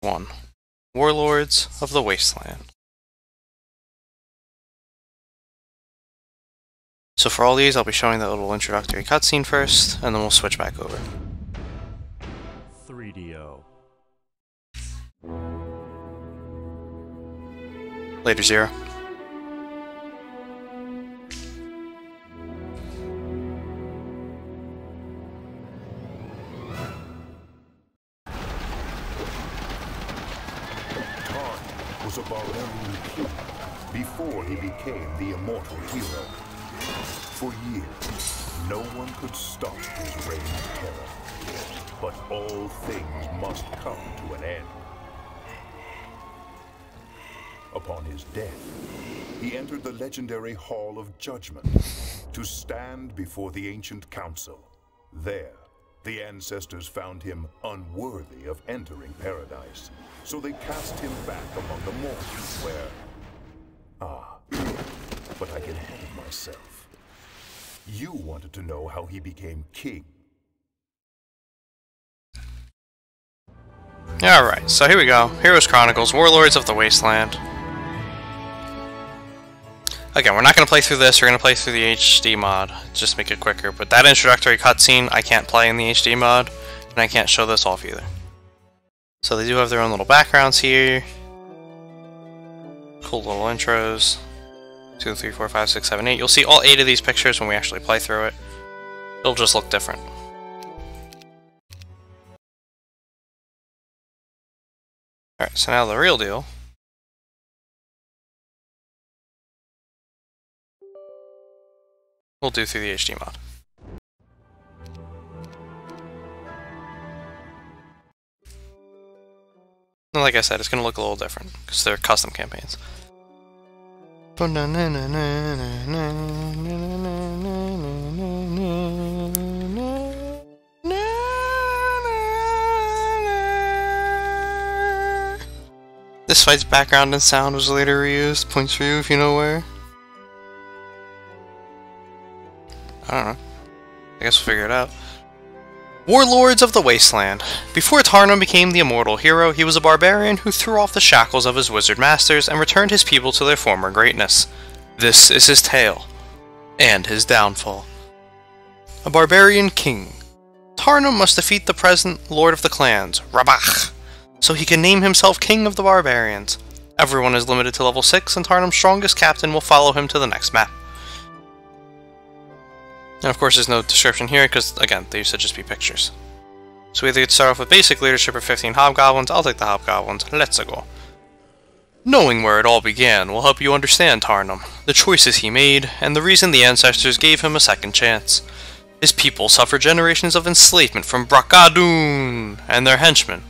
1. Warlords of the Wasteland. So for all these, I'll be showing that little introductory cutscene first, and then we'll switch back over. 3DO. Later, Zero. Was a barbarian king before he became the immortal hero. For years, no one could stop his reign of terror. But all things must come to an end. Upon his death, he entered the legendary Hall of Judgment to stand before the ancient council. There, the ancestors found him unworthy of entering paradise, so they cast him back among the mortals where... but I get ahead of myself. You wanted to know how he became king. Alright, so here we go. Heroes Chronicles, Warlords of the Wasteland. Again, we're not going to play through this, we're going to play through the HD mod, just make it quicker, but that introductory cutscene I can't play in the HD mod, and I can't show this off either. So they do have their own little backgrounds here. Cool little intros. 2, 3, 4, 5, 6, 7, 8. You'll see all 8 of these pictures when we actually play through it. It'll just look different. Alright, so now the real deal. We'll do through the HD mod. And like I said, it's going to look a little different, because they're custom campaigns. This fight's background and sound was later reused. Points for you if you know where. I don't know. I guess we'll figure it out. Warlords of the Wasteland. Before Tarnum became the immortal hero, he was a barbarian who threw off the shackles of his wizard masters and returned his people to their former greatness. This is his tale. And his downfall. A barbarian king. Tarnum must defeat the present lord of the clans, Rabach, so he can name himself king of the barbarians. Everyone is limited to level 6, and Tarnum's strongest captain will follow him to the next map. And of course there's no description here, because again, they used to just be pictures. So we either could start off with basic leadership or 15 hobgoblins. I'll take the hobgoblins. Let's go. Knowing where it all began will help you understand Tarnum, the choices he made, and the reason the ancestors gave him a second chance. His people suffered generations of enslavement from Bracadun and their henchmen,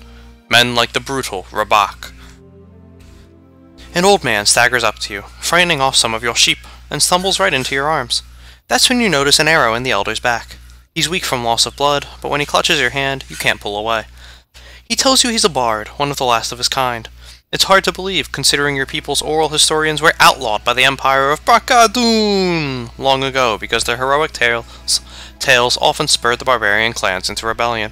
men like the brutal Rabak. An old man staggers up to you, frightening off some of your sheep, and stumbles right into your arms. That's when you notice an arrow in the elder's back. He's weak from loss of blood, but when he clutches your hand, you can't pull away. He tells you he's a bard, one of the last of his kind. It's hard to believe, considering your people's oral historians were outlawed by the Empire of Bracadun long ago because their heroic tales often spurred the barbarian clans into rebellion.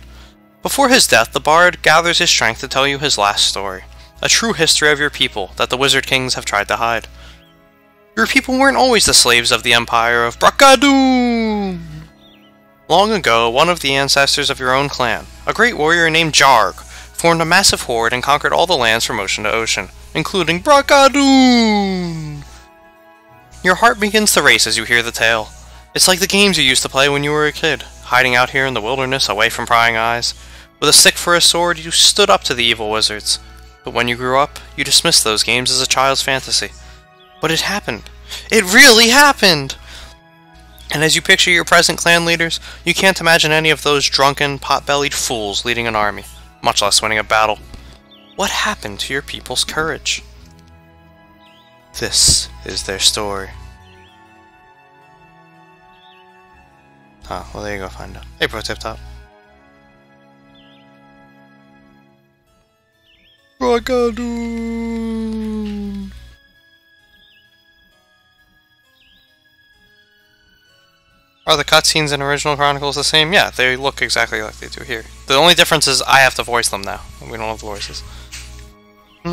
Before his death, the bard gathers his strength to tell you his last story, a true history of your people that the wizard kings have tried to hide. Your people weren't always the slaves of the Empire of Bracadun! Long ago, one of the ancestors of your own clan, a great warrior named Jarg, formed a massive horde and conquered all the lands from ocean to ocean, including Bracadun! Your heart begins to race as you hear the tale. It's like the games you used to play when you were a kid, hiding out here in the wilderness away from prying eyes. With a stick for a sword, you stood up to the evil wizards. But when you grew up, you dismissed those games as a child's fantasy. But it happened. It really happened! And as you picture your present clan leaders, you can't imagine any of those drunken, pot-bellied fools leading an army, much less winning a battle. What happened to your people's courage? This is their story. Oh, well there you go, find out. Hey, Pro Tip Top. Bracadun! Are the cutscenes in original Chronicles the same? Yeah, they look exactly like they do here. The only difference is I have to voice them now. We don't have the voices. So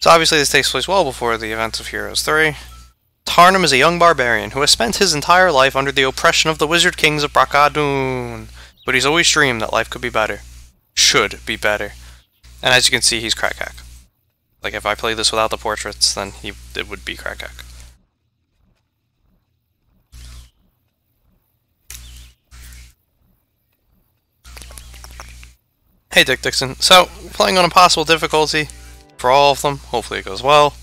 obviously this takes place well before the events of Heroes 3. Tarnum is a young barbarian who has spent his entire life under the oppression of the wizard kings of Bracadun. But he's always dreamed that life could be better. Should be better. And as you can see, he's Krakak. Like, if I played this without the portraits, then it would be Krakak. Hey Dick Dixon. So, playing on impossible difficulty for all of them. Hopefully it goes well.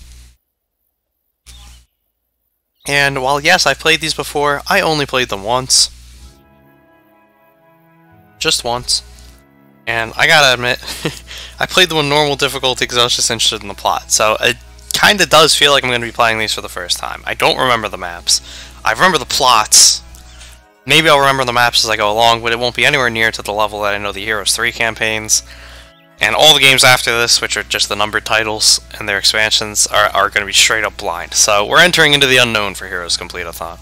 And while yes, I've played these before, I only played them once. Just once. And I gotta admit, I played them on normal difficulty because I was just interested in the plot. So it kinda does feel like I'm gonna be playing these for the first time. I don't remember the maps. I remember the plots. Maybe I'll remember the maps as I go along, but it won't be anywhere near to the level that I know the Heroes 3 campaigns. And all the games after this, which are just the numbered titles and their expansions, are going to be straight up blind. So we're entering into the unknown for Heroes Complete-a-thon.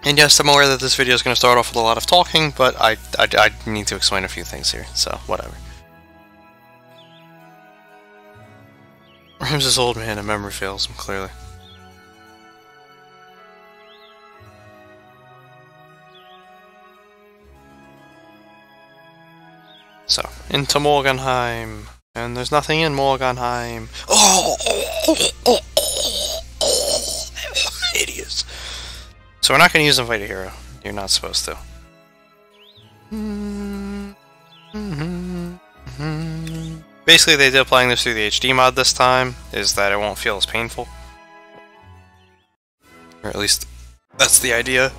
And yes, I'm aware that this video is going to start off with a lot of talking, but I need to explain a few things here, so whatever. Rhymes is old man and memory fails him, clearly. So, into Morganheim. And there's nothing in Morganheim. Oh! Hideous. So we're not going to use Invite a Hero. You're not supposed to. Basically, the idea of playing this through the HD mod this time is that it won't feel as painful. Or at least, that's the idea.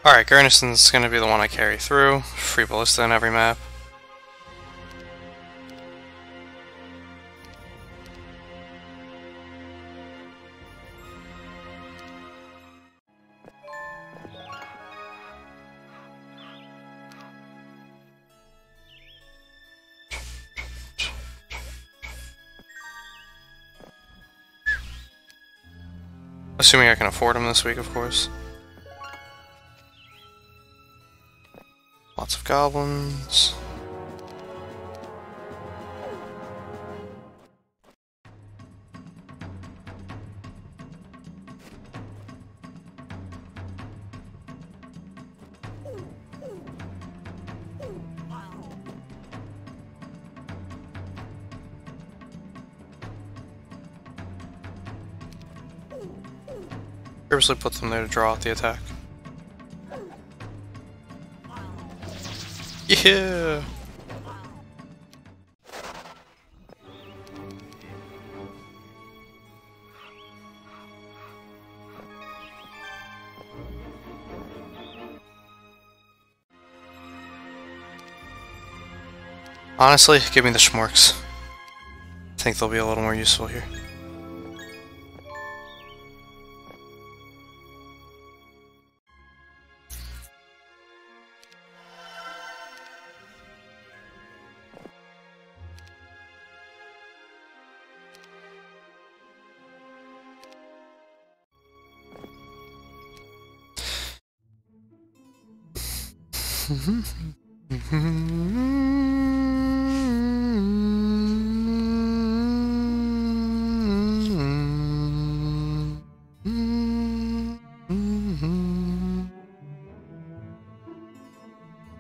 Alright, Gurnison's gonna be the one I carry through. Free ballista in every map. Assuming I can afford him this week, of course. Lots of goblins. Purposely put them there to draw out the attack. Yeah! Honestly, give me the schmorks. I think they'll be a little more useful here.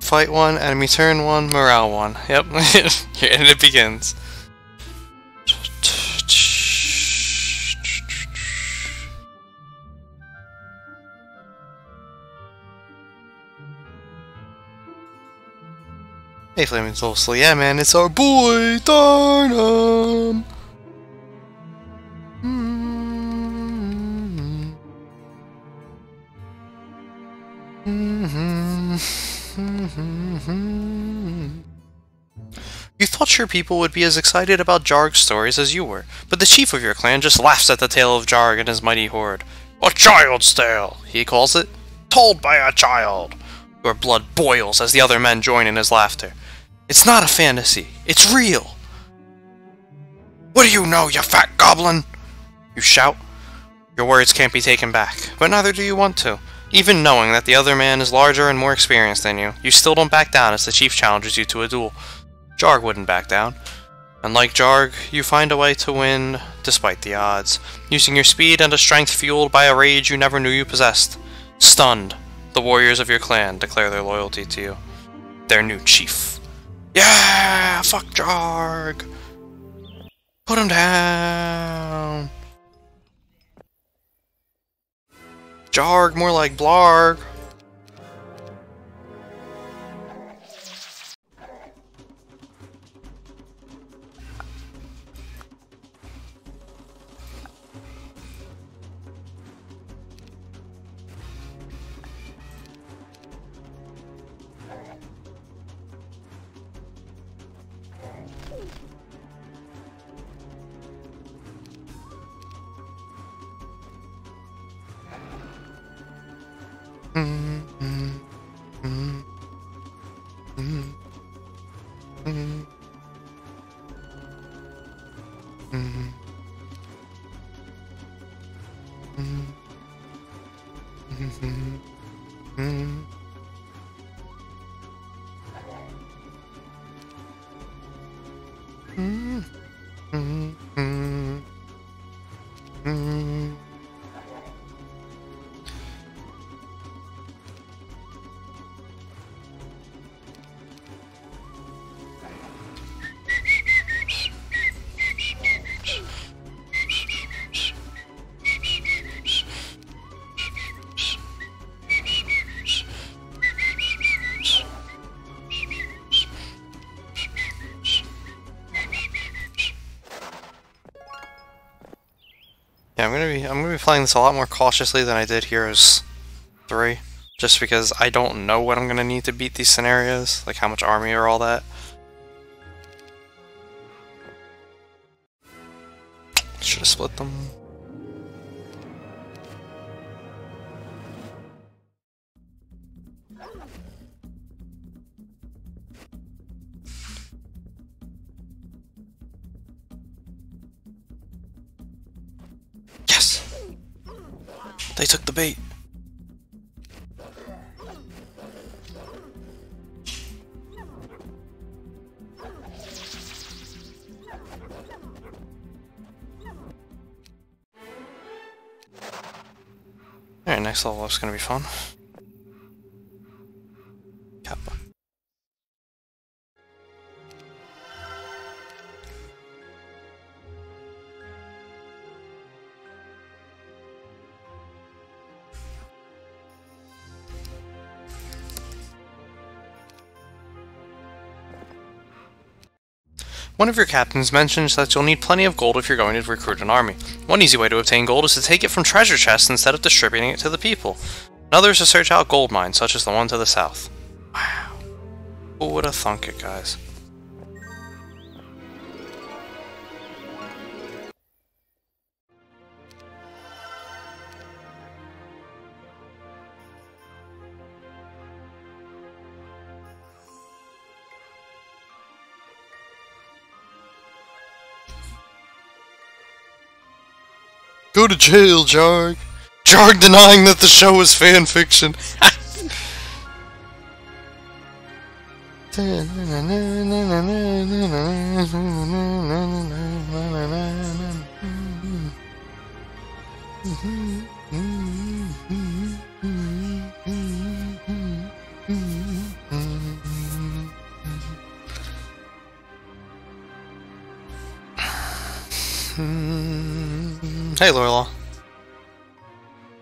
Fight 1, enemy turn 1, morale 1. Yep, and it begins. Hey, Flaming Soul, yeah, man, it's our boy, Darnum! You thought your people would be as excited about Jarg's stories as you were, but the chief of your clan just laughs at the tale of Jarg and his mighty horde. A child's tale, he calls it. Told by a child. Your blood boils as the other men join in his laughter. It's not a fantasy, it's real. What do you know, you fat goblin? You shout. Your words can't be taken back, but neither do you want to. Even knowing that the other man is larger and more experienced than you still don't back down as the chief challenges you to a duel. Jarg wouldn't back down. And like Jarg, you find a way to win despite the odds, using your speed and a strength fueled by a rage you never knew you possessed. Stunned, the warriors of your clan declare their loyalty to you. Their new chief. Yeah! Fuck Jarg! Put him down! Jarg, more like Blarg. Yeah, I'm gonna be playing this a lot more cautiously than I did Heroes 3, just because I don't know what I'm gonna need to beat these scenarios, like how much army or all that. Should have split them. Yes! They took the bait. Alright, next level up's gonna be fun. Kappa. One of your captains mentions that you'll need plenty of gold if you're going to recruit an army. One easy way to obtain gold is to take it from treasure chests instead of distributing it to the people. Another is to search out gold mines, such as the one to the south. Wow. Who would have thunk it, guys? Go to jail, Jarg! Jarg denying that the show is fan fiction! Hey, Lorelaw.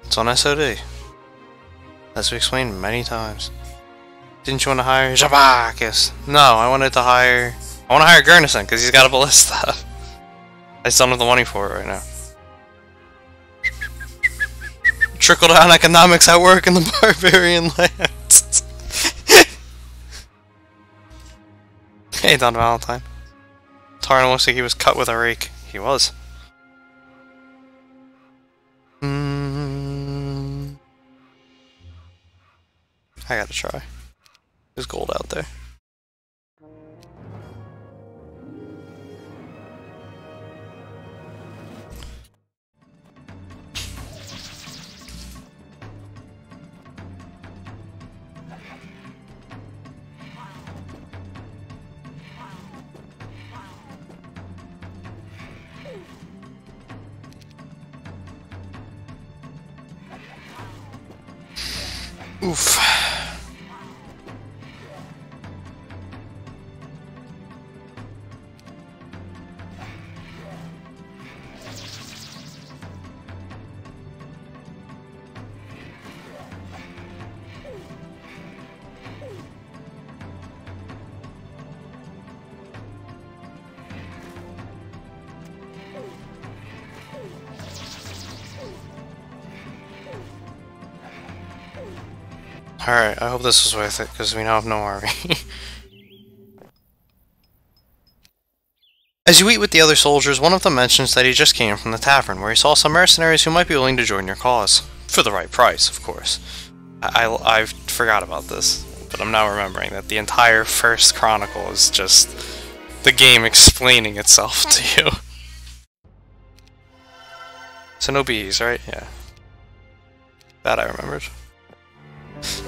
It's on SOD. As we explained many times. Didn't you want to hire Jabakis? No, I want to hire Gurnison, because he's got a ballista. I just don't have the money for it right now. Trickle-down economics at work in the barbarian lands. Hey, Don Valentine. Tarn looks like he was cut with a rake. He was. I gotta try. There's gold out there. Oof. Alright, I hope this was worth it, because we now have no army. As you eat with the other soldiers, one of them mentions that he just came from the tavern, where he saw some mercenaries who might be willing to join your cause. For the right price, of course. I forgot about this, but I'm now remembering that the entire first Chronicle is just the game explaining itself to you. So no bees, right? Yeah. That I remembered.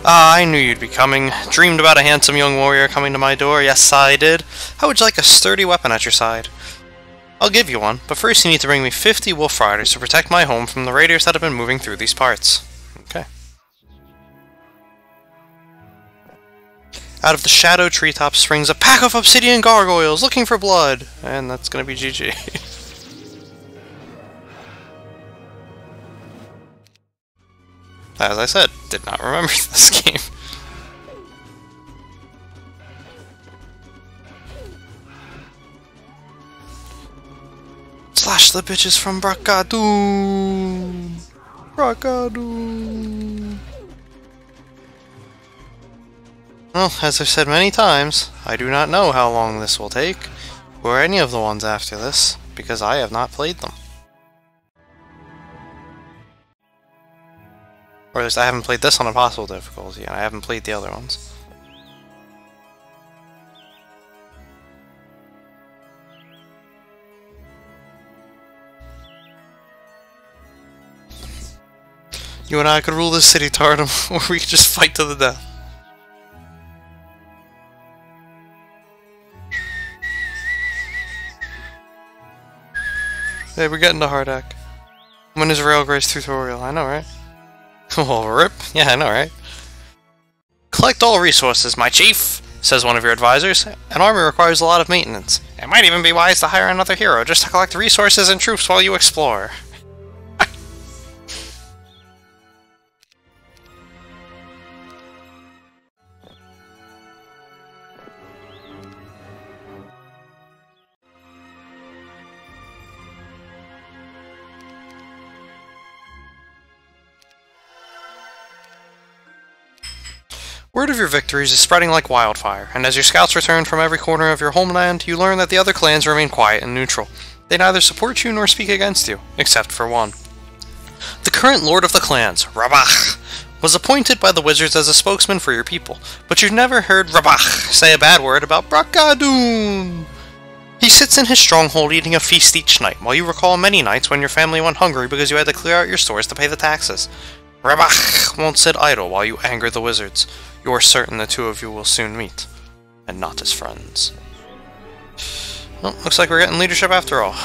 Ah, I knew you'd be coming. Dreamed about a handsome young warrior coming to my door. Yes, I did. How would you like a sturdy weapon at your side? I'll give you one, but first you need to bring me 50 wolf riders to protect my home from the raiders that have been moving through these parts. Okay. Out of the shadow treetops springs a pack of obsidian gargoyles looking for blood. And that's gonna be GG. As I said, did not remember this game. Slash the bitches from Brakadoon! Brakadoon! Well, as I've said many times, I do not know how long this will take, or any of the ones after this, because I have not played them. Or at least I haven't played this on Impossible difficulty, and I haven't played the other ones. You and I could rule this city, Tardum, or we could just fight to the death. Hey, we're getting to Hardak. When is Railgrace tutorial? I know, right? Oh, rip. Yeah, I know, right? Collect all resources, my chief, says one of your advisors. An army requires a lot of maintenance. It might even be wise to hire another hero just to collect resources and troops while you explore. Word of your victories is spreading like wildfire, and as your scouts return from every corner of your homeland, you learn that the other clans remain quiet and neutral. They neither support you nor speak against you, except for one. The current lord of the clans, Rabach, was appointed by the wizards as a spokesman for your people, but you've never heard Rabach say a bad word about Brakadoon. He sits in his stronghold eating a feast each night, while you recall many nights when your family went hungry because you had to clear out your stores to pay the taxes. Rabach won't sit idle while you anger the wizards. You are certain the two of you will soon meet, and not as friends. Well, looks like we're getting leadership after all.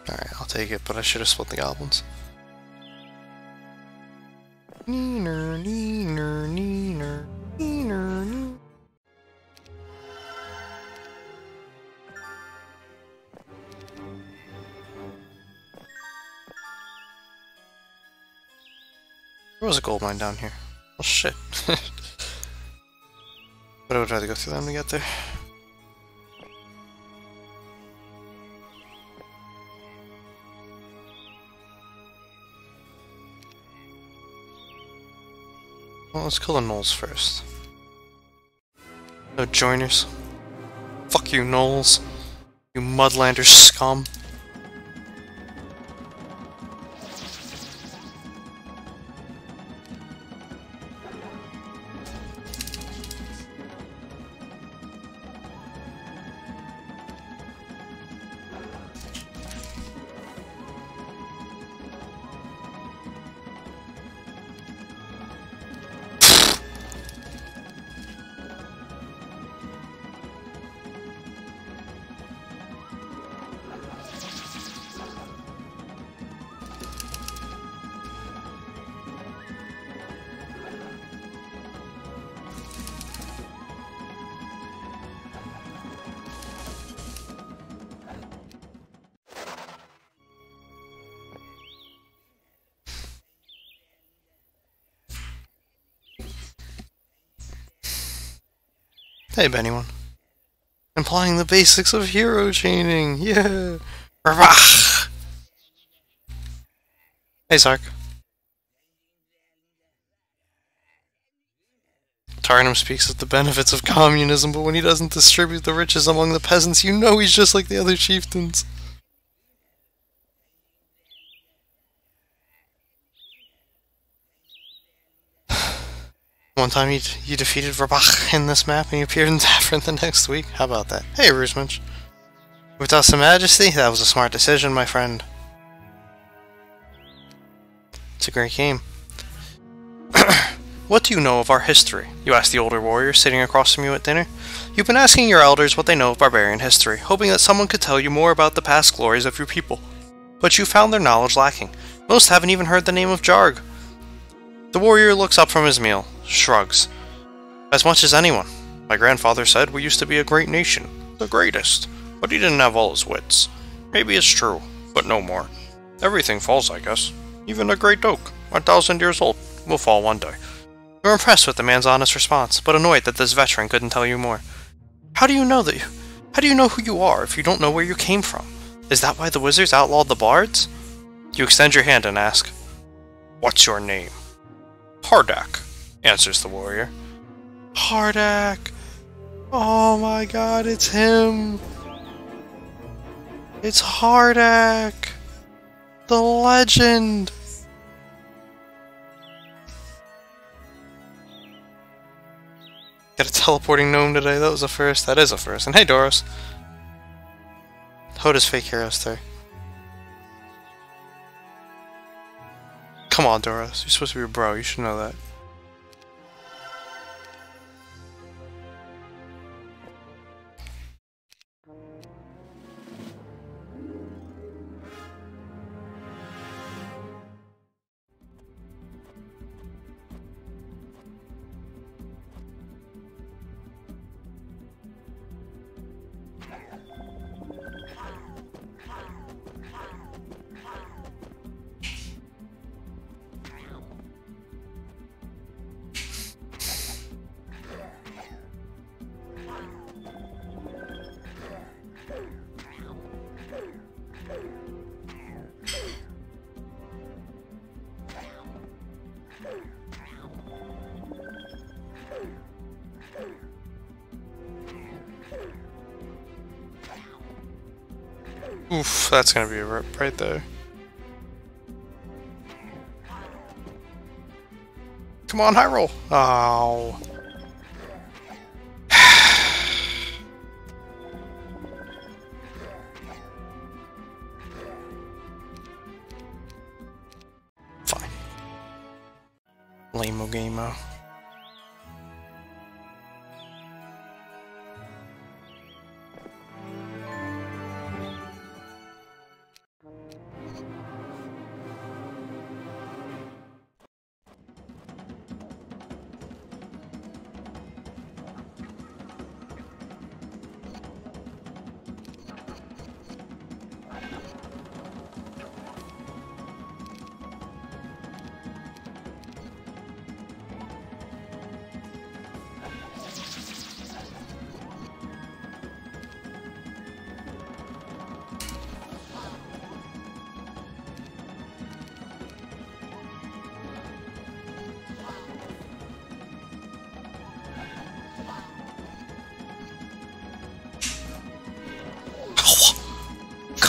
Alright, I'll take it, but I should have split the goblins. Neener, neener, neener, neener, neener. There was a gold mine down here. Oh shit. But I would rather go through them to get there. Well, let's kill the gnolls first. No joiners. Fuck you, gnolls. You mudlander scum. Hey, anyone. Implying the basics of hero chaining. Yeah. Ravach! Hey, Zark. Tarnum speaks of the benefits of communism, but when he doesn't distribute the riches among the peasants, you know he's just like the other chieftains. One time you defeated Ravach in this map, and you appeared in Tavern the next week. How about that? Hey, Roosmunch. Without some majesty, that was a smart decision, my friend. It's a great game. What do you know of our history? You asked the older warrior sitting across from you at dinner. You've been asking your elders what they know of barbarian history, hoping that someone could tell you more about the past glories of your people. But you found their knowledge lacking. Most haven't even heard the name of Jarg. The warrior looks up from his meal, shrugs. As much as anyone. My grandfather said we used to be a great nation, the greatest, but he didn't have all his wits. Maybe it's true, but no more. Everything falls, I guess. Even a great oak, 1,000 years old, will fall one day. You're impressed with the man's honest response, but annoyed that this veteran couldn't tell you more. How do you know who you are if you don't know where you came from? Is that why the wizards outlawed the bards? You extend your hand and ask, "What's your name?" "Hardak," answers the warrior. Hardak! Oh my god, it's him! It's Hardak! The legend! Got a teleporting gnome today, that was a first. That is a first. And hey, Doros! Hoda's fake heroes too. Come on, Doros. You're supposed to be a bro. You should know that. Oof, that's gonna be a rip right there. Come on, high roll! Oh. Fine. Lame-o game-o.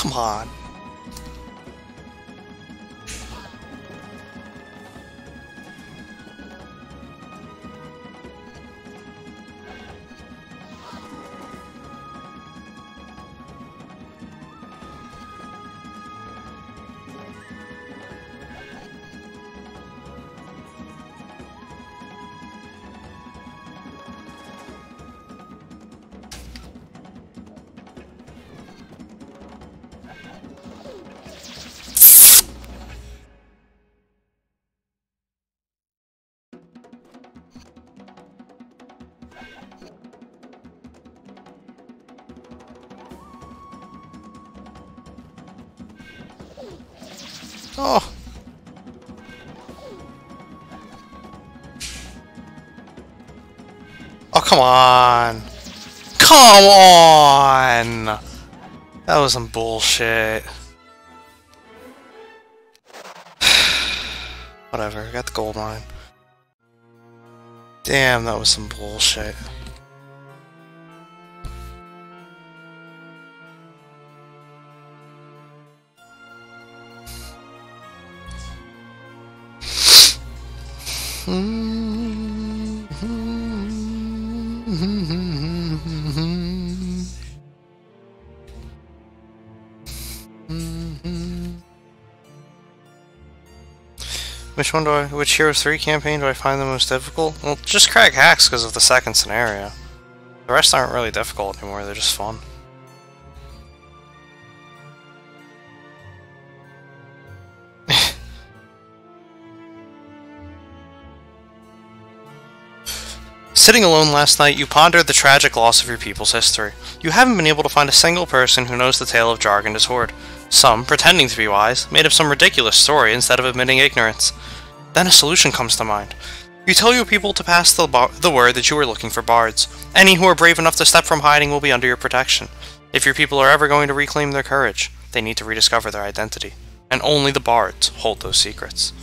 Come on. Oh. Oh, come on. Come on! That was some bullshit. Whatever, I got the gold mine. Damn, that was some bullshit. Which Heroes 3 campaign do I find the most difficult? Well, just crack hacks because of the second scenario. The rest aren't really difficult anymore, they're just fun. Sitting alone last night, you pondered the tragic loss of your people's history. You haven't been able to find a single person who knows the tale of Jarg and his horde. Some, pretending to be wise, made up some ridiculous story instead of admitting ignorance. Then a solution comes to mind. You tell your people to pass the word that you are looking for bards. Any who are brave enough to step from hiding will be under your protection. If your people are ever going to reclaim their courage, they need to rediscover their identity. And only the bards hold those secrets.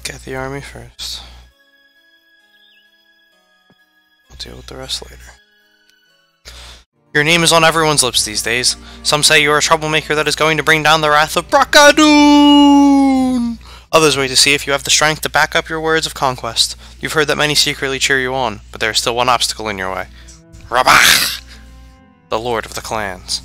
Get the army first. I'll deal with the rest later. Your name is on everyone's lips these days. Some say you are a troublemaker that is going to bring down the wrath of Braccadoon! Others wait to see if you have the strength to back up your words of conquest. You've heard that many secretly cheer you on, but there is still one obstacle in your way. Rabach! The Lord of the Clans.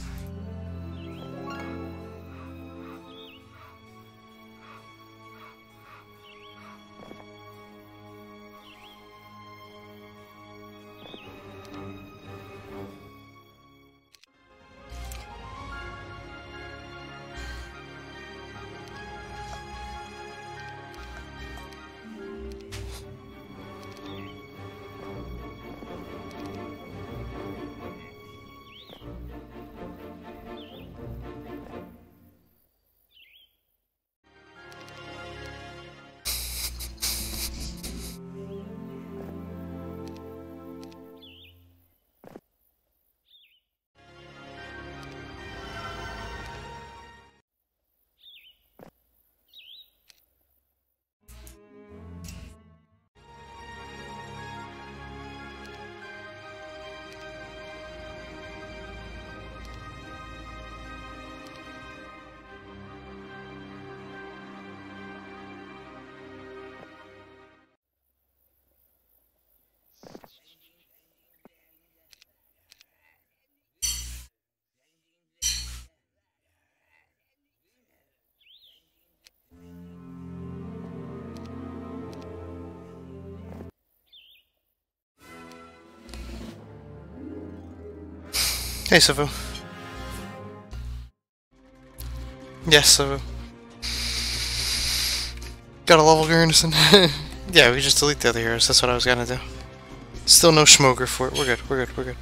Hey, Savu. Yes, Savu. Got a level Garrison. Yeah, we just delete the other heroes. That's what I was gonna do. Still no Schmoger for it. We're good. We're good. We're good.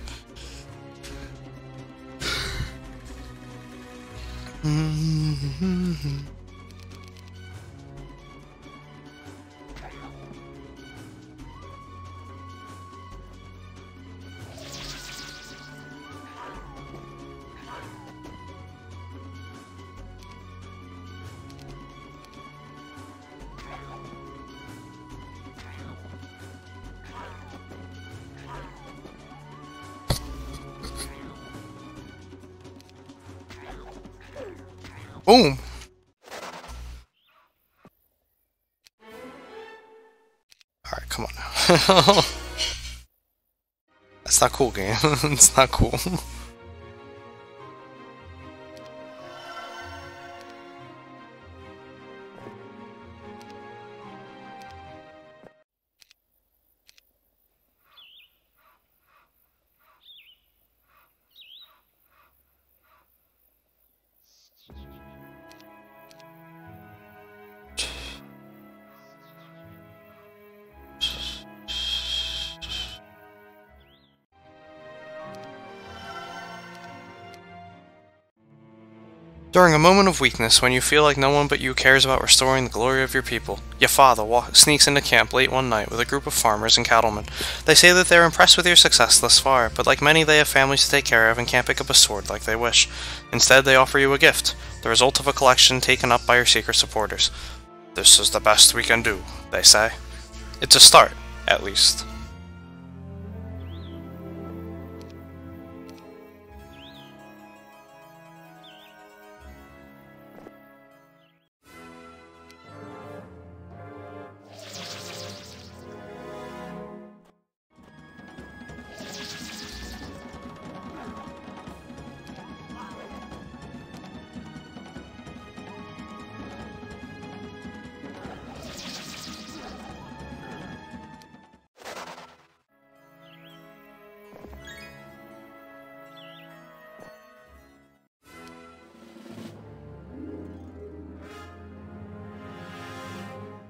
Boom! Alright, come on now. That's not cool, game. It's not cool. During a moment of weakness, when you feel like no one but you cares about restoring the glory of your people, your father sneaks into camp late one night with a group of farmers and cattlemen. They say that they're impressed with your success thus far, but like many they have families to take care of and can't pick up a sword like they wish. Instead, they offer you a gift, the result of a collection taken up by your secret supporters. This is the best we can do, they say. It's a start, at least.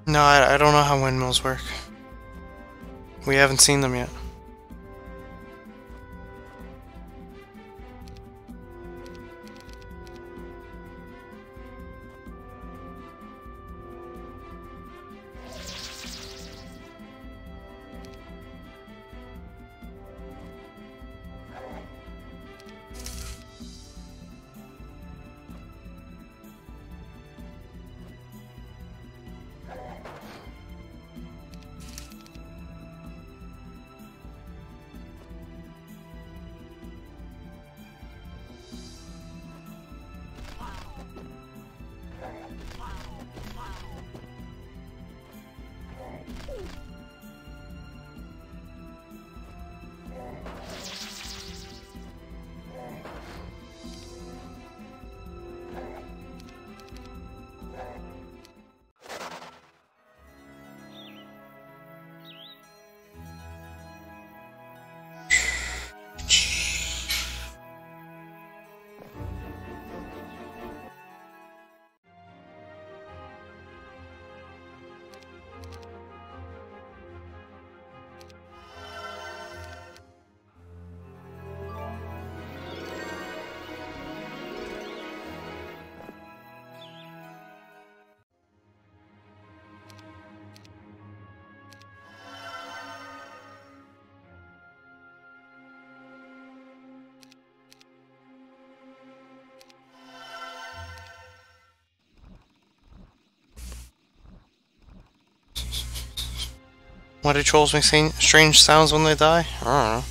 No, I don't know how windmills work. We haven't seen them yet. Why do trolls make strange sounds when they die? I don't know.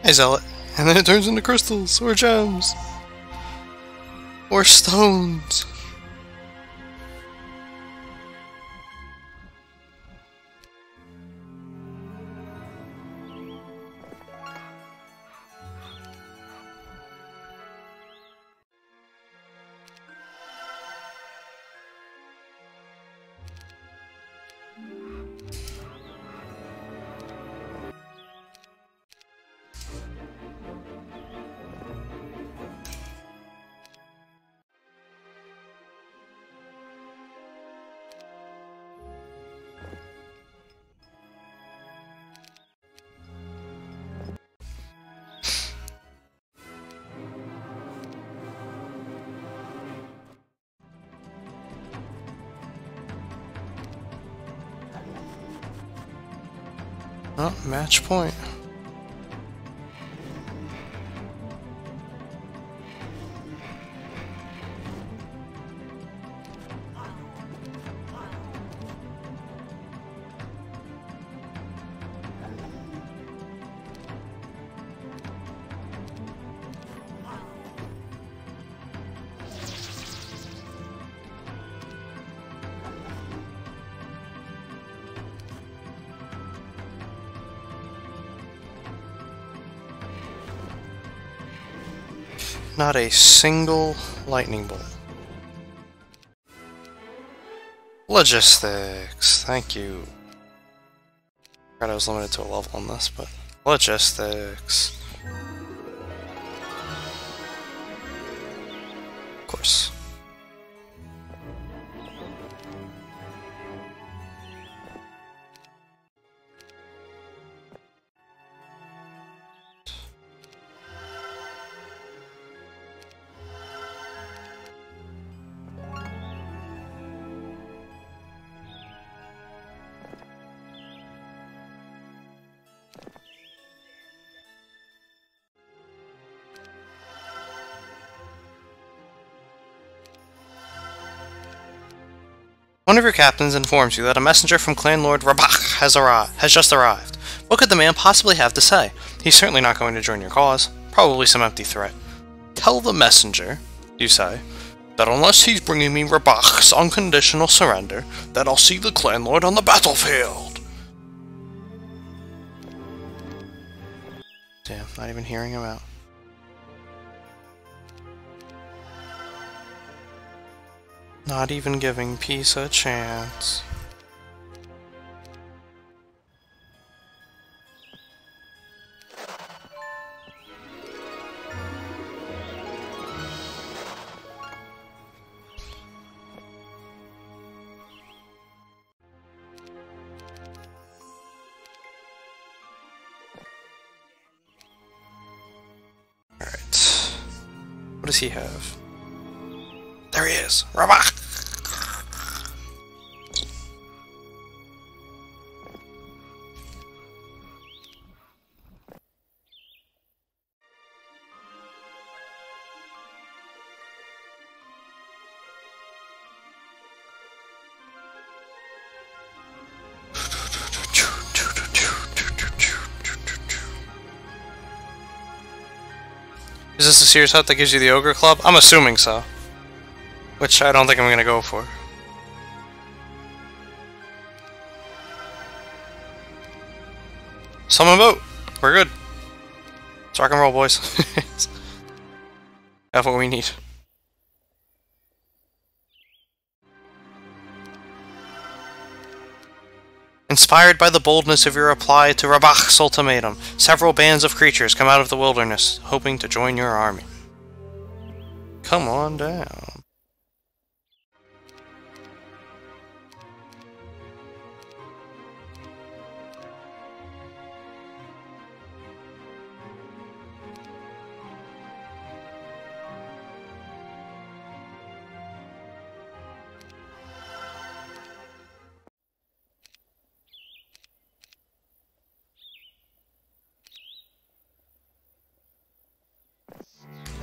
Hey, Zealot. And then it turns into crystals, or gems, or stones. Oh, match point. Not a single lightning bolt. Logistics. Thank you. God, I was limited to a level on this, but logistics. Of course. One of your captains informs you that a messenger from Clan Lord Rabach has just arrived. What could the man possibly have to say? He's certainly not going to join your cause. Probably some empty threat. Tell the messenger, you say, that unless he's bringing me Rabach's unconditional surrender, that I'll see the Clan Lord on the battlefield. Damn, not even hearing him out. Not even giving peace a chance. Alright. What does he have? There he is! Rabach! Is this a serious hut that gives you the Ogre Club? I'm assuming so. Which I don't think I'm gonna go for. Summon boat! We're good. Let's rock and roll, boys. That's what we need. Inspired by the boldness of your reply to Rabach's ultimatum, several bands of creatures come out of the wilderness, hoping to join your army. Come on down.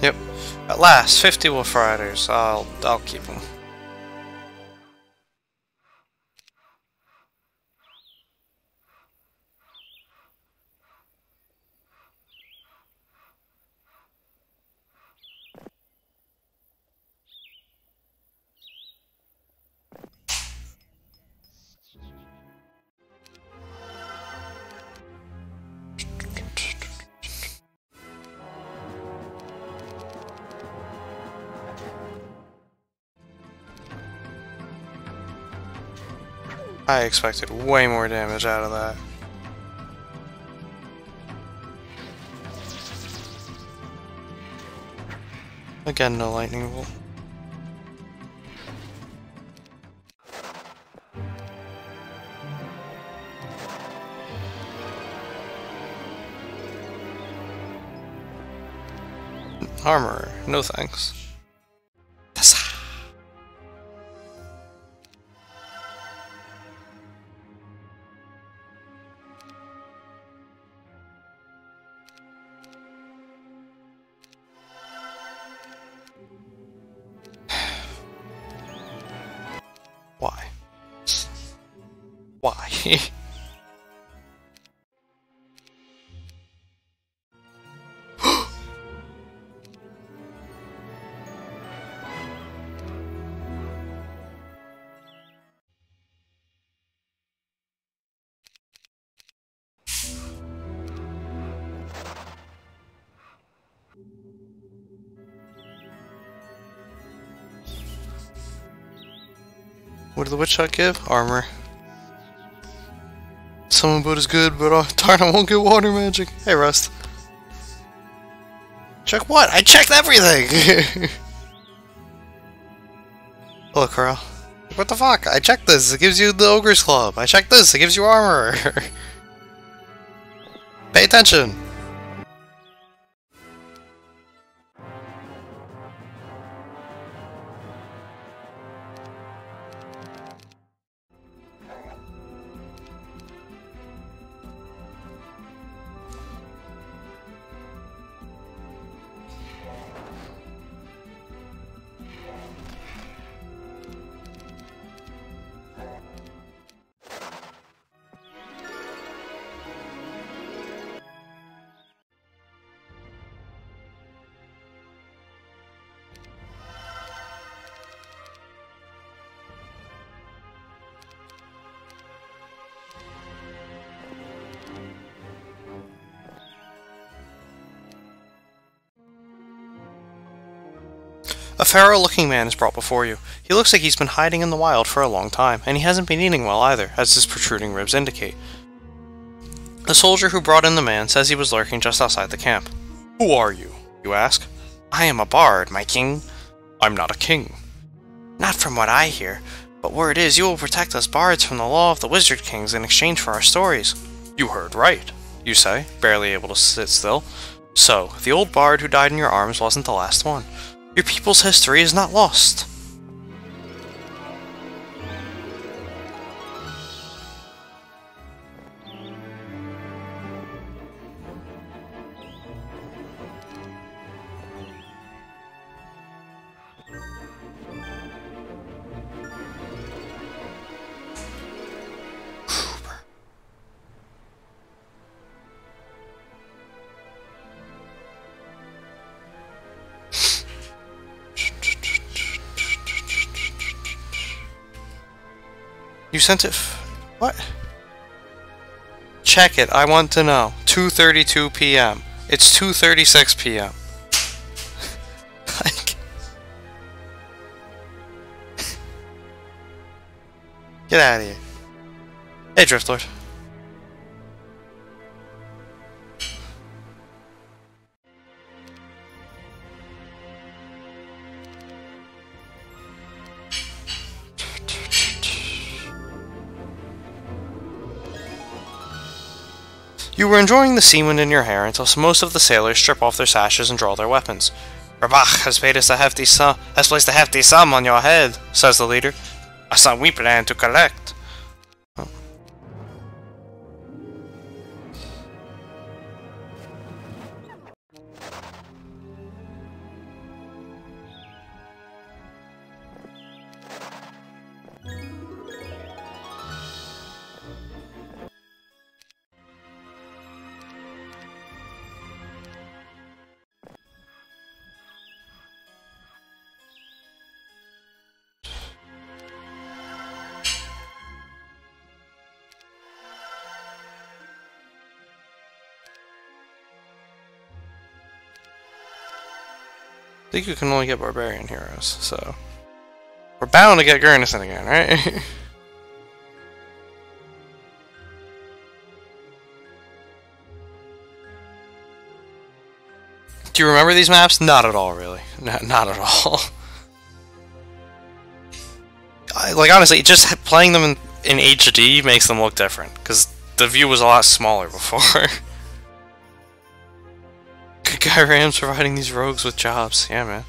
Yep. At last, 50 Wolf Riders. I'll keep them. I expected way more damage out of that. Again, no lightning bolt. Armor, no thanks. What did the witch hut give? Armor. Summon boot is good, but darn, I won't get water magic. Hey, Rust. Check what? I checked everything! Hello, Carl. What the fuck? I checked this. It gives you the Ogre's Club. I checked this. It gives you armor. Pay attention. A pharaoh-looking man is brought before you. He looks like he's been hiding in the wild for a long time, and he hasn't been eating well either, as his protruding ribs indicate. The soldier who brought in the man says he was lurking just outside the camp. Who are you? You ask. I am a bard, my king. I'm not a king. Not from what I hear, but word is you will protect us bards from the law of the wizard kings in exchange for our stories. You heard right, you say, barely able to sit still. So, the old bard who died in your arms wasn't the last one. Your people's history is not lost. You sent it what? Check it, I want to know. 2:32 p.m. It's 2:36 p.m. Like... Get out of here. Hey, Driftlord. You were enjoying the sea wind in your hair until most of the sailors strip off their sashes and draw their weapons. Rabach has placed a hefty sum on your head, says the leader. A sum we plan to collect. Oh. I think you can only get barbarian heroes, so... We're bound to get Gurnison again, right? Do you remember these maps? Not at all, really. Not at all. Like, honestly, just playing them in HD makes them look different, because the view was a lot smaller before. Good guy Ram's providing these rogues with jobs. Yeah, man.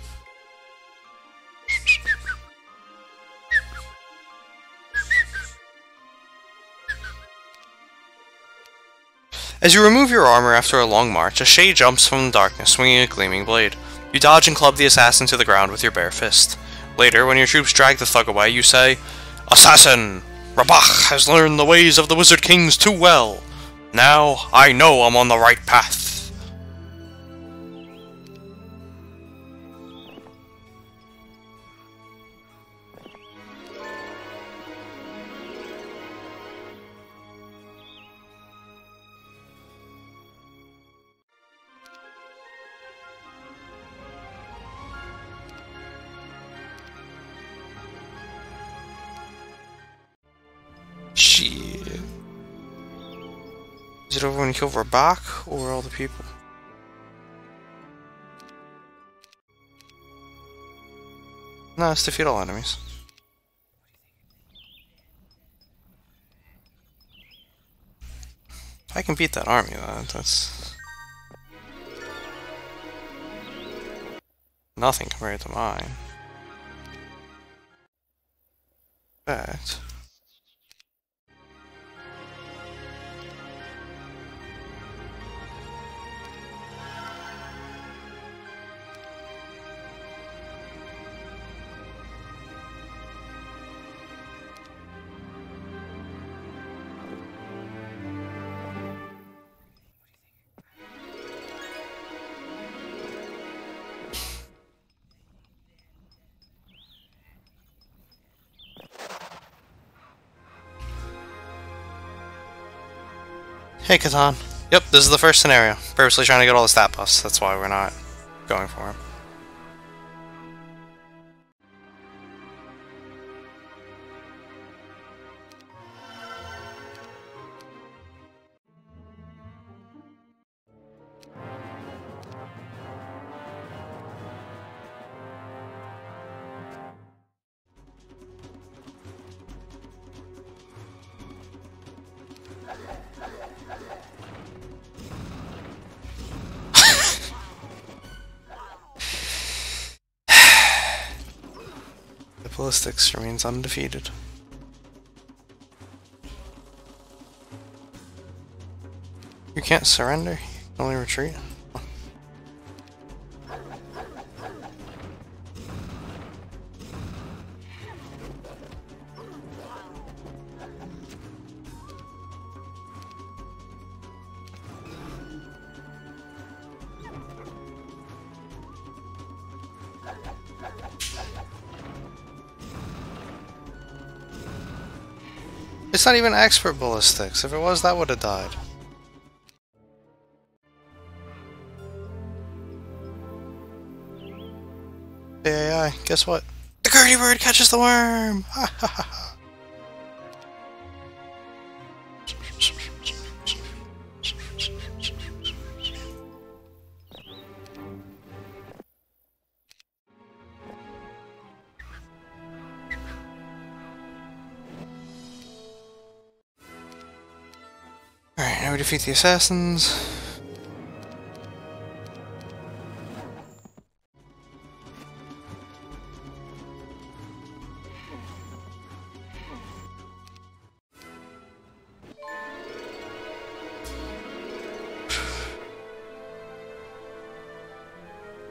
As you remove your armor after a long march, a shade jumps from the darkness, swinging a gleaming blade. You dodge and club the assassin to the ground with your bare fist. Later, when your troops drag the thug away, you say, "Assassin!" Rabach has learned the ways of the Wizard Kings too well. Now, I know I'm on the right path. Shit. Is it over when you kill Rabach or all the people? No, it's defeat all enemies. If I can beat that army, that's nothing compared to mine. In fact, hey, Catan. Yep, this is the first scenario. Purposely trying to get all the stat buffs. That's why we're not going for him. Ballistics remains undefeated. You can't surrender, you can only retreat. It's not even expert ballistics. If it was, that would have died. AI, guess what? The Gertie bird catches the worm! Ha ha ha ha! Alright, now we defeat the assassins.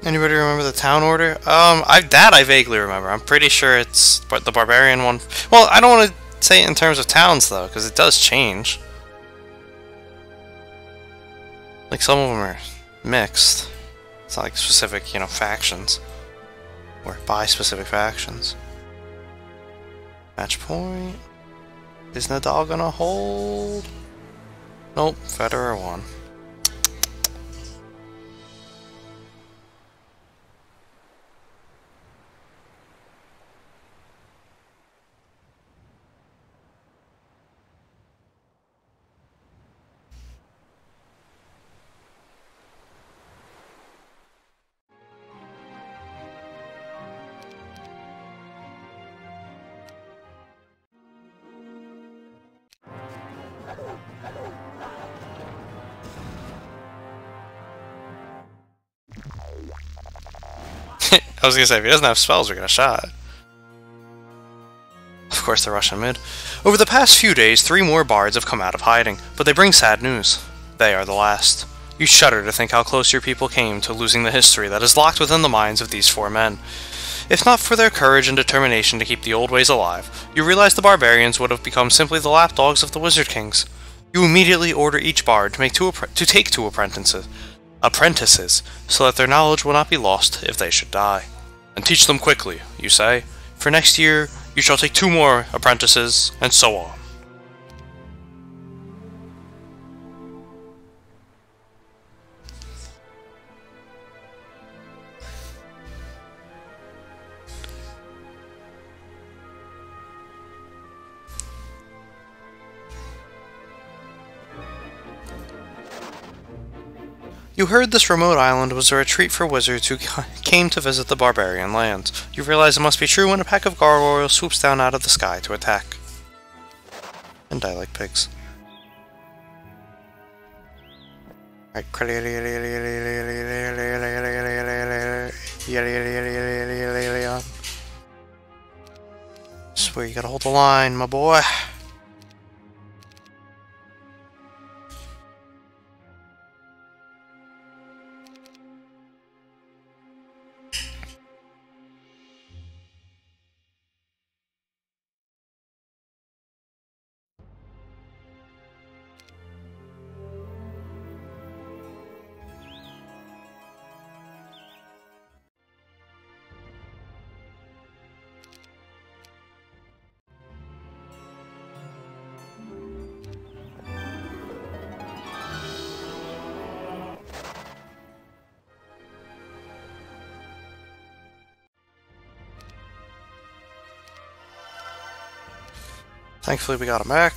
Anybody remember the town order? I vaguely remember. I'm pretty sure it's the barbarian one. Well, I don't want to say it in terms of towns though, because it does change. Like, some of them are mixed. It's not like specific, you know, factions. Or by specific factions. Match point. Is Nadal gonna hold? Nope, Federer won. I was gonna say, if he doesn't have spells, we're gonna shot. Of course, the Russian mid. Over the past few days, 3 more bards have come out of hiding, but they bring sad news. They are the last. You shudder to think how close your people came to losing the history that is locked within the minds of these 4 men. If not for their courage and determination to keep the old ways alive, you realize the barbarians would have become simply the lapdogs of the Wizard Kings. You immediately order each bard to take two apprentices, so that their knowledge will not be lost if they should die. And teach them quickly, you say. For next year, you shall take 2 more apprentices, and so on. You heard this remote island was a retreat for wizards who came to visit the barbarian lands. You realize it must be true when a pack of gargoyles swoops down out of the sky to attack. And die like pigs. Alright, swear you gotta hold the line, my boy. Thankfully we got him back.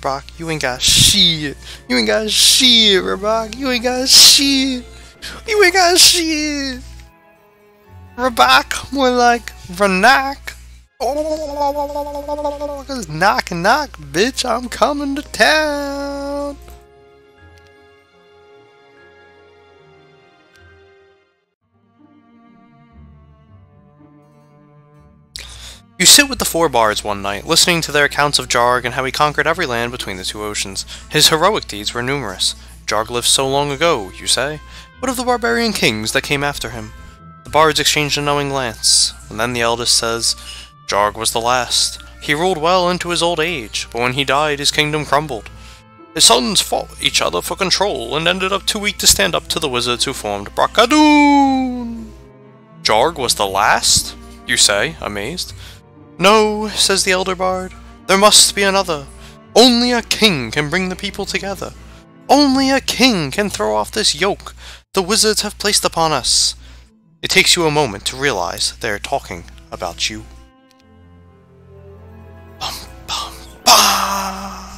Rabak, you ain't got shit. You ain't got shit, Rabak. You ain't got shit. You ain't got shit. Rabak, more like Ranak. Oh, cause knock knock, bitch, I'm coming to town. You sit with the 4 bards one night, listening to their accounts of Jarg and how he conquered every land between the 2 oceans. His heroic deeds were numerous. Jarg lived so long ago, you say. What of the barbarian kings that came after him? The bards exchange a knowing glance, and then the eldest says, Jarg was the last. He ruled well into his old age, but when he died, his kingdom crumbled. His sons fought each other for control, and ended up too weak to stand up to the wizards who formed Brakadoon. Jarg was the last? You say, amazed. No, says the elder bard, there must be another. Only a king can bring the people together. Only a king can throw off this yoke the wizards have placed upon us. It takes you a moment to realize they're talking about you. Bum, bum, bum.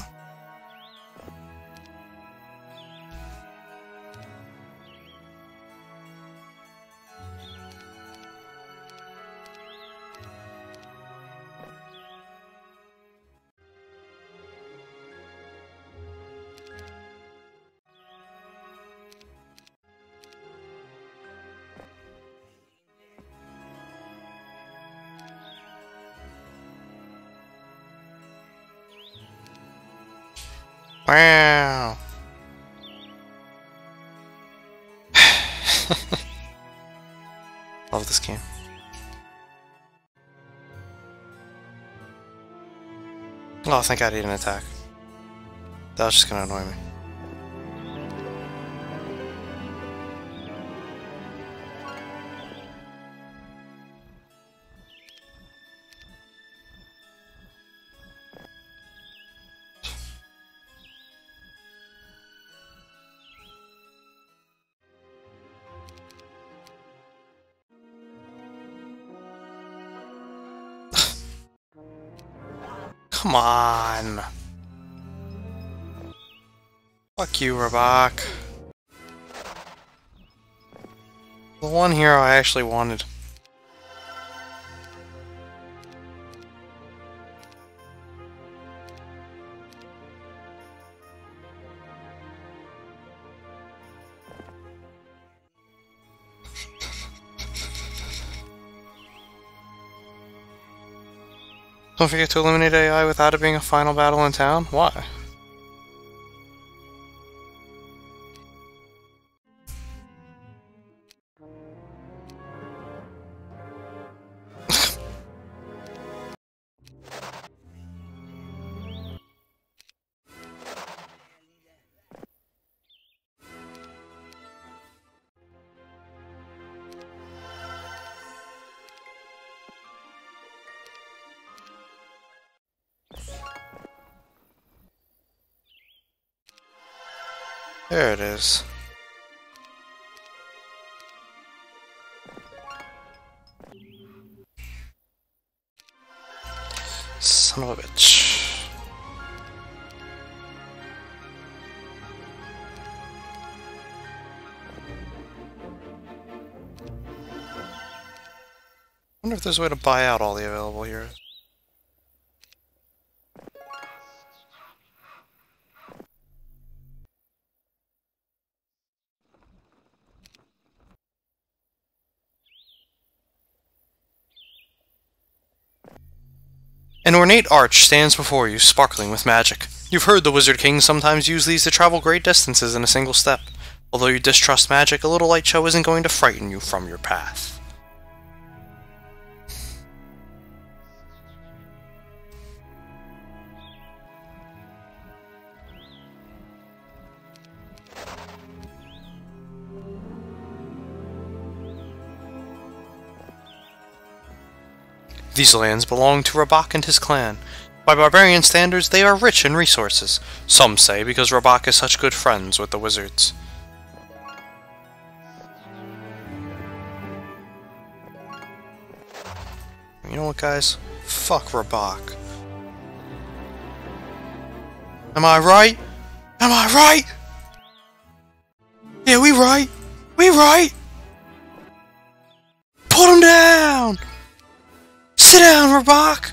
Wow. Love this game. Oh, thank God he didn't attack. That was just gonna annoy me. Come on. Fuck you, Rabak. The one hero I actually wanted. Don't forget to eliminate AI without it being a final battle in town? Why? There it is. Son of a bitch. I wonder if there's a way to buy out all the available heroes. An ornate arch stands before you, sparkling with magic. You've heard the Wizard King sometimes use these to travel great distances in a single step. Although you distrust magic, a little light show isn't going to frighten you from your path. These lands belong to Rabak and his clan. By barbarian standards, they are rich in resources. Some say because Rabak is such good friends with the wizards. You know what, guys? Fuck Rabak. Am I right? Am I right? Yeah, we right. We right. Put him down! Sit down, Rabak!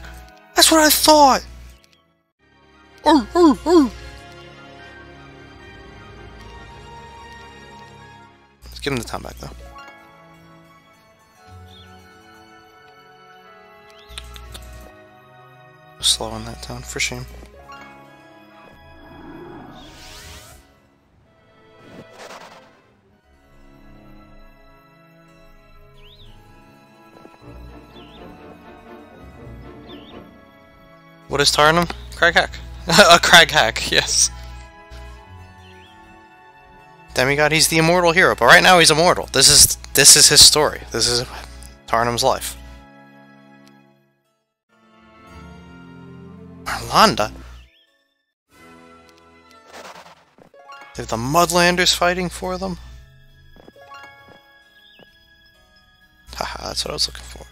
That's what I thought! Let's give him the time back, though. Slowing that down, for shame. What is Tarnum? Crag hack. A crag hack, yes. Demigod, he's the immortal hero, but right now he's immortal. This is his story. This is Tarnum's life. Marlanda? They have the Mudlanders fighting for them? Haha, that's what I was looking for.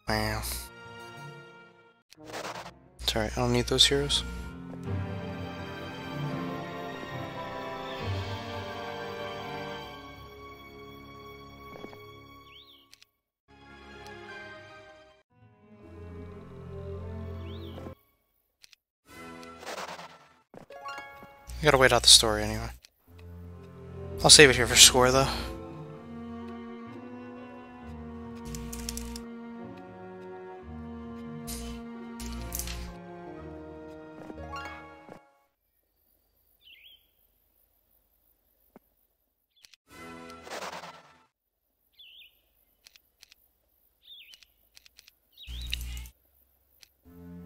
Wow. It's alright, I don't need those heroes. You gotta wait out the story anyway. I'll save it here for score though.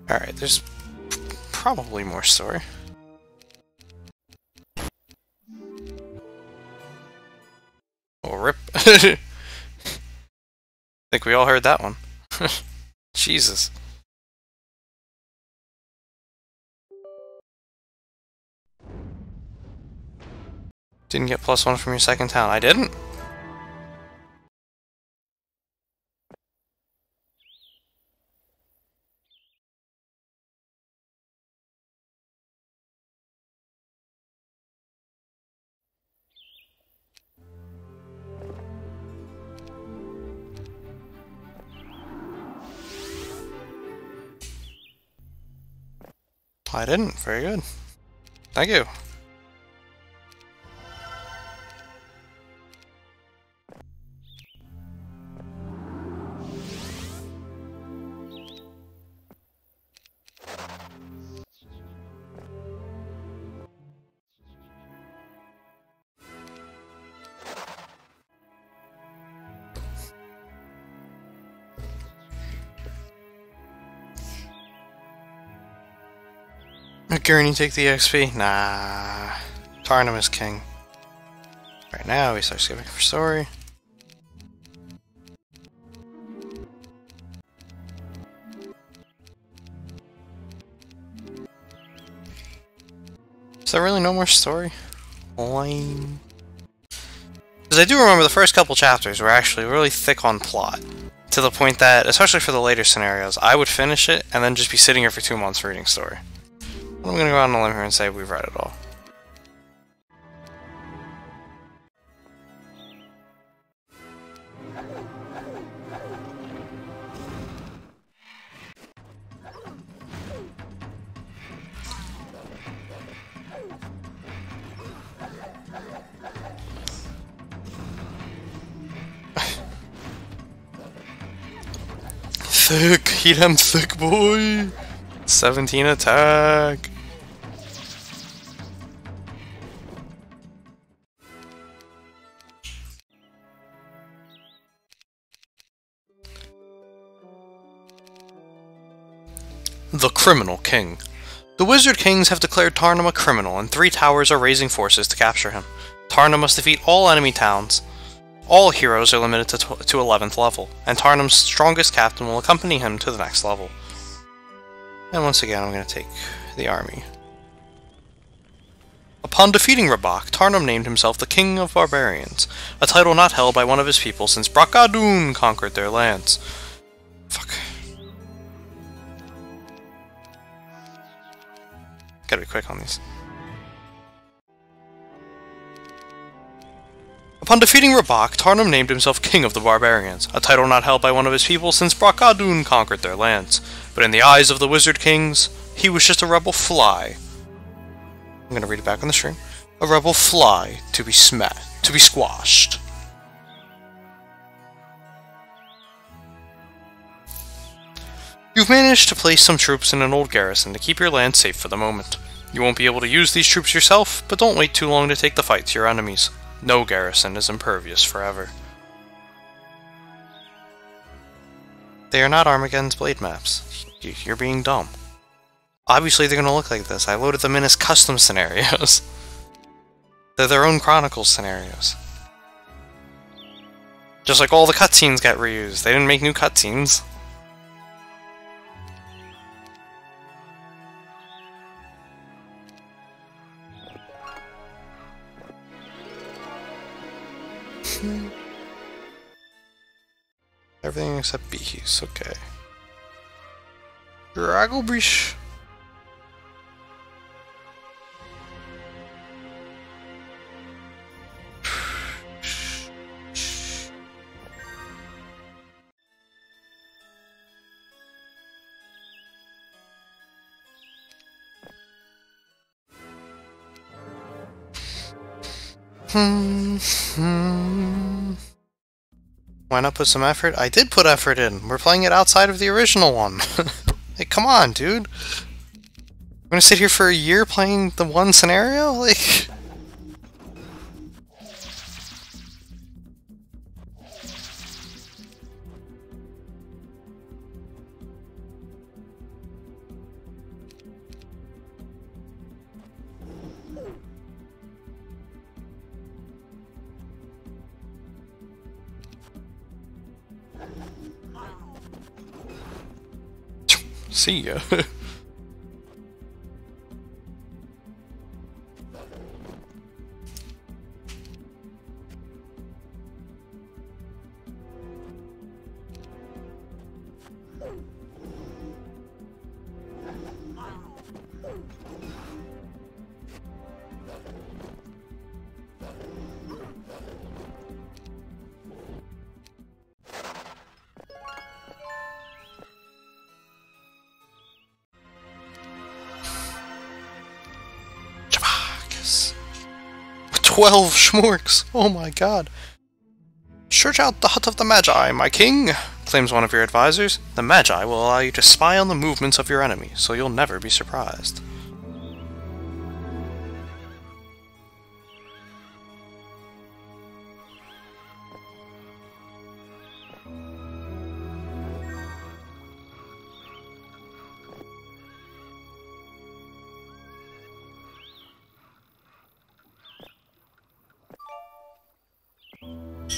Alright, there's probably more story. Think we all heard that one. Jesus. Didn't get +1 from your second town. I didn't? I didn't. Very good. Thank you. Gurney take the XP? Nah. Tarnum is king. Right now, we start skipping for story. Is there really no more story? Lame. Because I do remember the first couple chapters were actually really thick on plot. To the point that, especially for the later scenarios, I would finish it and then just be sitting here for 2 months reading story. I'm gonna go out on a limb here and say we've read it all. Thick! Eat him thick, boy! 17 attack! The Criminal King. The Wizard Kings have declared Tarnum a criminal, and 3 towers are raising forces to capture him. Tarnum must defeat all enemy towns. All heroes are limited to 11th level, and Tarnum's strongest captain will accompany him to the next level. And once again, I'm going to take the army. Upon defeating Rabak, Tarnum named himself the King of Barbarians, a title not held by one of his people since Brakadun conquered their lands. Fuck. Gotta be quick on these. Upon defeating Rabak, Tarnum named himself King of the Barbarians, a title not held by one of his people since Brakadun conquered their lands. But in the eyes of the Wizard Kings, he was just a rebel fly. I'm gonna read it back on the stream. A rebel fly to be squashed. You've managed to place some troops in an old garrison to keep your land safe for the moment. You won't be able to use these troops yourself, but don't wait too long to take the fight to your enemies. No garrison is impervious forever. They are not Armageddon's blade maps. You're being dumb. Obviously they're gonna look like this. I loaded them in as custom scenarios. They're their own Chronicles scenarios. Just like all the cutscenes got reused. They didn't make new cutscenes. Everything except bees, okay. Dragglebrish. Why not put some effort? I did put effort in. We're playing it outside of the original one. Hey, come on, dude. I'm gonna sit here for a year playing the one scenario? Like... See ya. Chavakas. 12 schmorks! Oh my god. Search out the hut of the Magi, my king, claims one of your advisors. The Magi will allow you to spy on the movements of your enemy, so you'll never be surprised.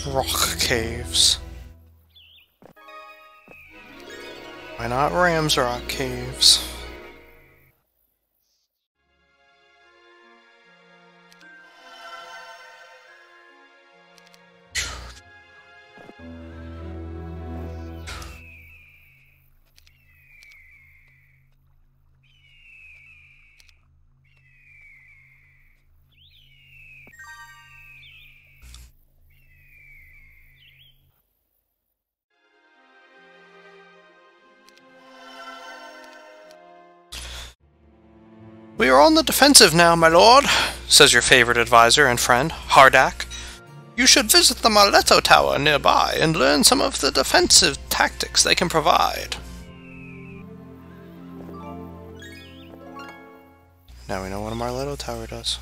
Rock caves. Why not Ram's Rock caves? We are on the defensive now, my lord, says your favorite advisor and friend, Hardak. You should visit the Marletto Tower nearby and learn some of the defensive tactics they can provide. Now we know what a Marletto Tower does.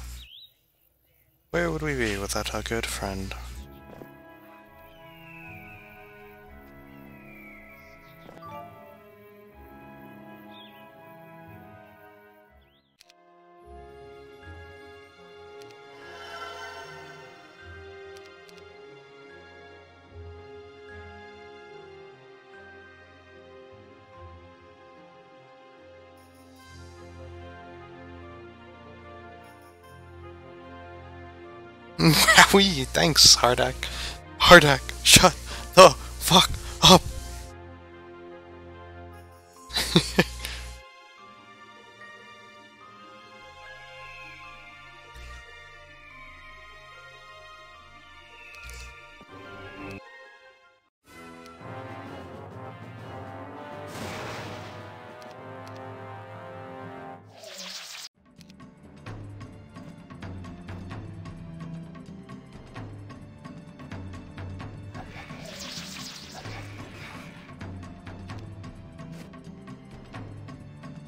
Where would we be without our good friend? Wee, thanks, Hardak. Hardak, shut the fuck up.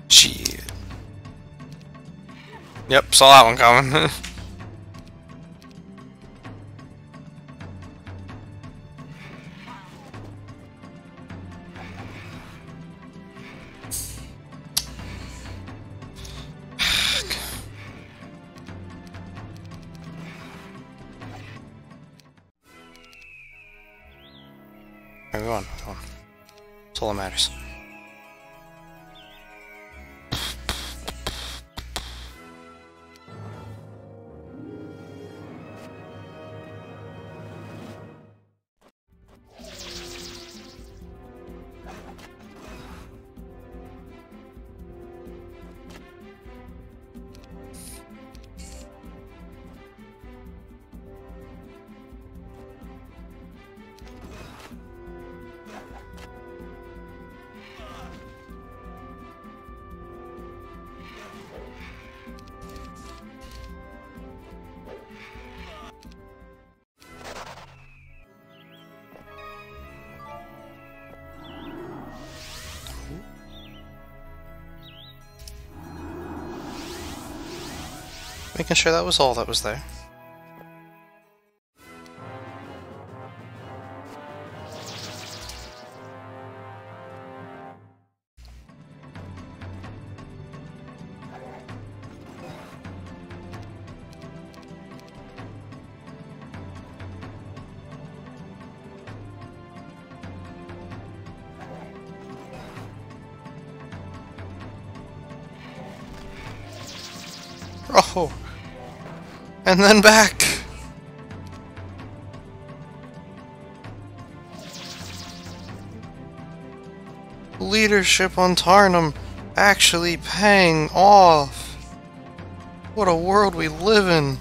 Shit. Yep, saw that one coming. Alright, go on. That's all that matters. Making sure that was all that was there. Oh! And then back! Leadership on Tarnum actually paying off! What a world we live in!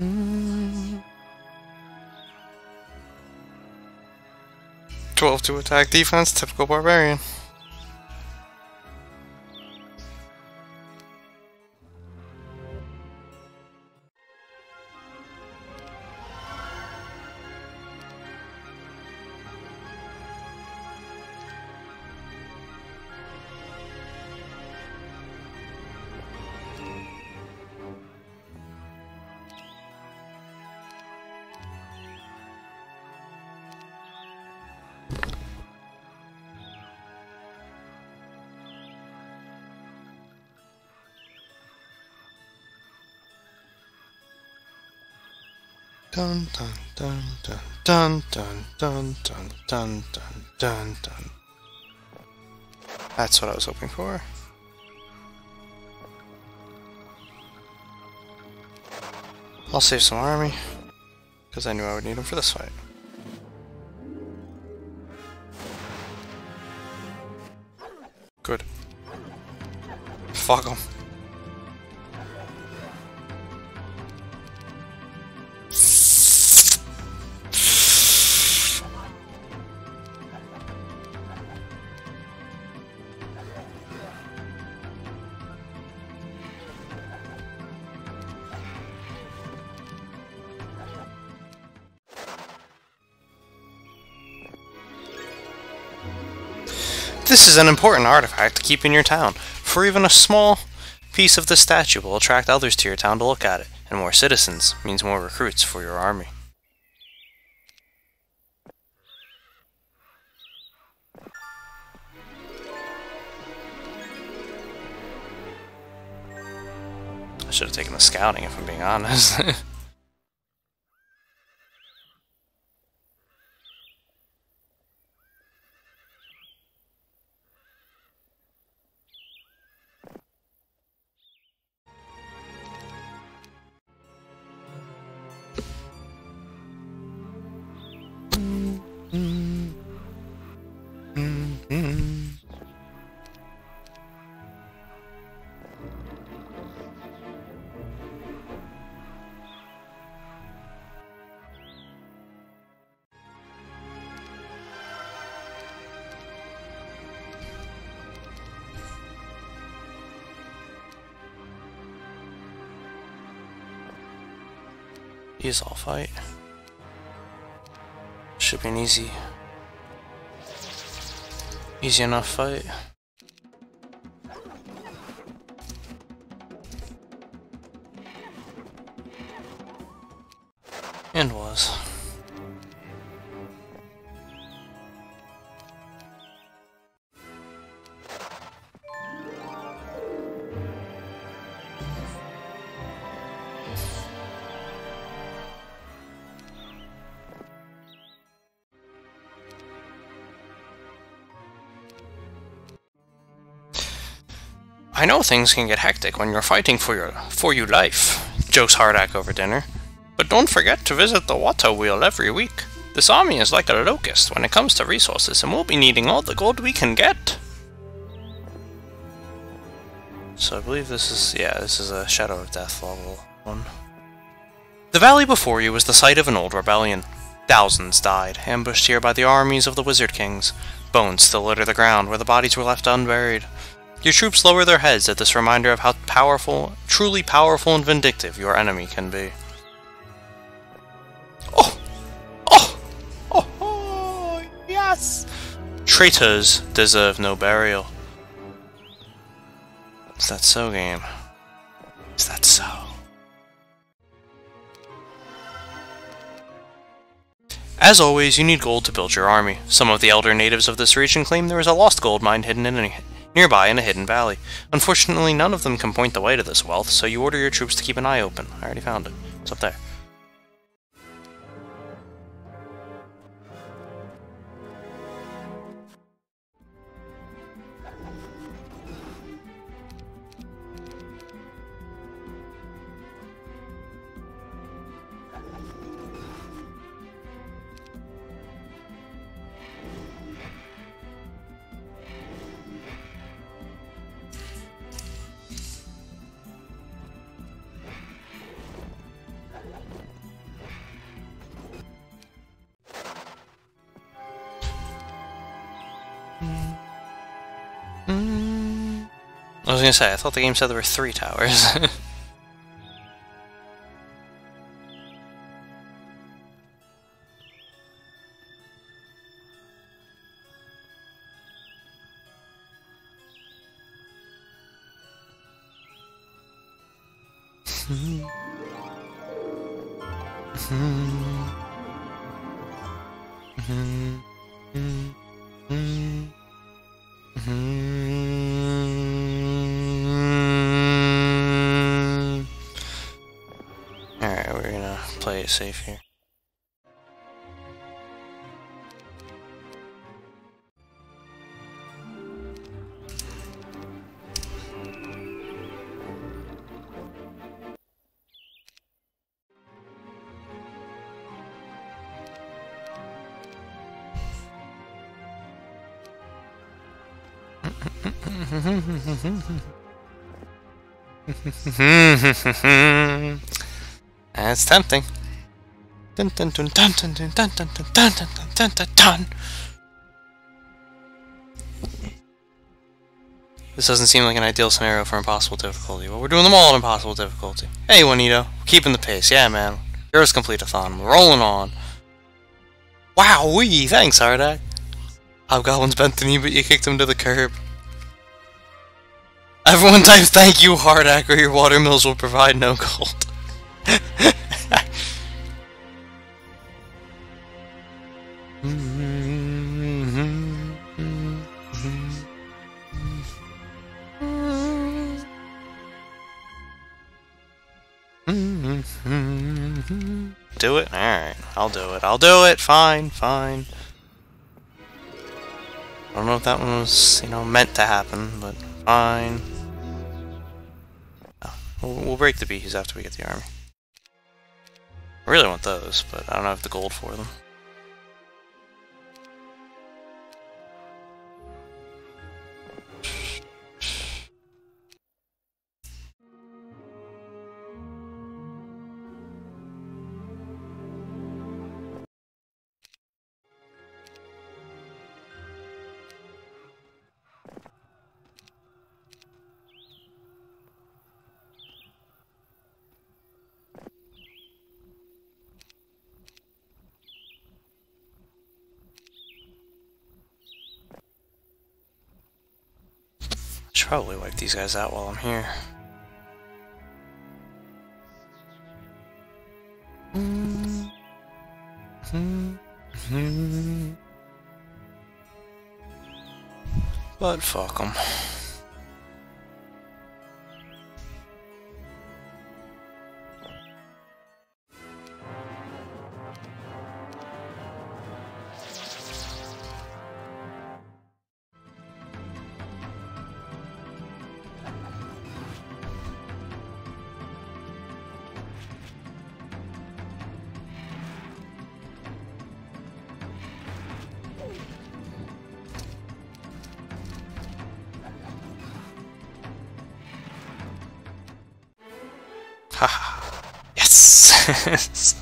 Mm. 12 to attack defense, typical barbarian. Dun dun dun dun dun dun dun dun dun dun dun. That's what I was hoping for. I'll save some army, because I knew I would need them for this fight. Good. Fuck them. This is an important artifact to keep in your town, for even a small piece of the statue will attract others to your town to look at it, and more citizens means more recruits for your army. I should have taken the scouting if I'm being honest. He's all fight. Should be an easy enough fight. And was. I know things can get hectic when you're fighting for your life, jokes Hardak over dinner. But don't forget to visit the water wheel every week. This army is like a locust when it comes to resources, and we'll be needing all the gold we can get. So I believe this is, yeah, this is a Shadow of Death level 1. The valley before you was the site of an old rebellion. Thousands died, ambushed here by the armies of the Wizard Kings. Bones still litter the ground where the bodies were left unburied. Your troops lower their heads at this reminder of how powerful, truly powerful and vindictive your enemy can be. Oh, yes! Traitors deserve no burial. Is that so, game? Is that so? As always, you need gold to build your army. Some of the elder natives of this region claim there is a lost gold mine hidden nearby in a hidden valley. Unfortunately, none of them can point the way to this wealth, so you order your troops to keep an eye open. I already found it. It's up there. I was gonna say, I thought the game said there were 3 towers. Alright, we're gonna play it safe here. That's tempting. Dun dun dun dun dun dun dun dun dun dun dun dun dun dun. This doesn't seem like an ideal scenario for impossible difficulty. Well, we're doing them all at impossible difficulty. Hey, Juanito. Keeping the pace. Yeah, man. Heroes complete-a-thon. We're rolling on. Wow-wee! Thanks, Hardak. Hobgoblins bent the knee, but you kicked him to the curb. Everyone type thank you, Hardak, or your watermills will provide no gold. Do it? Alright, I'll do it. I'll do it! Fine, fine. I don't know if that one was, you know, meant to happen, but fine. Oh, we'll break the bees after we get the army. I really want those, but I don't have the gold for them. Should probably wipe these guys out while I'm here. But fuck them. Yes!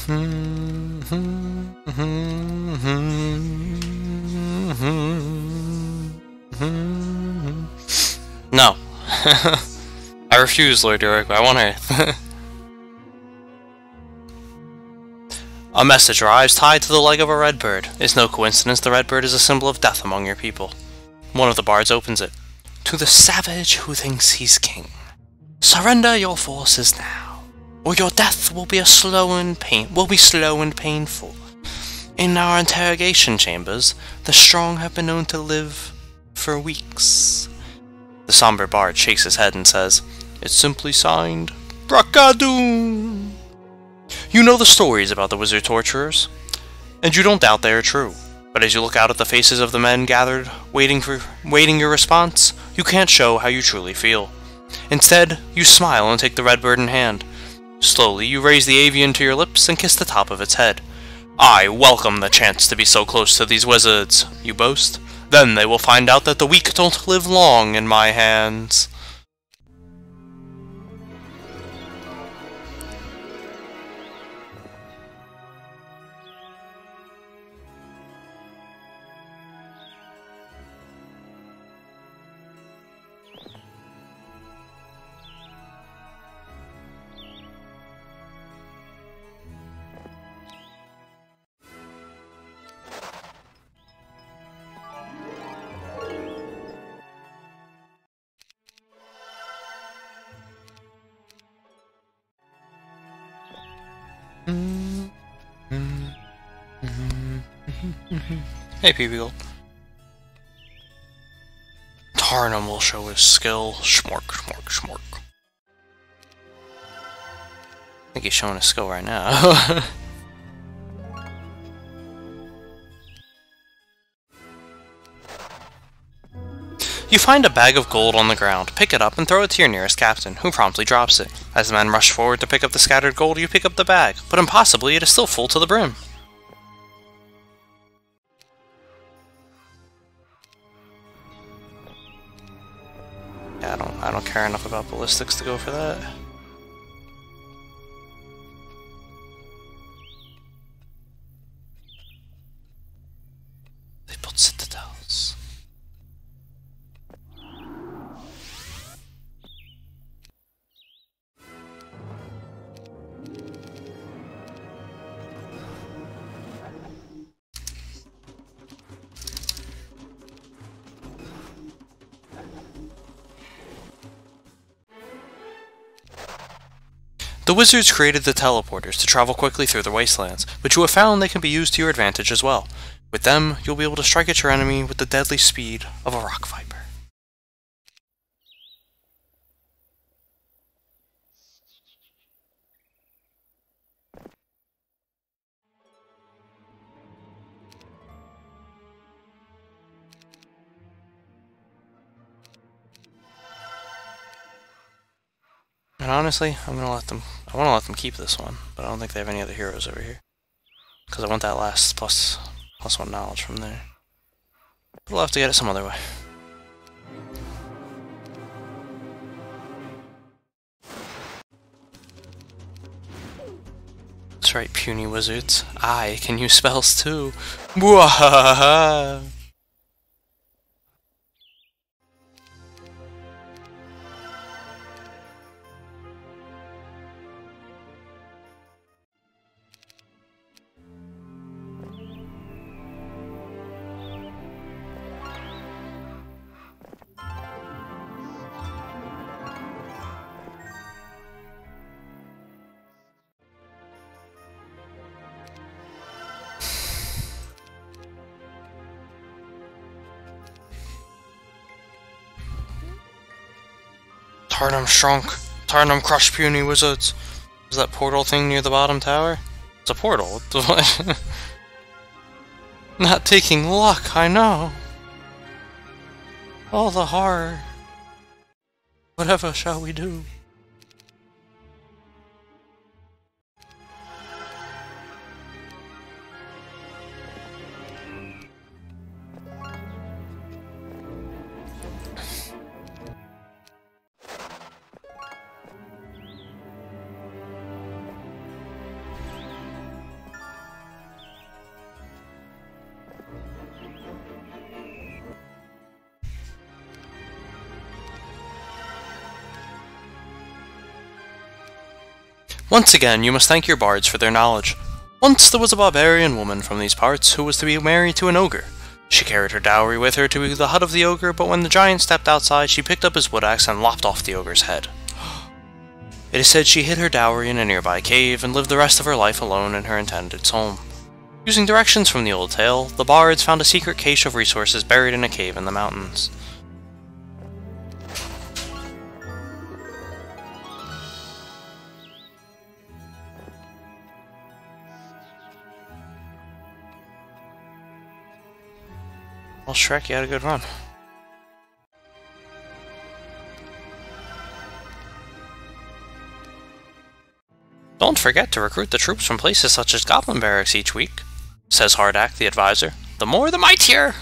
No. I refuse, Lord Yorick. I want Earth. A message arrives tied to the leg of a red bird. It's no coincidence the red bird is a symbol of death among your people. One of the bards opens it. To the savage who thinks he's king. Surrender your forces now, or your death will be slow and painful. In our interrogation chambers, the strong have been known to live for weeks. The somber bard shakes his head and says, It's simply signed, Brakadoon. You know the stories about the wizard torturers, and you don't doubt they are true. But as you look out at the faces of the men gathered, waiting your response, you can't show how you truly feel. Instead, you smile and take the red bird in hand. Slowly, you raise the avian to your lips and kiss the top of its head. I welcome the chance to be so close to these wizards, you boast. Then they will find out that the weak don't live long in my hands. Hey, people. Tarnum will show his skill. Schmork, schmork, schmork. I think he's showing his skill right now. You find a bag of gold on the ground, pick it up, and throw it to your nearest captain, who promptly drops it. As the men rush forward to pick up the scattered gold, you pick up the bag, but impossibly it is still full to the brim. Yeah, I don't care enough about ballistics to go for that. They built citadels. The wizards created the teleporters to travel quickly through the wastelands, but you have found they can be used to your advantage as well. With them, you'll be able to strike at your enemy with the deadly speed of a rock viper. And honestly, I want to let them keep this one, but I don't think they have any other heroes over here. Because I want that last plus one knowledge from there. But we'll have to get it some other way. That's right, puny wizards. I can use spells too. Mwahaha! Tarnum shrunk. Tarnum crushed puny wizards. Is that portal thing near the bottom tower? It's a portal. Not taking luck, I know. All the horror. Whatever shall we do? Once again, you must thank your bards for their knowledge. Once there was a barbarian woman from these parts who was to be married to an ogre. She carried her dowry with her to the hut of the ogre, but when the giant stepped outside, she picked up his wood axe and lopped off the ogre's head. It is said she hid her dowry in a nearby cave and lived the rest of her life alone in her intended's home. Using directions from the old tale, the bards found a secret cache of resources buried in a cave in the mountains. Well, Shrek, you had a good run. Don't forget to recruit the troops from places such as Goblin Barracks each week, says Hardak, the advisor. The more the mightier!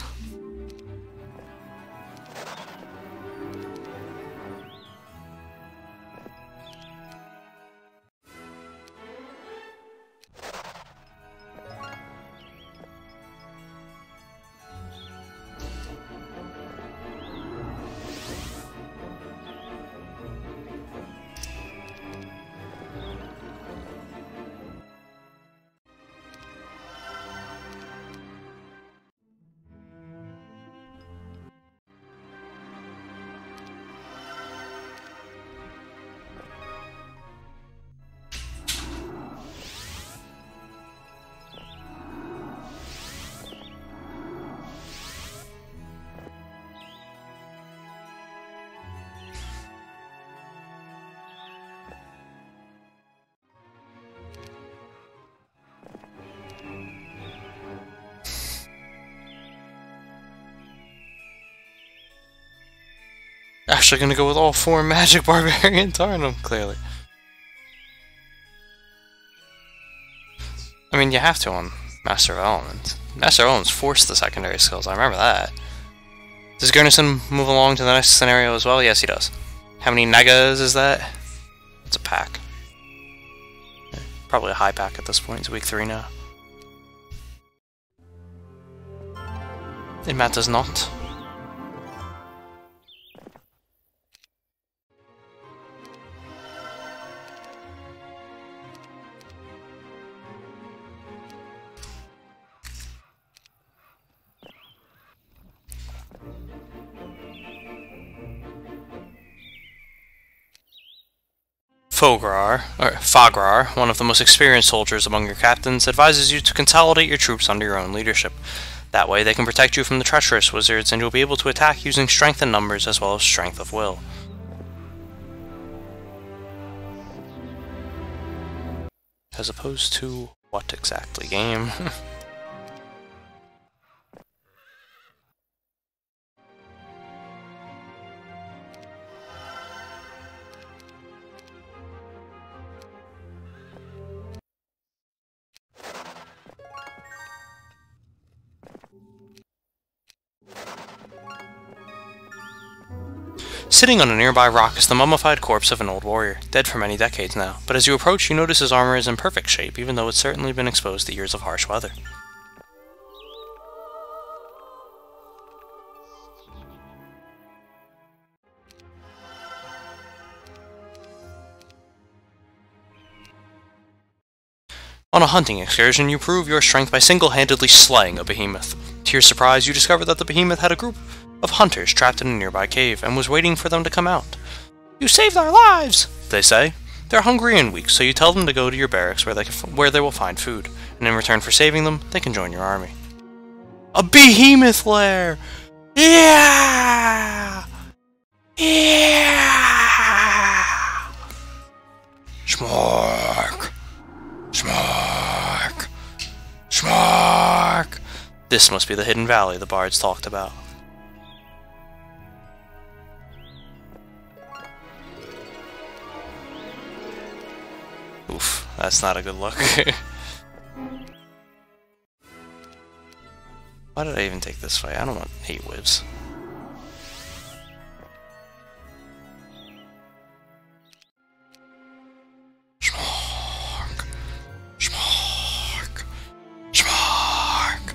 Actually gonna go with all 4 magic barbarian Tarnum, clearly. I mean, you have to on Master of Elements. Master of Elements forced the secondary skills, I remember that. Does Gurnison move along to the next scenario as well? Yes, he does. How many negas is that? It's a pack. Probably a high pack at this point, it's week 3 now. It matters not. Fagrar, one of the most experienced soldiers among your captains, advises you to consolidate your troops under your own leadership. That way they can protect you from the treacherous wizards, and you'll be able to attack using strength in numbers as well as strength of will. As opposed to what exactly, game? Sitting on a nearby rock is the mummified corpse of an old warrior, dead for many decades now, but as you approach you notice his armor is in perfect shape, even though it's certainly been exposed to years of harsh weather. On a hunting excursion, you prove your strength by single-handedly slaying a behemoth. To your surprise, you discover that the behemoth had a group of hunters trapped in a nearby cave, and was waiting for them to come out. "You saved our lives," they say. They're hungry and weak, so you tell them to go to your barracks where they will find food, and in return for saving them, they can join your army. A behemoth lair! Yeah! Yeah! Schmark! Schmark! Schmark! This must be the hidden valley the bards talked about. Oof, that's not a good look. Why did I even take this fight? I don't want 8 whips. Schmark. Schmark. Schmark.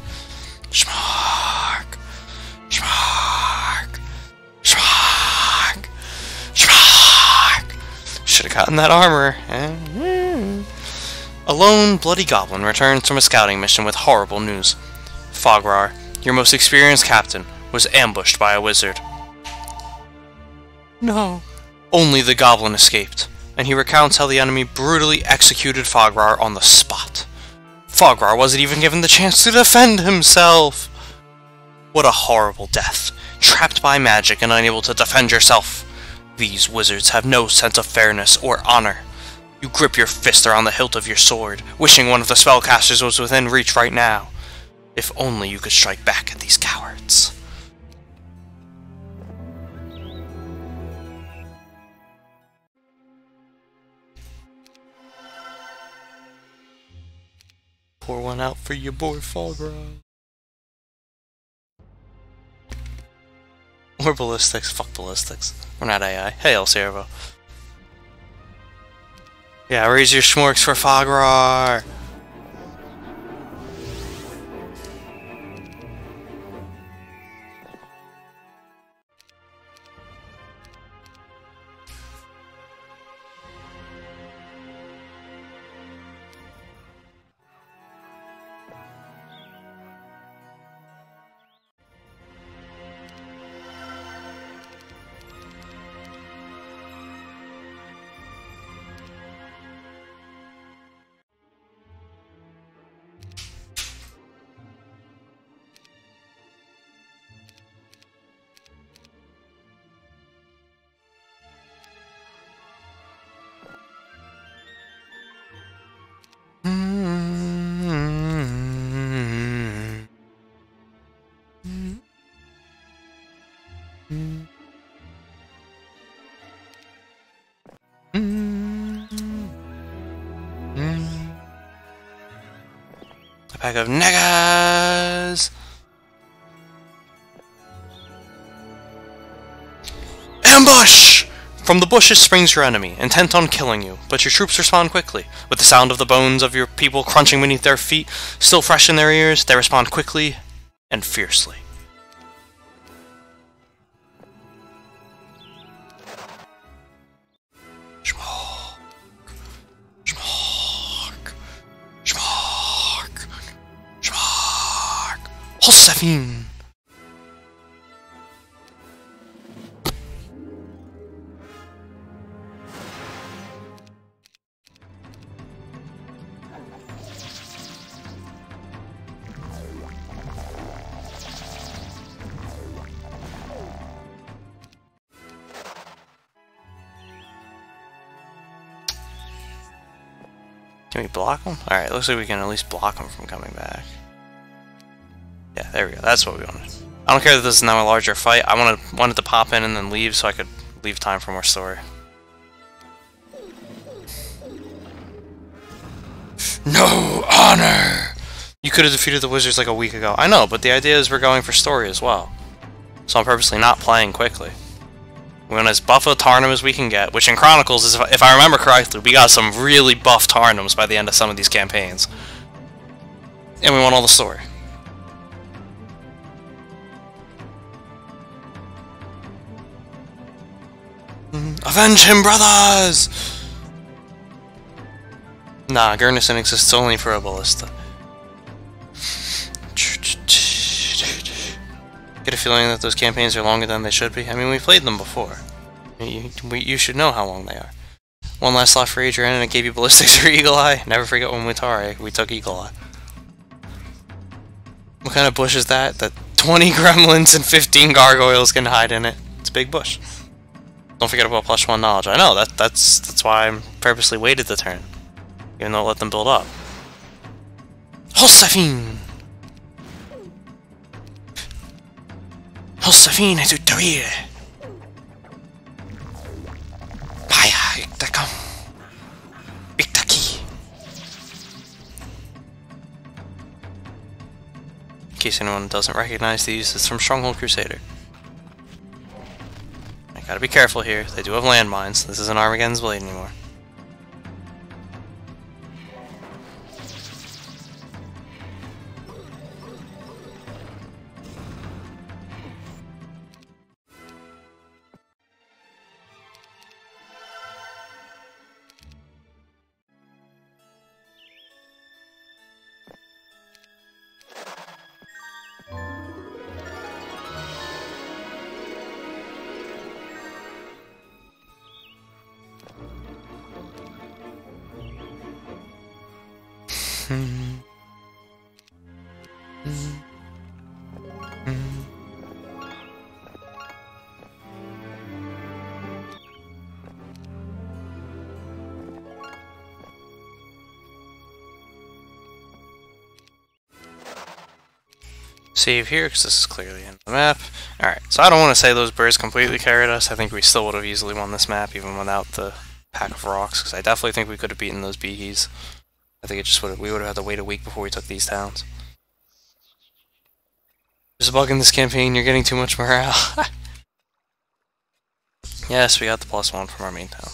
Schmark. Schmark. Schmark. Schmark. Should have gotten that armor. A lone, bloody goblin returns from a scouting mission with horrible news. Fograr, your most experienced captain, was ambushed by a wizard. No. Only the goblin escaped, and he recounts how the enemy brutally executed Fograr on the spot. Fograr wasn't even given the chance to defend himself! What a horrible death. Trapped by magic and unable to defend yourself. These wizards have no sense of fairness or honor. You grip your fist around the hilt of your sword, wishing one of the spellcasters was within reach right now. If only you could strike back at these cowards. Pour one out for your boy Fograr. Or ballistics. Fuck ballistics. We're not AI. Hey, El Ciervo. Yeah, raise your schmorks for Fograr. A pack of niggas! Ambush! From the bushes springs your enemy, intent on killing you, but your troops respond quickly. With the sound of the bones of your people crunching beneath their feet still fresh in their ears, they respond quickly and fiercely. Schmark. Schmark. Schmark. Schmark. Hosefin! Can we block them? Alright, looks like we can at least block them from coming back. Yeah, there we go. That's what we wanted. I don't care that this is now a larger fight. I wanted to pop in and then leave so I could leave time for more story. No honor! You could have defeated the wizards like a week ago. I know, but the idea is we're going for story as well. So I'm purposely not playing quickly. We want as buff a Tarnum as we can get, which in Chronicles is, if I remember correctly, we got some really buff Tarnums by the end of some of these campaigns. And we want all the story. Avenge him, brothers! Nah, Gurnison exists only for a ballista. Get a feeling that those campaigns are longer than they should be. I mean, we played them before. You should know how long they are. One last slot for Adrian, and it gave you ballistics or Eagle Eye. Never forget when we took Eagle Eye. What kind of bush is that? That 20 gremlins and 15 gargoyles can hide in it. It's a big bush. Don't forget about +1 knowledge. I know, that's why I purposely waited the turn. Even though it let them build up. Hosefin! Hosefin è tuttavia! Paya, iktakam! Iktaki! In case anyone doesn't recognize these, it's from Stronghold Crusader. I gotta be careful here, they do have landmines. This isn't Armageddon's Blade anymore. Save here, because this is clearly in the map. Alright, so I don't want to say those birds completely carried us. I think we still would have easily won this map, even without the pack of rocks, because I definitely think we could have beaten those beehies. I think it just we would have had to wait a week before we took these towns. There's a bug in this campaign, you're getting too much morale. Yes, we got the +1 from our main town.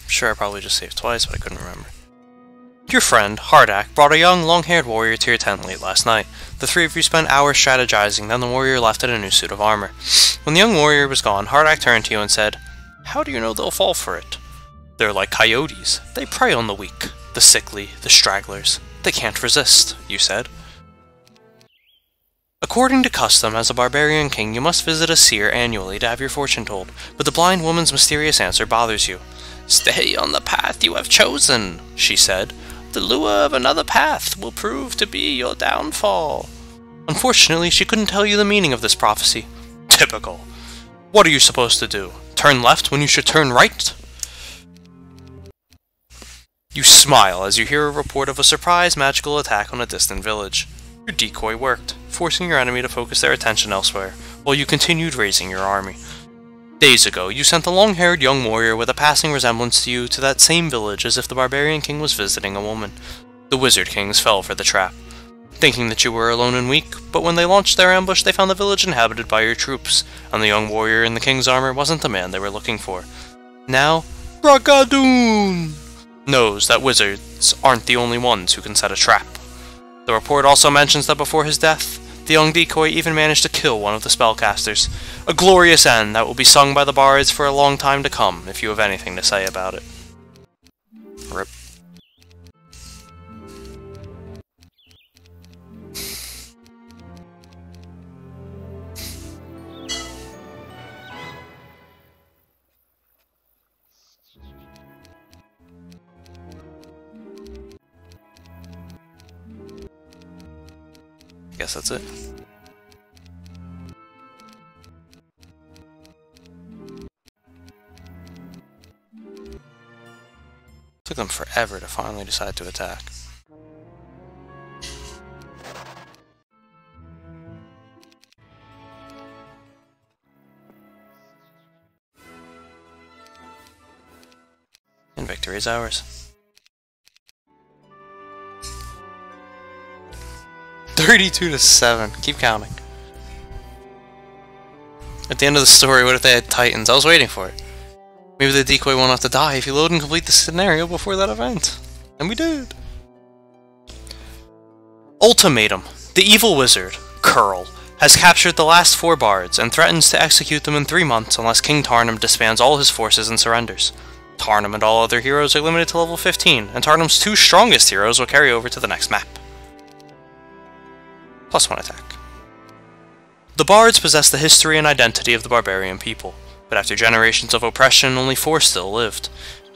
Sure, I probably just saved twice, but I couldn't remember. Your friend, Hardak, brought a young, long-haired warrior to your tent late last night. The three of you spent hours strategizing, then the warrior left in a new suit of armor. When the young warrior was gone, Hardak turned to you and said, "How do you know they'll fall for it? They're like coyotes. They prey on the weak, the sickly, the stragglers. They can't resist," you said. According to custom, as a barbarian king, you must visit a seer annually to have your fortune told, but the blind woman's mysterious answer bothers you. "Stay on the path you have chosen," she said. "The lure of another path will prove to be your downfall." Unfortunately, she couldn't tell you the meaning of this prophecy. Typical. What are you supposed to do? Turn left when you should turn right? You smile as you hear a report of a surprise magical attack on a distant village. Your decoy worked, forcing your enemy to focus their attention elsewhere, while you continued raising your army. Days ago, you sent a long-haired young warrior with a passing resemblance to you to that same village as if the barbarian king was visiting a woman. The wizard kings fell for the trap, thinking that you were alone and weak, but when they launched their ambush they found the village inhabited by your troops, and the young warrior in the king's armor wasn't the man they were looking for. Now, Bragadoon knows that wizards aren't the only ones who can set a trap. The report also mentions that before his death, the young decoy even managed to kill one of the spellcasters. A glorious end that will be sung by the bards for a long time to come, if you have anything to say about it. Rip. Guess that's it. Took them forever to finally decide to attack. And victory is ours. 32-7. Keep counting. At the end of the story, what if they had Titans? I was waiting for it. Maybe the decoy won't have to die if you load and complete the scenario before that event. And we did. Ultimatum. The evil wizard, Curl, has captured the last 4 bards and threatens to execute them in 3 months unless King Tarnum disbands all his forces and surrenders. Tarnum and all other heroes are limited to level 15, and Tarnum's 2 strongest heroes will carry over to the next map. +1 attack. The bards possess the history and identity of the barbarian people, but after generations of oppression, only 4 still lived.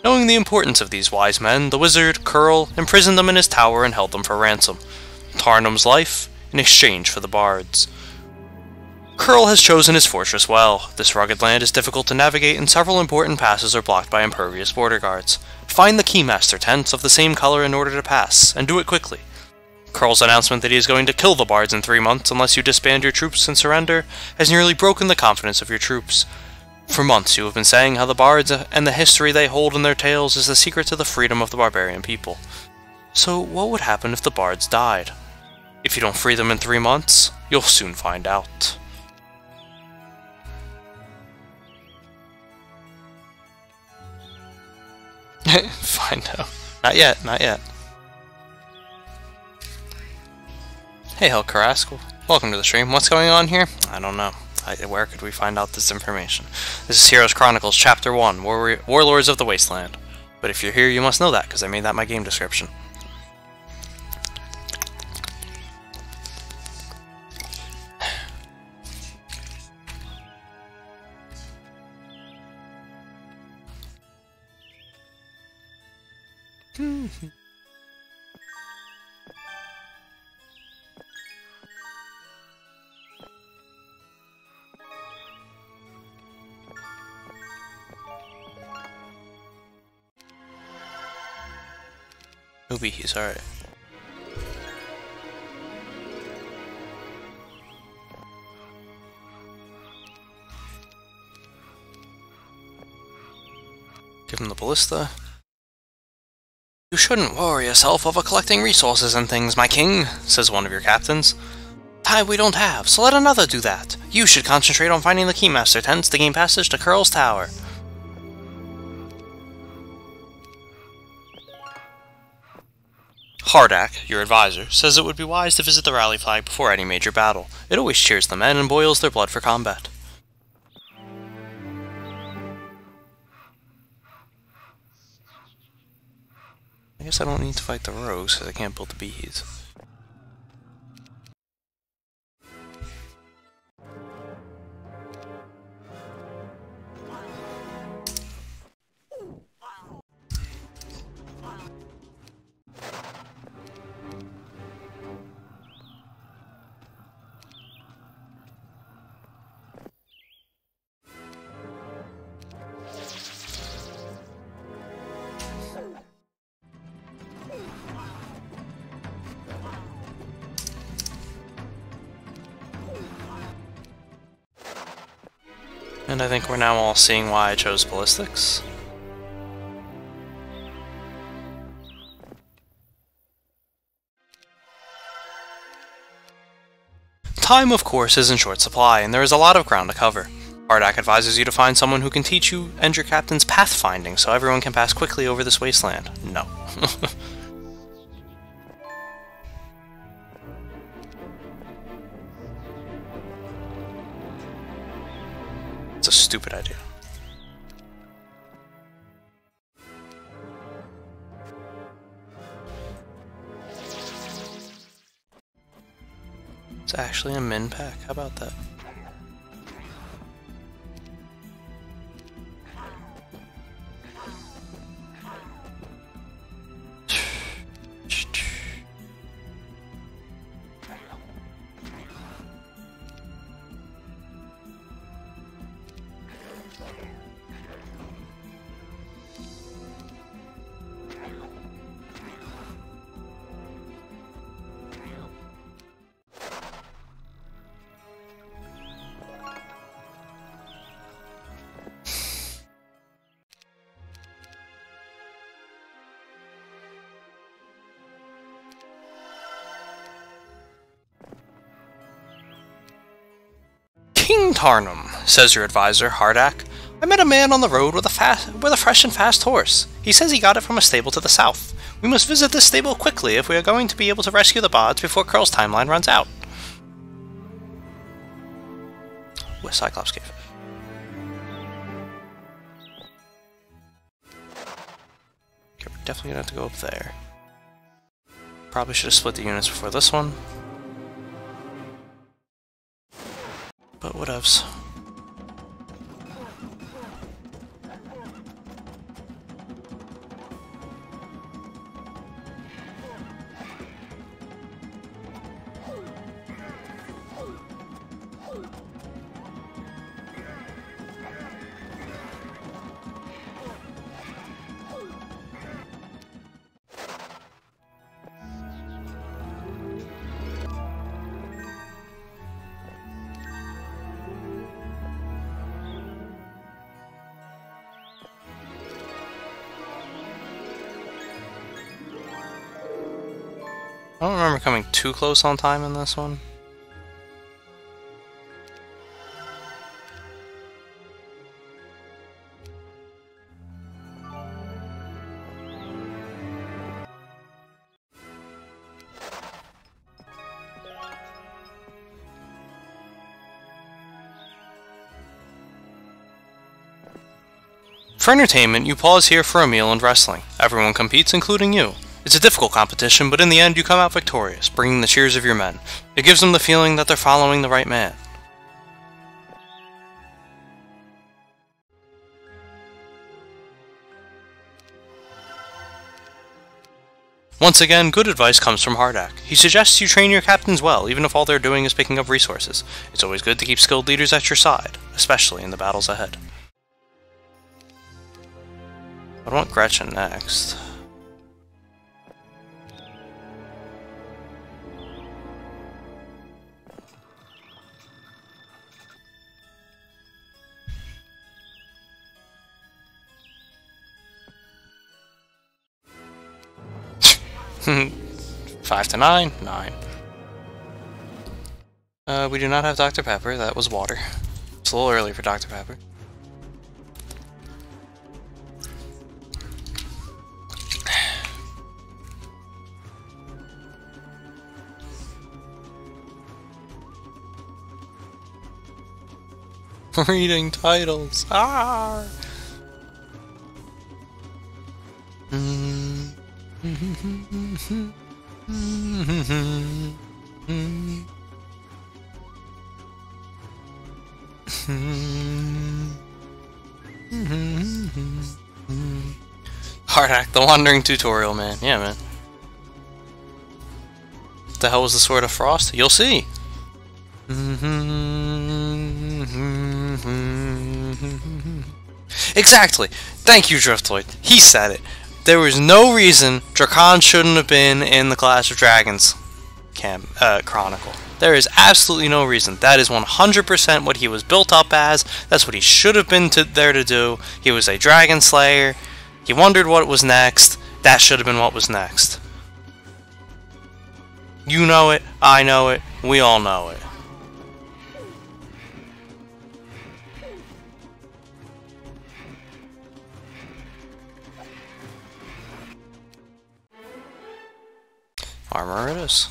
Knowing the importance of these wise men, the wizard, Curl, imprisoned them in his tower and held them for ransom. Tarnum's life in exchange for the bards. Curl has chosen his fortress well. This rugged land is difficult to navigate and several important passes are blocked by impervious border guards. Find the Keymaster tents of the same color in order to pass, and do it quickly. Curl's announcement that he is going to kill the bards in 3 months unless you disband your troops and surrender has nearly broken the confidence of your troops. For months you have been saying how the bards and the history they hold in their tales is the secret to the freedom of the barbarian people. So what would happen if the bards died? If you don't free them in 3 months, you'll soon find out. Find out. Not yet, not yet. Hey Hellcarask, welcome to the stream. What's going on here? I don't know. Where could we find out this information? This is Heroes Chronicles Chapter 1, Warlords of the Wasteland. But if you're here, you must know that, because I made that my game description. Maybe he's alright. Give him the ballista. You shouldn't worry yourself over collecting resources and things, my king, says one of your captains. Time we don't have, so let another do that. You should concentrate on finding the Keymaster tents to gain passage to Curl's Tower. Hardak, your advisor, says it would be wise to visit the rally flag before any major battle. It always cheers the men and boils their blood for combat. I guess I don't need to fight the rogues because I can't build the bees. And I think we're now all seeing why I chose ballistics. Time, of course, is in short supply, and there is a lot of ground to cover. Hardak advises you to find someone who can teach you and your captains pathfinding so everyone can pass quickly over this wasteland. No. It's a stupid idea. It's actually a min pack. How about that? King Tarnum, says your advisor, Hardak. I met a man on the road with a fresh and fast horse. He says he got it from a stable to the south. We must visit this stable quickly if we are going to be able to rescue the bods before Curl's timeline runs out. With Cyclops Cave. Okay, we're definitely gonna have to go up there. Probably should have split the units before this one. But whatevs. I don't remember coming too close on time in this one. For entertainment, you pause here for a meal and wrestling. Everyone competes, including you. It's a difficult competition, but in the end you come out victorious, bringing the cheers of your men. It gives them the feeling that they're following the right man. Once again, good advice comes from Hardak. He suggests you train your captains well, even if all they're doing is picking up resources. It's always good to keep skilled leaders at your side, especially in the battles ahead. I want Gretchen next. Five to 9? 9. We do not have Dr. Pepper. That was water. It's a little early for Dr. Pepper. Reading titles. Ah. Hardak, the Wandering Tutorial Man. Yeah, man. What the hell was the Sword of Frost? You'll see. Exactly. Thank you, Driftoid. He said it. There was no reason Drakon shouldn't have been in the Clash of Dragons Chronicle. There is absolutely no reason. That is 100% what he was built up as. That's what he should have been there to do. He was a Dragon Slayer. He wondered what was next. That should have been what was next. You know it. I know it. We all know it. Armor it is.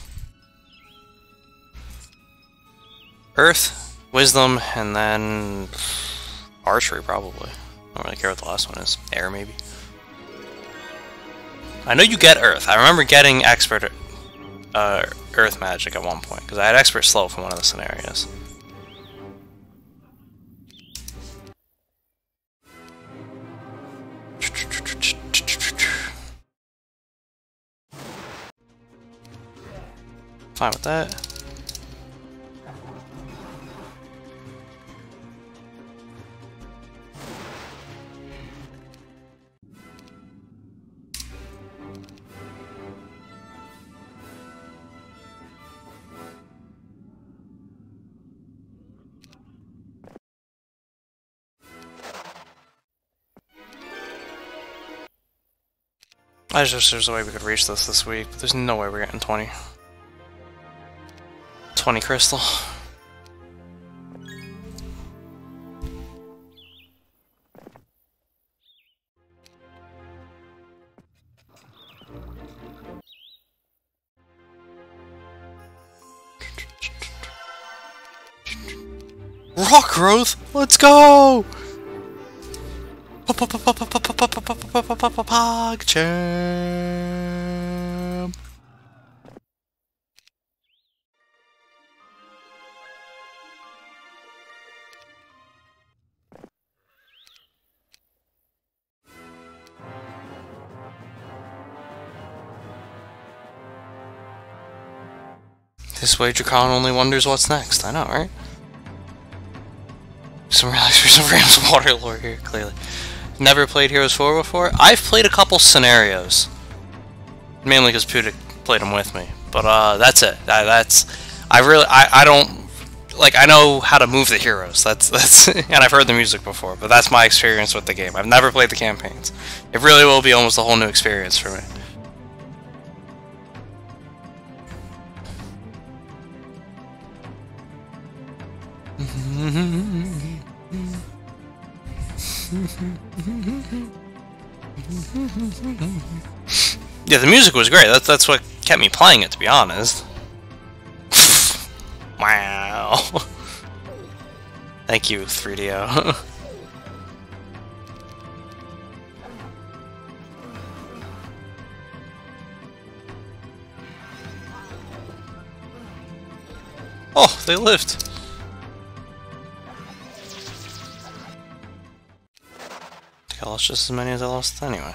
Earth, Wisdom, and then Archery, probably. I don't really care what the last one is. Air, maybe. I know you get Earth. I remember getting Expert Earth Magic at one point, because I had Expert Slow from one of the scenarios. Fine with that. I just there's a way we could reach this week, but there's no way we're getting 20 crystal. Rock growth, let's go! PogChamp. This way Drakon only wonders what's next. I know, right? Some random water lore here, clearly. Never played Heroes 4 before. I've played a couple scenarios. Mainly because Pudik played them with me. But that's it. I don't like, I know how to move the heroes. That's and I've heard the music before, but that's my experience with the game. I've never played the campaigns. It really will be almost a whole new experience for me. Yeah, the music was great. That's what kept me playing it, to be honest. Wow. Thank you, 3DO. Oh, they lived. I lost just as many as I lost anyway.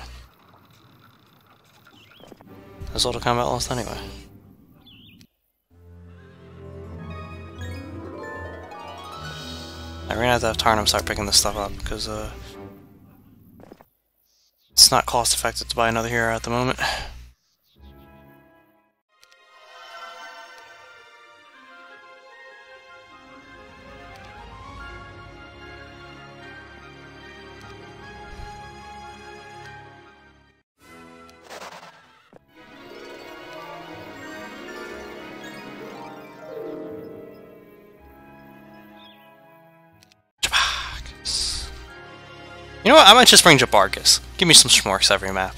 It's auto combat lost anyway. We're gonna have to have Tarnum start picking this stuff up, because it's not cost effective to buy another hero at the moment. You know what, I might just bring Jabarkis. Give me some schmorks every map.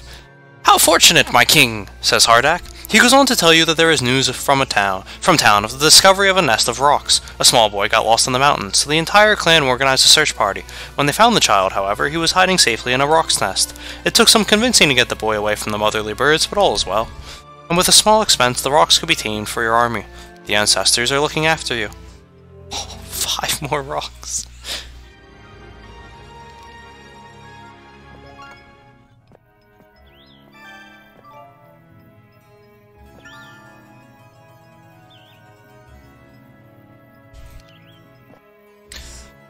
How fortunate, my king, says Hardak. He goes on to tell you that there is news from town of the discovery of a nest of rocks. A small boy got lost in the mountains, so the entire clan organized a search party. When they found the child, however, he was hiding safely in a rock's nest. It took some convincing to get the boy away from the motherly birds, but all is well. And with a small expense, the rocks could be tamed for your army. The ancestors are looking after you. Oh, 5 more rocks.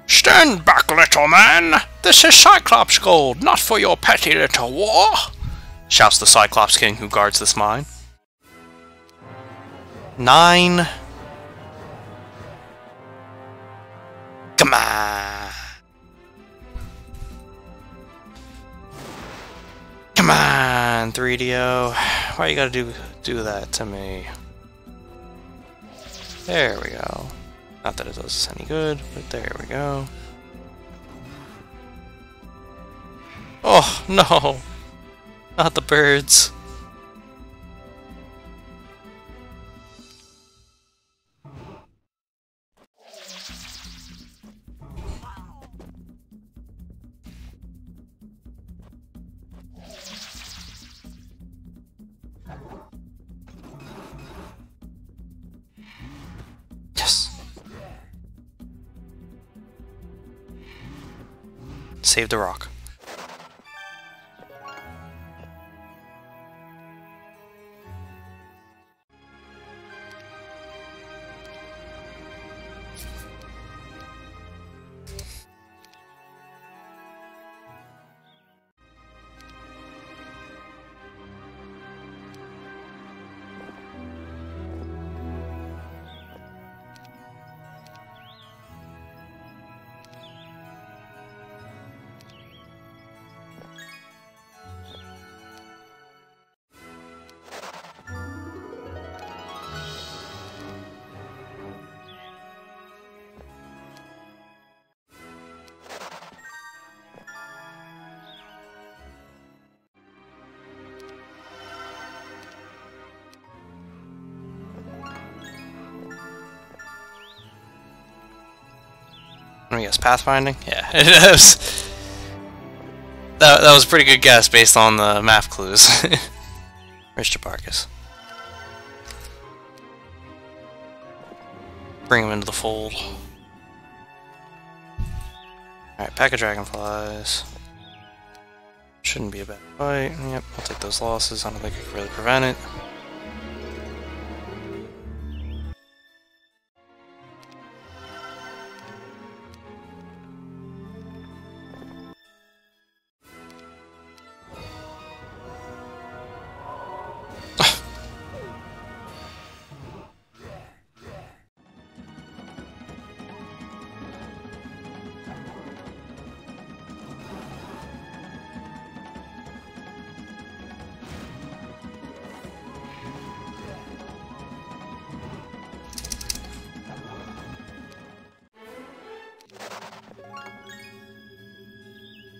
Stand back, little man! This is Cyclops gold, not for your petty little war! Shouts the Cyclops king who guards this mine. 9. Come on! Come on, 3DO. Why you gotta do that to me? There we go. Not that it does us any good, but there we go. Oh, no! Not the birds. Save the rock. Let me guess, pathfinding? Yeah, it is. That was a pretty good guess based on the map clues. Where's Jabarkis? Bring him into the fold. Alright, pack of dragonflies. Shouldn't be a bad fight. Yep, I'll take those losses. I don't think I can really prevent it.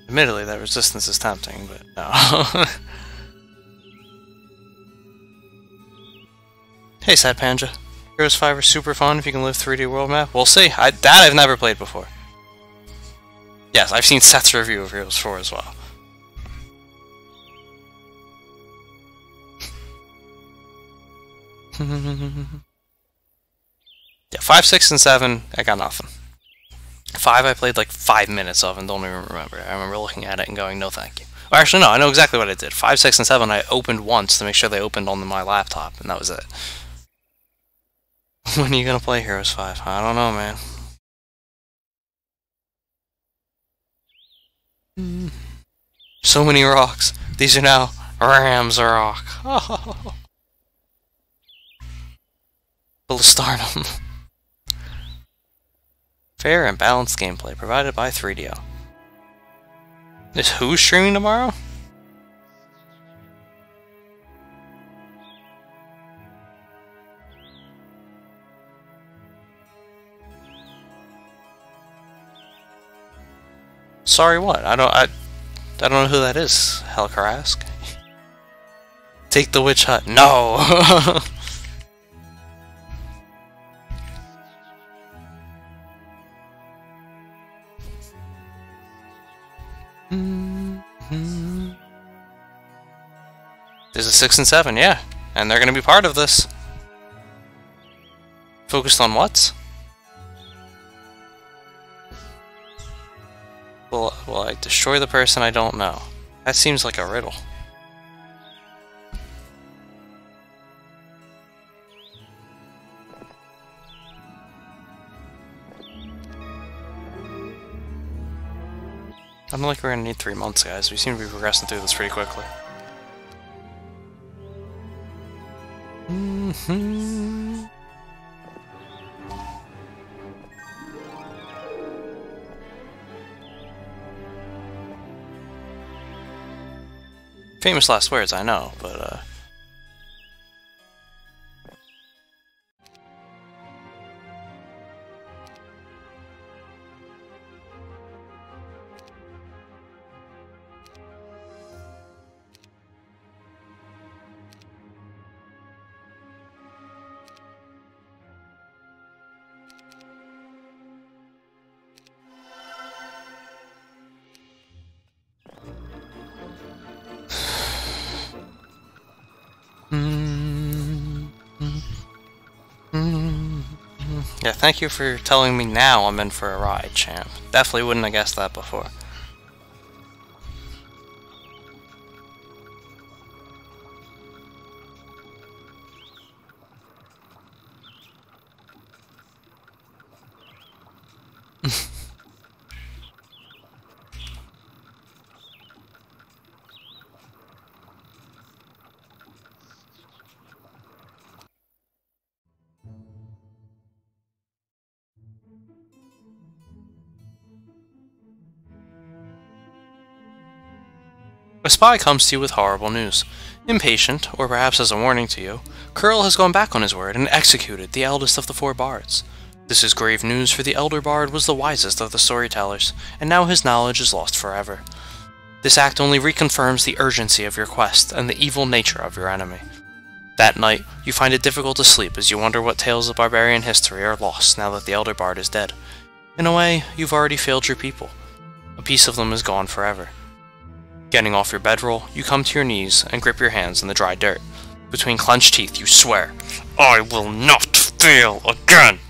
Admittedly, that resistance is tempting, but no. Hey, Sad Panja. Heroes 5 are super fun if you can live 3D world map. We'll see. That I've never played before. Yes, I've seen Seth's review of Heroes 4 as well. Yeah, 5, 6, and 7, I got nothing. 5 I played like 5 minutes of and don't even remember. I remember looking at it and going, no thank you. Or actually, no, I know exactly what I did. 5, 6, and 7 I opened once to make sure they opened on my laptop, and that was it. When are you gonna play Heroes 5? I don't know, man. So many rocks. These are now Ram's Rock. Oh. Full of stardom. Fair and balanced gameplay provided by 3DO. Is who streaming tomorrow? Sorry, what? I don't know who that is. Helkarask. Take the witch hut. No. There's a 6 and 7, yeah. And they're gonna be part of this. Focused on what? Will I destroy the person I don't know? That seems like a riddle. I don't think we're gonna need 3 months, guys. We seem to be progressing through this pretty quickly. Famous last words, I know, but yeah, thank you for telling me now I'm in for a ride, champ. Definitely wouldn't have guessed that before. A spy comes to you with horrible news. Impatient, or perhaps as a warning to you, Curl has gone back on his word and executed the eldest of the 4 bards. This is grave news, for the elder bard was the wisest of the storytellers, and now his knowledge is lost forever. This act only reconfirms the urgency of your quest and the evil nature of your enemy. That night, you find it difficult to sleep as you wonder what tales of barbarian history are lost now that the elder bard is dead. In a way, you've already failed your people. A piece of them is gone forever. Getting off your bedroll, you come to your knees and grip your hands in the dry dirt. Between clenched teeth, you swear, "I will not fail again!"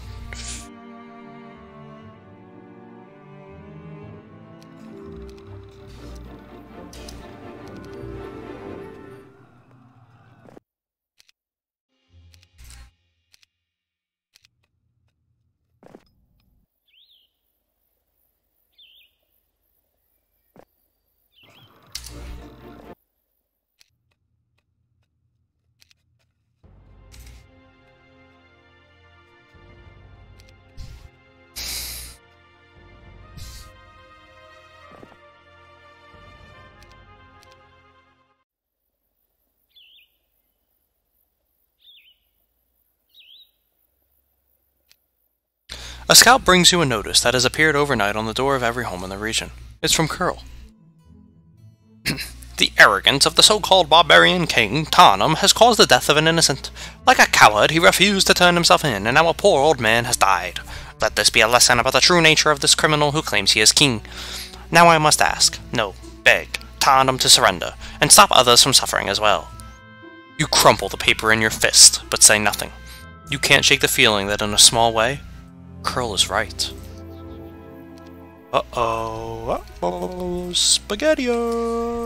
A scout brings you a notice that has appeared overnight on the door of every home in the region. It's from Curl. The arrogance of the so-called barbarian king, Tarnum, has caused the death of an innocent. Like a coward, he refused to turn himself in, and now a poor old man has died. Let this be a lesson about the true nature of this criminal who claims he is king. Now I must ask, no, beg, Tarnum to surrender, and stop others from suffering as well. You crumple the paper in your fist, but say nothing. You can't shake the feeling that in a small way, Curl is right. Uh-oh. Uh-oh. Spaghetti-o.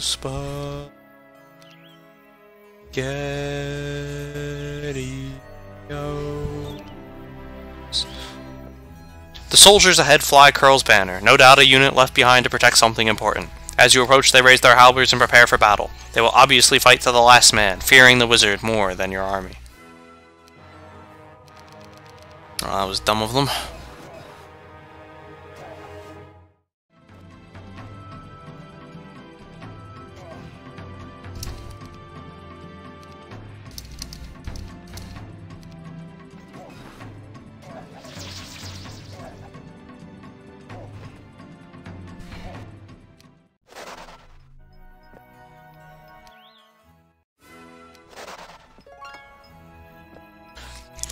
Spaghetti-o. The soldiers ahead fly Curl's banner, no doubt a unit left behind to protect something important. As you approach, they raise their halberds and prepare for battle. They will obviously fight to the last man, fearing the wizard more than your army. Oh, that was dumb of them.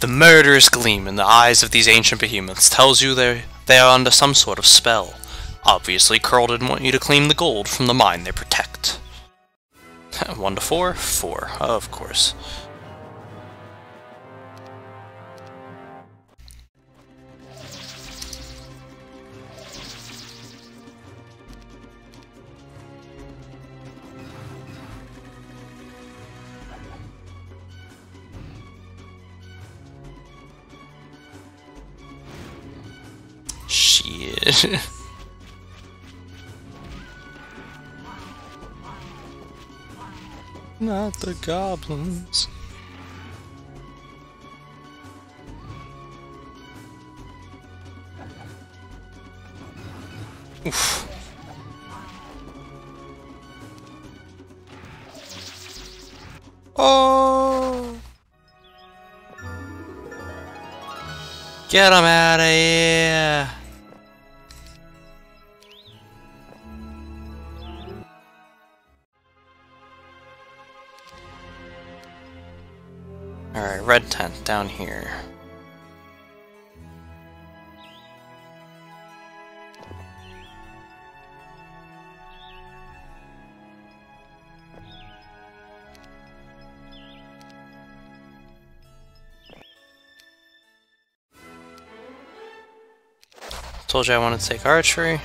The murderous gleam in the eyes of these ancient behemoths tells you they are under some sort of spell. Obviously, Curl didn't want you to claim the gold from the mine they protect. 1 to 4? 4, of course. Shit. Not the goblins. Oof. Oh! Get him out of here! Alright, red tent down here. Told you I wanted to take archery.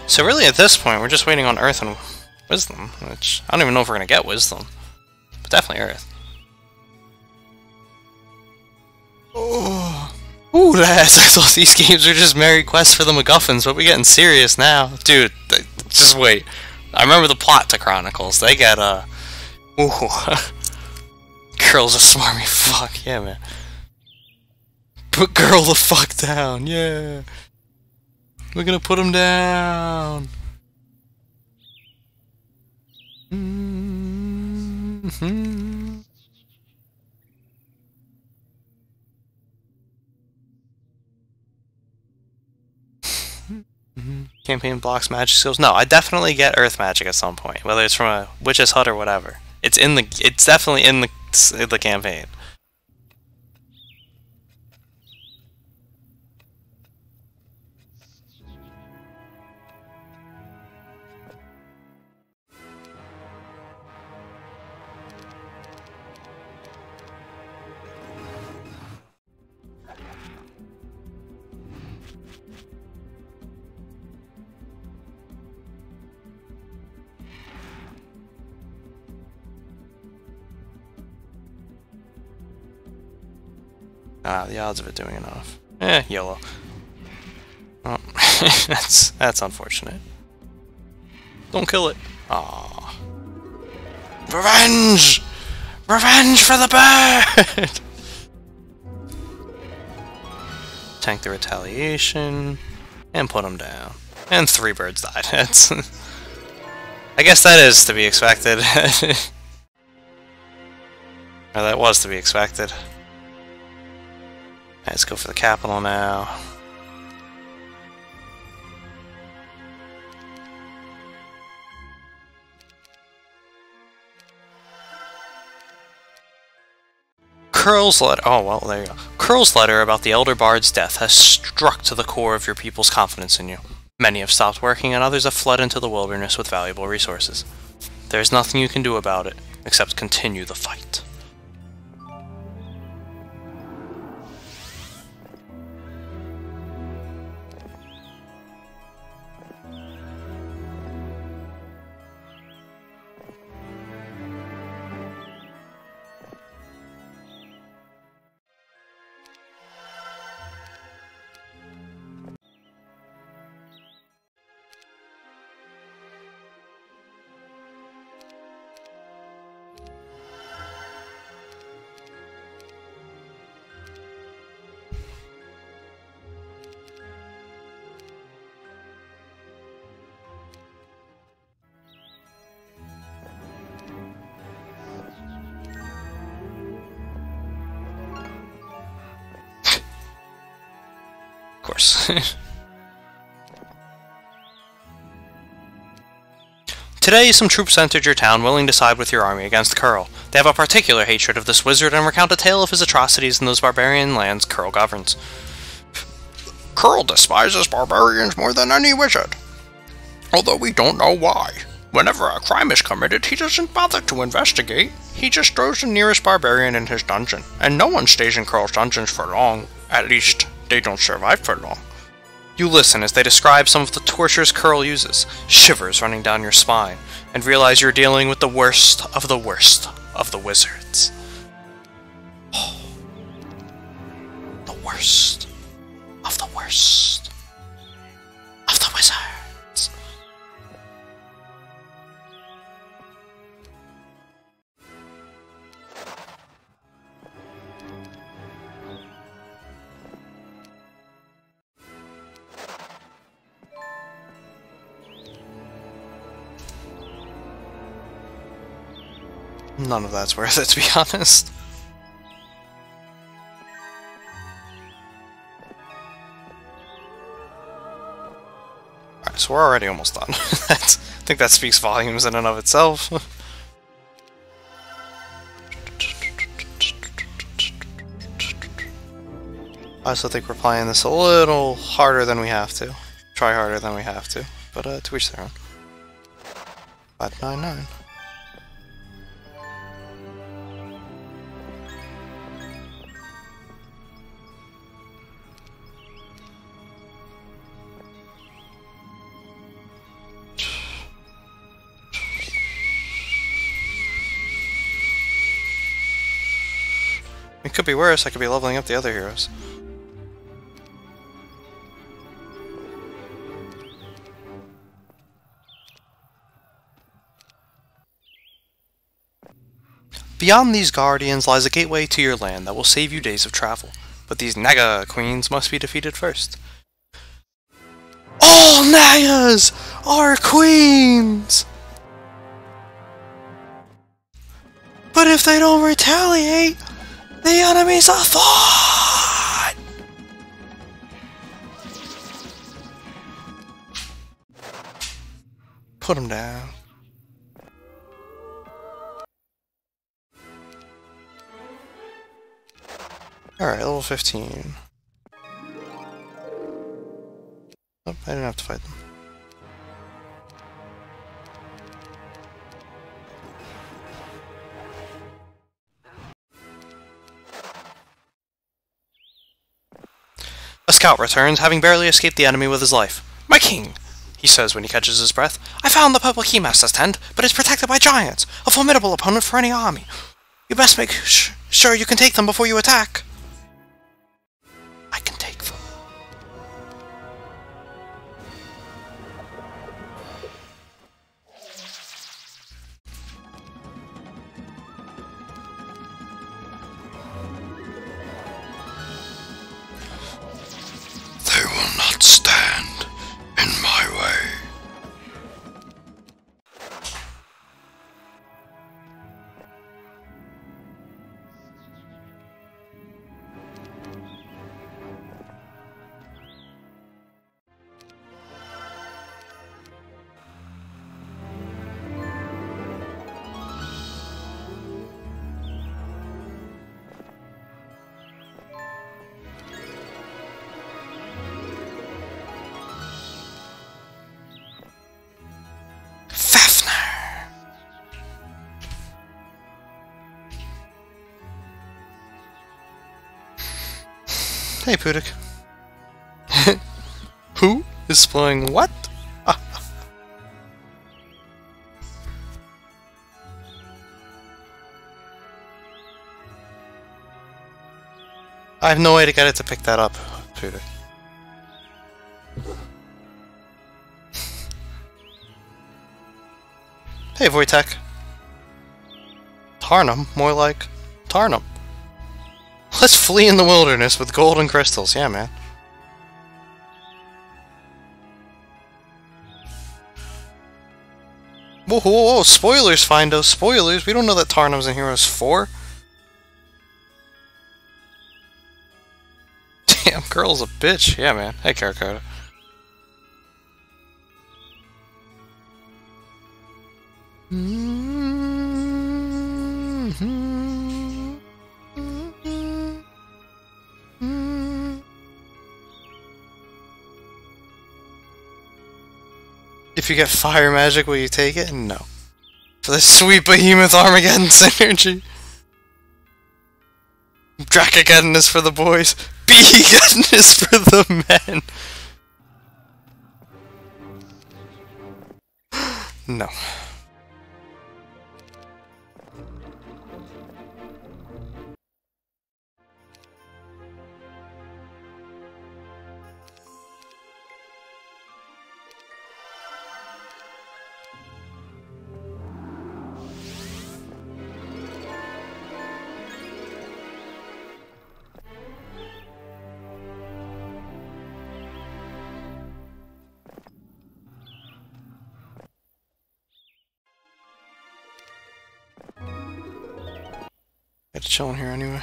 So really at this point we're just waiting on Earth and Wisdom, which I don't even know if we're gonna get Wisdom. But definitely Earth. Oh. Ooh, lads, I thought these games were just merry quests for the MacGuffins, but we're getting serious now. Dude, just wait. I remember the plot to Chronicles. They get, ooh. Girl's a smarmy fuck, yeah, man. Put girl the fuck down, yeah. We're gonna put him down. Mm-hmm. Campaign blocks magic skills. No, I definitely get earth magic at some point, whether it's from a witch's hut or whatever. It's definitely in the campaign. Ah, the odds of it doing enough. YOLO. Oh, that's unfortunate. Don't kill it. Aww. Revenge! Revenge for the bird! Tank the retaliation. And put him down. And 3 birds died. That's I guess that is to be expected. Or that was to be expected. Let's go for the capital now. Curl's letter. Oh, well, there you go. Curl's letter about the Elder Bard's death has struck to the core of your people's confidence in you. Many have stopped working, and others have fled into the wilderness with valuable resources. There's nothing you can do about it, except continue the fight. Of course. Today, some troops entered your town willing to side with your army against Curl. They have a particular hatred of this wizard and recount a tale of his atrocities in those barbarian lands Curl governs. Curl despises barbarians more than any wizard, although we don't know why. Whenever a crime is committed, he doesn't bother to investigate. He just throws the nearest barbarian in his dungeon, and no one stays in Curl's dungeons for long. At least, they don't survive for long. You listen as they describe some of the tortures Curl uses, shivers running down your spine, and realize you're dealing with the worst of the worst of the wizards. Oh, the worst of the worst of the wizards. None of that's worth it, to be honest. Alright, so we're already almost done. I think that speaks volumes in and of itself. I also think we're playing this a little harder than we have to. Try harder than we have to. But to each their own. 599. It could be worse, I could be leveling up the other heroes. Beyond these guardians lies a gateway to your land that will save you days of travel, but these Naga queens must be defeated first. All Nagas are queens! But if they don't retaliate, the enemy's a thought! Put him down. Alright, level 15. Oh, I didn't have to fight them. A scout returns, having barely escaped the enemy with his life. "My king," he says when he catches his breath, "I found the purple keymaster's tent, but it's protected by giants, a formidable opponent for any army. You best make sure you can take them before you attack." I can take them. They will not stand in my way. Hey, Pudik. Who is playing what? I have no way to get it to pick that up, Pudik. Hey, Wojtek. Tarnum? More like Tarnum. Let's flee in the wilderness with gold and crystals. Yeah, man. Whoa, whoa, whoa. Spoilers, Findo. Spoilers. We don't know that Tarnum's in Heroes 4. Damn, girl's a bitch. Yeah, man. Hey, Karakota. If you get fire magic, will you take it? No. For the sweet behemoth Armageddon synergy. Drakageddon is for the boys. Behegeddon is for the men. No. It's chilling here anyway.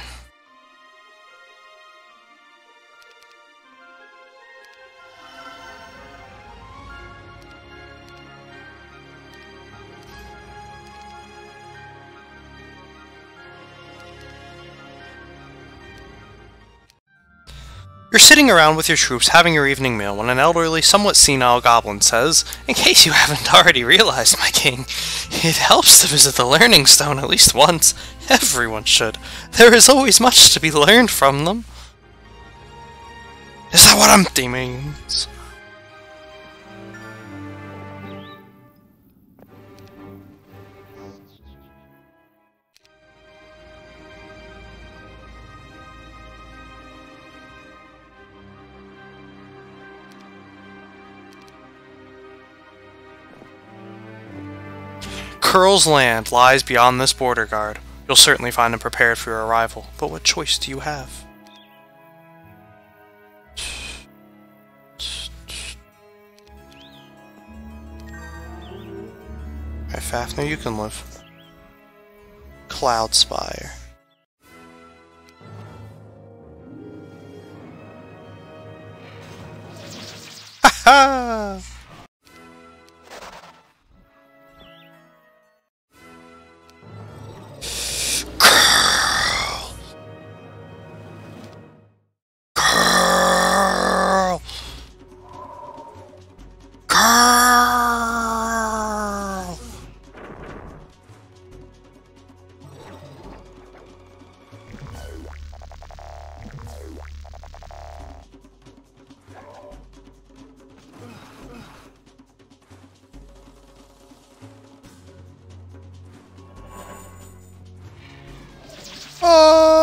You're sitting around with your troops having your evening meal when an elderly, somewhat senile goblin says, "In case you haven't already realized, my king, it helps to visit the Learning Stone at least once. Everyone should. There is always much to be learned from them." Is that what empty means? Curl's land lies beyond this border guard. You'll certainly find them prepared for your arrival, but what choice do you have? Alright, Fafnir, you can live. Cloudspire. Ha ha! Oh!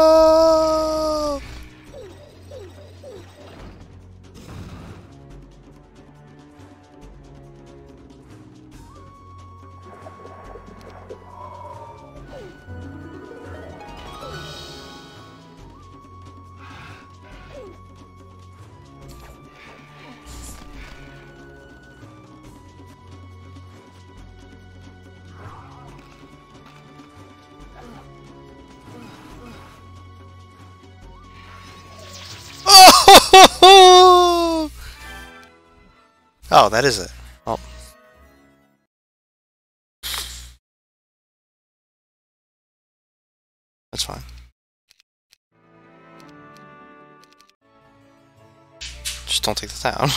Oh, that is it. Oh. That's fine. Just don't take the town.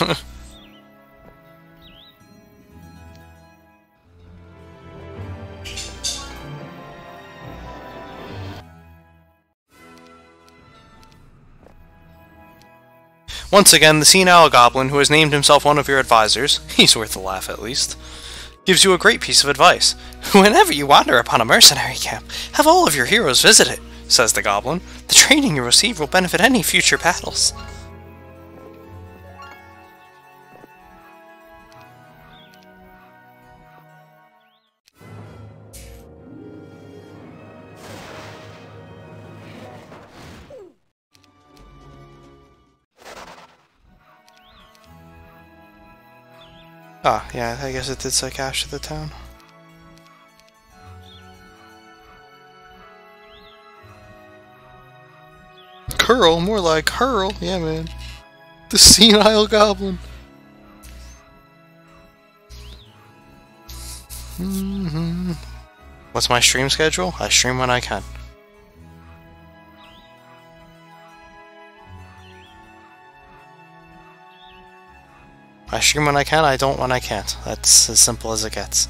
Once again, the senile goblin, who has named himself one of your advisors, he's worth a laugh at least, gives you a great piece of advice. Whenever you wander upon a mercenary camp, have all of your heroes visit it, says the goblin. The training you receive will benefit any future battles. Ah, yeah, I guess it did say capture the town. Curl, more like hurl, yeah man. The senile goblin. What's my stream schedule? I stream when I can. I stream when I can, I don't when I can't. That's as simple as it gets.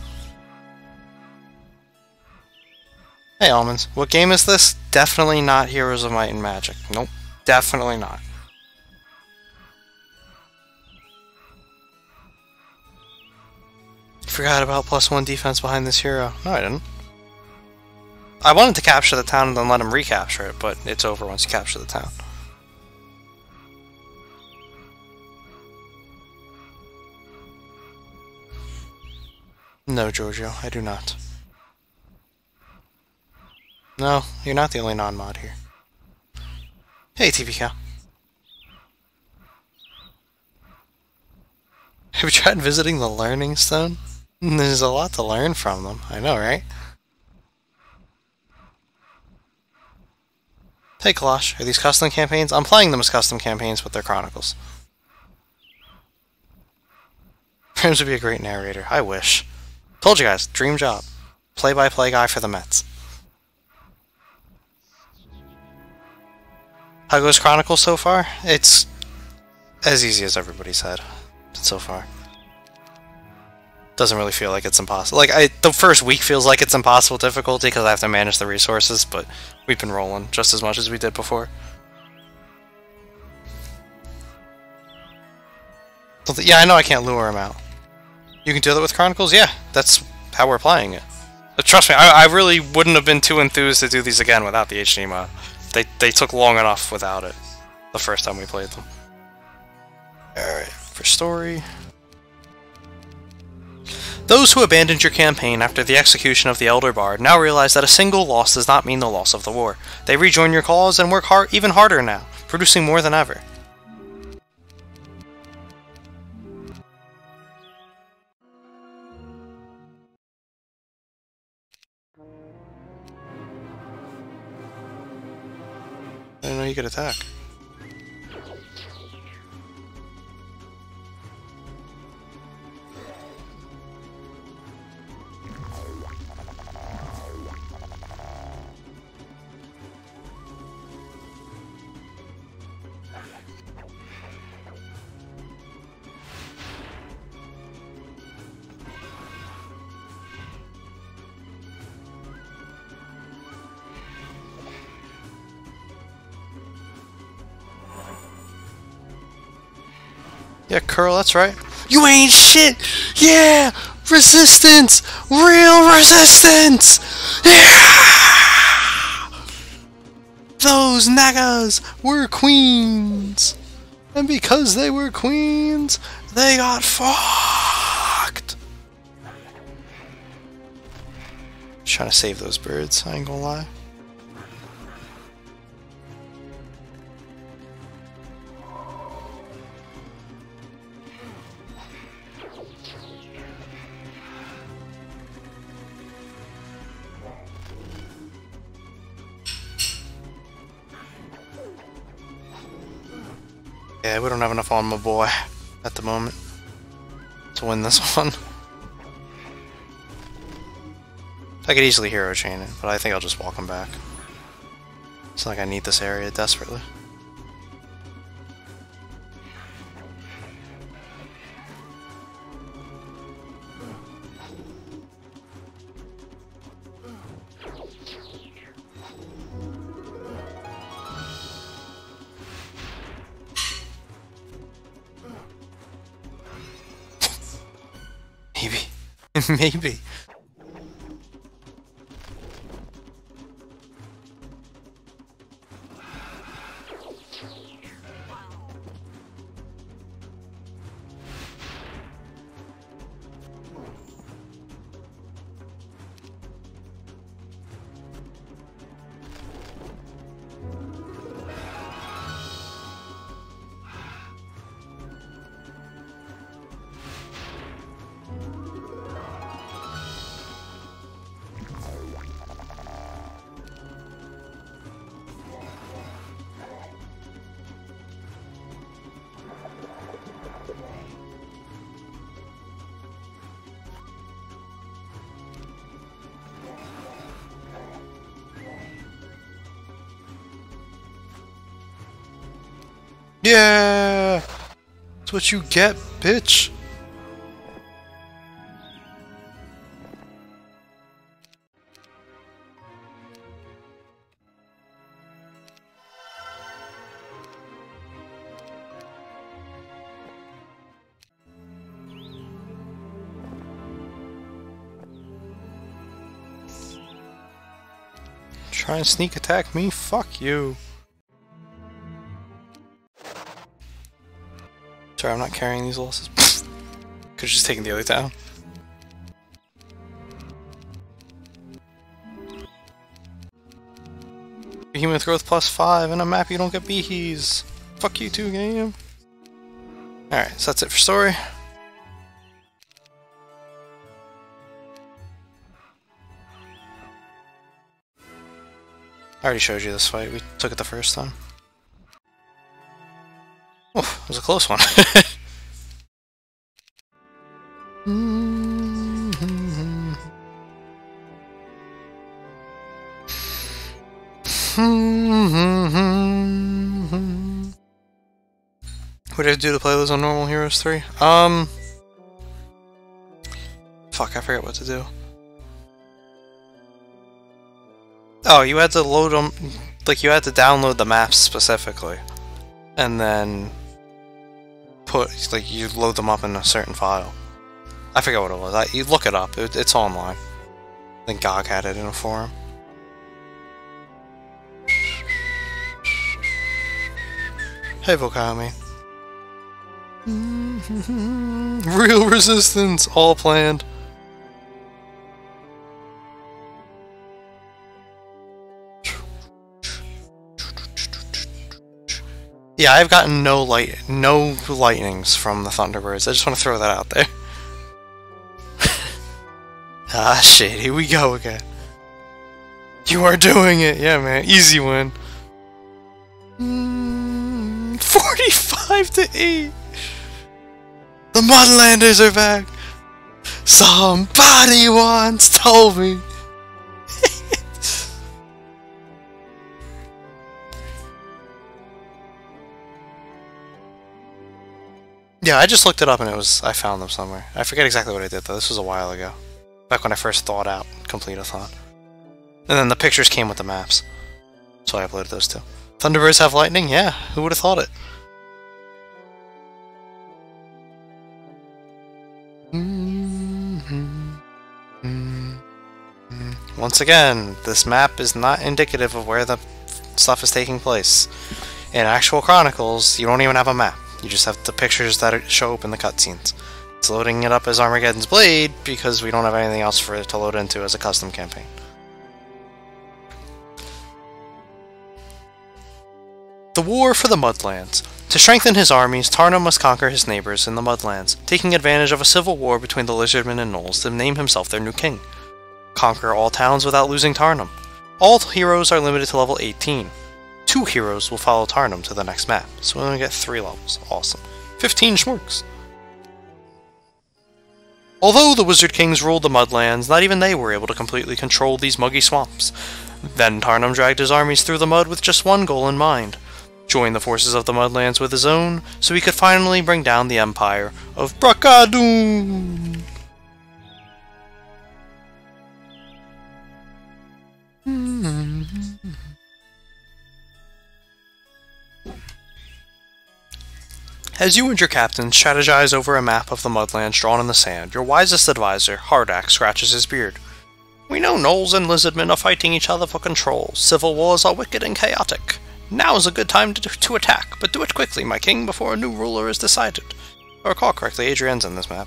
Hey Almonds, what game is this? Definitely not Heroes of Might and Magic. Nope, definitely not. Forgot about +1 defense behind this hero. No, I didn't. I wanted to capture the town and then let him recapture it, but it's over once you capture the town. No, Giorgio, I do not. No, you're not the only non-mod here. Hey, TV Cow. Have you tried visiting the Learning Stone? There's a lot to learn from them. I know, right? Hey, Kalash, are these custom campaigns? I'm playing them as custom campaigns, but they're Chronicles. Friends would be a great narrator. I wish. Told you guys, dream job. Play-by-play guy for the Mets. How goes Chronicles so far? It's as easy as everybody said so far. Doesn't really feel like it's impossible. Like, the first week feels like it's impossible difficulty because I have to manage the resources, but we've been rolling just as much as we did before. Yeah, I know I can't lure him out. You can do that with Chronicles? Yeah, that's how we're playing it. But trust me, I really wouldn't have been too enthused to do these again without the HD mod. They took long enough without it the first time we played them. Alright, for story... Those who abandoned your campaign after the execution of the Elder Bard now realize that a single loss does not mean the loss of the war. They rejoin your cause and work even harder now, producing more than ever. I didn't know you could attack. Yeah, Curl, that's right. You ain't shit! Yeah! Resistance! Real resistance! Yeah! Those Nagas were queens! And because they were queens, they got fucked! Just trying to save those birds, I ain't gonna lie. Yeah, we don't have enough on my boy at the moment to win this one. I could easily hero chain it, but I think I'll just walk him back. It's not like I need this area desperately. Maybe. Maybe. Yeah! That's what you get, bitch! Try and sneak attack me? Fuck you. Sorry, I'm not carrying these losses. Could've just taken the other town. Behemoth growth +5, and a map you don't get beehies. Fuck you too, game. Alright, so that's it for story. I already showed you this fight, we took it the first time. Oh, it was a close one. What did I do to play those on Normal Heroes 3? Fuck, I forget what to do. Oh, you had to load them, like you had to download the maps specifically. And then you load them up in a certain file. I forget what it was. You look it up. It's online. I think GOG had it in a forum. Hey, Vokami. Real resistance, all planned. Yeah, I've gotten no lightnings from the Thunderbirds. I just want to throw that out there. Ah, shit, here we go again. You are doing it! Yeah, man, easy win. 45 to 8! The Mudlanders are back! Somebody once told me! Yeah, I just looked it up and I found them somewhere. I forget exactly what I did though, this was a while ago. Back when I first thought out Complete-a-thon. And then the pictures came with the maps. So I uploaded those too. Thunderbirds have lightning? Yeah, who would have thought it? Once again, this map is not indicative of where the stuff is taking place. In actual Chronicles, you don't even have a map. You just have the pictures that show up in the cutscenes. It's loading it up as Armageddon's Blade because we don't have anything else for it to load into as a custom campaign. The War for the Mudlands. To strengthen his armies, Tarnum must conquer his neighbors in the Mudlands, taking advantage of a civil war between the Lizardmen and Gnolls to name himself their new king. Conquer all towns without losing Tarnum. All heroes are limited to level 18. 2 heroes will follow Tarnum to the next map, so we only get 3 levels. Awesome. 15 schmorks. Although the Wizard Kings ruled the Mudlands, not even they were able to completely control these muggy swamps. Then Tarnum dragged his armies through the mud with just one goal in mind: join the forces of the Mudlands with his own, so he could finally bring down the empire of Bracadun. As you and your captains strategize over a map of the Mudlands drawn in the sand, your wisest advisor, Hardak, scratches his beard. We know gnolls and lizardmen are fighting each other for control. Civil wars are wicked and chaotic. Now is a good time to attack, but do it quickly, my king, before a new ruler is decided. If I recall correctly, Adrian's in this map.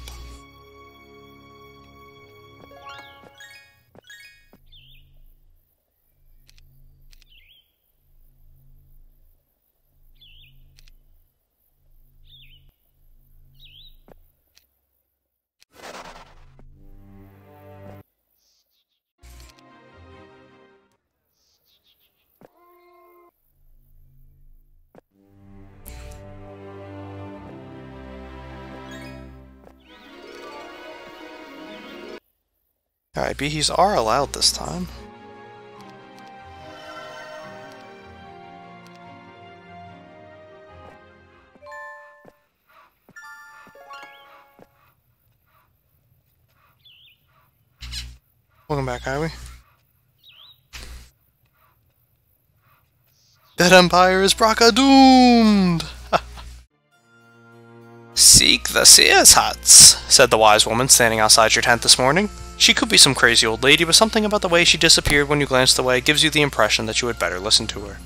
Alright, bees are allowed this time. Welcome back, Ivy. That empire is Braca doomed! Seek the seer's huts, said the wise woman standing outside your tent this morning. She could be some crazy old lady, but something about the way she disappeared when you glanced away gives you the impression that you had better listen to her.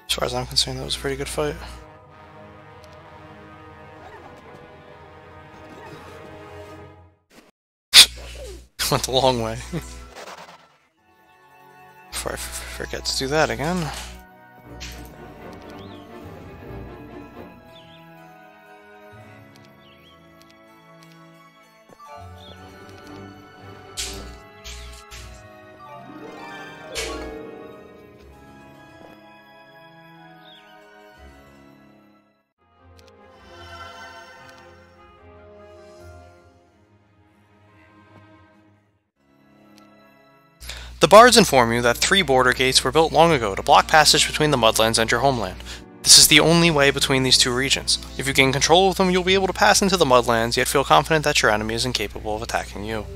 As far as I'm concerned, that was a pretty good fight. Went the long way. Before I forget to do that again. The bards inform you that 3 border gates were built long ago to block passage between the Mudlands and your homeland. This is the only way between these 2 regions. If you gain control of them, you'll be able to pass into the Mudlands, yet feel confident that your enemy is incapable of attacking you.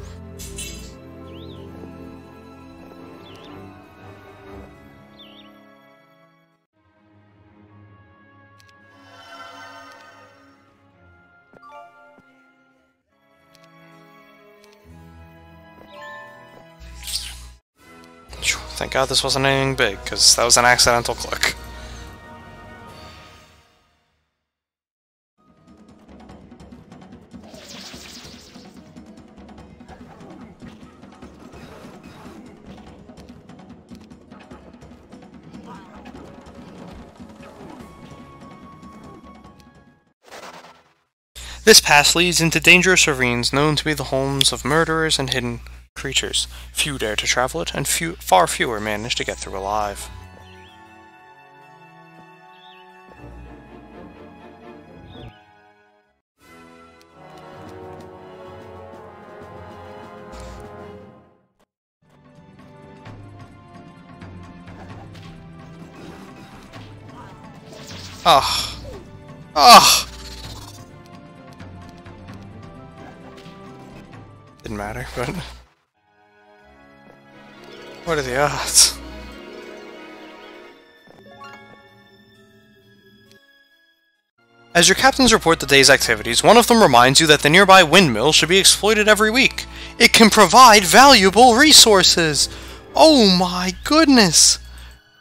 Thank God this wasn't anything big, because that was an accidental click. This pass leads into dangerous ravines known to be the homes of murderers and hidden creatures. Few dare to travel it, and far fewer manage to get through alive. Ah. Ah. Didn't matter, but what are the odds? As your captains report the day's activities, one of them reminds you that the nearby windmill should be exploited every week. It can provide valuable resources! Oh my goodness!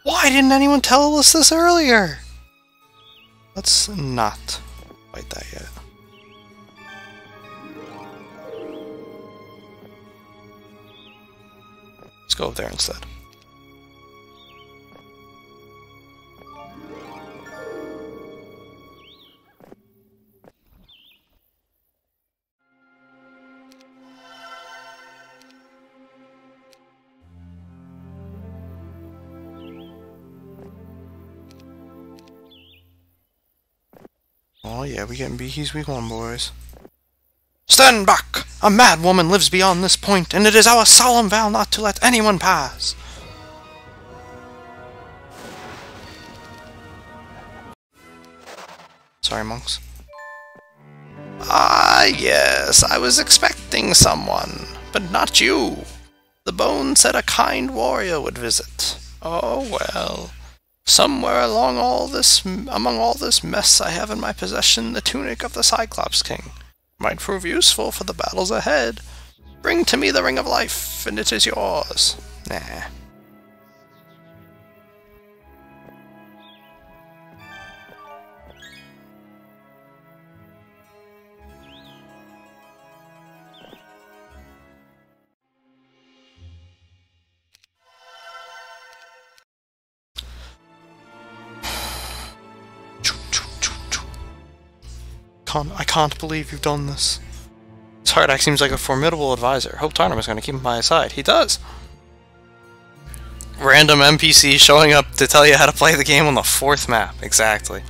Why didn't anyone tell us this earlier? Let's not fight that yet. Let's go up there instead. Oh yeah, we getting Beaky's week 1, boys. Stand back! A mad woman lives beyond this point, and it is our solemn vow not to let anyone pass. Sorry, monks. Ah, yes, I was expecting someone, but not you. The bone said a kind warrior would visit. Oh well. Somewhere among all this mess I have in my possession, the tunic of the Cyclops King. Might prove useful for the battles ahead. Bring to me the Ring of Life, and it is yours. Nah. I can't believe you've done this. Tardak seems like a formidable advisor. Hope Tarnum going to keep him by his side. He does. Random NPC showing up to tell you how to play the game on the 4th map. Exactly.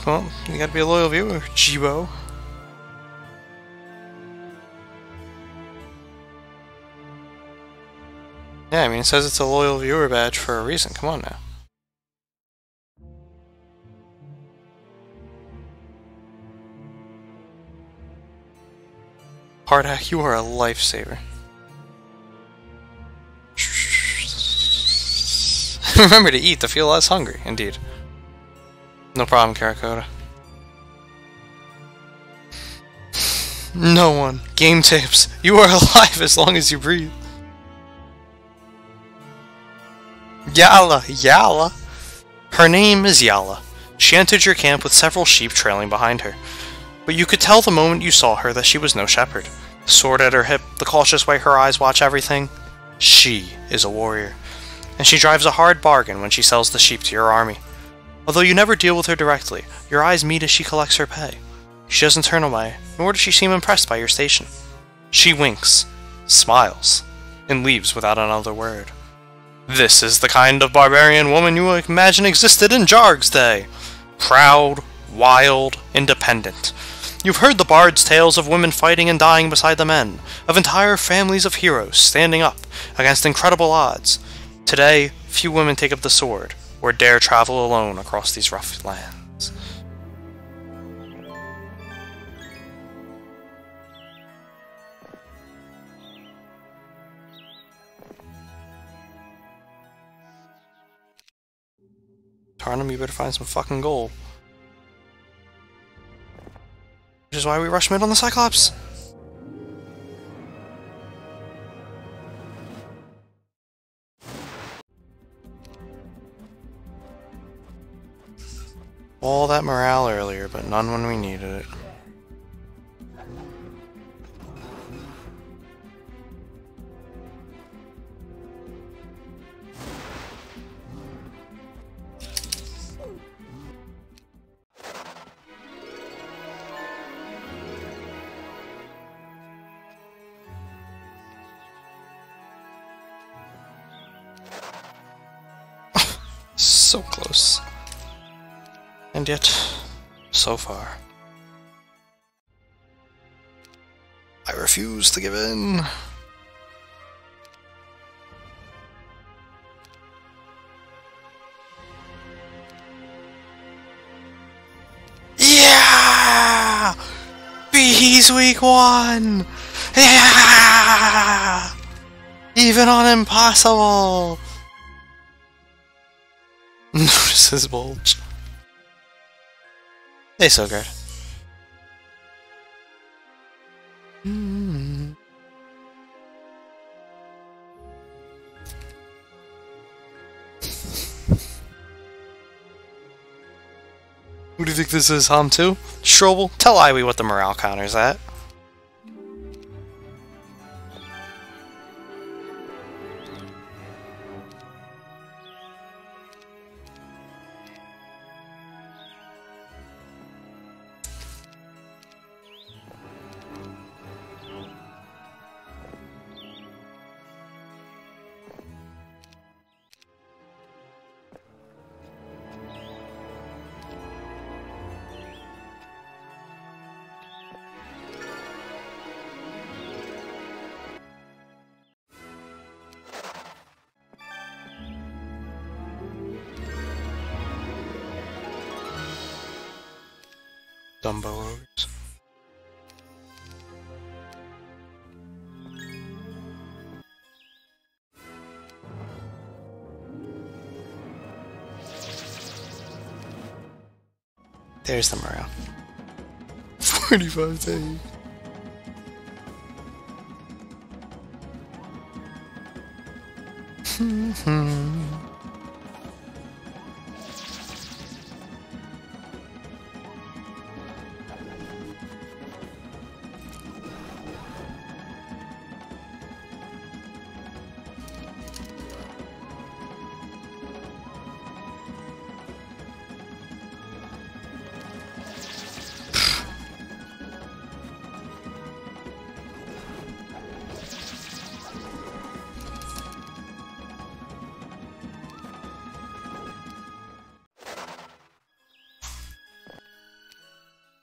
Well, you gotta be a loyal viewer, Jibo. Yeah, I mean, it says it's a loyal viewer badge for a reason. Come on now. Hardhack, you are a lifesaver. Remember to eat to feel less hungry, indeed. No problem, Karakota. No one. Game tapes. You are alive as long as you breathe. Yala. Yala. Her name is Yala. She entered your camp with several sheep trailing behind her. But you could tell the moment you saw her that she was no shepherd. The sword at her hip, the cautious way her eyes watch everything. She is a warrior. And she drives a hard bargain when she sells the sheep to your army. Although you never deal with her directly, your eyes meet as she collects her pay. She doesn't turn away, nor does she seem impressed by your station. She winks, smiles, and leaves without another word. This is the kind of barbarian woman you imagine existed in Jarg's day. Proud, wild, independent. You've heard the bard's tales of women fighting and dying beside the men, of entire families of heroes standing up against incredible odds. Today, few women take up the sword, or dare travel alone across these rough lands. Tarnum, you better find some fucking gold. Which is why we rush mid on the Cyclops. All that morale earlier, but none when we needed it. So close. And yet, so far. I refuse to give in. Yeah! Bees week 1! Yeah! Even on impossible! Notice his bulge. Hey, Sogard. think this is Hom too? Strobel, tell Iwie what the morale counter's at. Dumbos. There's the morale. 45 days.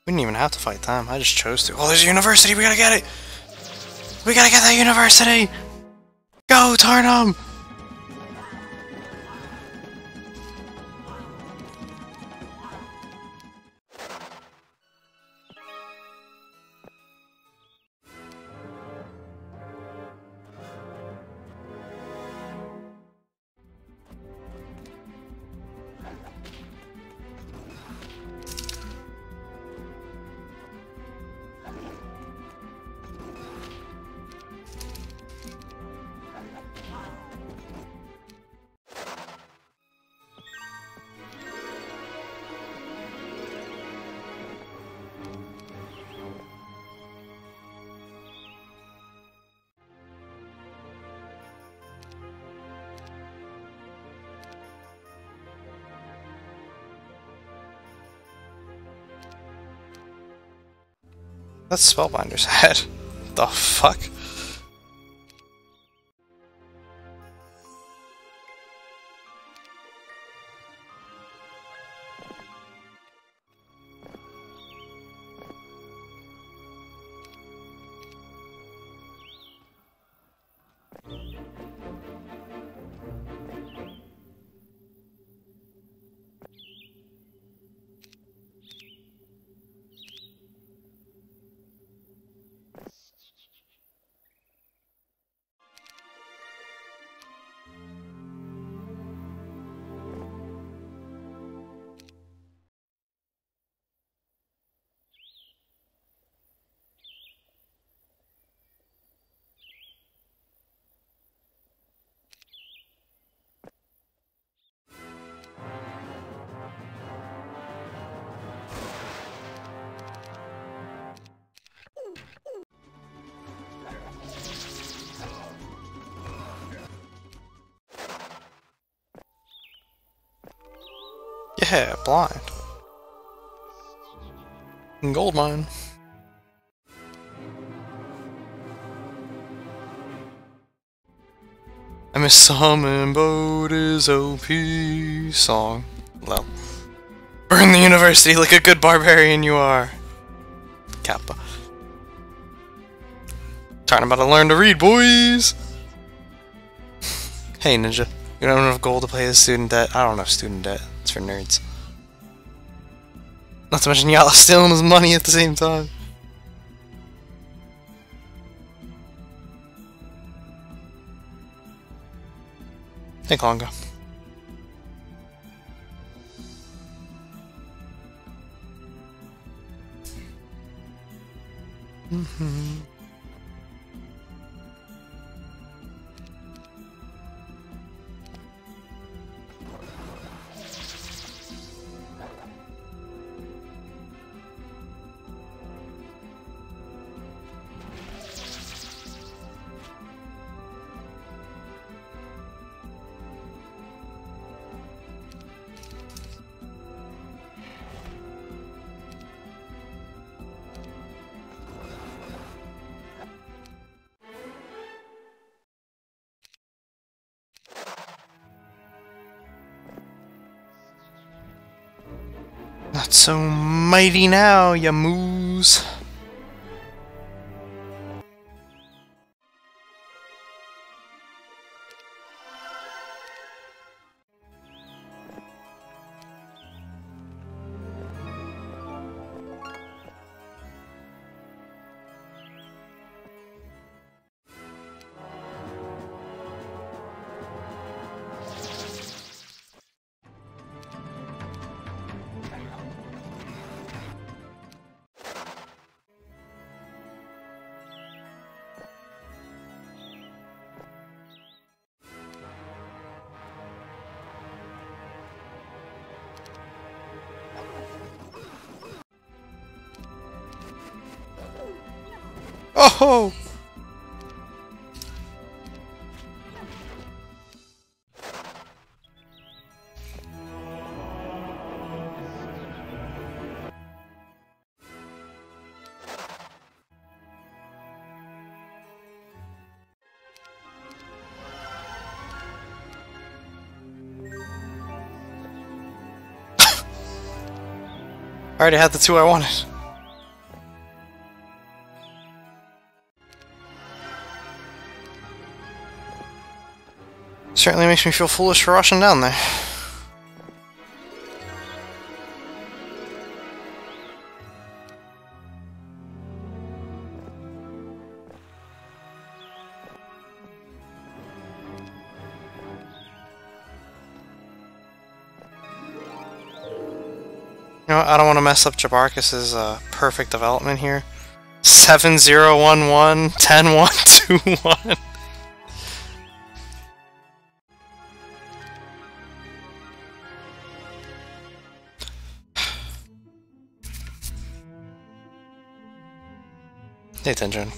We didn't even have to fight them, I just chose to. Oh, there's a university, we gotta get it! We gotta get that university! Go, Tarnum! That's Spellbinder's head. The fuck? Yeah, blind. Gold mine. I miss summon boat is OP song. Lol. Burn the university like a good barbarian you are. Kappa. Talking about to learn to read, boys! Hey, Ninja. You don't have enough gold to pay the student debt? I don't have student debt. It's for nerds. Not to mention y'all stealing his money at the same time. Think longer. Not so mighty now, ya moose. Oh! I already had the two I wanted. Certainly makes me feel foolish for rushing down there. You know what? I don't want to mess up Jabarkis's perfect development here. 7011 10121. Pay attention.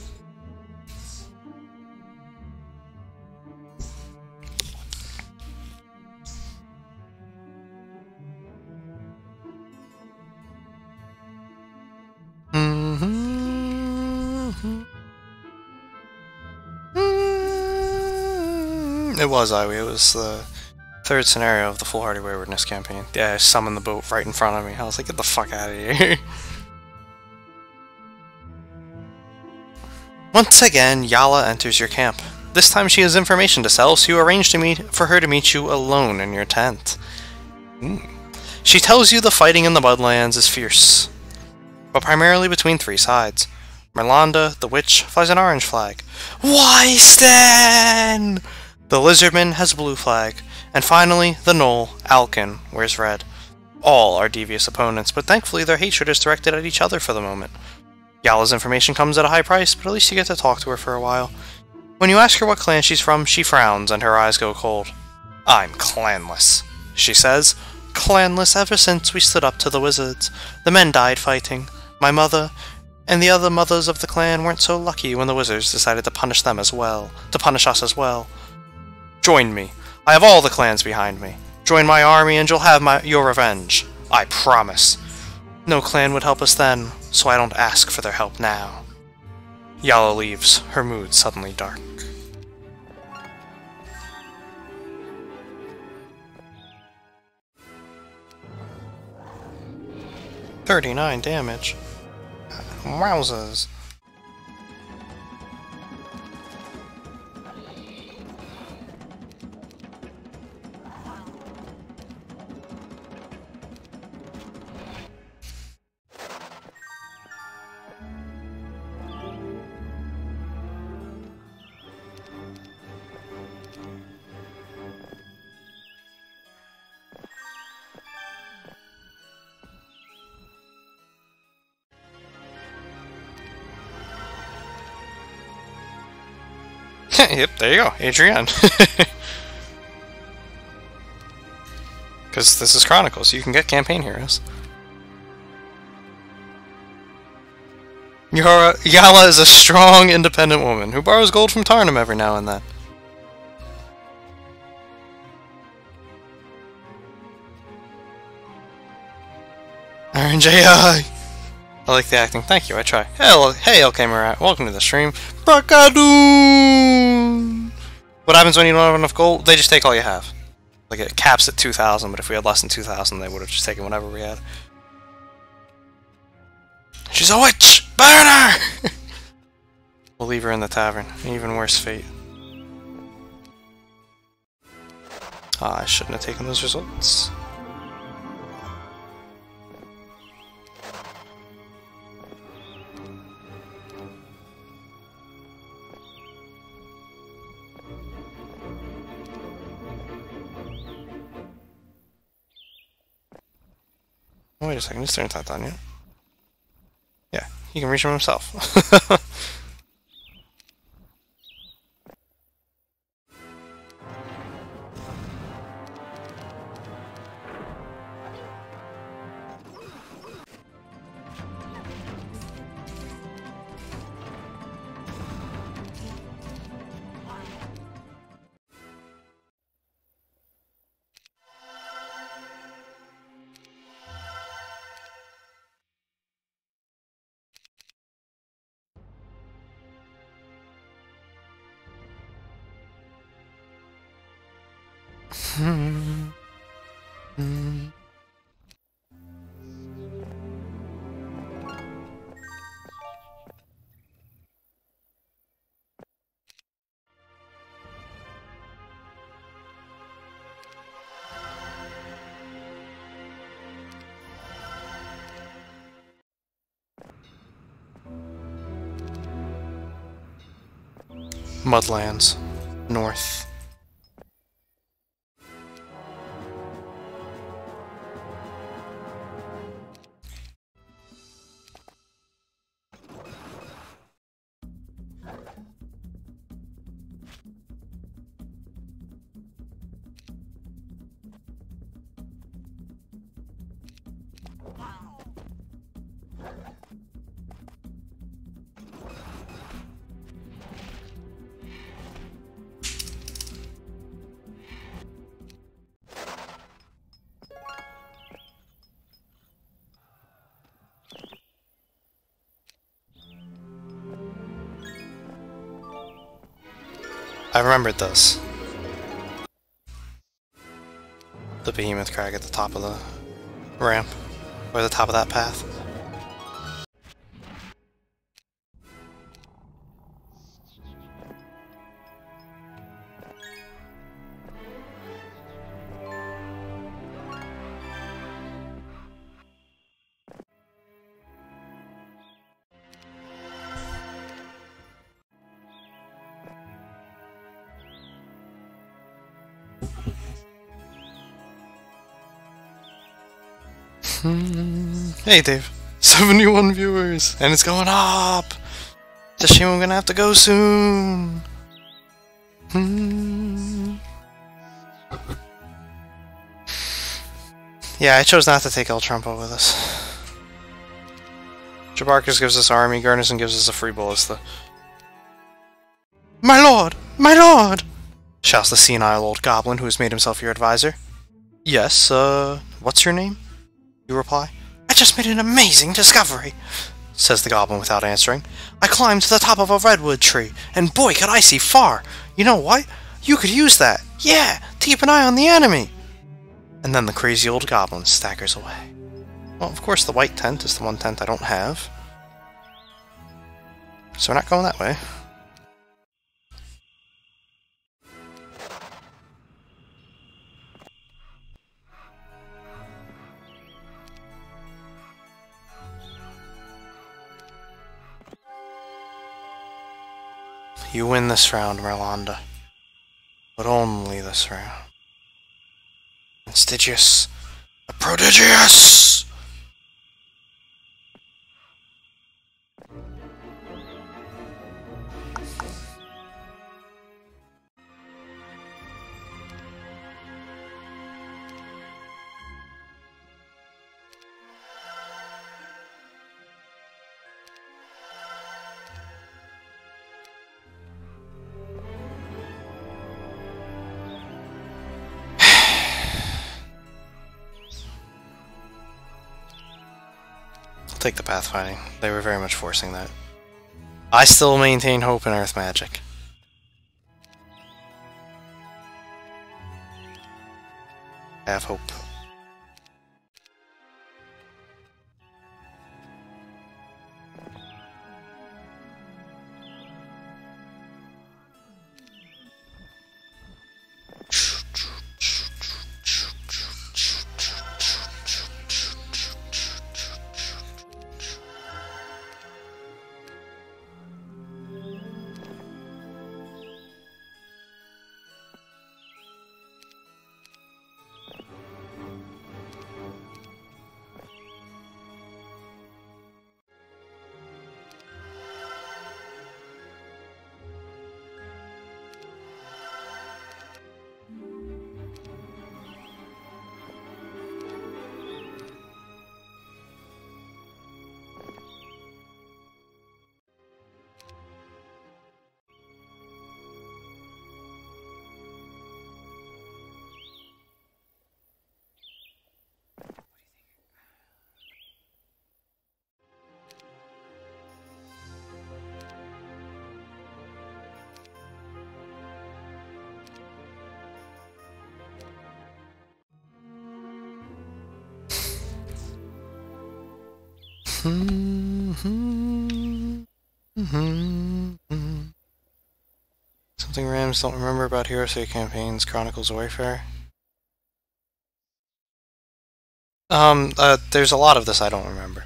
It was Iwi. It was the third scenario of the Foolhardy Waywardness campaign. Yeah, I summoned the boat right in front of me. I was like, get the fuck out of here. Once again, Yala enters your camp. This time she has information to sell, so you arrange for her to meet you alone in your tent. She tells you the fighting in the Mudlands is fierce, but primarily between three sides. Merlanda, the witch, flies an orange flag. Wasteland! The lizardman has a blue flag. And finally, the gnoll, Alkin, wears red. All are devious opponents, but thankfully their hatred is directed at each other for the moment. Yala's information comes at a high price, but at least you get to talk to her for a while. When you ask her what clan she's from, she frowns and her eyes go cold. I'm clanless, she says. Clanless ever since we stood up to the wizards. The men died fighting. My mother and the other mothers of the clan weren't so lucky when the wizards decided to punish them as well. To punish us as well. Join me. I have all the clans behind me. Join my army and you'll have your revenge. I promise. No clan would help us then, so I don't ask for their help now. Yala leaves, her mood suddenly dark. $39 damage. Wowzers. Yep, there you go, Adrienne. Because this is Chronicles, you can get campaign heroes. Yala is a strong, independent woman who borrows gold from Tarnum every now and then. RNJI! I like the acting. Thank you, I try. Hey, Elkamerat. Welcome to the stream. Brakadoon! What happens when you don't have enough gold? They just take all you have. Like, it caps at 2,000, but if we had less than 2,000, they would have just taken whatever we had. She's a witch! Burn her! We'll leave her in the tavern. An even worse fate. Ah, I shouldn't have taken those results. Wait a second, his turn's not done yet. Yeah, he can reach him himself. Mudlands. North. I remembered this. The behemoth crag at the top of the ramp, or the top of that path. Hey Dave, 71 viewers, and it's going up! It's a shame I'm gonna have to go soon! Yeah, I chose not to take El Trumpo with us. Jabarkis gives us army, Garnison gives us a free ballista. My lord! My lord! Shouts the senile old goblin who has made himself your advisor. Yes, what's your name? You reply. I just made an amazing discovery, says the goblin without answering. I climbed to the top of a redwood tree, and boy could I see far! You know what? You could use that! Yeah! To keep an eye on the enemy! And then the crazy old goblin staggers away. Well, of course the white tent is the one tent I don't have. So we're not going that way. You win this round, Merlanda. But only this round. Prestigious. A prodigious! Take the pathfinding. They were very much forcing that. I still maintain hope in Earth Magic. I have hope. Something Rams don't remember about Hero City campaigns, Chronicles of Wayfarer. There's a lot of this I don't remember.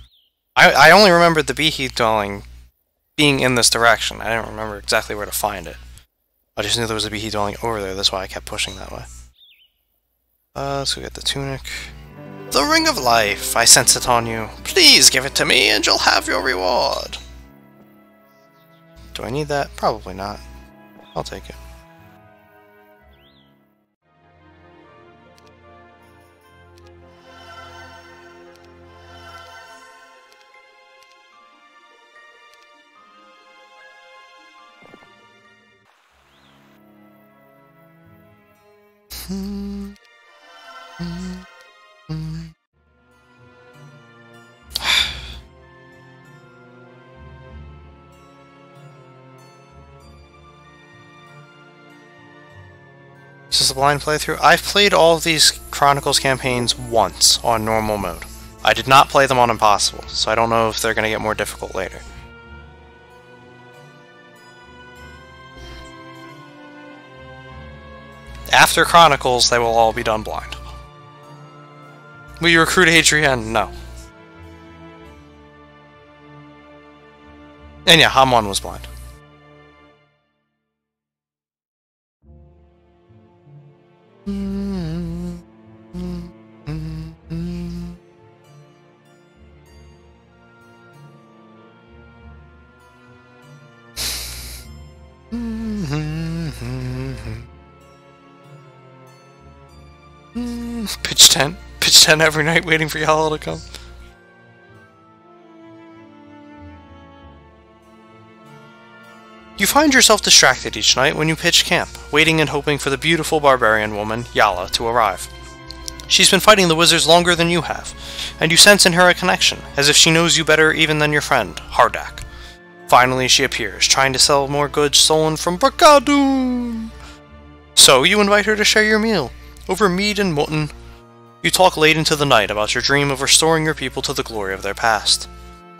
I only remembered the Beheath dwelling being in this direction. I didn't remember exactly where to find it. I just knew there was a Beheath dwelling over there, that's why I kept pushing that way. So we got the tunic. The Ring of Life! I sense it on you. Please give it to me and you'll have your reward! Do I need that? Probably not. I'll take it. Is this a blind playthrough? I've played all of these Chronicles campaigns once on normal mode. I did not play them on Impossible, so I don't know if they're going to get more difficult later. After Chronicles, they will all be done blind. Will you recruit Adrienne? No. And yeah, Hamon was blind. Pitch tent every night waiting for y'all to come. You find yourself distracted each night when you pitch camp, waiting and hoping for the beautiful barbarian woman, Yala, to arrive. She's been fighting the wizards longer than you have, and you sense in her a connection, as if she knows you better even than your friend, Hardak. Finally she appears, trying to sell more goods stolen from Bracadun. So you invite her to share your meal. Over mead and mutton, you talk late into the night about your dream of restoring your people to the glory of their past.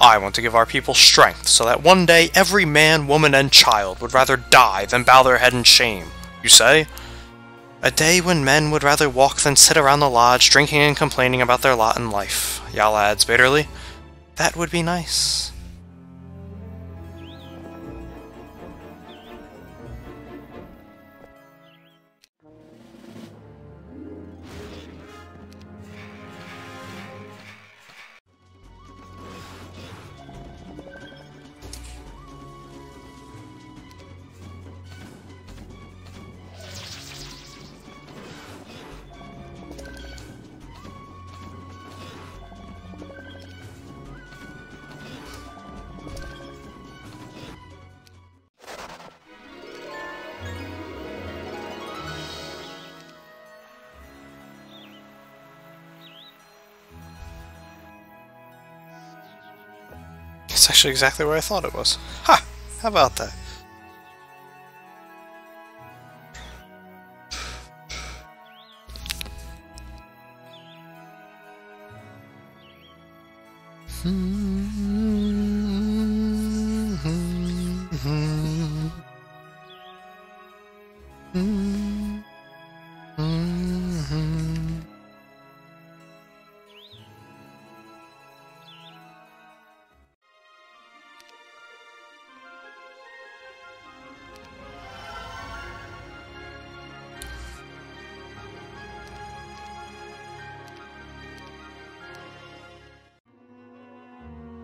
I want to give our people strength, so that one day every man, woman, and child would rather die than bow their head in shame, you say? A day when men would rather walk than sit around the lodge, drinking and complaining about their lot in life, Yala adds bitterly. That would be nice. It's actually exactly where I thought it was. Ha! How about that?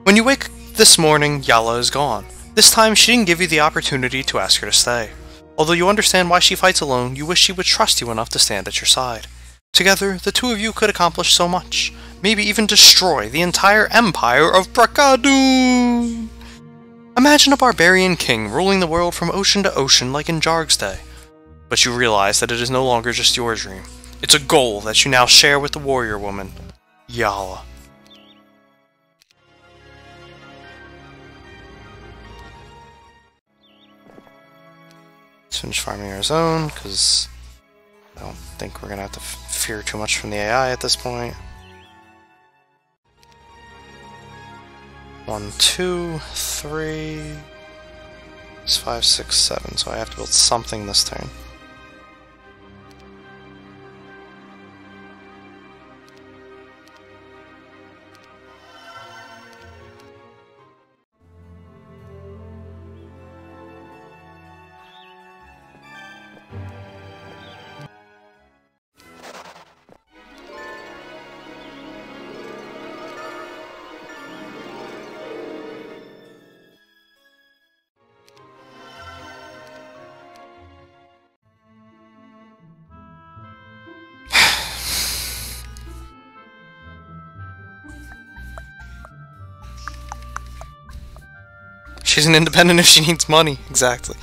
When you wake this morning, Yala is gone. This time, she didn't give you the opportunity to ask her to stay. Although you understand why she fights alone, you wish she would trust you enough to stand at your side. Together, the two of you could accomplish so much. Maybe even destroy the entire empire of Bracadun! Imagine a barbarian king ruling the world from ocean to ocean like in Jarg's day. But you realize that it is no longer just your dream. It's a goal that you now share with the warrior woman, Yala. Let's finish farming our zone, because I don't think we're going to have to fear too much from the AI at this point. 1, 2, 3... It's 5, 6, 7, so I have to build something this turn. She's an independent if she needs money. Exactly.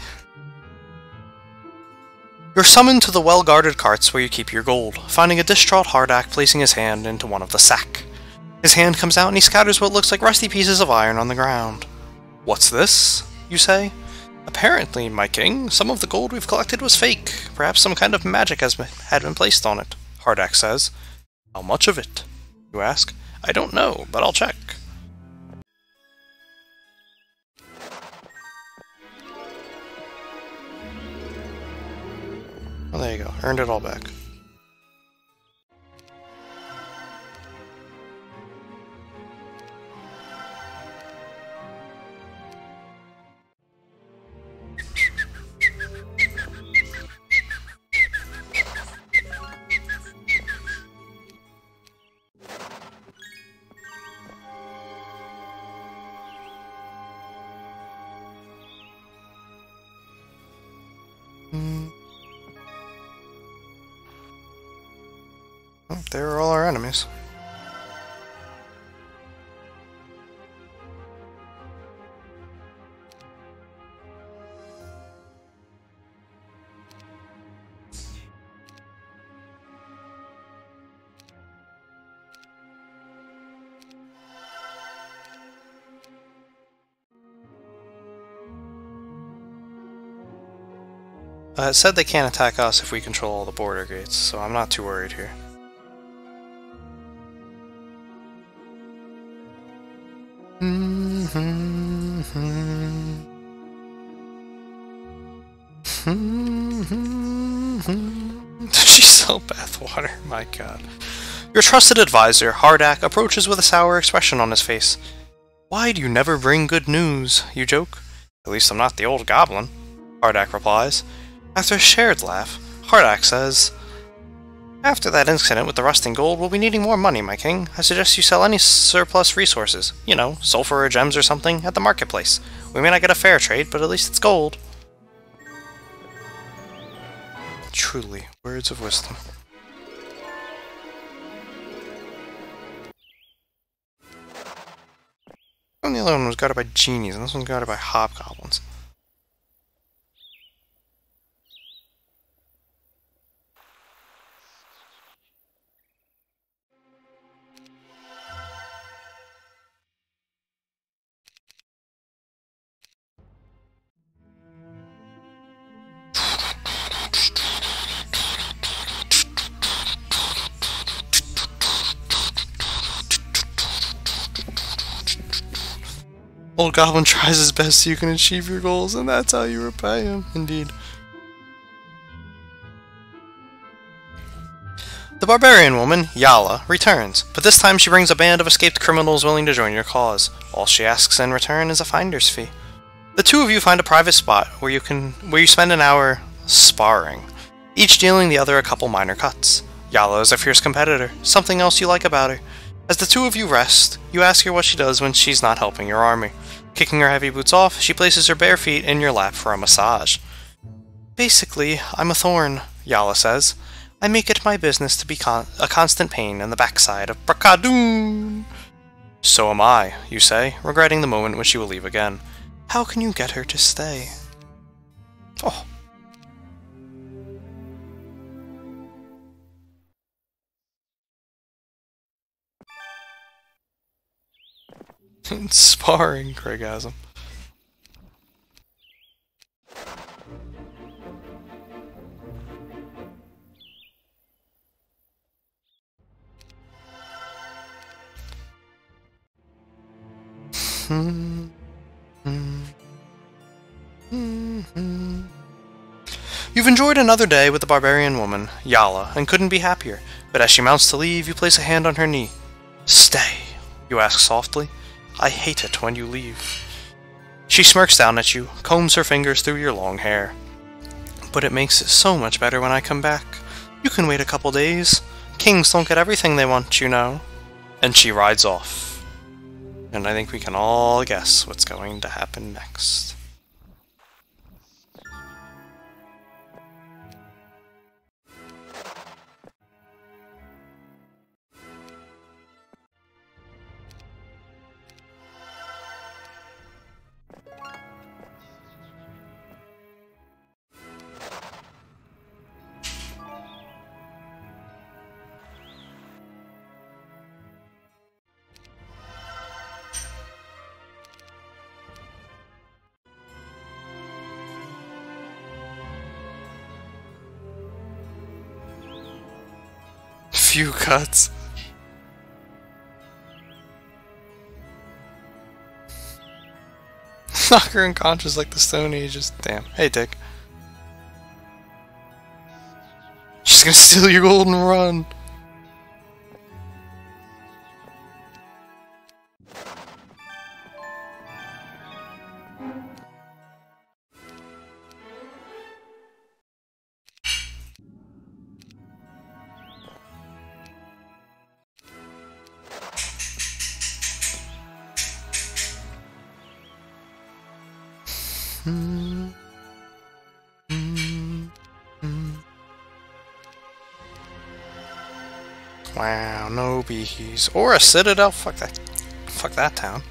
You're summoned to the well-guarded carts where you keep your gold, finding a distraught Hardak placing his hand into one of the sack. His hand comes out and he scatters what looks like rusty pieces of iron on the ground. What's this? You say? Apparently, my king, some of the gold we've collected was fake. Perhaps some kind of magic had been placed on it, Hardak says. How much of it? You ask. I don't know, but I'll check. Oh, there you go. Earned it all back. Oh, there are all our enemies. It said they can't attack us if we control all the border gates, so I'm not too worried here. She's so bathwater, my god. Your trusted advisor, Hardak, approaches with a sour expression on his face. Why do you never bring good news? You joke. At least I'm not the old goblin, Hardak replies. After a shared laugh, Hardak says, after that incident with the rusting gold, we'll be needing more money, my king. I suggest you sell any surplus resources, you know, sulfur or gems or something, at the marketplace. We may not get a fair trade, but at least it's gold. Truly, words of wisdom. And the other one was guarded by genies, and this one's guarded by hobgoblins. Old Goblin tries his best so you can achieve your goals, and that's how you repay him, indeed. The barbarian woman, Yala, returns, but this time she brings a band of escaped criminals willing to join your cause. All she asks in return is a finder's fee. The two of you find a private spot where you spend an hour sparring, each dealing the other a couple minor cuts. Yala is a fierce competitor, something else you like about her. As the two of you rest, you ask her what she does when she's not helping your army. Kicking her heavy boots off, she places her bare feet in your lap for a massage. Basically, I'm a thorn, Yala says. I make it my business to be a constant pain in the backside of Brakadoon. So am I, you say, regretting the moment when she will leave again. How can you get her to stay? Oh. Sparring, Craigasm. You've enjoyed another day with the barbarian woman, Yala, and couldn't be happier, but as she mounts to leave, you place a hand on her knee. Stay, you ask softly. I hate it when you leave. She smirks down at you, combs her fingers through your long hair. But it makes it so much better when I come back. You can wait a couple days. Kings don't get everything they want, you know. And she rides off. And I think we can all guess what's going to happen next. Few cuts. Knock her unconscious like the Stone Ages. Damn. Hey, Dick. She's gonna steal your golden run. Wow, no bees. Or a citadel? Fuck that. Fuck that town.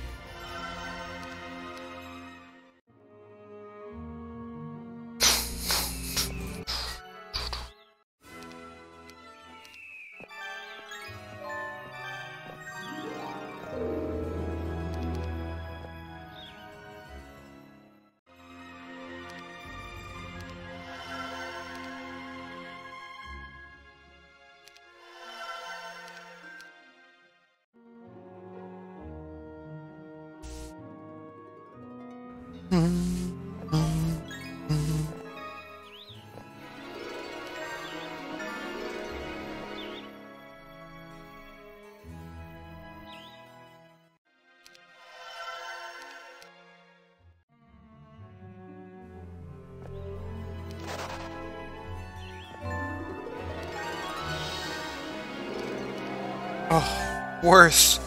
Oh, worth.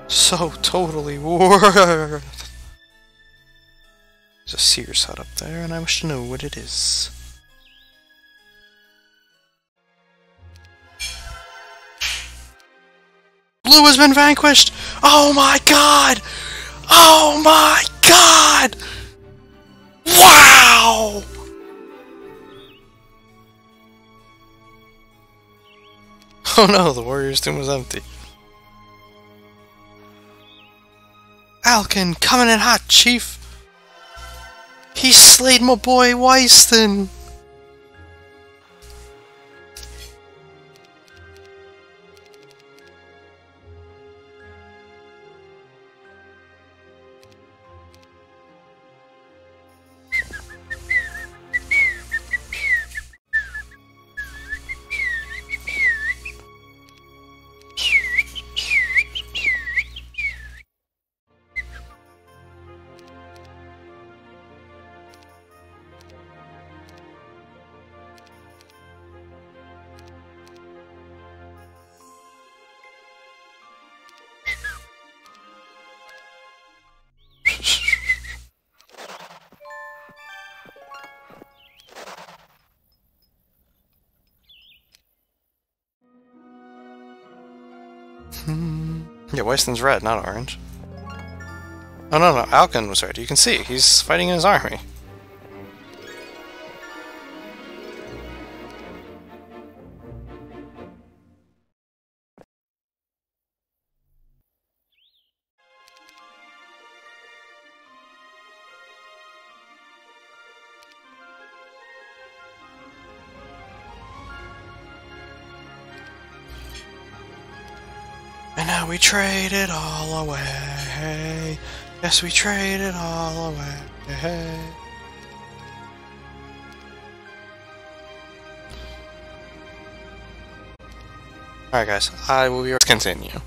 So totally worth. There's a Sears hut up there, and I wish to know what it is. Blue has been vanquished! Oh my god! Oh my god! Wow! Oh no, the warrior's tomb was empty. Alkin, coming in hot, chief! He slayed my boy Wasteland! Yeah, Wasteland's red, not orange. Oh no, Alkin was red. You can see, he's fighting in his army. And now we trade it all away. Yes, we trade it all away. Alright guys, I will be continue.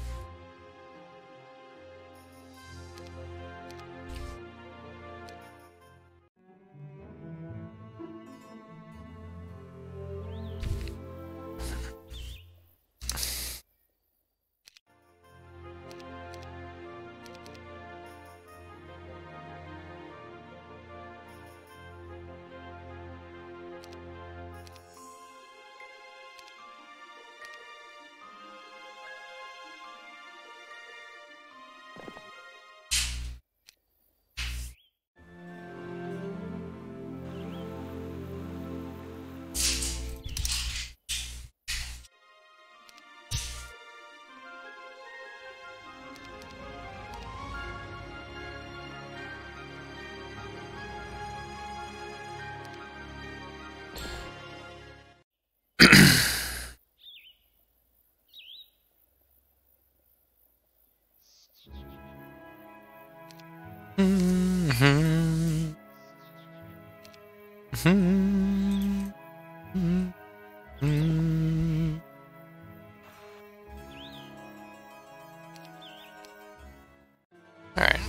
Alright,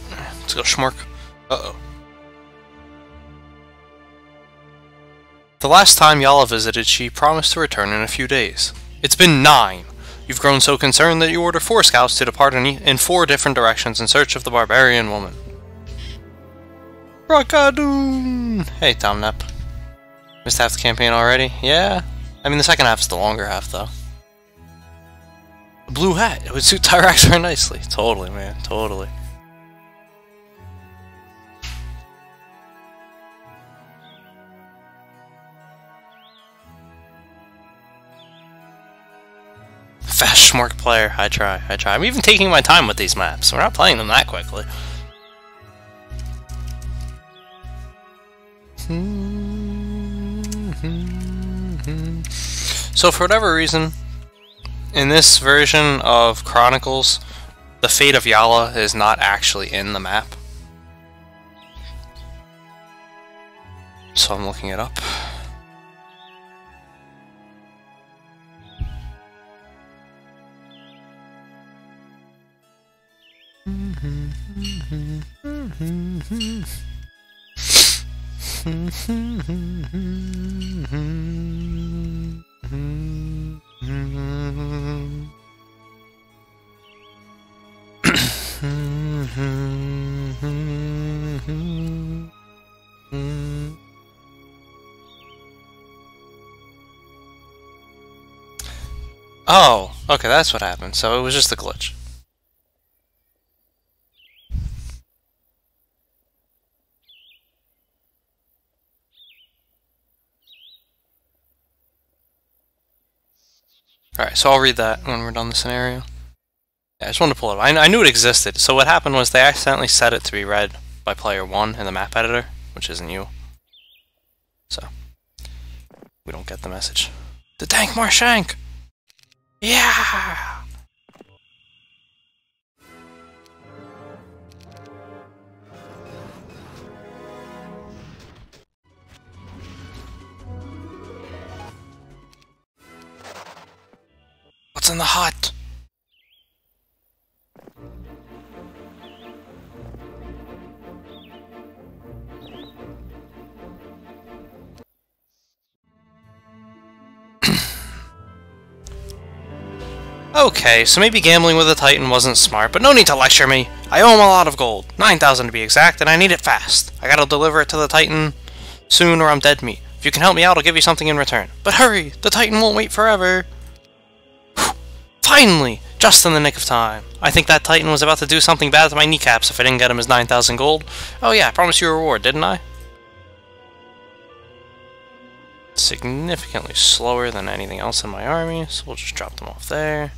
let's go schmork. Uh-oh. The last time Yala visited, she promised to return in a few days. It's been 9! You've grown so concerned that you order 4 scouts to depart in 4 different directions in search of the barbarian woman. Rockadoon! Hey, Tom Nep. Missed half the campaign already? Yeah? I mean, the second half is the longer half, though. A blue hat! It would suit Tyrax very nicely. Totally, man. Totally. Fast schmork player. I try. I'm even taking my time with these maps. We're not playing them that quickly. So for whatever reason, in this version of Chronicles, the fate of Yala is not actually in the map. So I'm looking it up. Oh, okay, that's what happened. So it was just a glitch. Alright, so I'll read that when we're done the scenario. Yeah, I just wanted to pull it up. I knew it existed. So what happened was they accidentally set it to be read by player 1 in the map editor, which isn't you. So, we don't get the message. The Dank Marshank! Yeah! What's in the hut? Okay, so maybe gambling with a Titan wasn't smart, but no need to lecture me. I owe him a lot of gold, 9,000 to be exact, and I need it fast. I gotta deliver it to the Titan soon or I'm dead meat. If you can help me out, I'll give you something in return. But hurry, the Titan won't wait forever. Finally! Just in the nick of time. I think that Titan was about to do something bad to my kneecaps if I didn't get him his 9,000 gold. Oh yeah, I promised you a reward, didn't I? Significantly slower than anything else in my army, so we'll just drop them off there.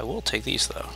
I will take these though.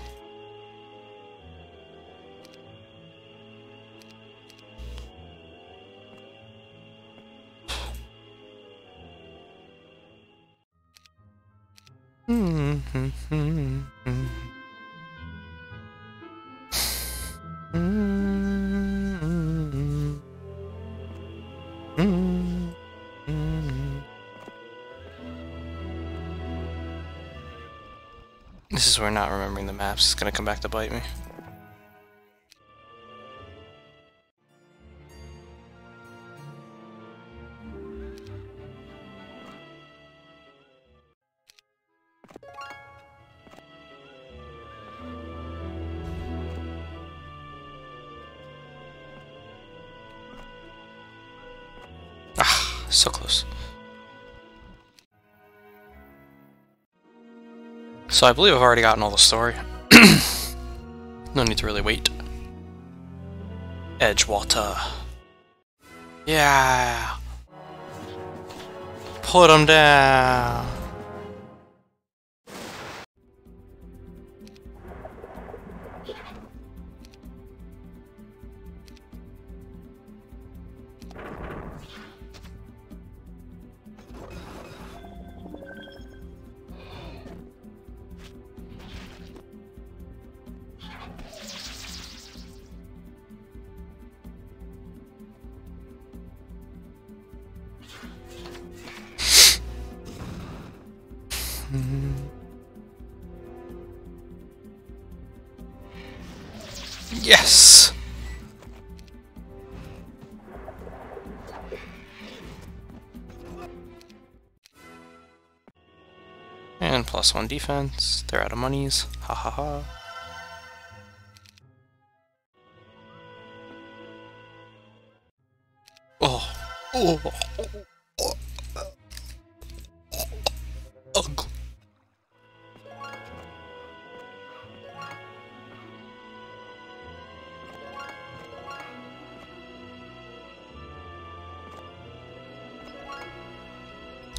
This is where not remembering the maps is gonna come back to bite me. Ah, so close. So I believe I've already gotten all the story. No need to really wait. Edgewater. Yeah. Put him down. Yes! And +1 defense. They're out of monies. Ha ha ha. Oh. Oh. Ugh.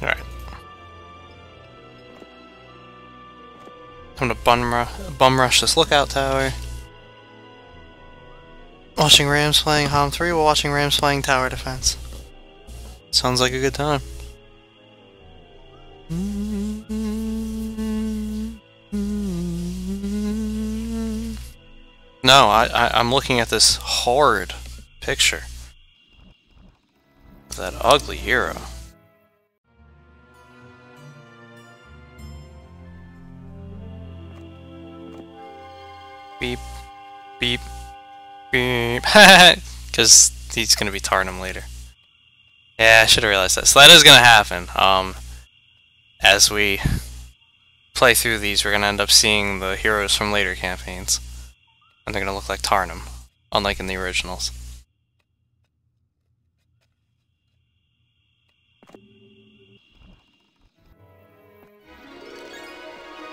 Alright. I'm gonna bum rush this lookout tower. Watching Rams playing Hom 3 while watching Rams playing tower defense. Sounds like a good time. No, I'm looking at this horrid picture of that ugly hero. Beep, beep, beep. Because he's gonna be Tarnum later. Yeah, I should have realized that. So that is gonna happen. As we play through these, we're gonna end up seeing the heroes from later campaigns, and they're gonna look like Tarnum, unlike in the originals.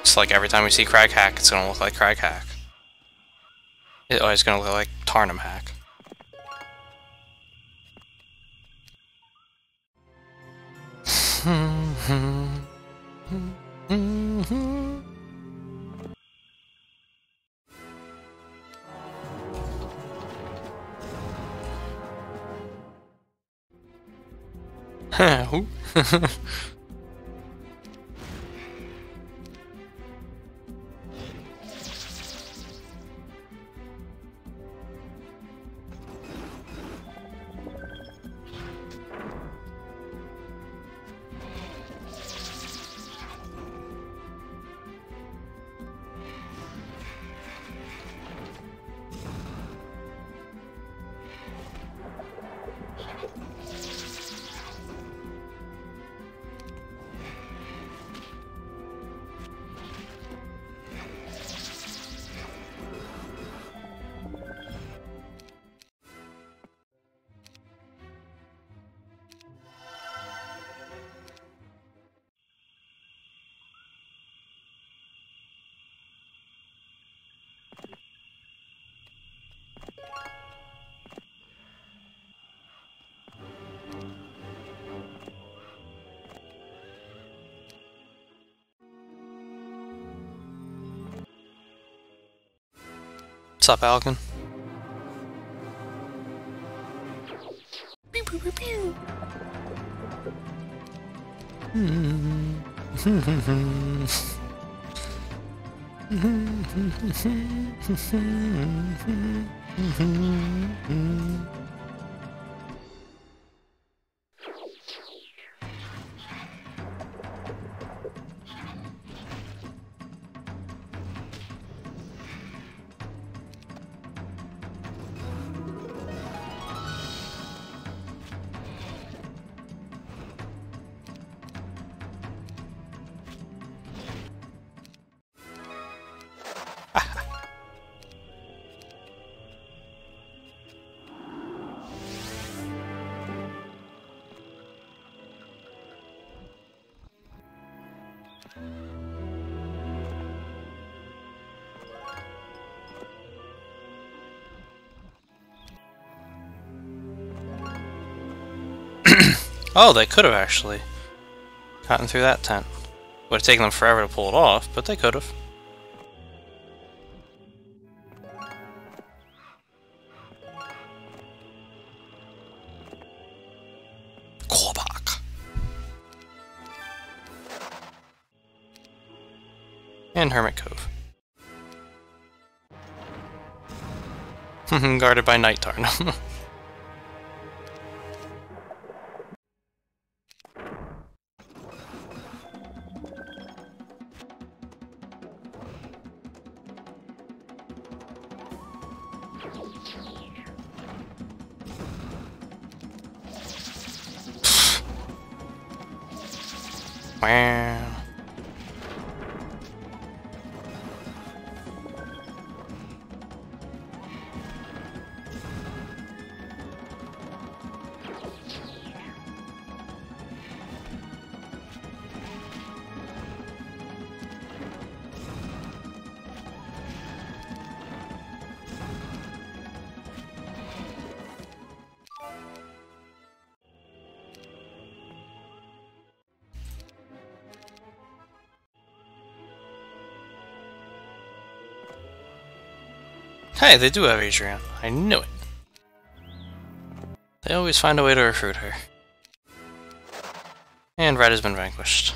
Just like every time we see Crag Hack, it's gonna look like Crag Hack. It's gonna look like Tarnum Hack. Who? What's up, Alkin? Pew, pew, pew, pew. Oh, they could have actually gotten through that tent. Would have taken them forever to pull it off, but they could have. Korbach. And Hermit Cove. Guarded by Night Tarn. Wow. Hey, they do have Adrian. I knew it. They always find a way to recruit her. And Red has been vanquished.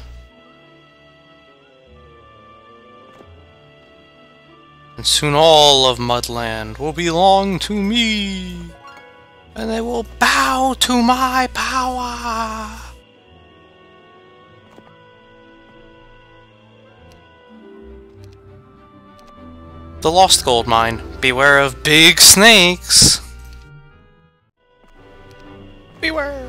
And soon all of Mudland will belong to me. And they will bow to my power. The Lost Gold Mine. Beware of big snakes. Beware.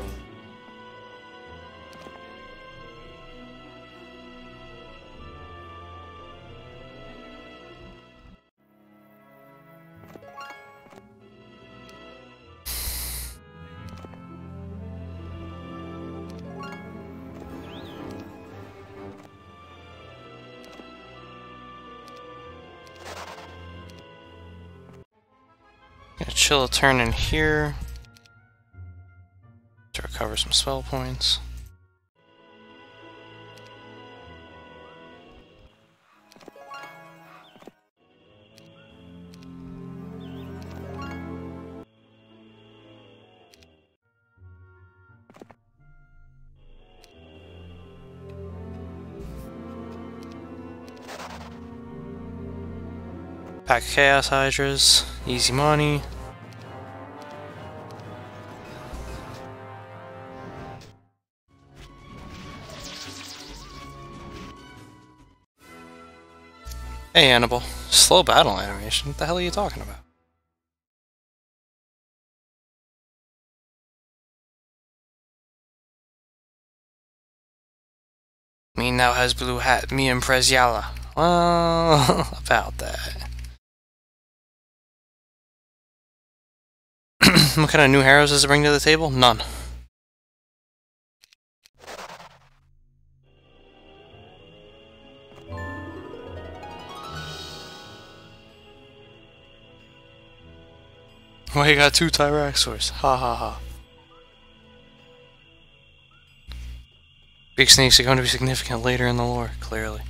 Gonna chill a turn in here to recover some spell points. Pack of Chaos Hydras, easy money. Hey Annabelle, slow battle animation, what the hell are you talking about? Me now has blue hat, me and Preziala. Well, about that. What kind of new heroes does it bring to the table? None. Well, you got 2 Tyraxors. Ha ha ha. Big snakes are going to be significant later in the lore, clearly.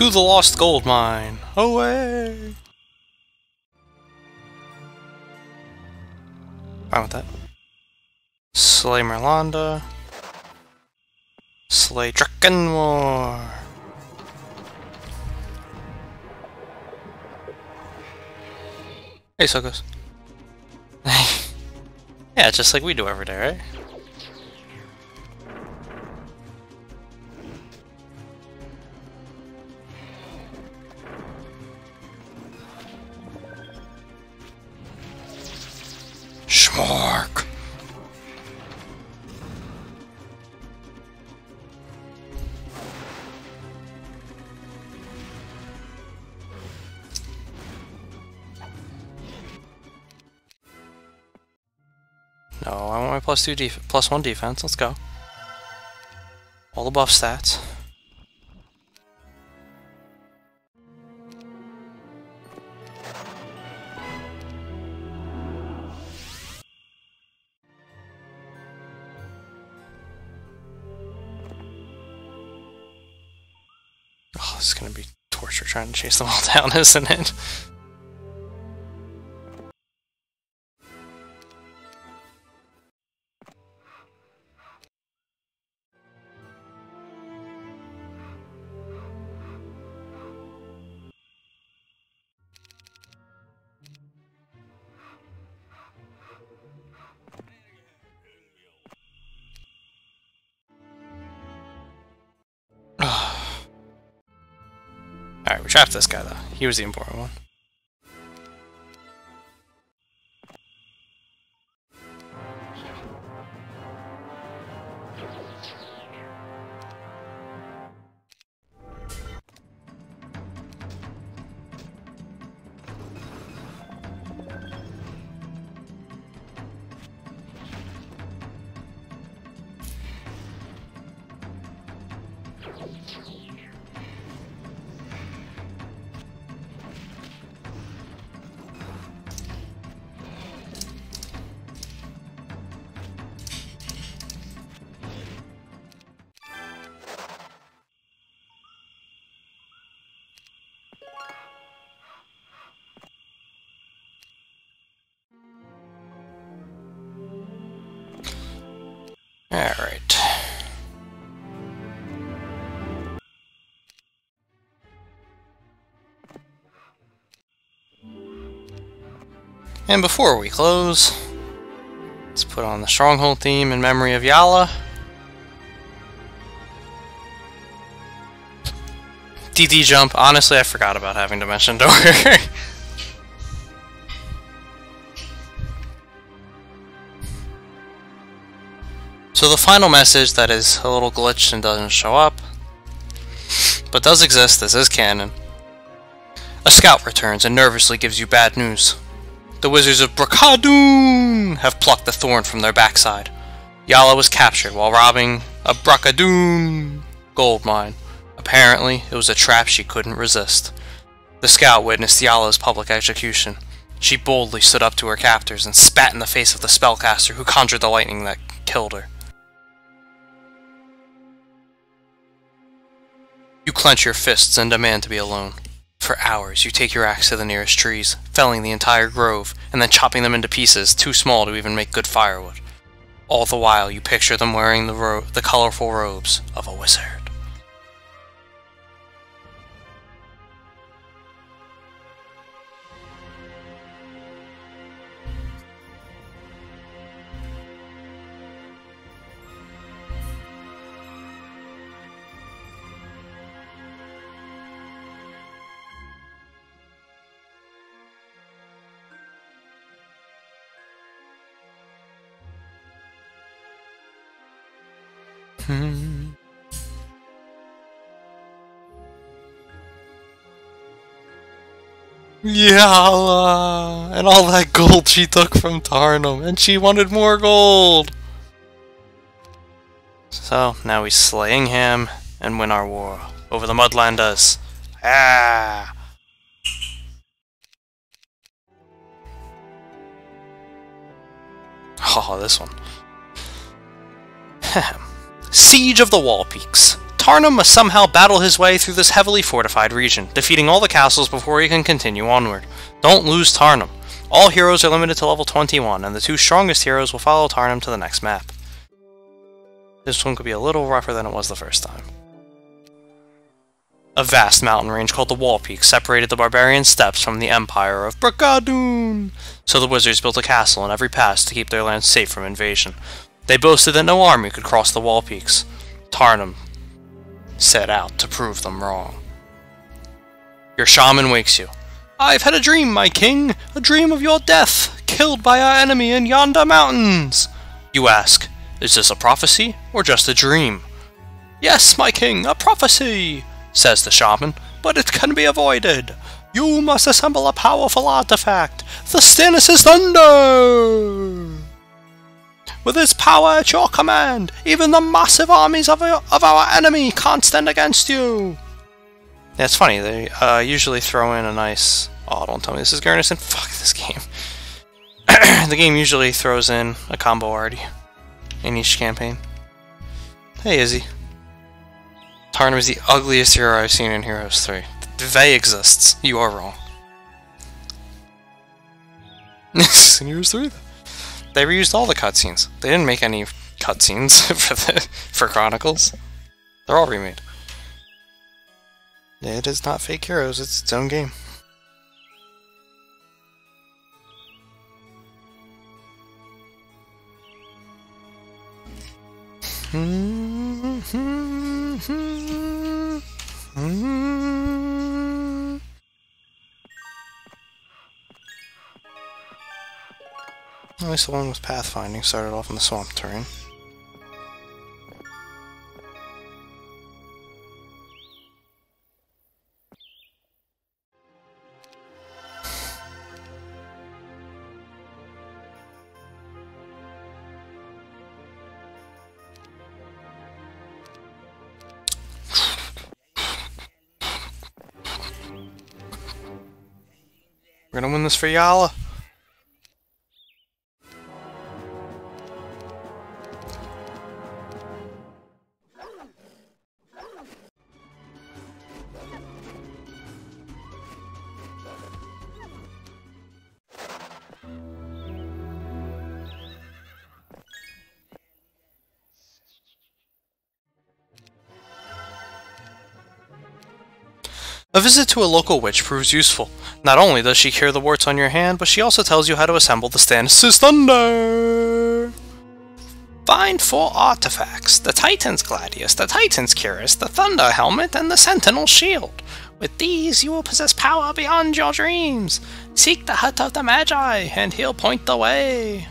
To the lost gold mine! Away! Fine with that. Slay Merlanda. Slay Drakenmore! Hey, Sokos. Yeah, just like we do every day, right? Schmark! No, I want my +1 defense. Let's go. All the buff stats. Oh, this is gonna be torture trying to chase them all down, isn't it? Alright, we trapped this guy though. He was the important one. Alright. And before we close, let's put on the Stronghold theme in memory of Yala. DD jump. Honestly, I forgot about having to mention Door. So the final message that is a little glitched and doesn't show up, but does exist, this is canon. A scout returns and nervously gives you bad news. The wizards of Brakadoon have plucked the thorn from their backside. Yala was captured while robbing a Brakadoon gold mine. Apparently, it was a trap she couldn't resist. The scout witnessed Yala's public execution. She boldly stood up to her captors and spat in the face of the spellcaster who conjured the lightning that killed her. You clench your fists and demand to be alone. For hours, you take your axe to the nearest trees, felling the entire grove, and then chopping them into pieces too small to even make good firewood. All the while, you picture them wearing the colorful robes of a wizard. Yala! And all that gold she took from Tarnum, and she wanted more gold! So, now we're slaying him and win our war over the Mudlanders. Ah! Oh, this one. Siege of the Wall Peaks. Tarnum must somehow battle his way through this heavily fortified region, defeating all the castles before he can continue onward. Don't lose Tarnum. All heroes are limited to level 21, and the 2 strongest heroes will follow Tarnum to the next map. This one could be a little rougher than it was the first time. A vast mountain range called the Wall Peak separated the barbarian steppes from the empire of Brigadoon. So the wizards built a castle in every pass to keep their land safe from invasion. They boasted that no army could cross the Wall Peaks. Tarnum set out to prove them wrong. Your shaman wakes you. I've had a dream, my king, a dream of your death, killed by our enemy in yonder mountains. You ask, is this a prophecy or just a dream? Yes, my king, a prophecy, says the shaman, but it can be avoided. You must assemble a powerful artifact, the Stannis' Thunder! With its power at your command, even the massive armies of our enemy can't stand against you! Yeah, it's funny, they usually throw in a nice... Oh, don't tell me this is Garrison. Fuck this game. The game usually throws in a combo already in each campaign. Hey, Izzy. Tarnum is the ugliest hero I've seen in Heroes 3. Vey exists. You are wrong. In Heroes 3? They reused all the cutscenes. They didn't make any cutscenes for Chronicles. They're all remade. It is not fake Heroes, it's its own game. At least the one with pathfinding started off in the swamp terrain. We're gonna win this for Yala. A visit to a local witch proves useful. Not only does she cure the warts on your hand, but she also tells you how to assemble the Stannis' Thunder! Find 4 artifacts: the Titan's Gladius, the Titan's Cuirass, the Thunder Helmet, and the Sentinel Shield. With these, you will possess power beyond your dreams. Seek the Hut of the Magi, and he'll point the way.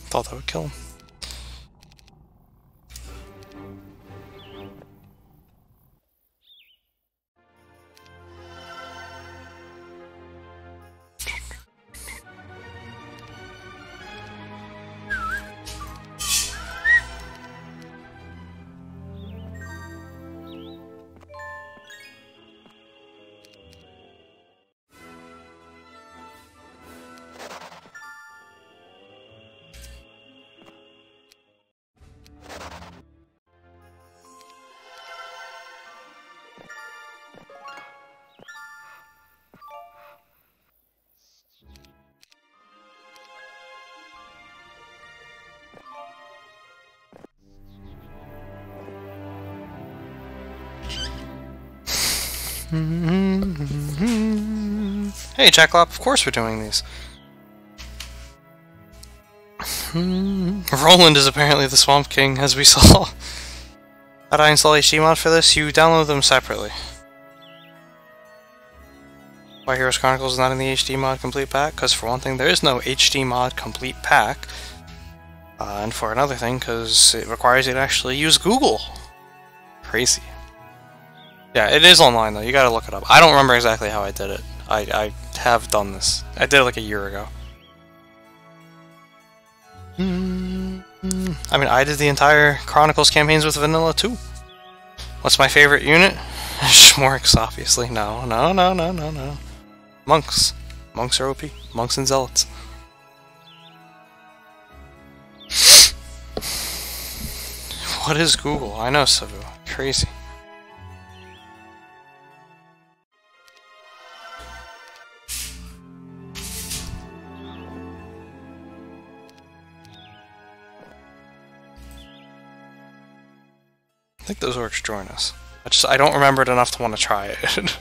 Thought that would kill him. Hey, Jacklop, of course we're doing these. Roland is apparently the Swamp King, as we saw. How do I install HD mod for this? You download them separately. Why Heroes Chronicles is not in the HD mod complete pack? Because for one thing, there is no HD mod complete pack. And for another thing, because it requires you to actually use Google. Crazy. Yeah, it is online though, you gotta look it up. I don't remember exactly how I did it. I have done this. I did it like a year ago. I mean, I did the entire Chronicles campaigns with vanilla too. What's my favorite unit? Schmorks, obviously. No. Monks. Monks are OP. Monks and Zealots. What is Google? I know, Sabu. Crazy. I think those orcs join us. I don't remember it enough to want to try it.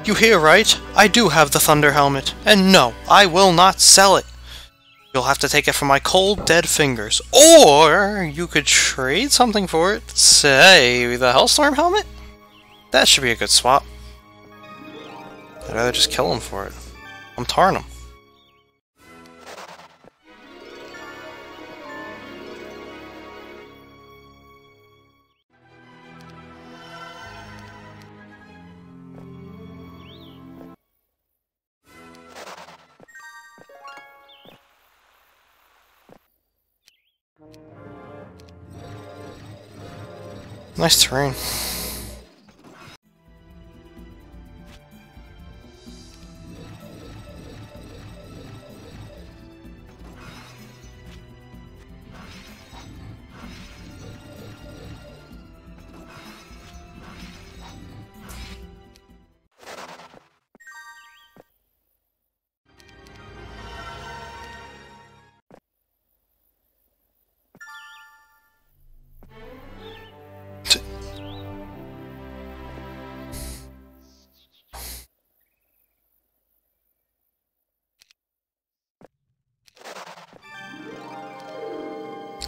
You hear right? I do have the Thunder Helmet, and no, I will not sell it. You'll have to take it from my cold, dead fingers. Or you could trade something for it. Say, the Hellstorm Helmet? That should be a good swap. I'd rather just kill him for it. I'm tarring him. Nice terrain.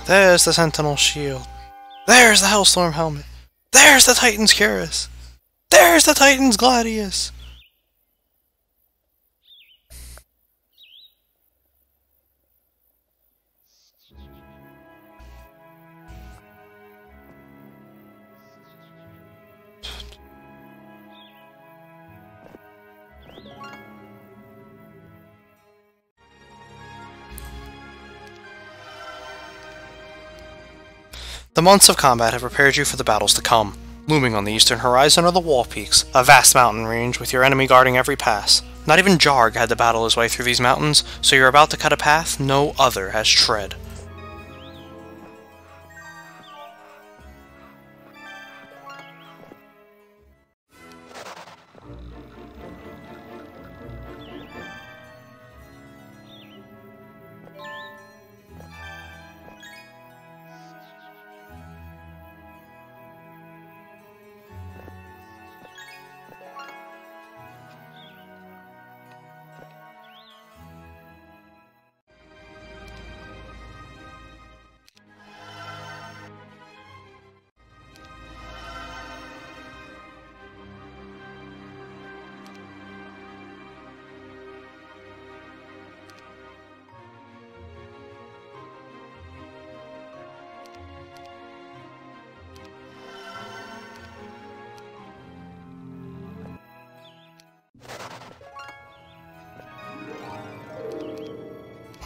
There's the Sentinel Shield. There's the Hellstorm Helmet. There's the Titan's Cuirass. There's the Titan's Gladius. The months of combat have prepared you for the battles to come. Looming on the eastern horizon are the Wall Peaks, a vast mountain range with your enemy guarding every pass. Not even Jarg had to battle his way through these mountains, so you're about to cut a path no other has tread.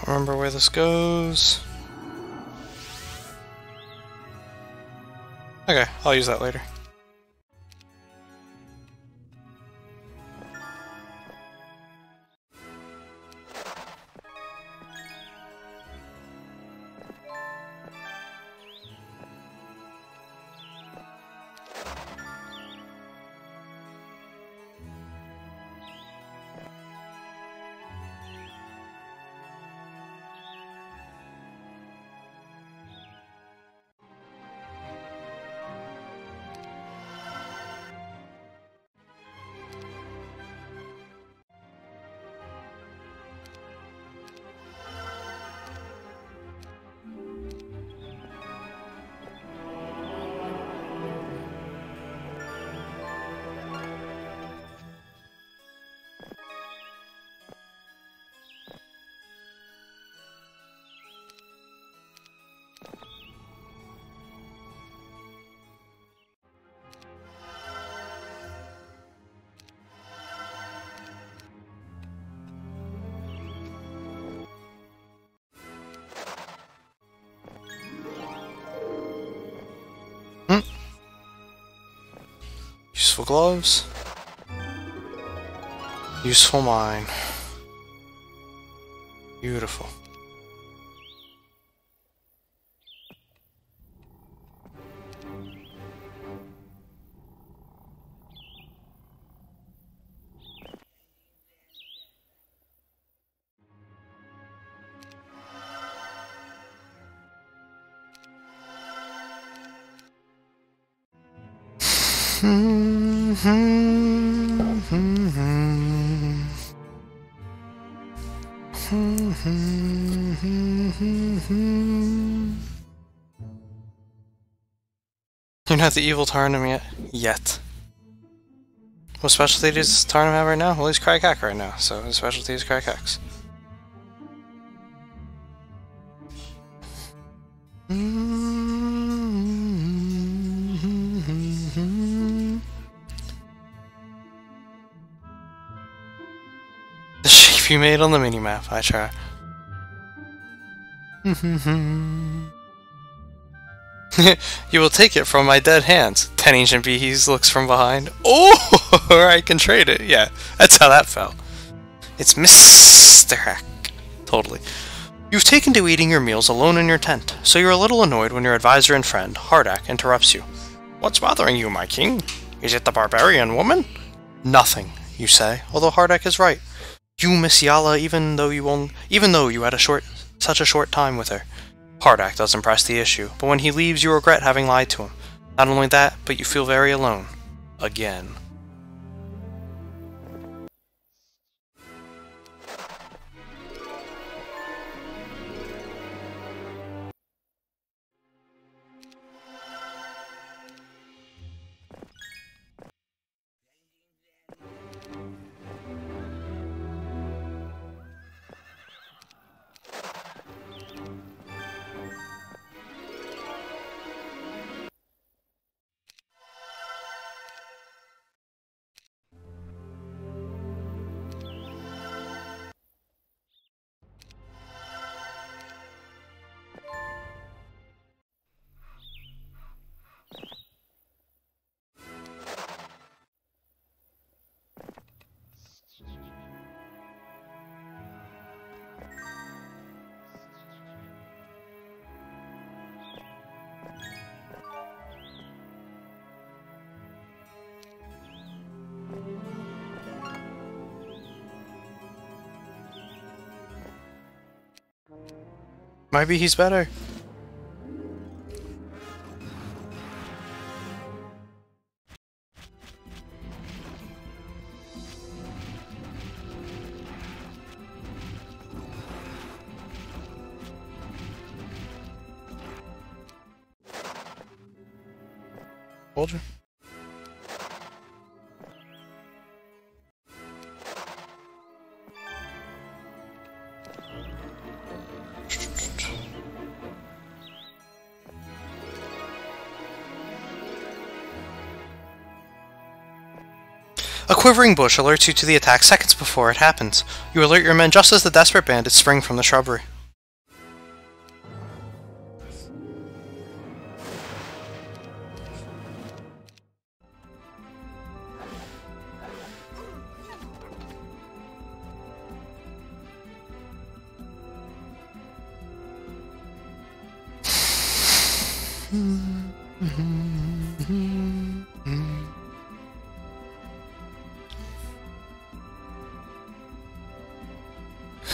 Remember where this goes. Okay, I'll use that later. Useful gloves. Useful mine. Beautiful. You're not the evil Tarnum yet. What specialty does Tarnum have right now? Well, he's Cryhack right now, so his specialty is Cryhacks. The shape you made on the minimap, I try. You will take it from my dead hands. 10 ancient bees looks from behind. Oh, or I can trade it. Yeah, that's how that felt. It's Mr. Hack. Totally. You've taken to eating your meals alone in your tent, so you're a little annoyed when your advisor and friend, Hardak, interrupts you. What's bothering you, my king? Is it the barbarian woman? Nothing, you say, although Hardak is right. You miss Yala even though you had such a short time with her. Hardak doesn't press the issue, but when he leaves you regret having lied to him. Not only that, but you feel very alone. Again. Maybe he's better. Hold you. A quivering bush alerts you to the attack seconds before it happens. You alert your men just as the desperate bandits spring from the shrubbery.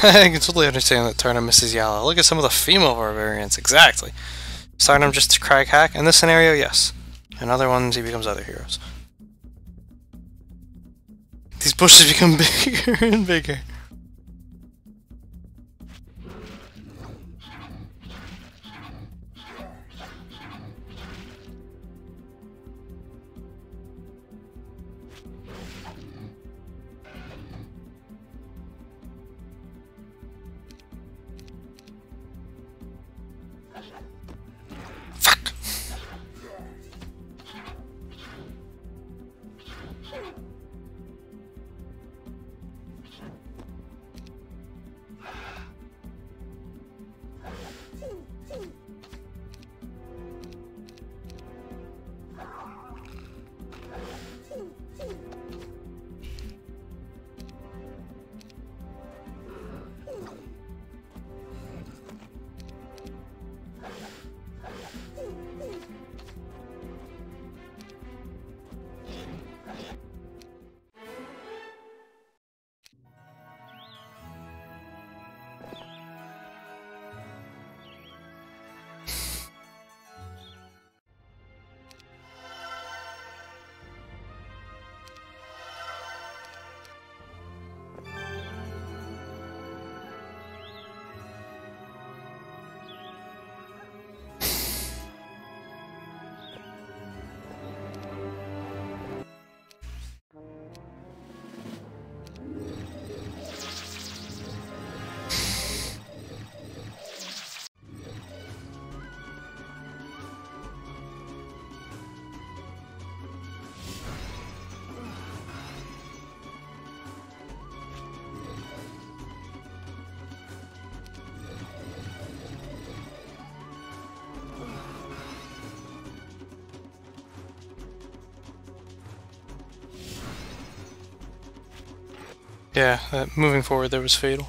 I can totally understand that Tarnum misses Yala. Look at some of the female barbarians. Exactly. Tarnum just to Cryhack. In this scenario, yes. In other ones, he becomes other heroes. These bushes become bigger and bigger. Yeah, moving forward there was fatal.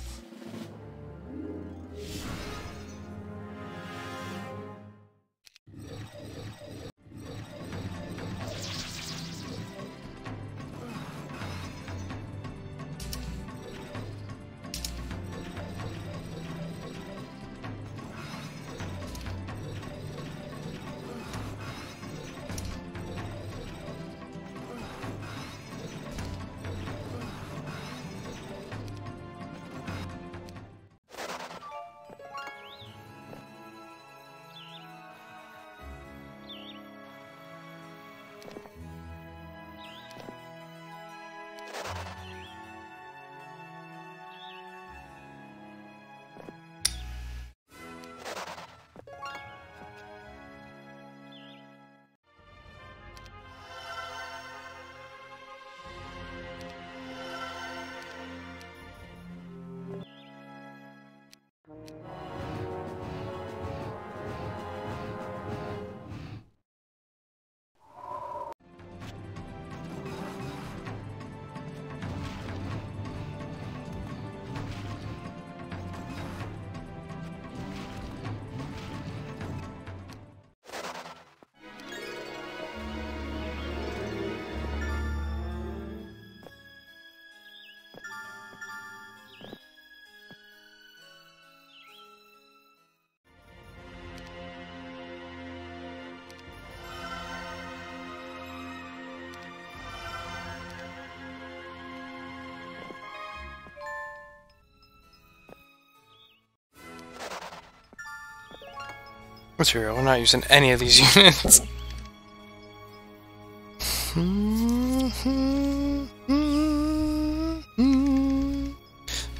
Material, we're not using any of these units.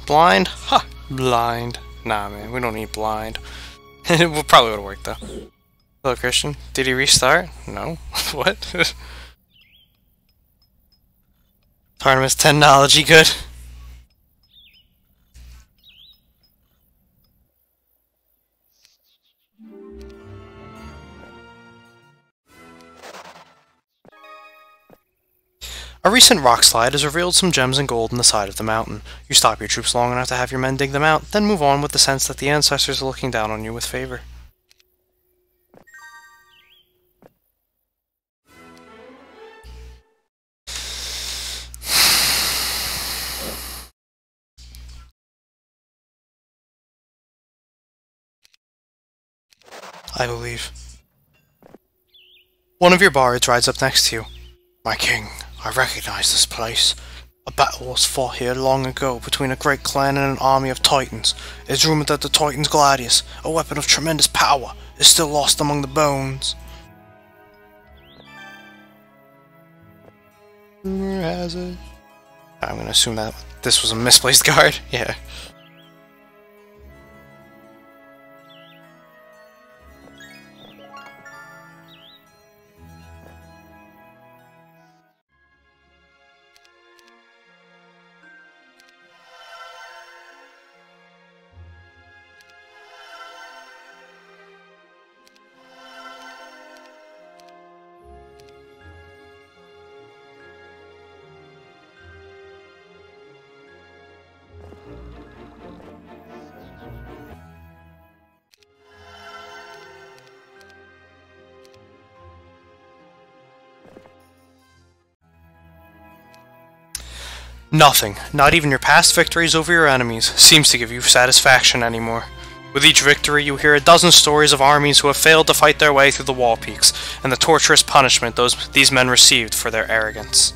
Blind? Ha! Blind. Nah, man, we don't need blind. It probably would have worked, though. Hello, Christian. Did he restart? No. What? Artemis 10 knowledge, good? A recent rock slide has revealed some gems and gold in the side of the mountain. You stop your troops long enough to have your men dig them out, then move on with the sense that the ancestors are looking down on you with favor. I believe. One of your bards rides up next to you. My king, I recognize this place. A battle was fought here long ago between a great clan and an army of titans. It is rumored that the Titan's gladius, a weapon of tremendous power, is still lost among the bones. Rumor has it. I'm gonna assume that this was a misplaced guard. Yeah. Nothing, not even your past victories over your enemies, seems to give you satisfaction anymore. With each victory, you hear a dozen stories of armies who have failed to fight their way through the wall peaks, and the torturous punishment these men received for their arrogance.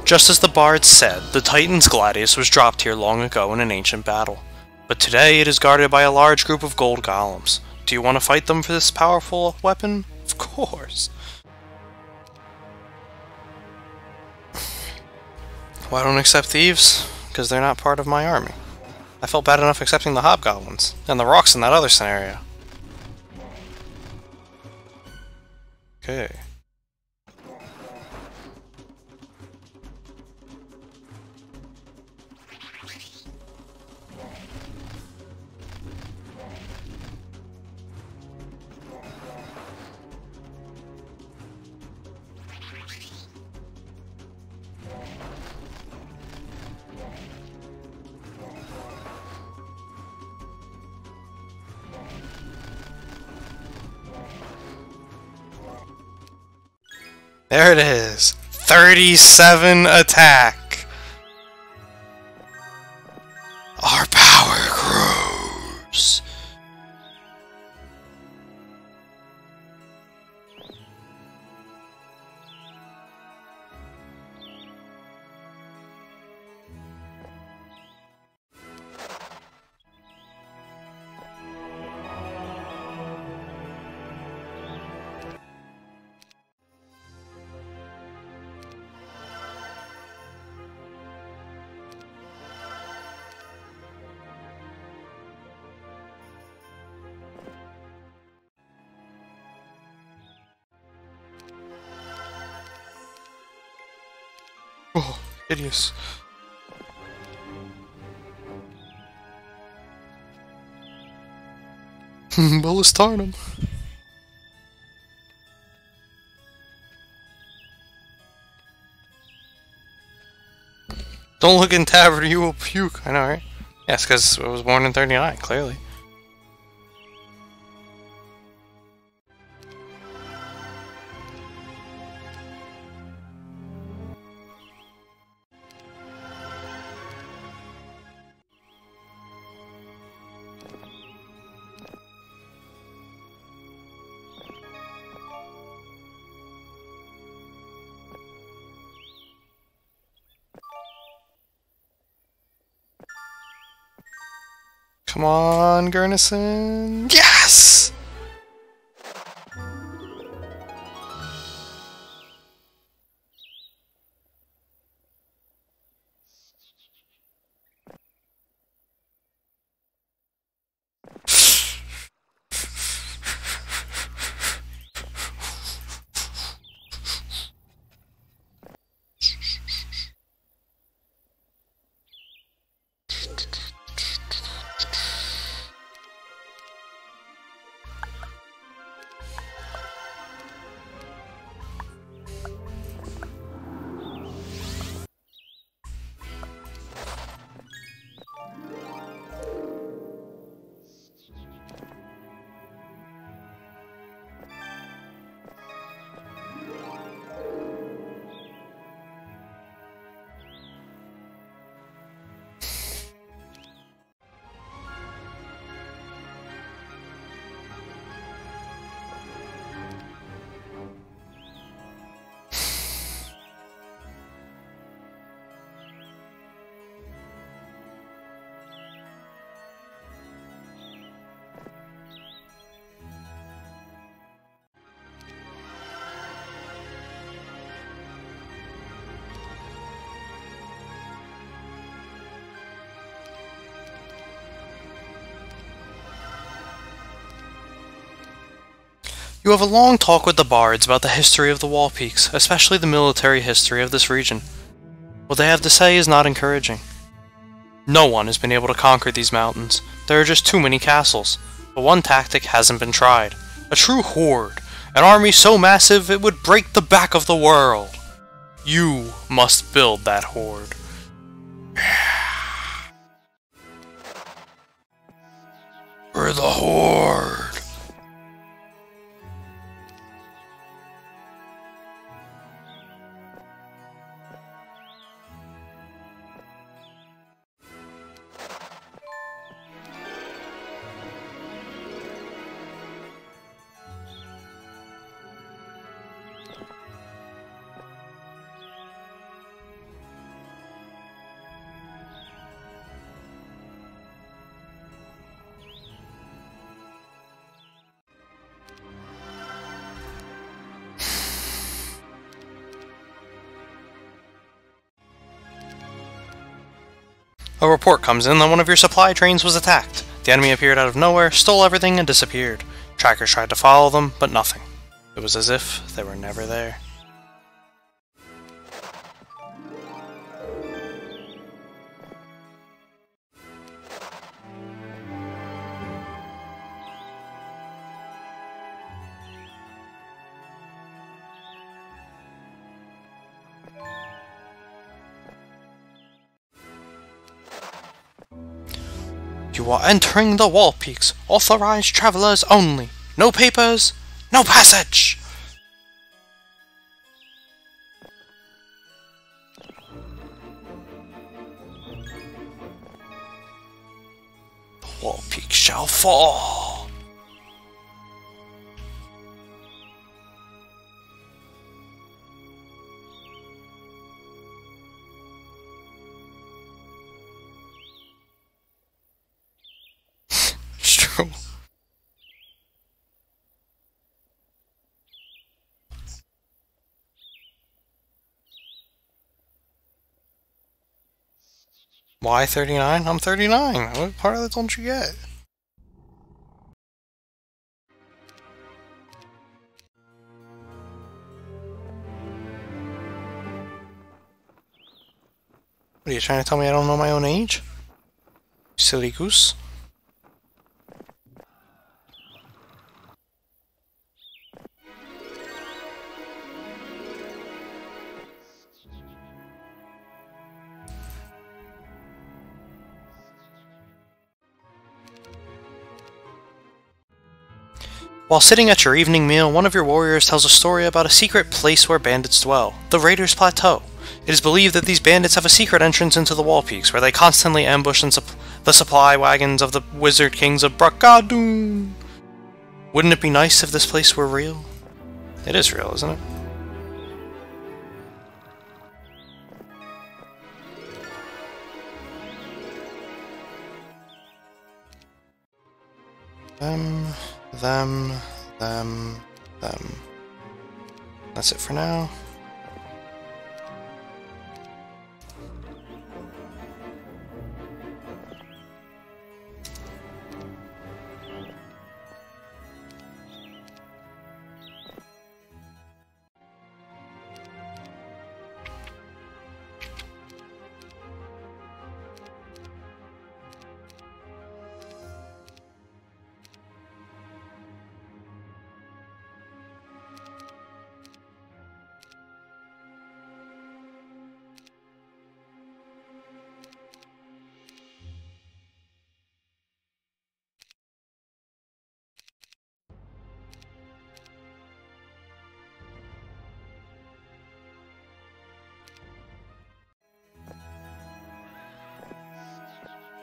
Just as the Bard said, the Titan's gladius was dropped here long ago in an ancient battle. But today it is guarded by a large group of gold golems. Do you want to fight them for this powerful weapon? Of course. Well, I don't accept thieves, because they're not part of my army. I felt bad enough accepting the hobgoblins, and the rocks in that other scenario. Okay. There it is. 37 attack. Our power grows. Oh, hideous. Bullis Tarnum. Don't look in tavern, you will puke. I know, right? Yes, because I was born in 39, clearly. Come on, Gurnison. Yes! You have a long talk with the bards about the history of the Wall Peaks, especially the military history of this region. What they have to say is not encouraging. No one has been able to conquer these mountains. There are just too many castles. But one tactic hasn't been tried. A true horde. An army so massive it would break the back of the world. You must build that horde. For the horde. A report comes in that one of your supply trains was attacked. The enemy appeared out of nowhere, stole everything, and disappeared. Trackers tried to follow them, but nothing. It was as if they were never there. You are entering the Wall Peaks. Authorized travelers only. No papers, no passage! wall peak shall fall. It's true. Why 39? I'm 39. What part of that don't you get? What are you trying to tell me I don't know my own age? Silly goose. While sitting at your evening meal, one of your warriors tells a story about a secret place where bandits dwell, the Raiders' Plateau. It is believed that these bandits have a secret entrance into the wall peaks, where they constantly ambush the supply wagons of the wizard kings of Brakadoon. Wouldn't it be nice if this place were real? It is real, isn't it? Them. That's it for now.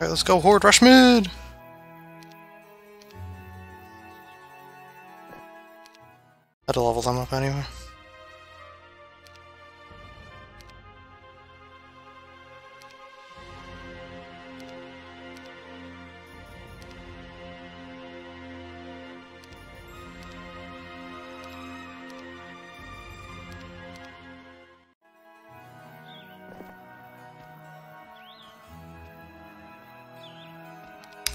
Alright, let's go, Horde, rush mid! Had to level them up anyway.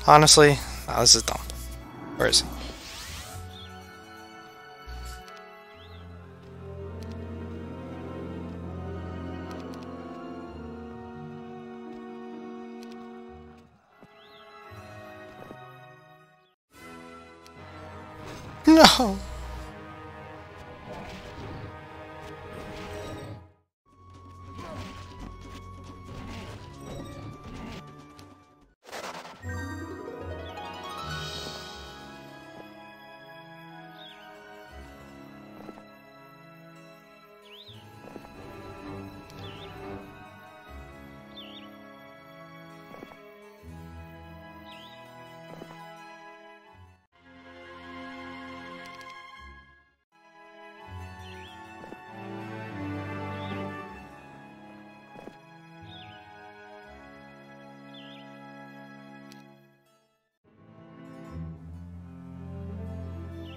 Honestly, this is dumb. Where is he? No!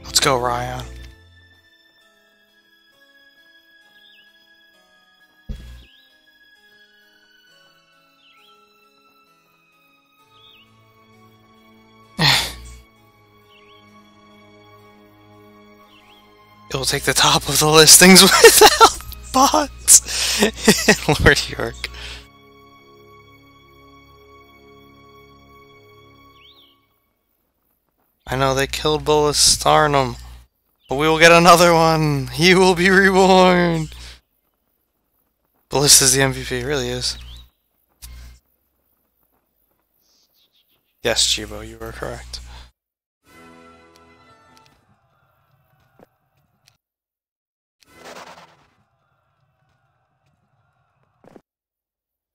Let's go, Ryan. It will take the top of the listings without bots. Lord York. I know they killed Bullus Starnum, but we will get another one. He will be reborn. Bullus is the MVP, it really is. Yes, Chibo, you were correct.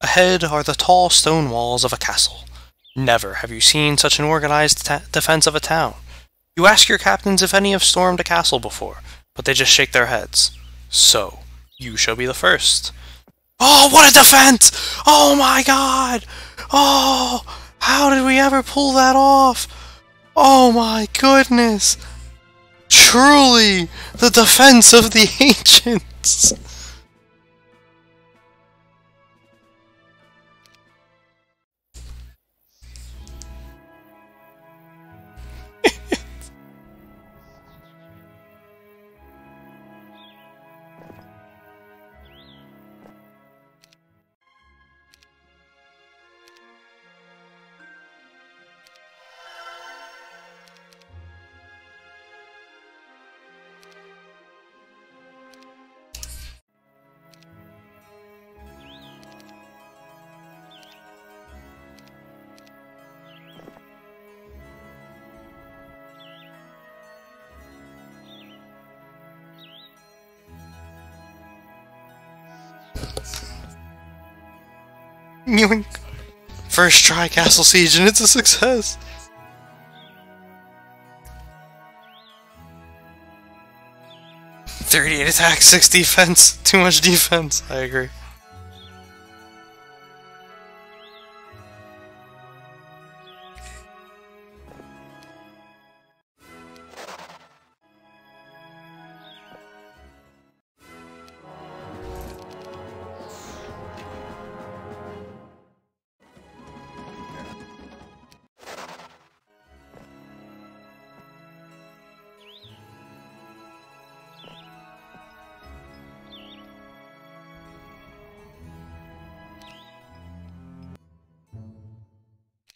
Ahead are the tall stone walls of a castle. Never have you seen such an organized defense of a town. You ask your captains if any have stormed a castle before, but they just shake their heads. So, you shall be the first. Oh, what a defense! Oh my god! Oh, how did we ever pull that off? Oh my goodness! Truly, the defense of the ancients! Yoink. First try Castle Siege and it's a success! "38 attack, 6 defense." Too much defense, I agree.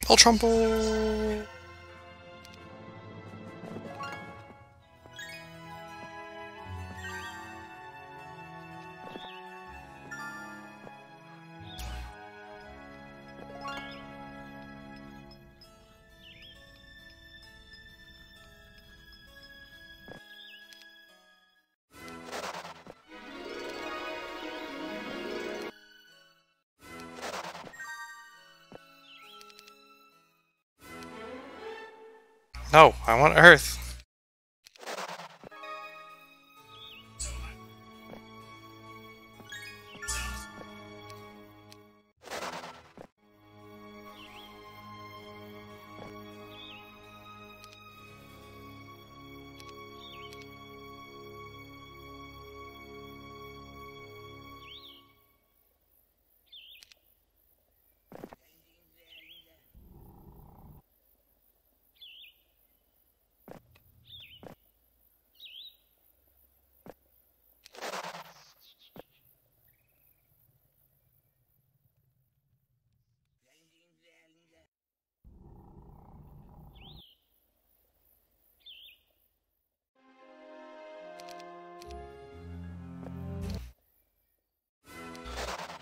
I'll trample! No, I want Earth.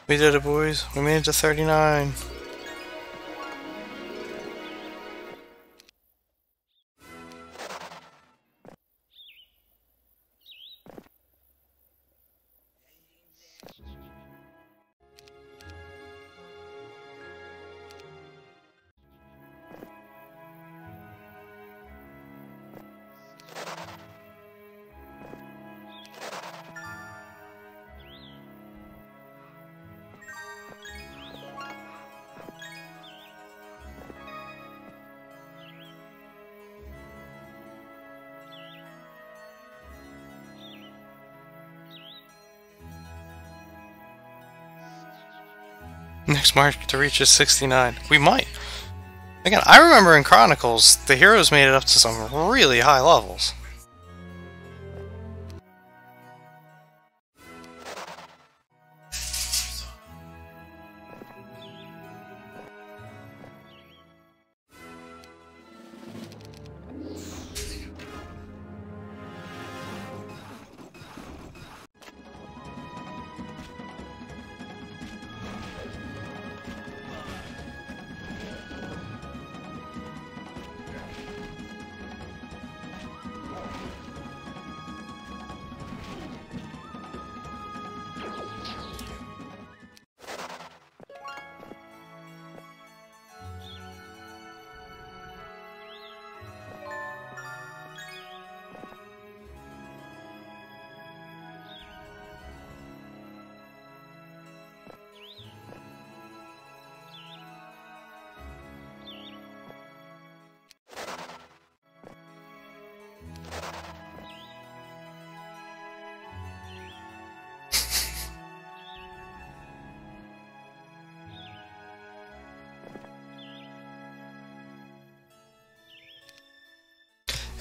We did it, boys. We made it to 39. Next mark to reach is 69. We might. Again, I remember in Chronicles, the heroes made it up to some really high levels.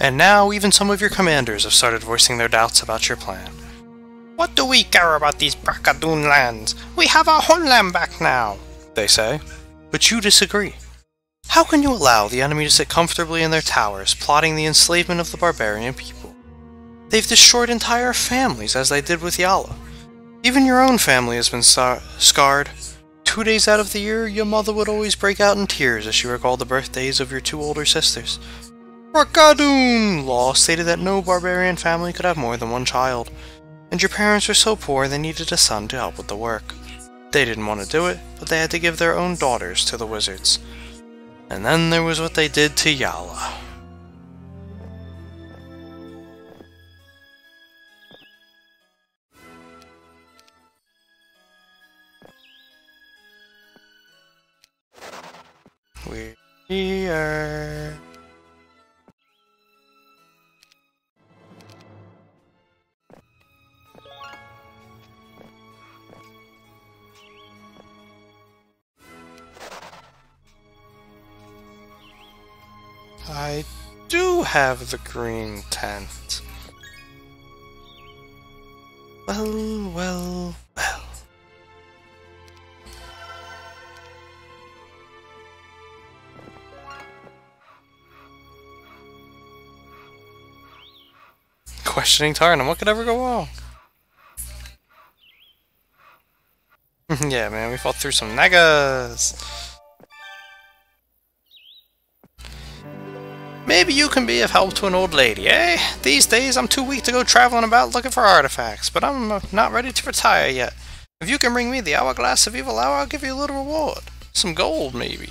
And now even some of your commanders have started voicing their doubts about your plan. What do we care about these Braccadoon lands? We have our homeland back now, they say. But you disagree. How can you allow the enemy to sit comfortably in their towers, plotting the enslavement of the barbarian people? They've destroyed entire families, as they did with Yala. Even your own family has been scarred. 2 days out of the year, your mother would always break out in tears as she recalled the birthdays of your 2 older sisters. Braccadoon law stated that no barbarian family could have more than 1 child, and your parents were so poor they needed a son to help with the work. They didn't want to do it, but they had to give their own daughters to the wizards. And then there was what they did to Yala. We're here. I do have the green tent. Well, well, well. Questioning Tarnum, what could ever go wrong? Yeah, man, we fought through some negas. Maybe you can be of help to an old lady, eh? These days I'm too weak to go traveling about looking for artifacts, but I'm not ready to retire yet. If you can bring me the Hourglass of Evil Hour, I'll give you a little reward. Some gold, maybe.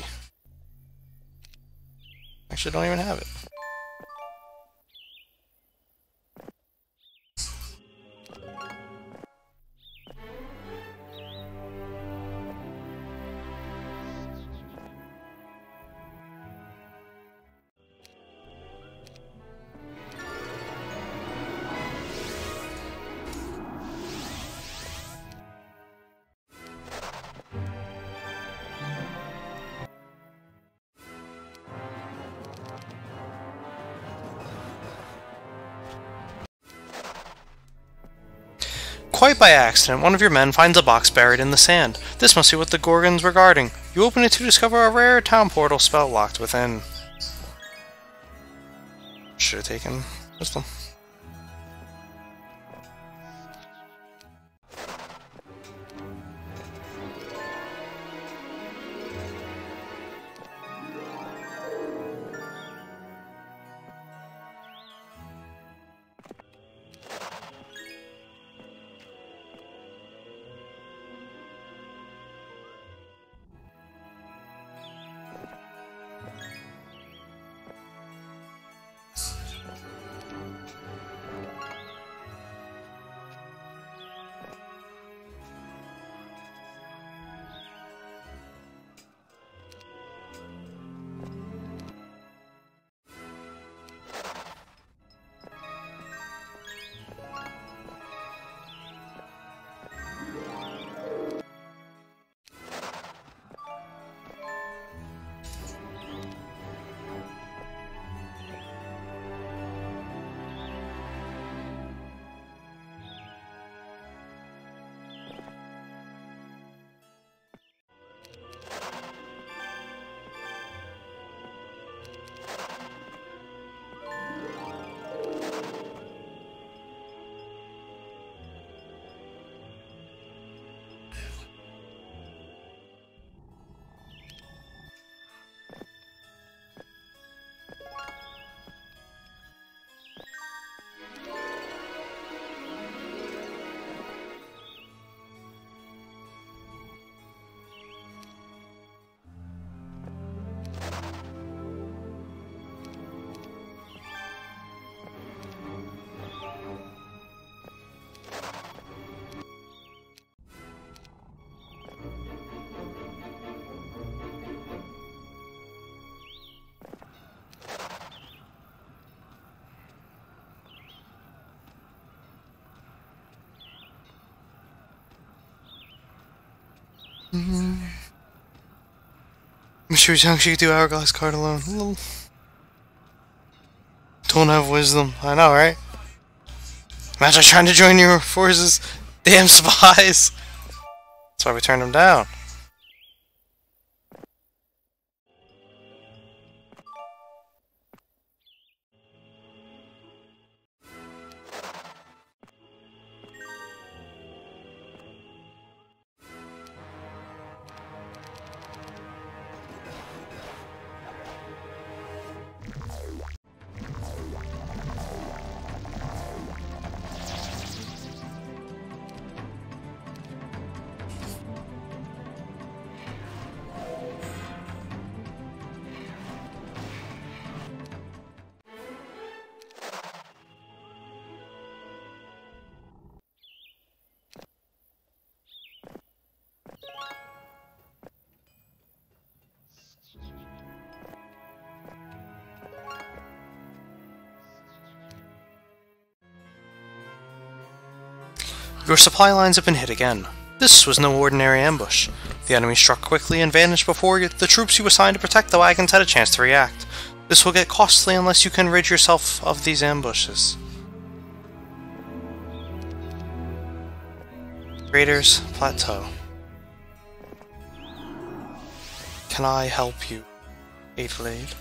Actually, don't even have it. Quite by accident, one of your men finds a box buried in the sand. This must be what the Gorgons were guarding. You open it to discover a rare town portal spell locked within. Should have taken wisdom. I'm sure she could do Hourglass card alone. Don't have wisdom. I know, right? Imagine trying to join your forces. Damn spies. That's why we turned them down. Your supply lines have been hit again. This was no ordinary ambush. The enemy struck quickly and vanished before the troops you assigned to protect the wagons had a chance to react. This will get costly unless you can rid yourself of these ambushes. Raiders Plateau. Can I help you, Adelaide?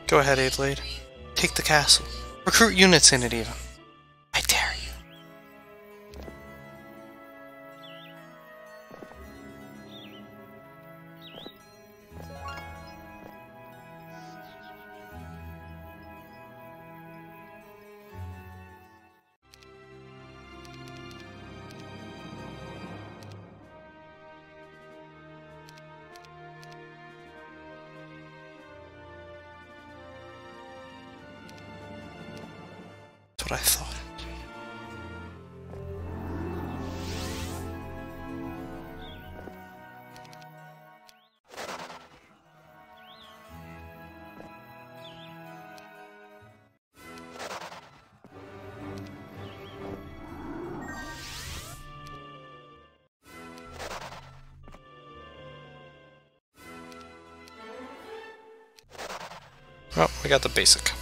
Go ahead, Adelaide. Take the castle. Recruit units in it even. I dare you. That's what I thought. Well, we got the basic.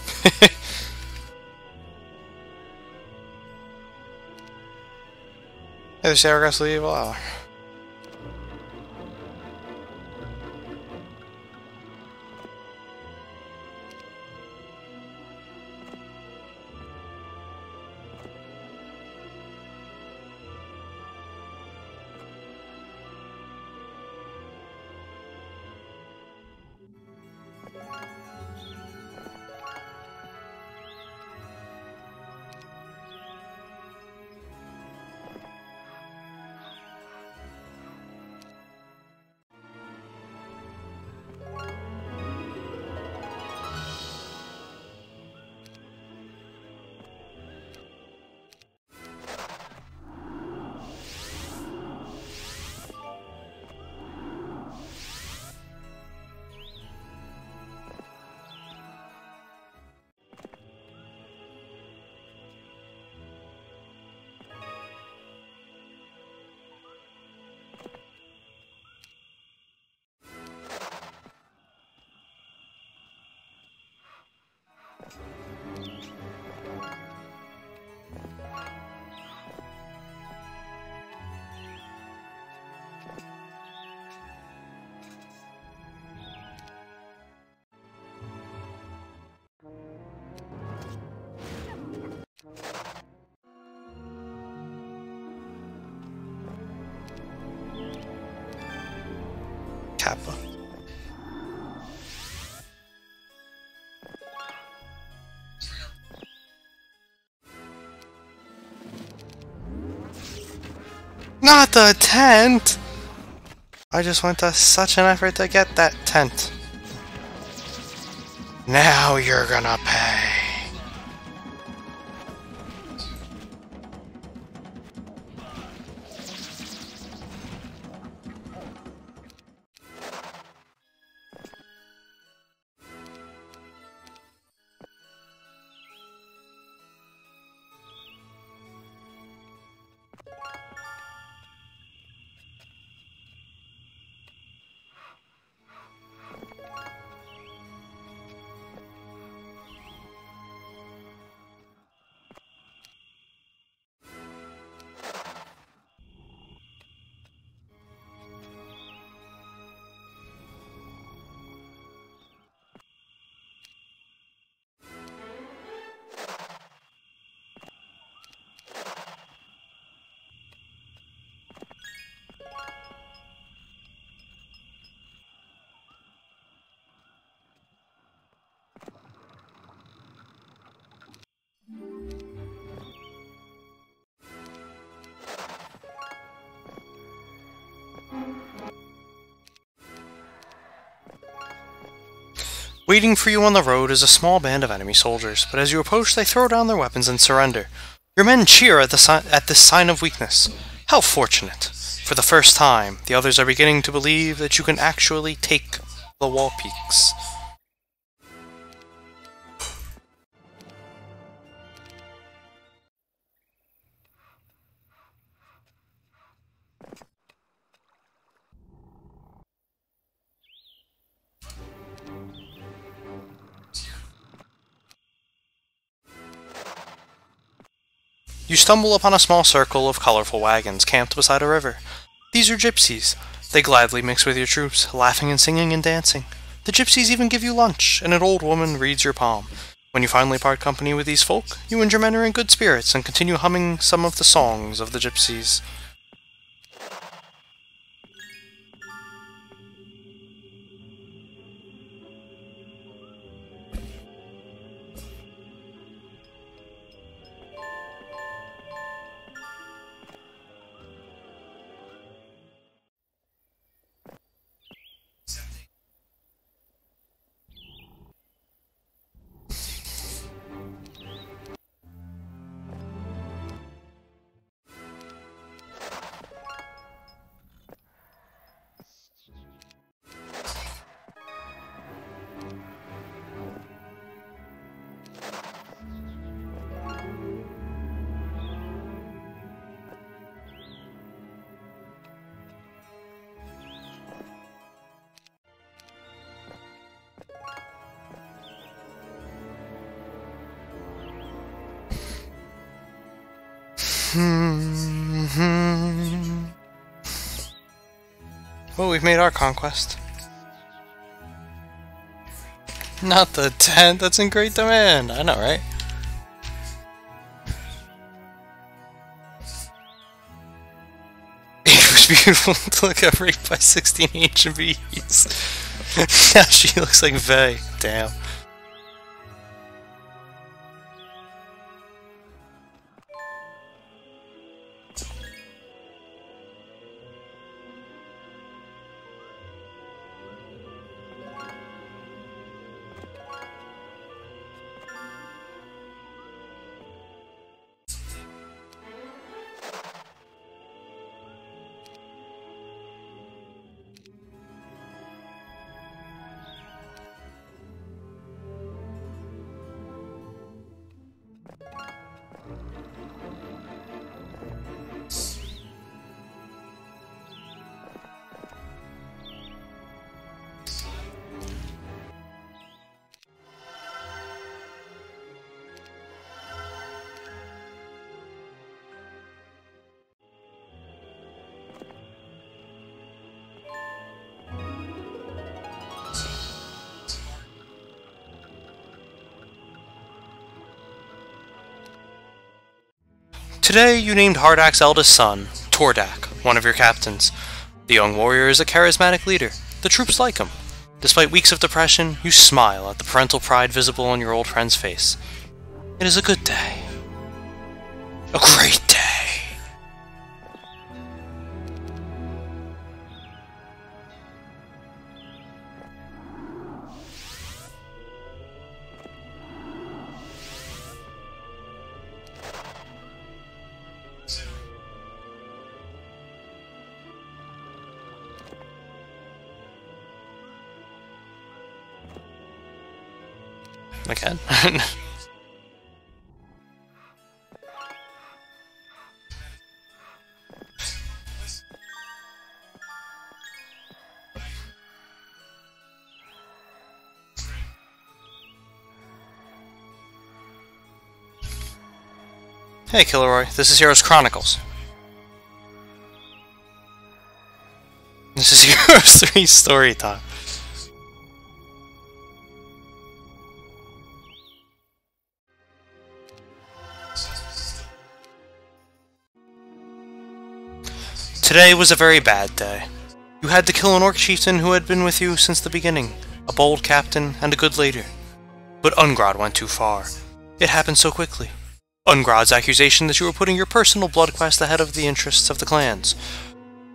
Hey, there's Aragos Evil Hour. Kappa. Not the tent! I just went to such an effort to get that tent. Now you're gonna pay. Waiting for you on the road is a small band of enemy soldiers, but as you approach they throw down their weapons and surrender. Your men cheer at this sign of weakness. How fortunate! For the first time, the others are beginning to believe that you can actually take the wall peaks. You stumble upon a small circle of colorful wagons camped beside a river. These are gypsies. They gladly mix with your troops, laughing and singing and dancing. The gypsies even give you lunch, and an old woman reads your palm. When you finally part company with these folk, you and your men are in good spirits and continue humming some of the songs of the gypsies. Well, we've made our conquest. Not the tent, that's in great demand. I know, right? It was beautiful to look at raped by 16 ancient bees. Now she looks like Vey. Damn. Today, you named Hardak's eldest son, Tordak, one of your captains. The young warrior is a charismatic leader. The troops like him. Despite weeks of depression, you smile at the parental pride visible on your old friend's face. It is a good day. A great day. Again. Hey, Kilroy, this is Heroes Chronicles. This is Heroes 3 story time. Today was a very bad day. You had to kill an orc chieftain who had been with you since the beginning, a bold captain and a good leader. But Ungrad went too far. It happened so quickly. Ungrad's accusation that you were putting your personal blood quest ahead of the interests of the clans.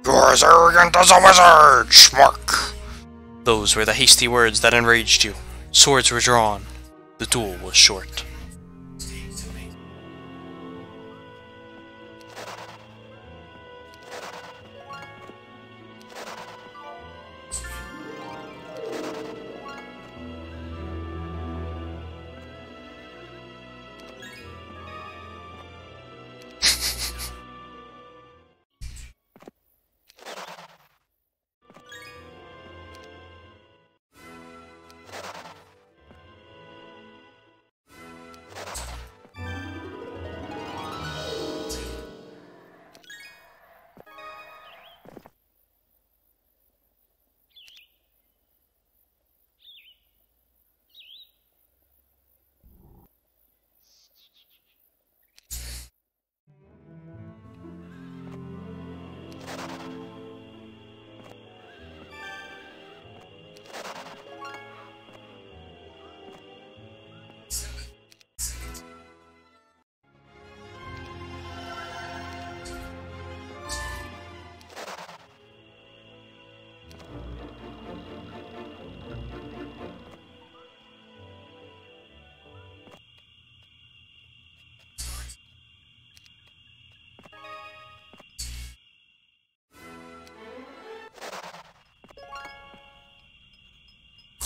You're as arrogant as a wizard, Smark. Those were the hasty words that enraged you. Swords were drawn. The duel was short.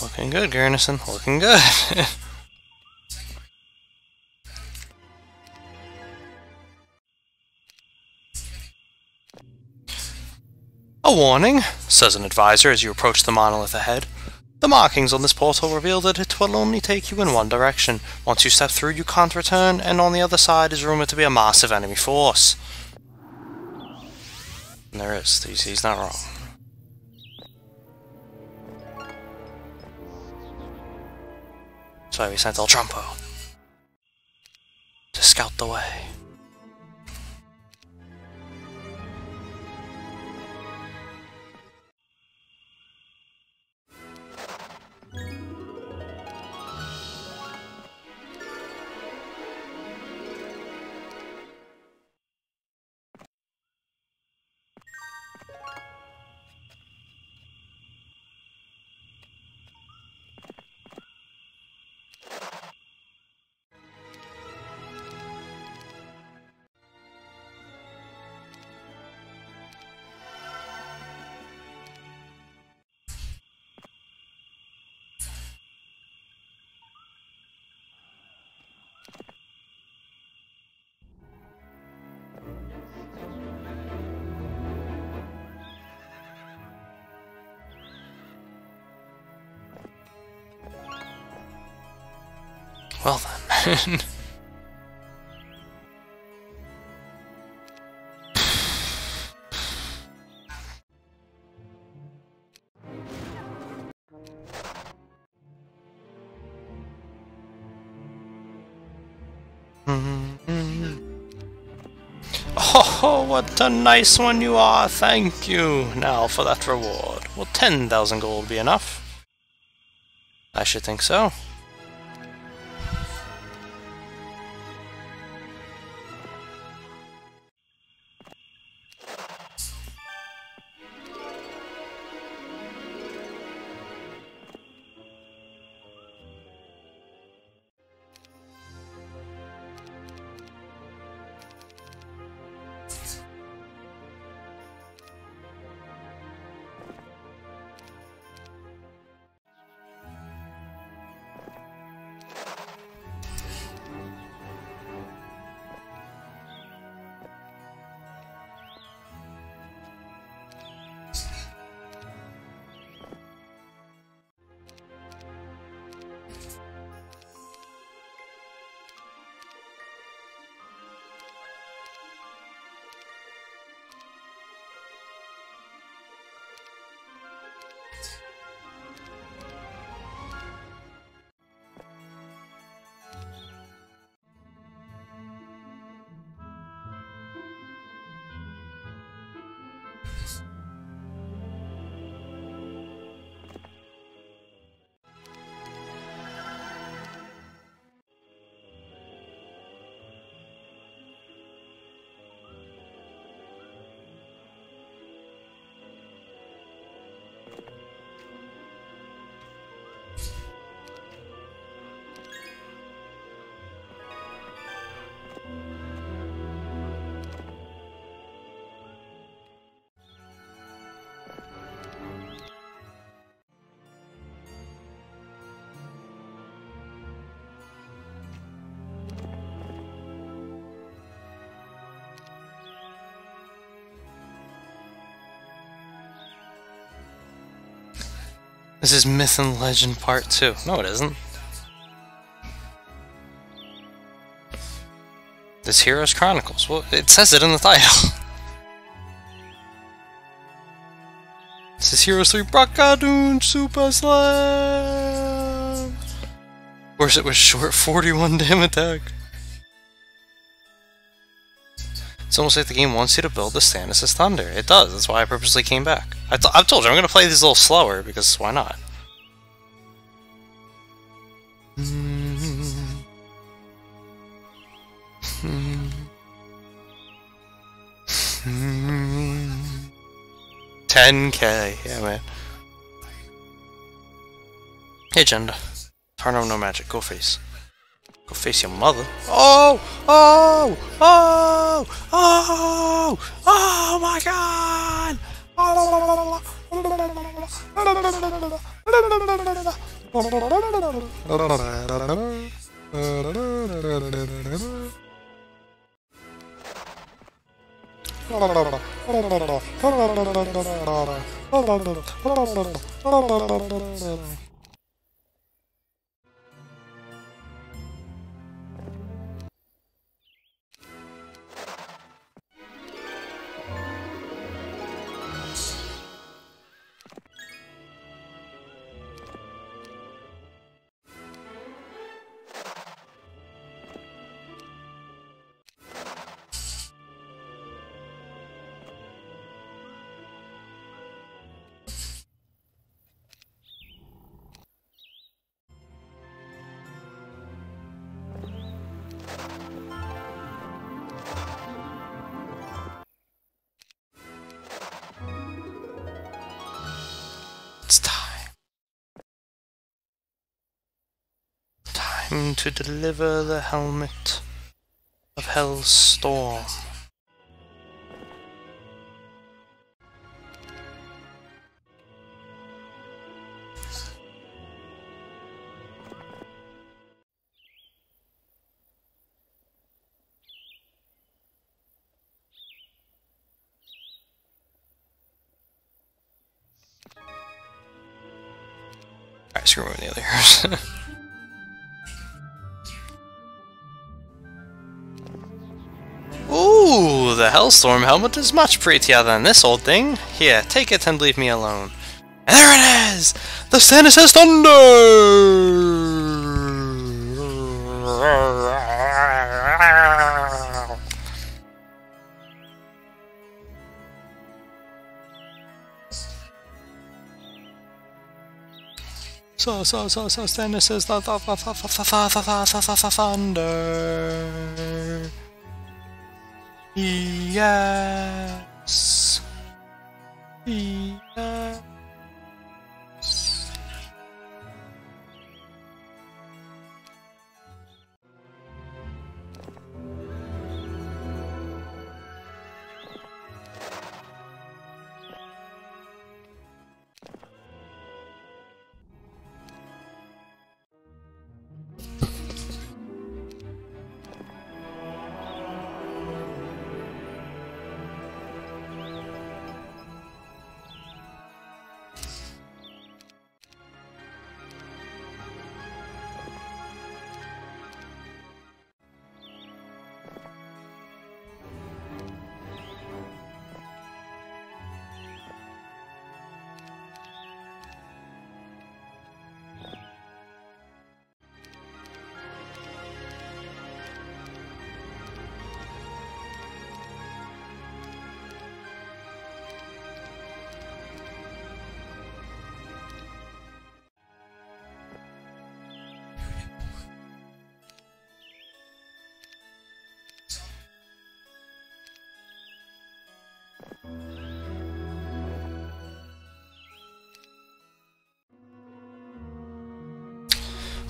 Looking good, Garrison. Looking good. A warning, says an advisor as you approach the monolith ahead. The markings on this portal reveal that it will only take you in one direction. Once you step through, you can't return, and on the other side is rumored to be a massive enemy force. And there is. He's not wrong. That's why we sent El Trumpo to scout the way. Well then. Oh, what a nice one you are, thank you. Now for that reward. Will 10,000 gold be enough? I should think so. This is Myth and Legend Part 2. No, it isn't. This Heroes Chronicles. Well, it says it in the title. This is Heroes 3 Brakadoon Super Slam! Of course it was short, 41 damn attack. It's almost like the game wants you to build the Stannis' Thunder. It does, that's why I purposely came back. I've told you, I'm going to play these a little slower, because why not? 10k, yeah man. Hey Jenda. Turn on no magic, go face. Go face your mother. Oh! Oh! Oh! Oh! Oh my god! It's time. Time to deliver the helmet of Hell's Storm. Alright, screw the other heroes. Ooh, the Hellstorm helmet is much prettier than this old thing. Here, take it and leave me alone. And there it is! The Stannis' Thunder! So Stannis is the Thunder. Yes. Yes.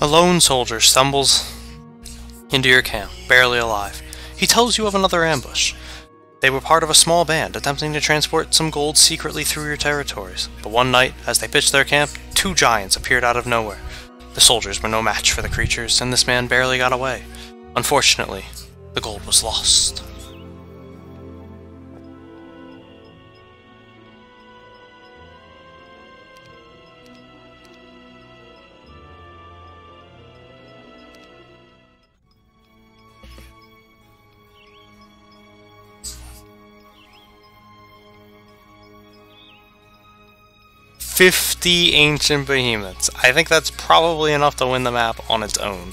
A lone soldier stumbles into your camp, barely alive. He tells you of another ambush. They were part of a small band attempting to transport some gold secretly through your territories. But one night, as they pitched their camp, two giants appeared out of nowhere. The soldiers were no match for the creatures, and this man barely got away. Unfortunately, the gold was lost. 50 ancient behemoths. I think that's probably enough to win the map on its own.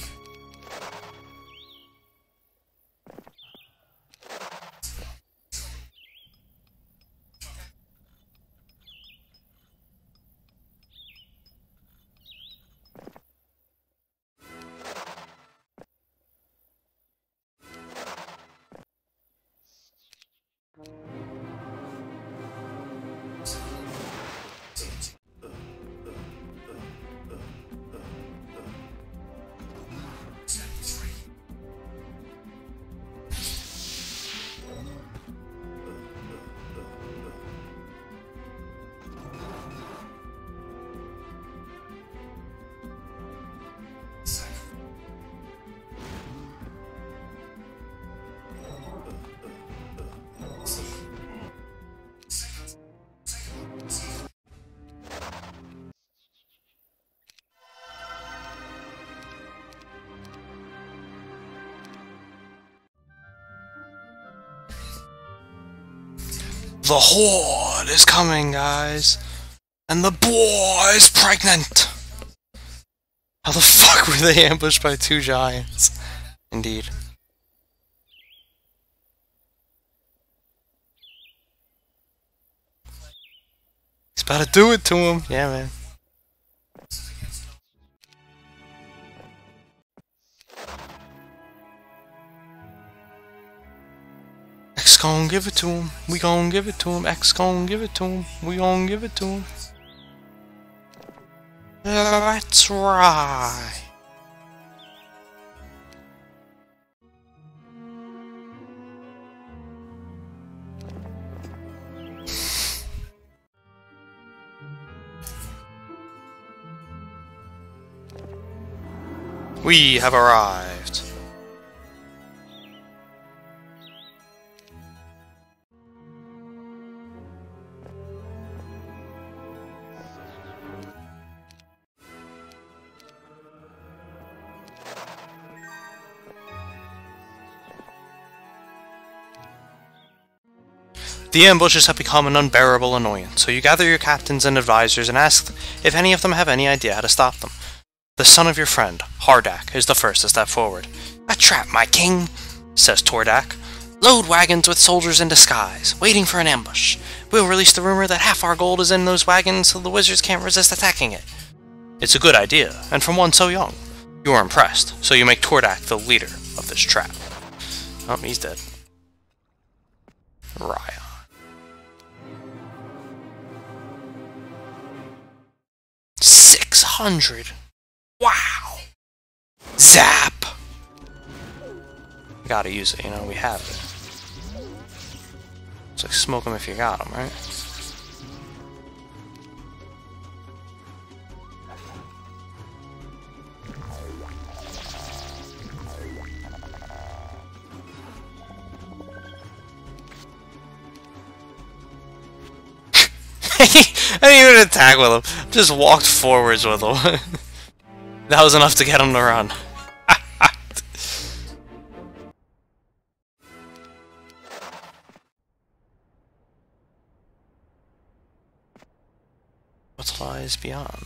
The Horde is coming, guys! And the boy is pregnant! How the fuck were they ambushed by 2 giants? Indeed. He's about to do it to him! Yeah, man. X gon' give it to him. We gon' give it to him. X gon' give it to him. We gon' give it to him. Let's ride. We have arrived. The ambushes have become an unbearable annoyance, so you gather your captains and advisors and ask if any of them have any idea how to stop them. The son of your friend, Hardak, is the first to step forward. "A trap, my king," says Tordak. "Load wagons with soldiers in disguise, waiting for an ambush. We'll release the rumor that half our gold is in those wagons so the wizards can't resist attacking it." It's a good idea, and from one so young. You are impressed, so you make Tordak the leader of this trap. Oh, he's dead. Ryan. 600! Wow! Zap! Gotta use it, you know, we have it. It's like smoke them if you got them, right? I didn't even attack with him. Just walked forwards with him. That was enough to get him to run. What lies beyond?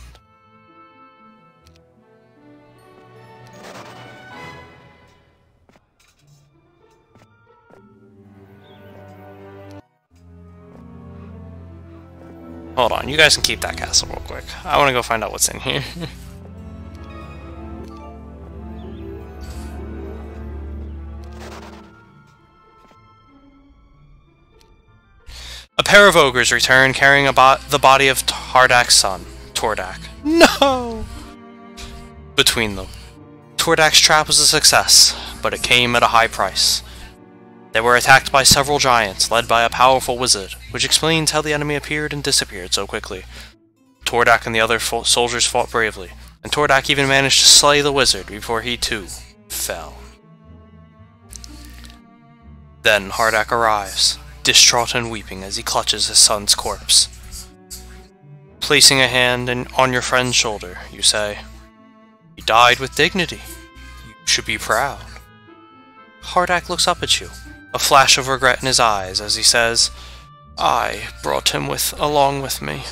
Hold on, you guys can keep that castle real quick. I want to go find out what's in here. A pair of ogres return carrying the body of Hardak's son, Tordak. No! Between them. Tordak's trap was a success, but it came at a high price. They were attacked by several giants, led by a powerful wizard, which explains how the enemy appeared and disappeared so quickly. Tordak and the other soldiers fought bravely, and Tordak even managed to slay the wizard before he too fell. Then Hardak arrives, distraught and weeping as he clutches his son's corpse. Placing a hand on your friend's shoulder, you say, "He died with dignity. You should be proud." Hardak looks up at you, a flash of regret in his eyes as he says, "I brought him along with me."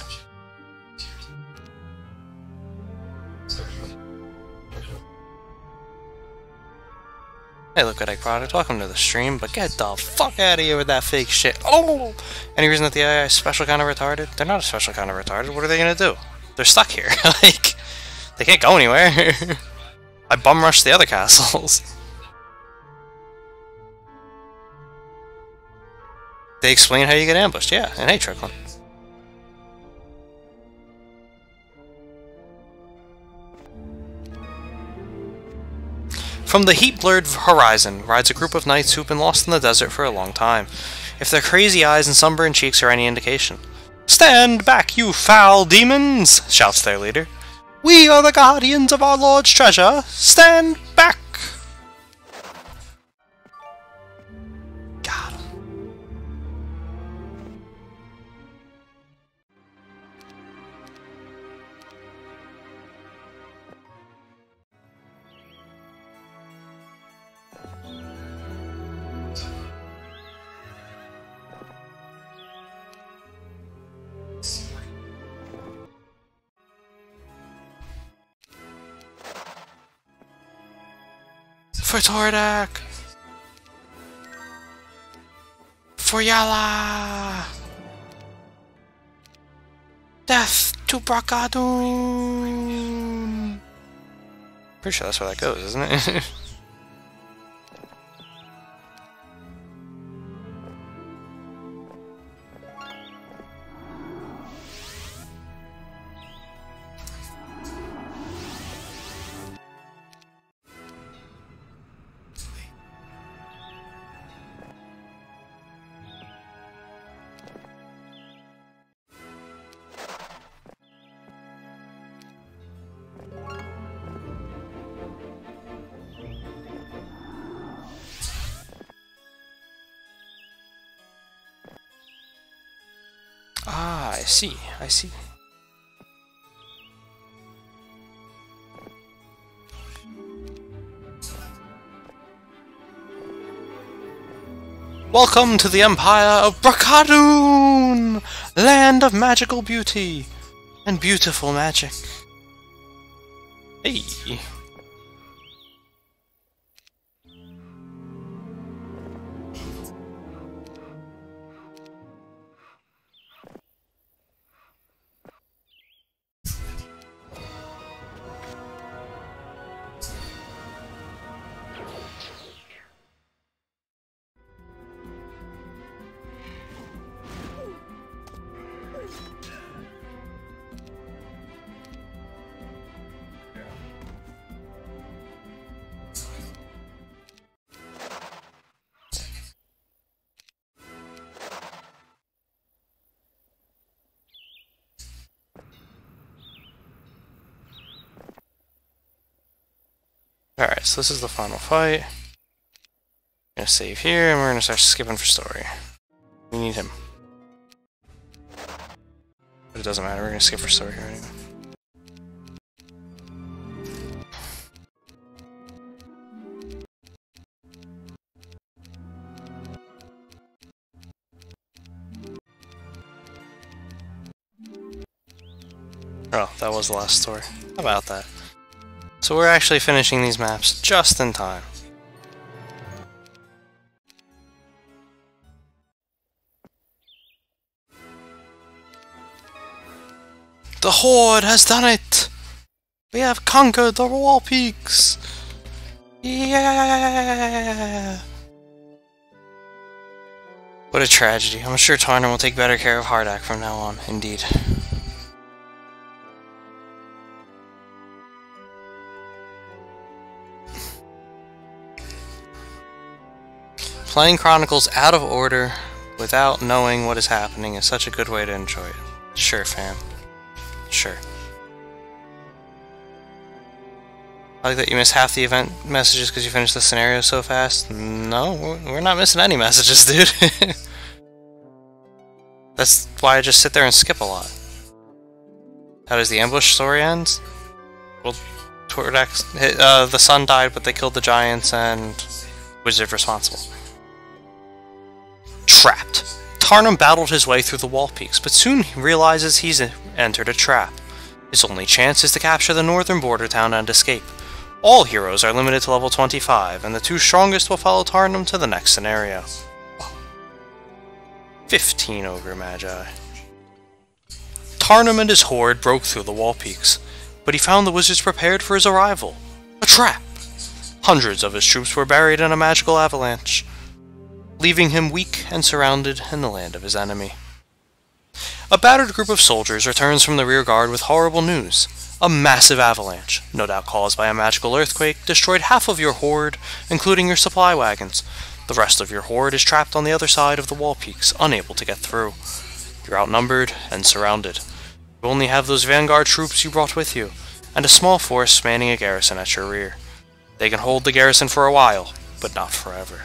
Hey, look at Egg Product. Welcome to the stream, but get the fuck out of here with that fake shit. Oh! Any reason that the AI is special kind of retarded? They're not a special kind of retarded. What are they gonna do? They're stuck here. Like, they can't go anywhere. I bum rushed the other castles. They explain how you get ambushed, yeah, and hey, Tricklin. From the heat-blurred horizon rides a group of knights who've been lost in the desert for a long time, if their crazy eyes and sunburned cheeks are any indication. "Stand back, you foul demons!" shouts their leader. "We are the guardians of our lord's treasure! Stand back!" God. For Tordak! For Yala! Death to Brakadoon! Pretty sure that's where that goes, isn't it? Ah, I see, I see. Welcome to the Empire of Brakadoon! Land of magical beauty and beautiful magic. Hey! Alright, so this is the final fight. We're gonna save here, and we're gonna start skipping for story. We need him. But it doesn't matter, we're gonna skip for story here anyway. Oh, that was the last story. How about that? So we're actually finishing these maps just in time. The Horde has done it! We have conquered the wall peaks! Yeah! What a tragedy. I'm sure Tarnum will take better care of Hardak from now on, indeed. Playing Chronicles out of order without knowing what is happening is such a good way to enjoy it. Sure, fam. Sure. I like that you miss half the event messages because you finished the scenario so fast. No, we're not missing any messages, dude. That's why I just sit there and skip a lot. How does the ambush story end? Well, the sun died, but they killed the giants and wizard responsible. Trapped. Tarnum battled his way through the wall peaks, but soon he realizes he's entered a trap. His only chance is to capture the northern border town and escape. All heroes are limited to level 25, and the 2 strongest will follow Tarnum to the next scenario. 15 Ogre Magi. Tarnum and his horde broke through the wall peaks, but he found the wizards prepared for his arrival. A trap! Hundreds of his troops were buried in a magical avalanche, leaving him weak and surrounded in the land of his enemy. A battered group of soldiers returns from the rear guard with horrible news. A massive avalanche, no doubt caused by a magical earthquake, destroyed half of your horde, including your supply wagons. The rest of your horde is trapped on the other side of the wall peaks, unable to get through. You're outnumbered and surrounded. You only have those vanguard troops you brought with you, and a small force manning a garrison at your rear. They can hold the garrison for a while, but not forever.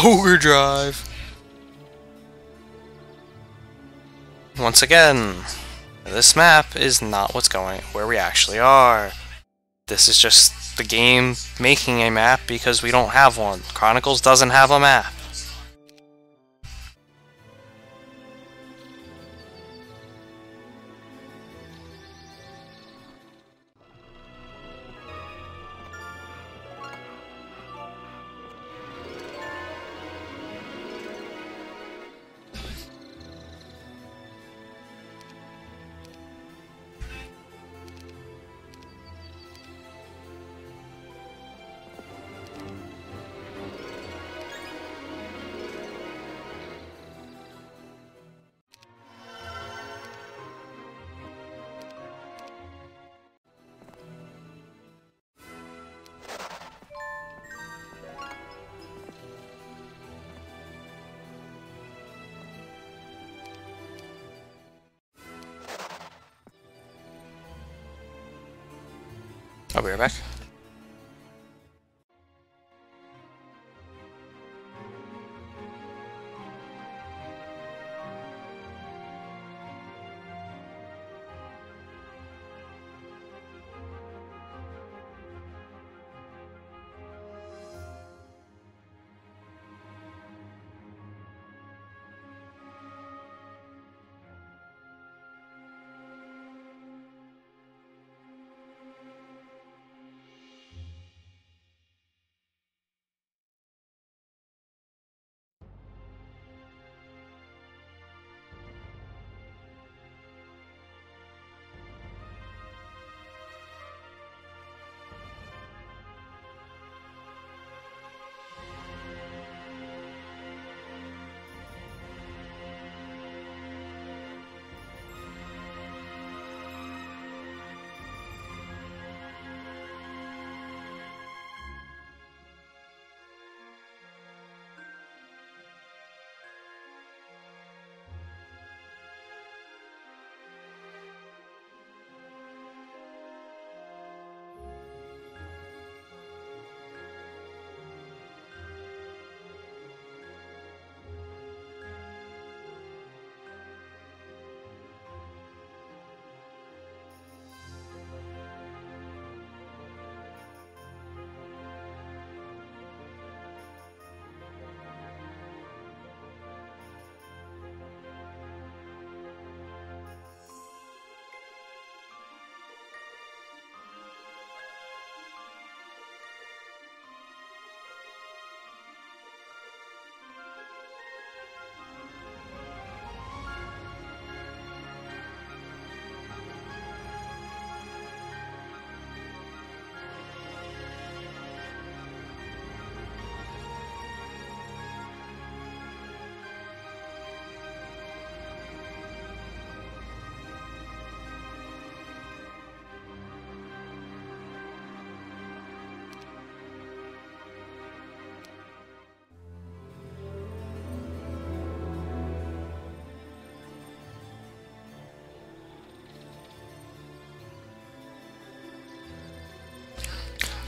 Ogre Drive! Once again, this map is not where we actually are. This is just the game making a map because we don't have one. Chronicles doesn't have a map. I'll be right back.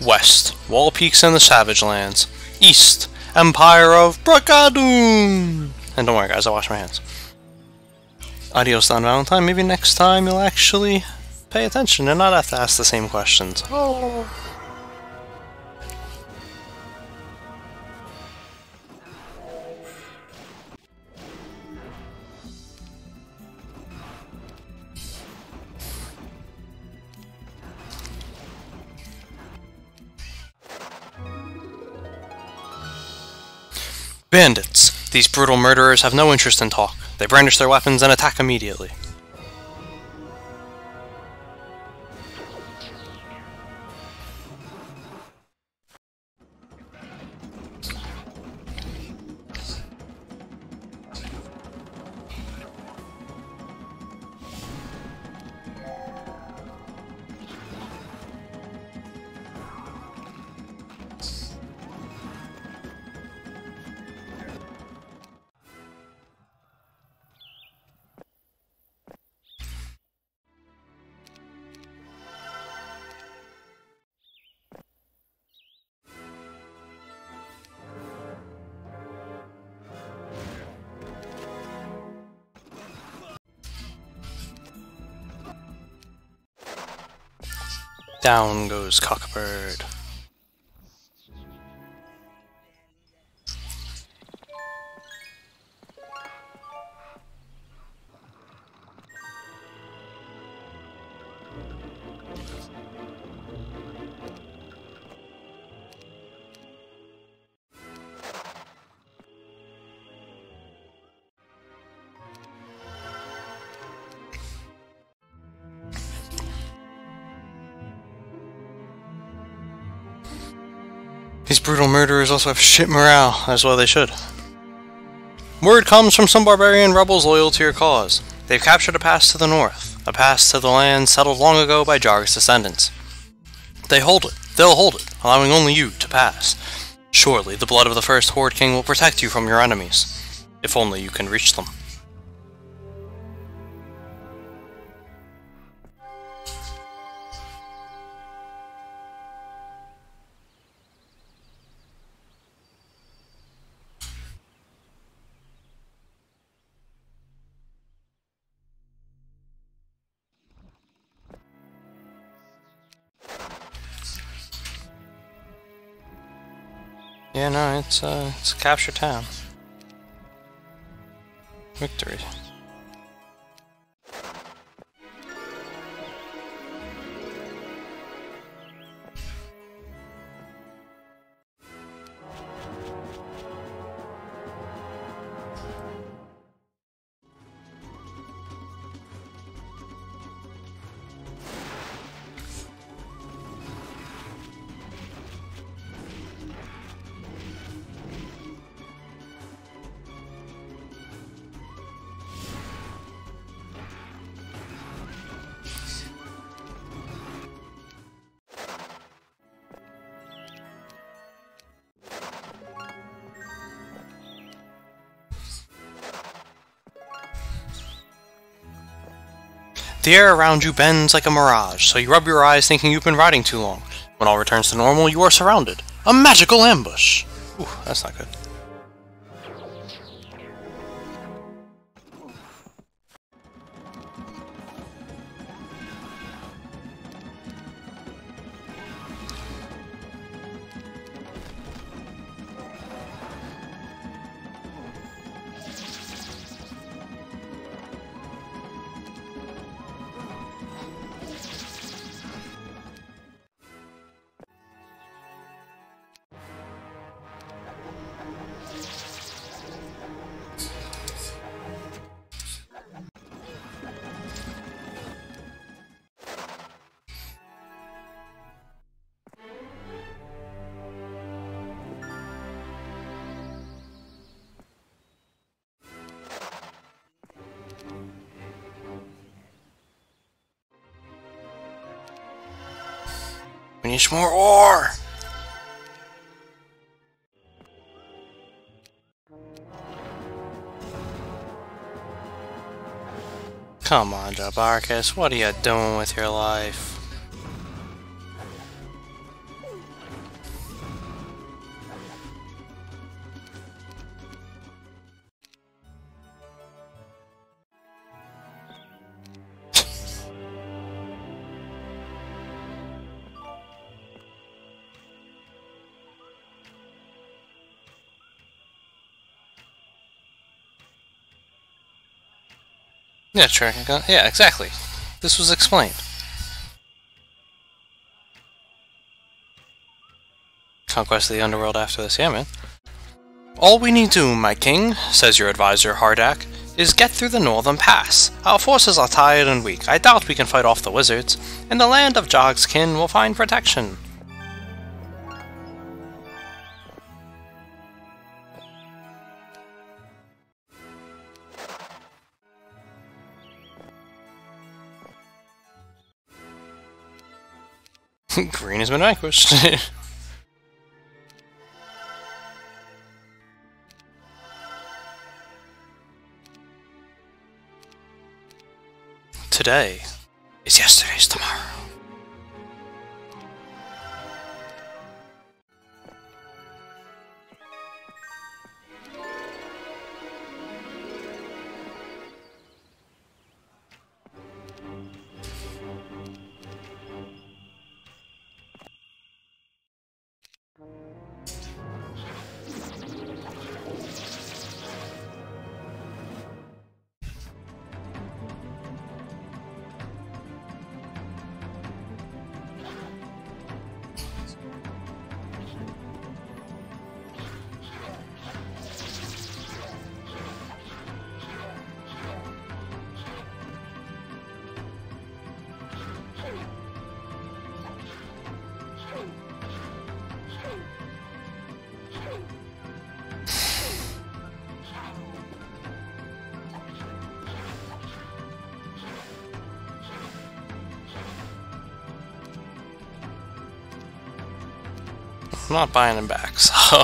West, Wall Peaks and the Savage Lands. East, Empire of Brigadoon! And don't worry guys, I wash my hands. Adios Don Valentine, maybe next time you'll actually pay attention and not have to ask the same questions. Oh. Bandits! These brutal murderers have no interest in talk. They brandish their weapons and attack immediately. Down goes Cockbird. These brutal murderers also have shit morale, as well they should. Word comes from some barbarian rebels loyal to your cause. They've captured a pass to the north, a pass to the land settled long ago by Jarg's descendants. They'll hold it, allowing only you to pass. Surely the blood of the first Horde King will protect you from your enemies, if only you can reach them. Yeah, no, it's a capture town. Victory. The air around you bends like a mirage, so you rub your eyes thinking you've been riding too long. When all returns to normal, you are surrounded. A magical ambush! Ooh, that's not good. We need some more ore! Come on, Jabarkis, what are you doing with your life? Yeah, sure. Yeah, exactly. This was explained. Conquest of the Underworld after this, yeah, man. All we need do, my king, says your advisor, Hardak, is get through the northern pass. Our forces are tired and weak. I doubt we can fight off the wizards. In the land of Jog's kin, we'll find protection. Green has been vanquished. Today is yesterday's tomorrow. I'm not buying him back, so...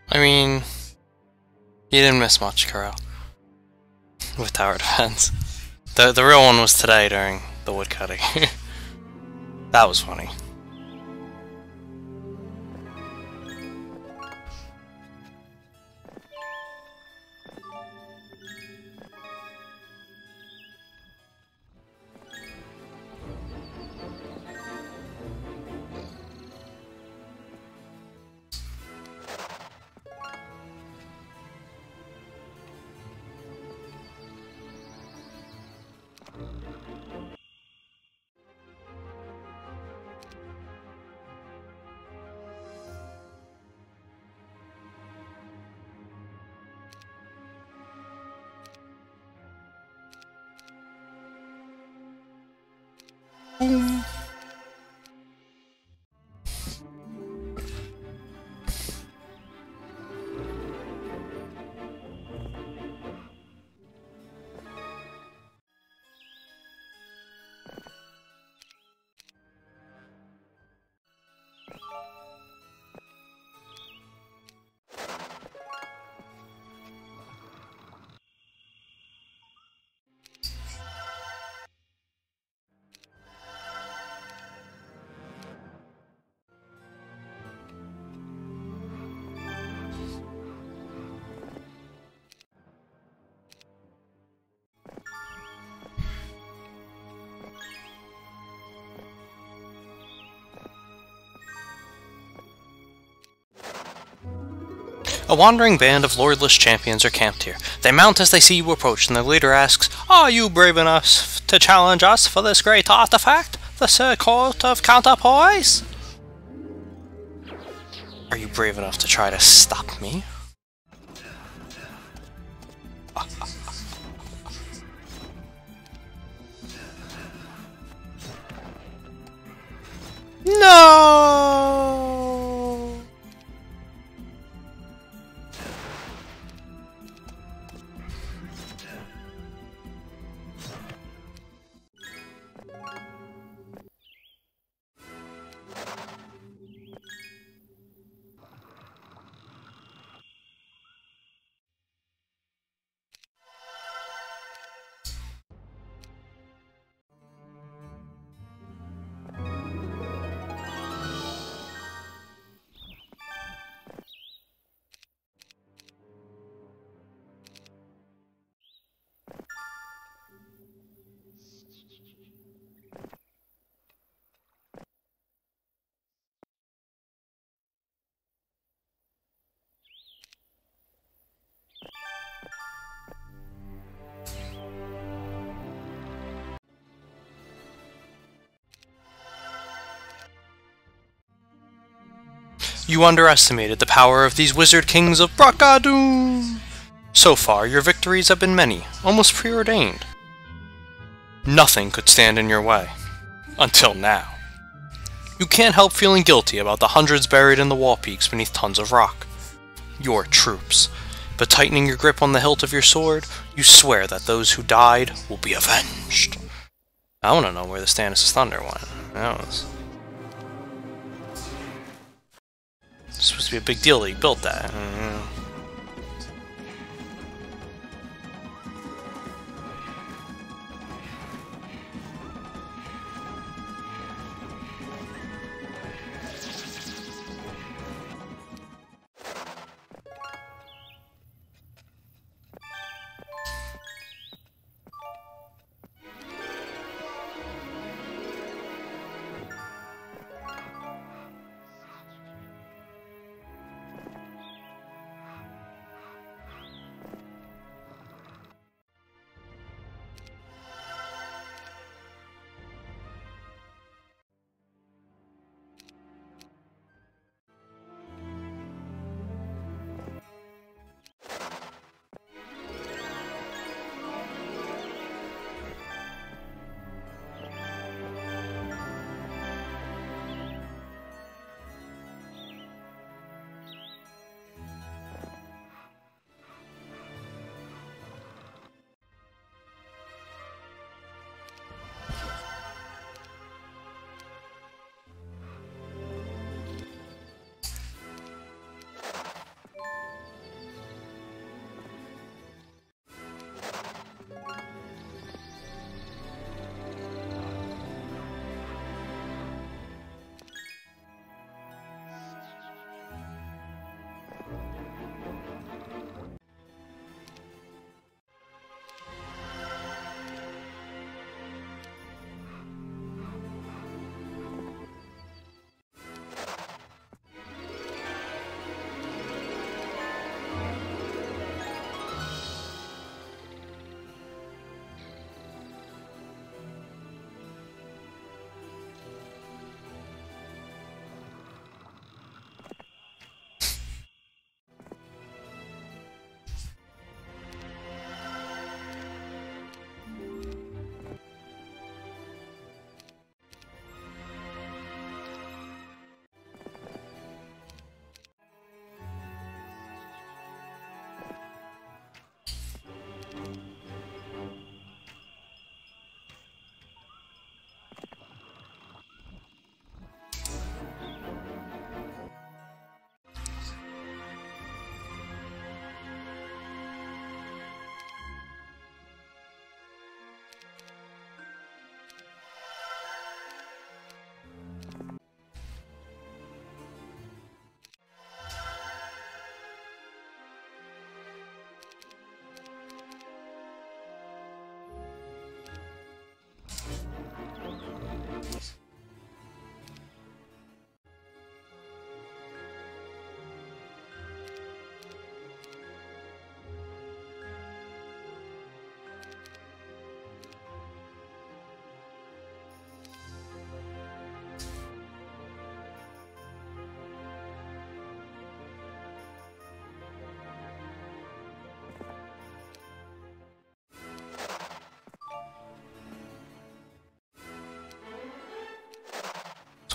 I mean, you didn't miss much, Corel, with tower defense. The real one was today during the woodcutting. That was funny. A wandering band of lordless champions are camped here. They mount as they see you approach, and their leader asks, "Are you brave enough to challenge us for this great artifact, the Court of Counterpoise?" Are you brave enough to try to stop me? No! You underestimated the power of these wizard kings of Braccadoon! So far, your victories have been many, almost preordained. Nothing could stand in your way. Until now. You can't help feeling guilty about the hundreds buried in the wall peaks beneath tons of rock. Your troops. But tightening your grip on the hilt of your sword, you swear that those who died will be avenged. I want to know where the Stannis' thunder went. That was... It's supposed to be a big deal that he built that.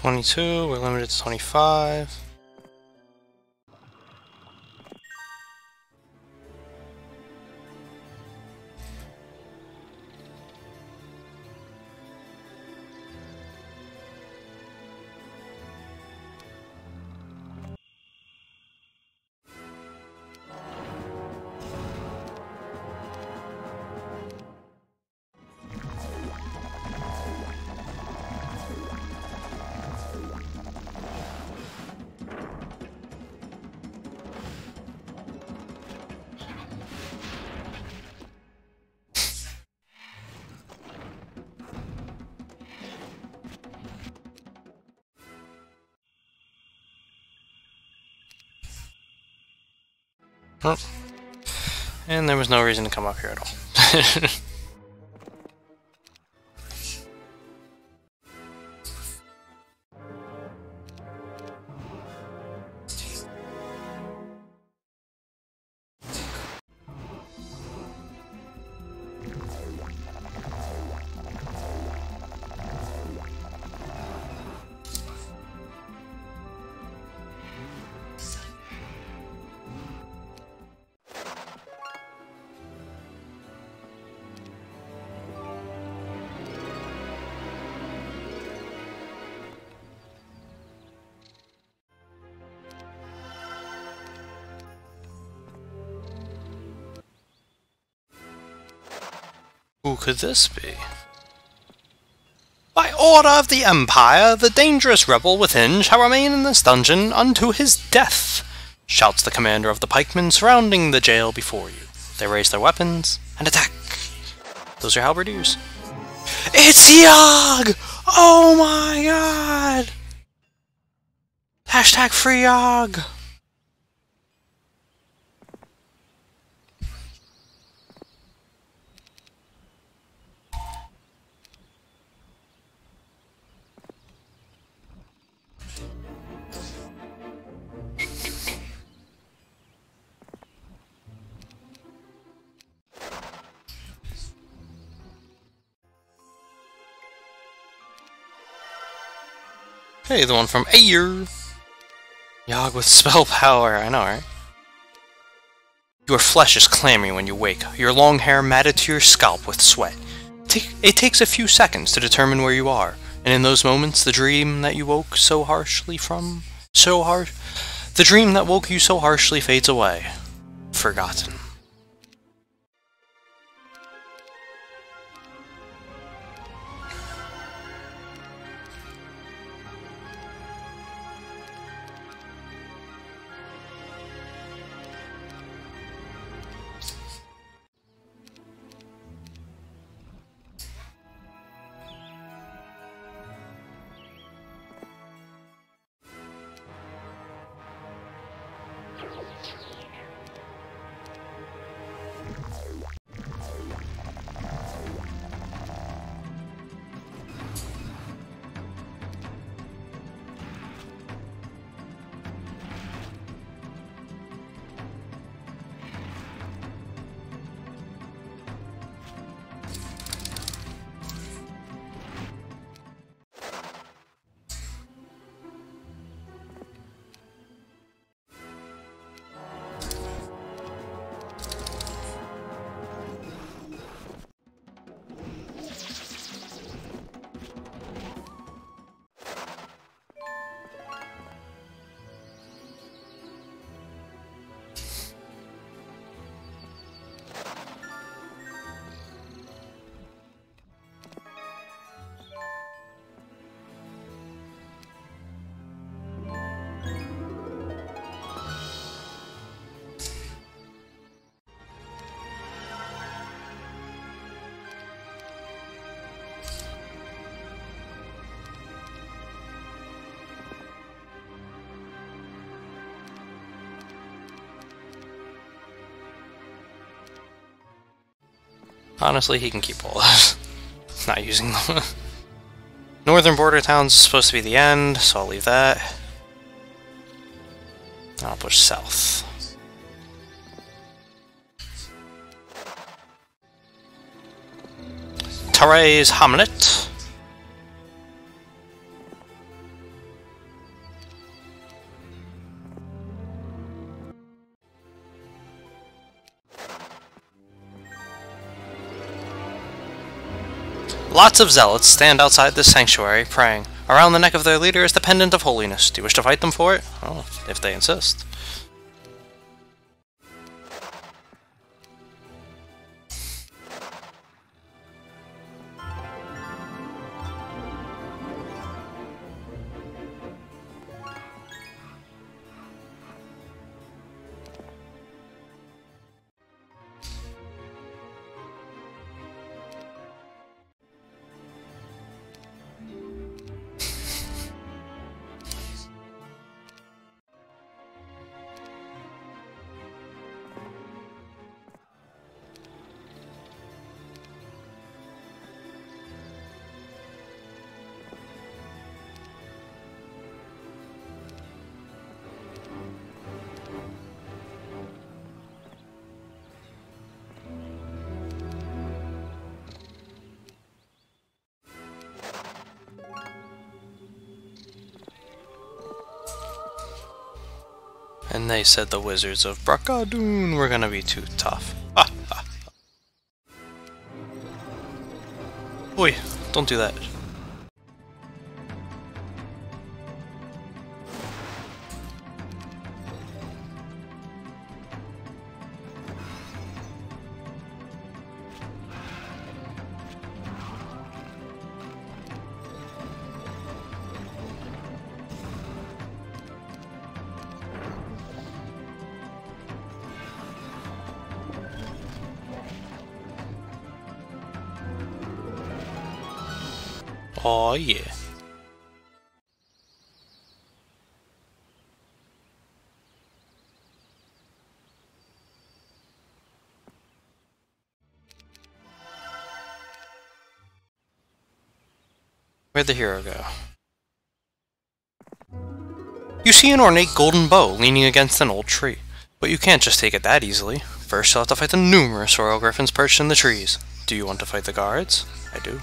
22, we're limited to 25. Oh. And there was no reason to come up here at all. Who could this be? By order of the Empire, the dangerous rebel within shall remain in this dungeon unto his death, shouts the commander of the pikemen surrounding the jail before you. They raise their weapons and attack. Those are halberdiers. It's Yogg! Oh my god! Hashtag free Yogg! Hey, the one from Ayer! Yogg with spell power, I know, right? Your flesh is clammy when you wake, your long hair matted to your scalp with sweat. It takes a few seconds to determine where you are, and in those moments the dream that you woke so harshly from... the dream that woke you so harshly fades away. Forgotten. Honestly, he can keep all those. Not using them. Northern border towns is supposed to be the end, so I'll leave that. I'll push south. Therese Hamlet. Lots of zealots stand outside this sanctuary, praying. Around the neck of their leader is the pendant of holiness. Do you wish to fight them for it? Oh, if they insist. And they said the wizards of Brakadoon were gonna be too tough. Ha ha. Oi, don't do that. Oh yeah. Where'd the hero go? You see an ornate golden bow leaning against an old tree, but you can't just take it that easily. First you'll have to fight the numerous royal griffins perched in the trees. Do you want to fight the guards? I do.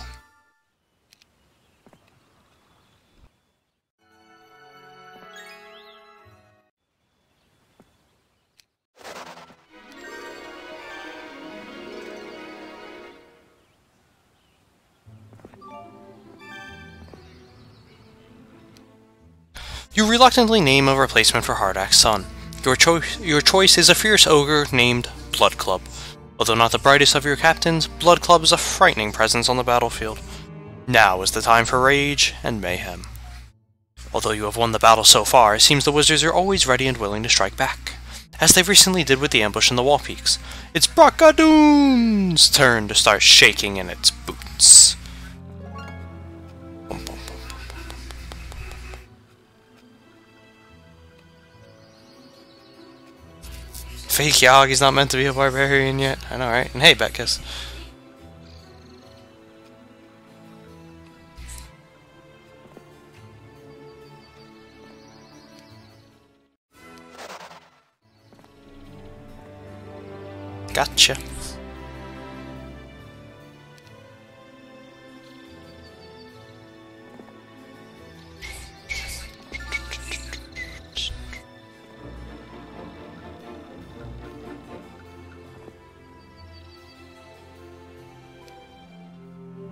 You reluctantly name a replacement for Hardak's son. Your choice is a fierce ogre named Blood Club. Although not the brightest of your captains, Blood Club is a frightening presence on the battlefield. Now is the time for rage and mayhem. Although you have won the battle so far, it seems the wizards are always ready and willing to strike back, as they recently did with the ambush in the wall peaks. It's Brakadoon's turn to start shaking in its boots. Fake Yogg, he's not meant to be a barbarian yet. I know, right? And hey, Betkiss. Gotcha.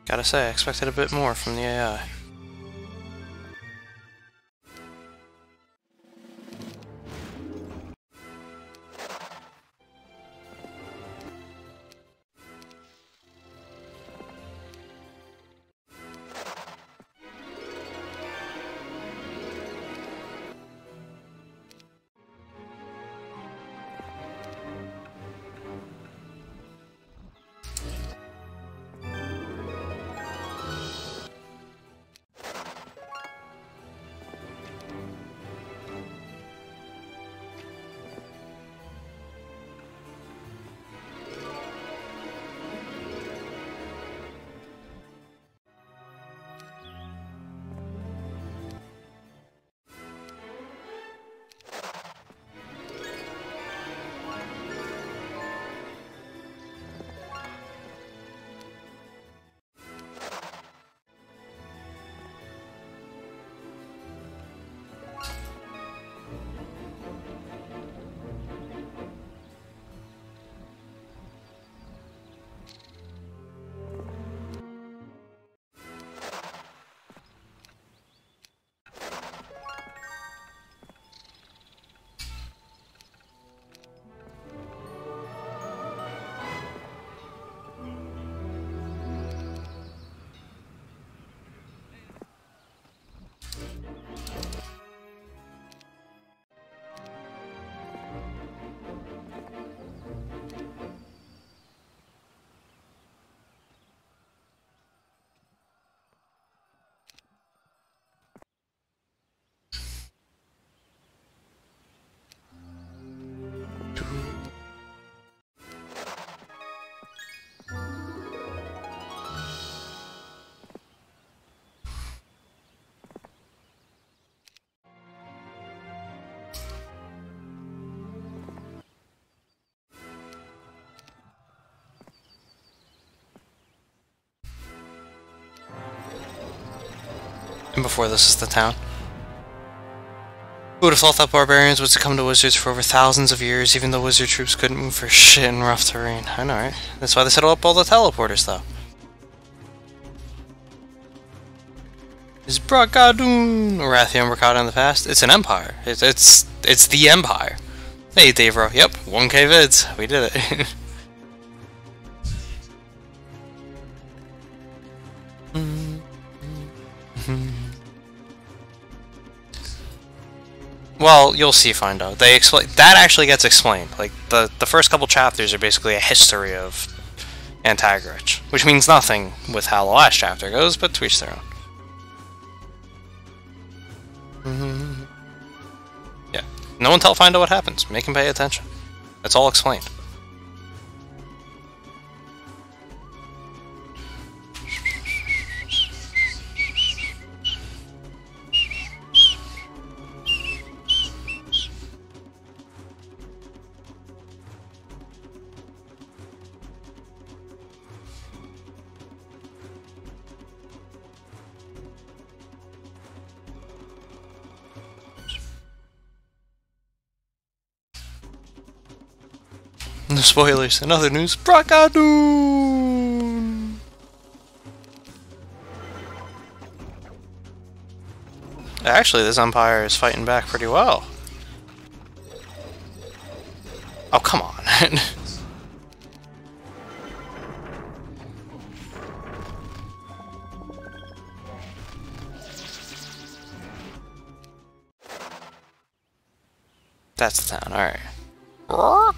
Gotta say, I expected a bit more from the AI. And before this is the town. Who would have thought that barbarians would succumb to wizards for over thousands of years, even though wizard troops couldn't move for shit in rough terrain? I know, right? That's why they set up all the teleporters, though. Is Bragadoon or Rathian Mercado in the past? It's an empire. It's the empire. Hey, Davro. Yep, 1K vids. We did it. Well, you'll see, find out. They explain that actually gets explained. Like the first couple chapters are basically a history of Antagarich, which means nothing with how the last chapter goes, but to each their own. Yeah, no one tell Findo what happens. Make him pay attention. It's all explained. No spoilers. In other news, Bragadoon! Actually, this Empire is fighting back pretty well. Oh, come on. That's the town, alright. Rock!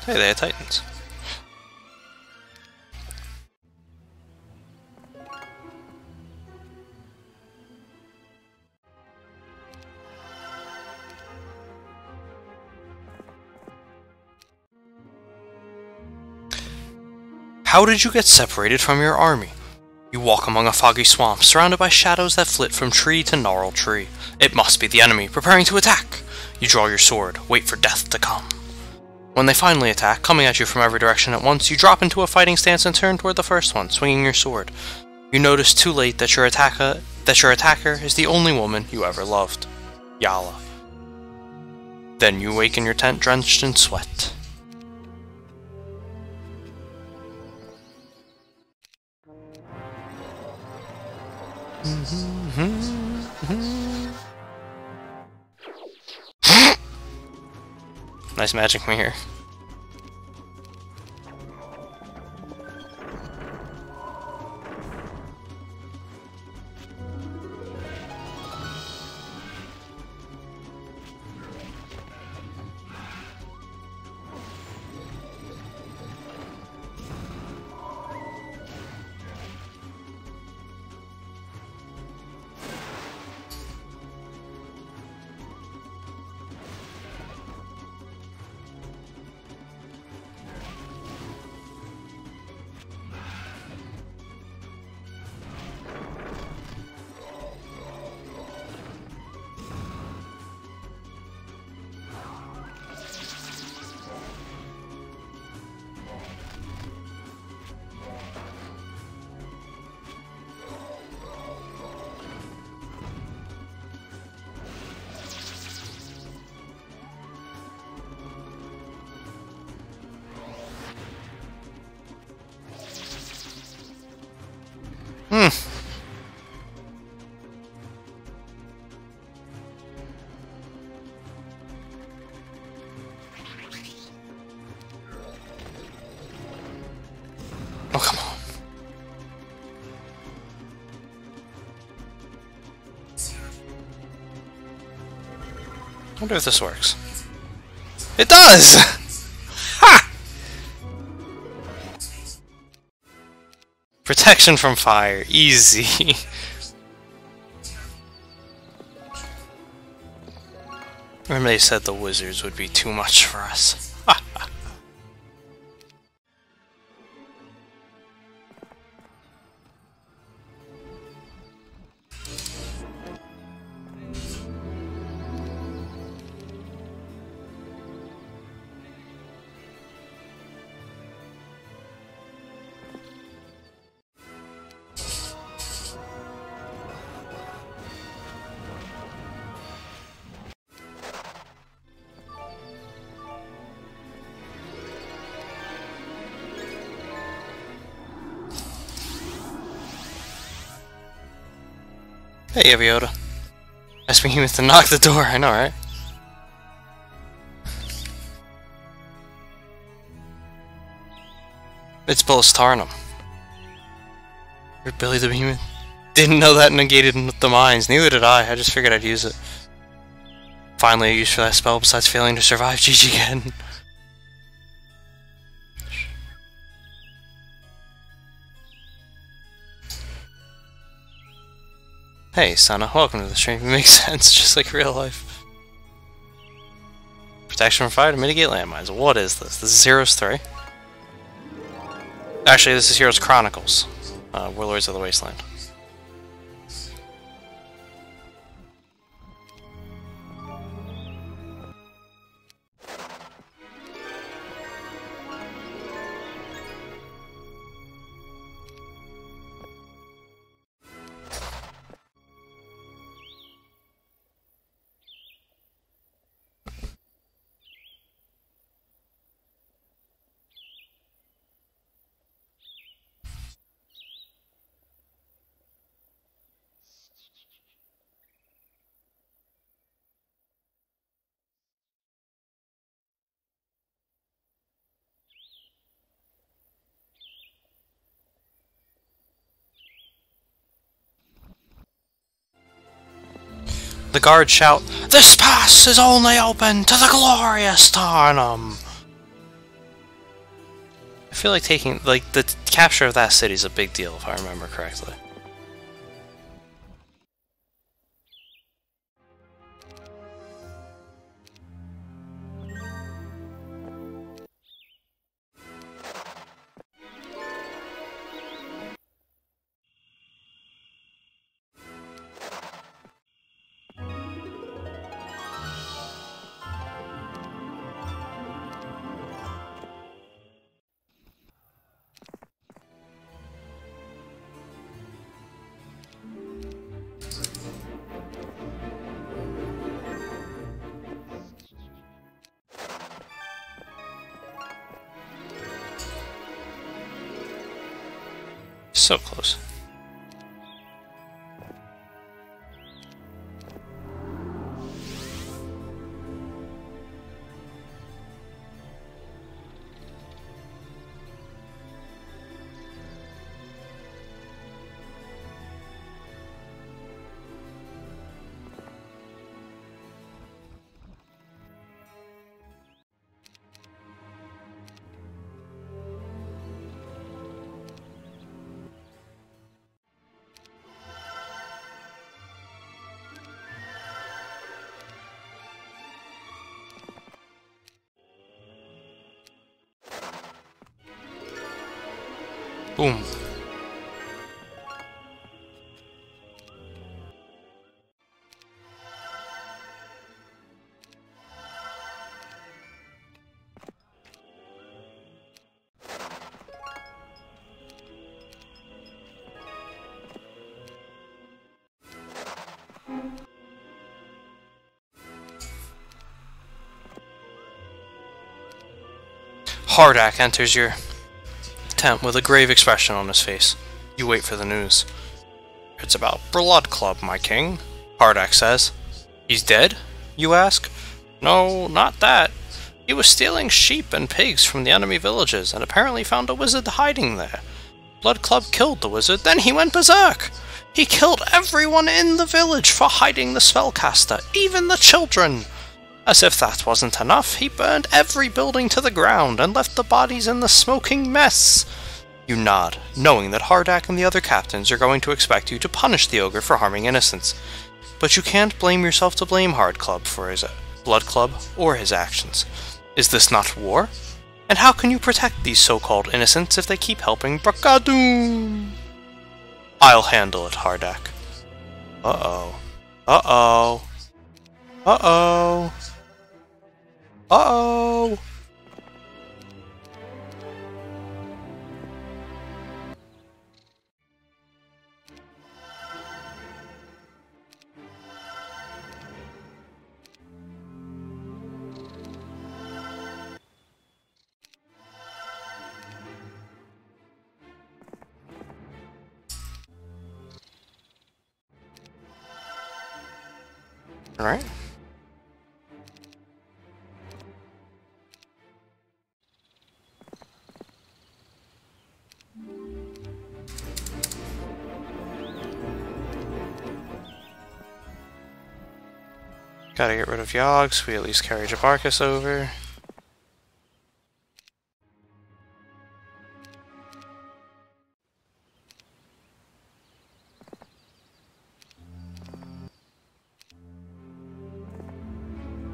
Hey, they are Titans. How did you get separated from your army? You walk among a foggy swamp, surrounded by shadows that flit from tree to gnarled tree. It must be the enemy, preparing to attack. You draw your sword, wait for death to come. When they finally attack, coming at you from every direction at once, you drop into a fighting stance and turn toward the first one, swinging your sword. You notice too late that your attacker is the only woman you ever loved, Yala. Then you wake in your tent drenched in sweat. Nice magic me here. Oh, come on. I wonder if this works. It does! Ha! Protection from fire. Easy. Remember they said the wizards would be too much for us. Hey, Yoda. Nice behemoth to knock the door, I know, right? It's Bullis Tarnum. Billy the Behemoth. Didn't know that negated the mines, neither did I just figured I'd use it. Finally a use for that spell besides failing to survive GG again. Hey, Sana, welcome to the stream. It makes sense, just like real life. Protection from fire to mitigate landmines. What is this? This is Heroes 3. Actually, this is Heroes Chronicles. Warlords of the Wasteland. The guards shout, "This pass is only open to the glorious Tarnum!" I feel like the capture of that city is a big deal, if I remember correctly. So close. Boom. Hardak enters your tent with a grave expression on his face. You wait for the news. "It's about Blood Club, my king," Hardak says. "He's dead?" you ask. "No, not that. He was stealing sheep and pigs from the enemy villages and apparently found a wizard hiding there. Blood Club killed the wizard, then he went berserk. He killed everyone in the village for hiding the spellcaster, even the children. As if that wasn't enough, he burned every building to the ground and left the bodies in the smoking mess." You nod, knowing that Hardak and the other captains are going to expect you to punish the ogre for harming innocents. But you can't blame yourself to blame Blood Club or his actions. Is this not war? And how can you protect these so-called innocents if they keep helping Brakadoon? "I'll handle it, Hardak." Uh-oh. Uh-oh. Uh-oh. Uh-oh. Alright. Gotta get rid of Yogs. We at least carry Jabarkus over.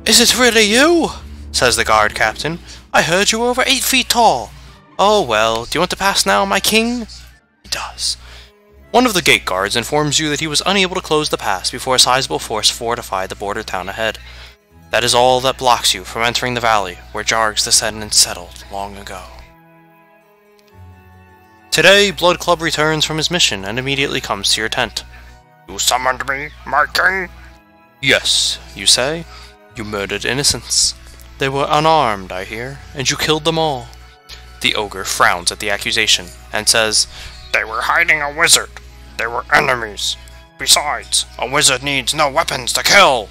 Is it really you? Says the guard captain. I heard you were over 8 feet tall. Oh well, do you want to pass now, my king? He does. One of the gate guards informs you that he was unable to close the pass before a sizable force fortified the border town ahead. That is all that blocks you from entering the valley, where Jarg's descendants settled long ago. Today, Blood Club returns from his mission and immediately comes to your tent. You summoned me, my king? Yes, you say. You murdered innocents. They were unarmed, I hear, and you killed them all. The ogre frowns at the accusation and says, They were hiding a wizard. They were enemies. Besides, a wizard needs no weapons to kill.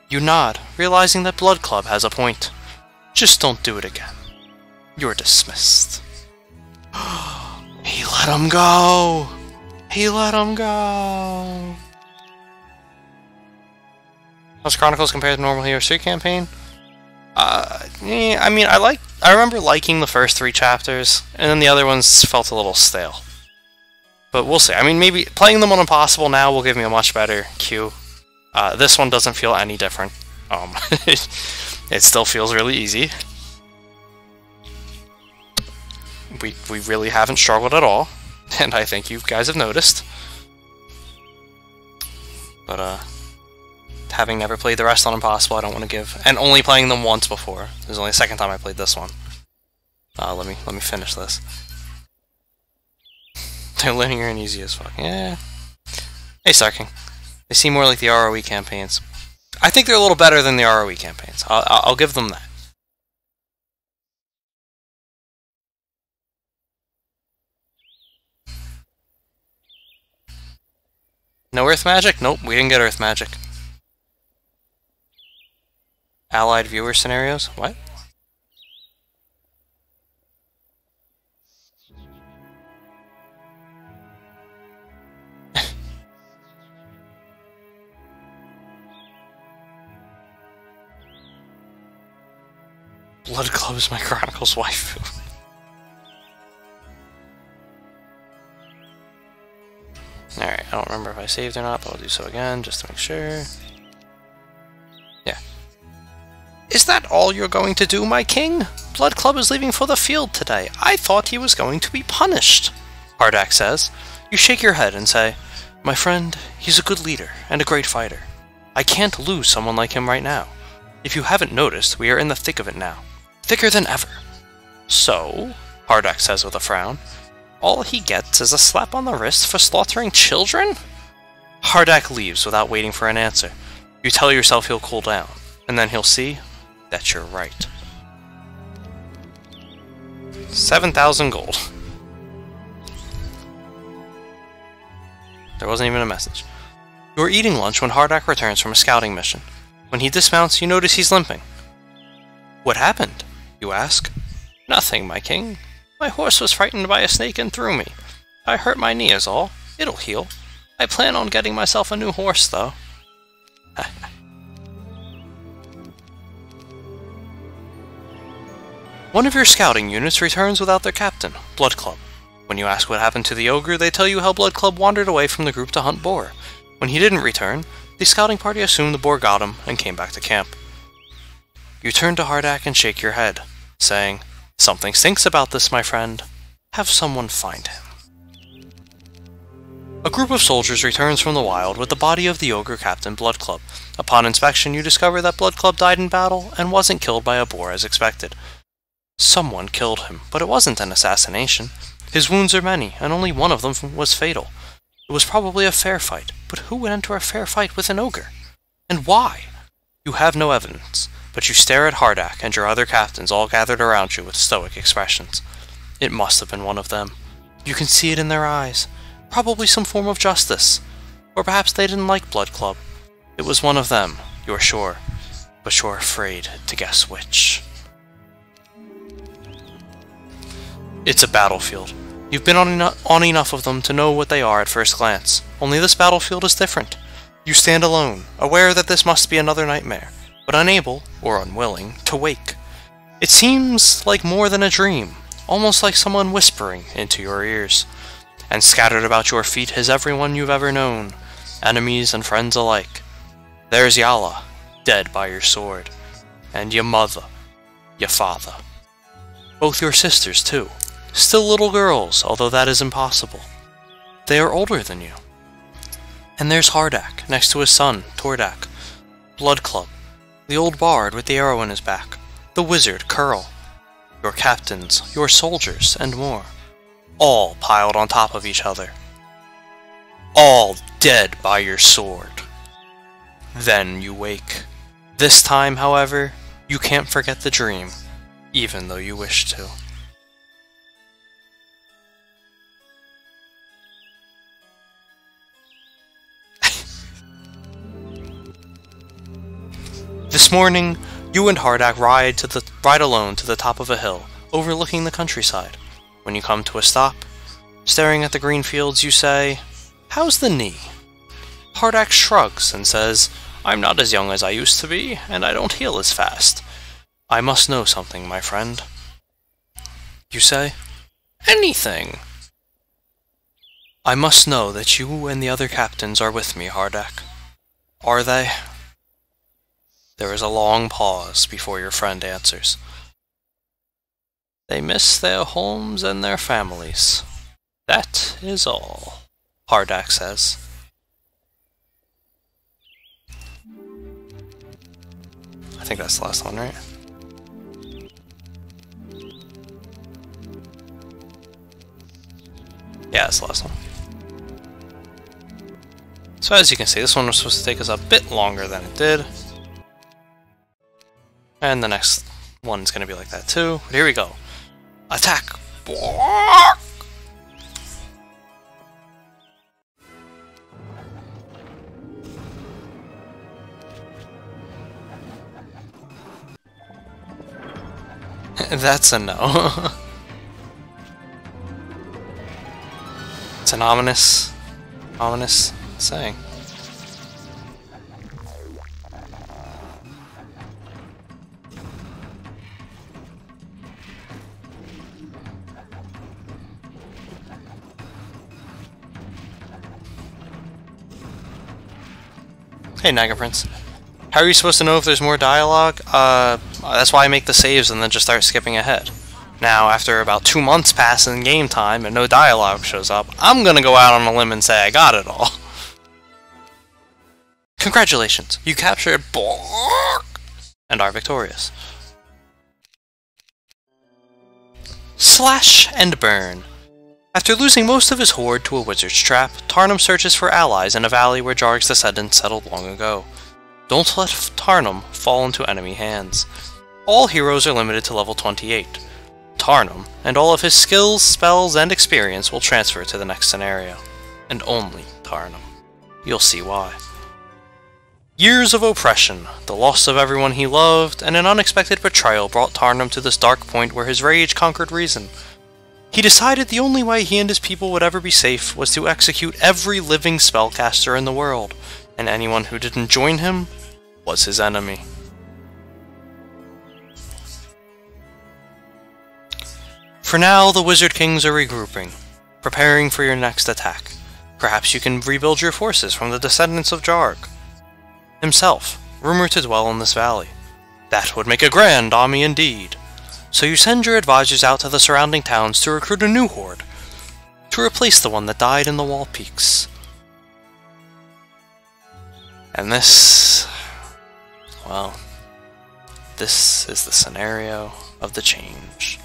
You nod, realizing that Blood Club has a point. Just don't do it again. You're dismissed. He let him go! He let him go! How's Chronicles compared to normal Hero 3 campaign? Yeah, I mean, I remember liking the first 3 chapters, and then the other ones felt a little stale. But we'll see. I mean, maybe playing them on Impossible now will give me a much better queue. This one doesn't feel any different. It still feels really easy. We really haven't struggled at all, and I think you guys have noticed. But having never played the rest on Impossible, I don't want to give, and only playing them once before. This is only the second time I played this one. Let me finish this. They're linear and easy as fuck. Yeah. Hey, Starking. They seem more like the ROE campaigns. I think they're a little better than the ROE campaigns. I'll give them that. No Earth Magic? Nope, we didn't get Earth Magic. Allied viewer scenarios? What? Blood Club is my Chronicles waifu. Alright, I don't remember if I saved or not, but I'll do so again, just to make sure. Yeah. Is that all you're going to do, my king? Blood Club is leaving for the field today. I thought he was going to be punished. Hardak says. You shake your head and say, My friend, he's a good leader and a great fighter. I can't lose someone like him right now. If you haven't noticed, we are in the thick of it now. Thicker than ever. So, Hardak says with a frown, all he gets is a slap on the wrist for slaughtering children? Hardak leaves without waiting for an answer. You tell yourself he'll cool down, and then he'll see that you're right. 7,000 gold. There wasn't even a message. You are eating lunch when Hardak returns from a scouting mission. When he dismounts, you notice he's limping. What happened? You ask. Nothing, my king. My horse was frightened by a snake and threw me. I hurt my knee is all. It'll heal. I plan on getting myself a new horse, though. One of your scouting units returns without their captain, Blood Club. When you ask what happened to the ogre, they tell you how Blood Club wandered away from the group to hunt boar. When he didn't return, the scouting party assumed the boar got him and came back to camp. You turn to Hardak and shake your head, saying, Something stinks about this, my friend. Have someone find him. A group of soldiers returns from the wild with the body of the ogre captain Blood Club. Upon inspection, you discover that Blood Club died in battle and wasn't killed by a boar as expected. Someone killed him, but it wasn't an assassination. His wounds are many, and only one of them was fatal. It was probably a fair fight, but who would enter a fair fight with an ogre? And why? You have no evidence, but you stare at Hardak and your other captains all gathered around you with stoic expressions. It must have been one of them. You can see it in their eyes. Probably some form of justice. Or perhaps they didn't like Blood Club. It was one of them, you're sure, but you're afraid to guess which. It's a battlefield. You've been on enough of them to know what they are at first glance. Only this battlefield is different. You stand alone, aware that this must be another nightmare, but unable, or unwilling, to wake. It seems like more than a dream, almost like someone whispering into your ears. And scattered about your feet is everyone you've ever known, enemies and friends alike. There's Yala, dead by your sword, and your mother, your father. Both your sisters, too. Still little girls, although that is impossible. They are older than you. And there's Hardak, next to his son, Tordak. Blood Club, the old bard with the arrow in his back, the wizard, Curl, your captains, your soldiers, and more. All piled on top of each other. All dead by your sword. Then you wake. This time, however, you can't forget the dream, even though you wish to. This morning, you and Hardak ride alone to the top of a hill, overlooking the countryside. When you come to a stop, staring at the green fields, you say, "How's the knee?" Hardak shrugs and says, "I'm not as young as I used to be, and I don't heal as fast. I must know something, my friend." You say, "Anything." "I must know that you and the other captains are with me, Hardak." "Are they?" There is a long pause before your friend answers. "They miss their homes and their families. That is all," Hardak says. I think that's the last one, right? Yeah, it's the last one. So as you can see, this one was supposed to take us a bit longer than it did. And the next one's going to be like that too. But here we go. Attack! That's a no. It's an ominous saying. Hey, Naga Prince. How are you supposed to know if there's more dialogue? That's why I make the saves and then just start skipping ahead. Now, after about 2 months pass in game time and no dialogue shows up, I'm gonna go out on a limb and say I got it all. Congratulations, you captured Bork and are victorious. Slash and burn. After losing most of his horde to a wizard's trap, Tarnum searches for allies in a valley where Jarg's descendants settled long ago. Don't let Tarnum fall into enemy hands. All heroes are limited to level 28. Tarnum, and all of his skills, spells, and experience will transfer to the next scenario. And only Tarnum. You'll see why. Years of oppression, the loss of everyone he loved, and an unexpected betrayal brought Tarnum to this dark point where his rage conquered reason. He decided the only way he and his people would ever be safe was to execute every living spellcaster in the world, and anyone who didn't join him was his enemy. For now, the Wizard Kings are regrouping, preparing for your next attack. Perhaps you can rebuild your forces from the descendants of Jarg himself, rumored to dwell in this valley. That would make a grand army indeed. So you send your advisors out to the surrounding towns to recruit a new horde, to replace the one that died in the Wall Peaks. And this, well, this is the scenario of the change.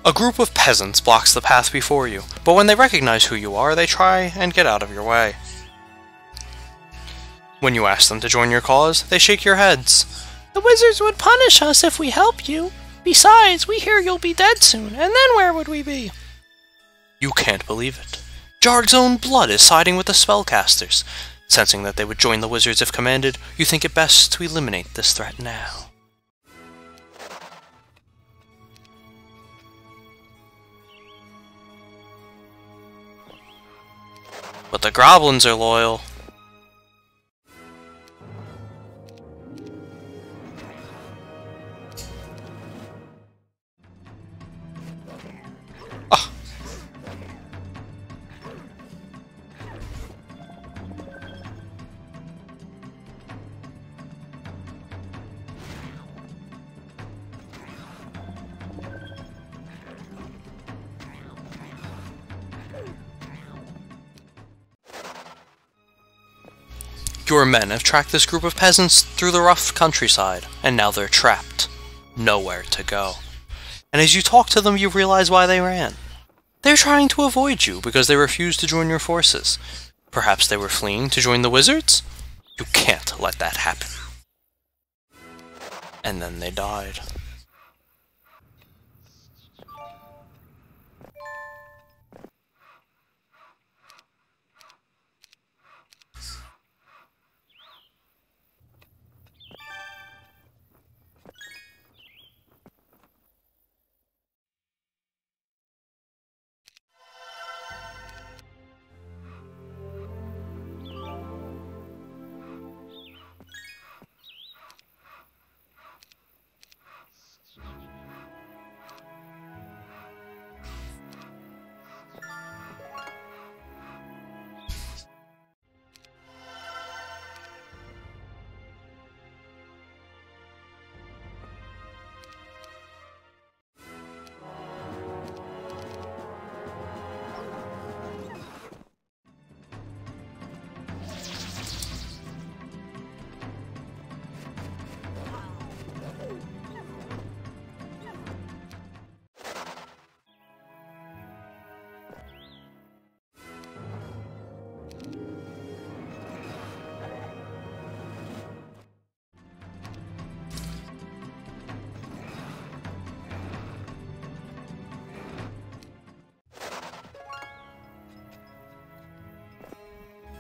A group of peasants blocks the path before you, but when they recognize who you are, they try and get out of your way. When you ask them to join your cause, they shake your heads. The wizards would punish us if we helped you. Besides, we hear you'll be dead soon, and then where would we be? You can't believe it. Jarg's own blood is siding with the spellcasters. Sensing that they would join the wizards if commanded, you think it best to eliminate this threat now. But the goblins are loyal. Your men have tracked this group of peasants through the rough countryside, and now they're trapped. Nowhere to go. And as you talk to them, you realize why they ran. They're trying to avoid you because they refused to join your forces. Perhaps they were fleeing to join the wizards? You can't let that happen. And then they died.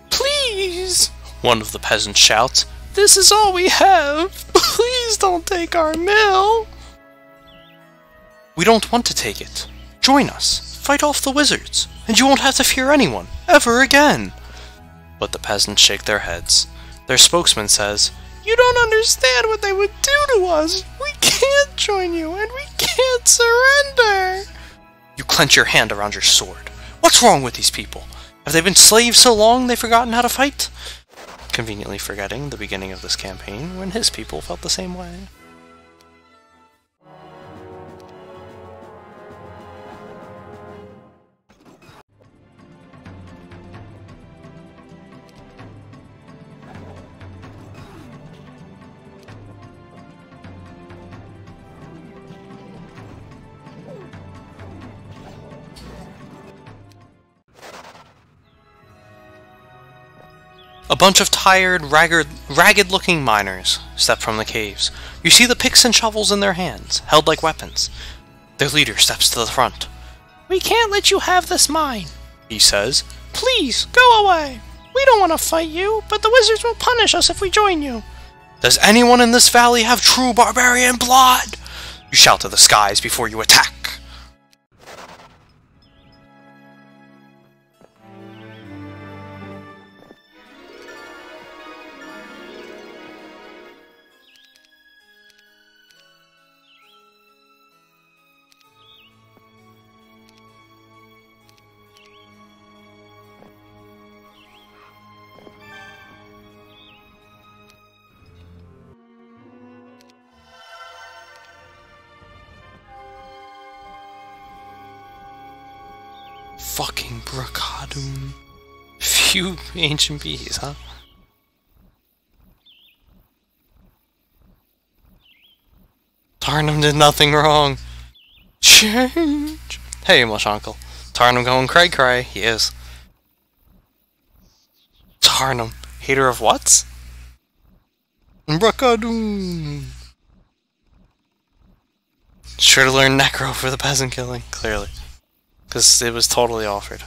Please! One of the peasants shouts. This is all we have! Please don't take our mill! We don't want to take it. Join us. Fight off the wizards, and you won't have to fear anyone, ever again. But the peasants shake their heads. Their spokesman says, You don't understand what they would do to us! We can't join you, and we can't surrender! You clench your hand around your sword. What's wrong with these people? Have they been slaves so long they've forgotten how to fight? Conveniently forgetting the beginning of this campaign when his people felt the same way. A bunch of tired, ragged-looking miners step from the caves. You see the picks and shovels in their hands, held like weapons. Their leader steps to the front. We can't let you have this mine, he says. Please, go away. We don't want to fight you, but the wizards will punish us if we join you. Does anyone in this valley have true barbarian blood? You shout to the skies before you attack. Fucking Brookadum. Few ancient bees, huh? Tarnum did nothing wrong. Change! Hey, English Uncle. Tarnum going cray-cray. He is. Tarnum. Hater of what? Brookadoon! Sure to learn Necro for the peasant killing, clearly. Because it was totally offered.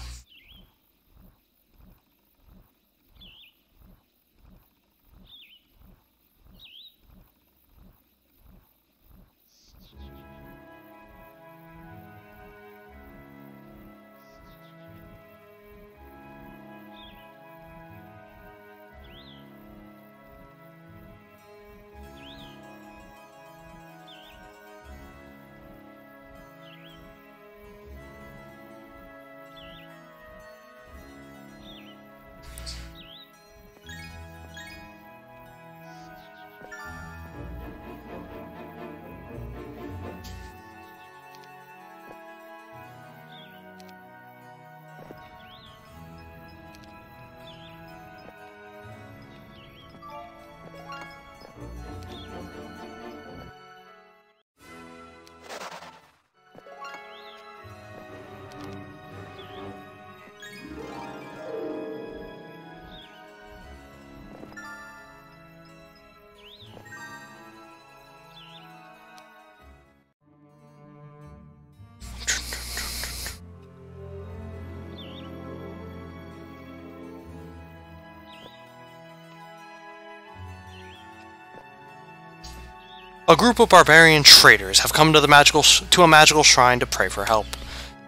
A group of barbarian traders have come to a magical shrine to pray for help.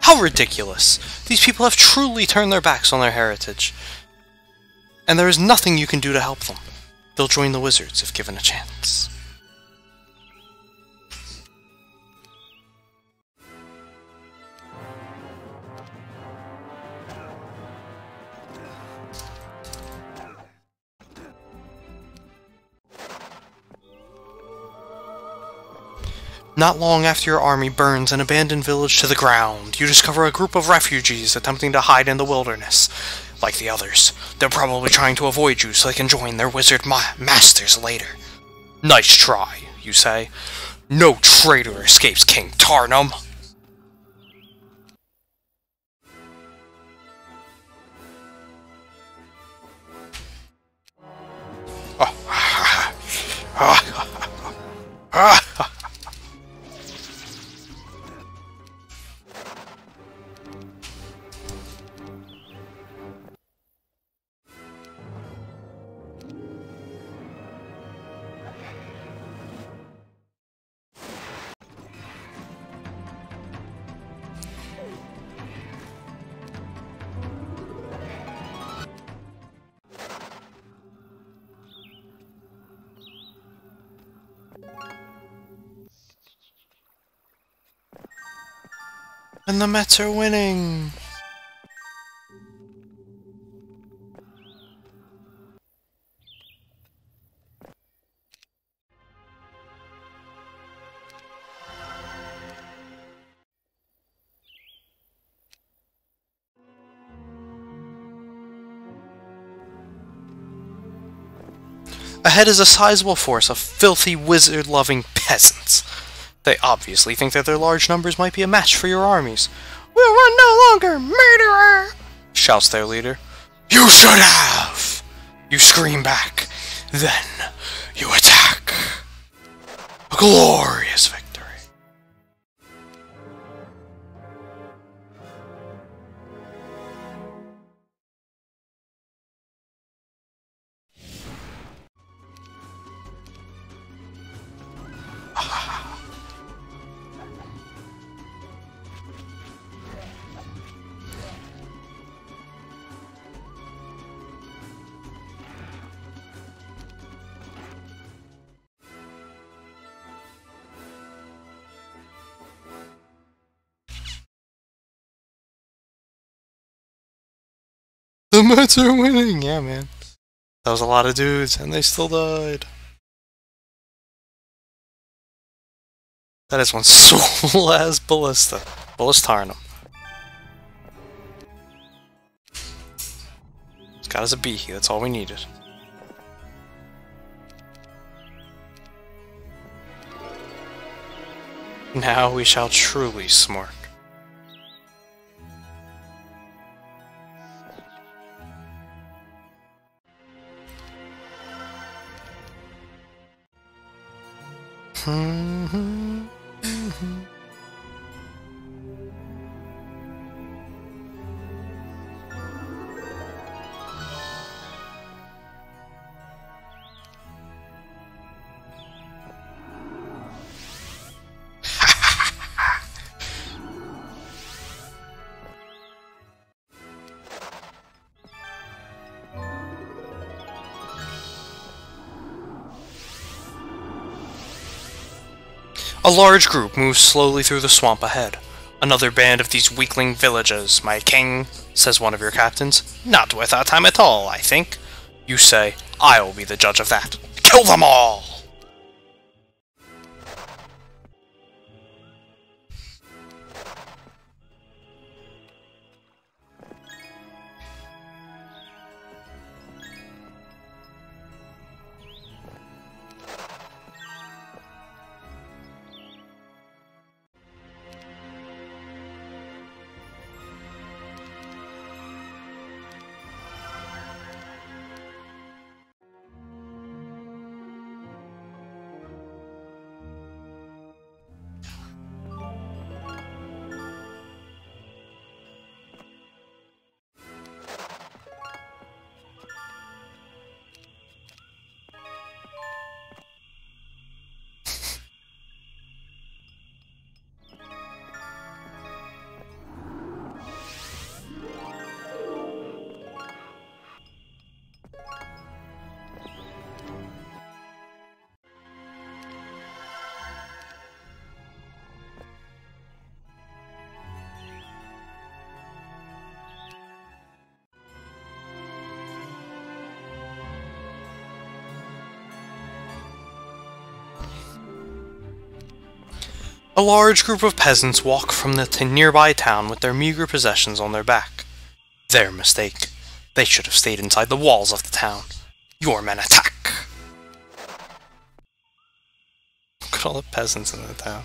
How ridiculous! These people have truly turned their backs on their heritage. And there is nothing you can do to help them. They'll join the wizards if given a chance. Not long after your army burns an abandoned village to the ground, you discover a group of refugees attempting to hide in the wilderness. Like the others, they're probably trying to avoid you so they can join their wizard masters later. Nice try, you say. No traitor escapes King Tarnum. And the Mets are winning! Ahead is a sizable force of filthy, wizard-loving peasants. They obviously think that their large numbers might be a match for your armies. "We'll run no longer, murderer!" shouts their leader. "You should have!" You scream back. Then, you attack. A glorious victory. The Mets are winning! Yeah, man. That was a lot of dudes, and they still died. That is one swole-ass ballista. Ballistarnum. It's got us a B. That's all we needed. Now we shall truly smirk. A large group moves slowly through the swamp ahead. Another band of these weakling villagers, my king, says one of your captains. Not worth our time at all, I think. You say, I will be the judge of that. Kill them all! A large group of peasants walk from the nearby town with their meager possessions on their back. Their mistake. They should have stayed inside the walls of the town. Your men attack! Look at all the peasants in the town.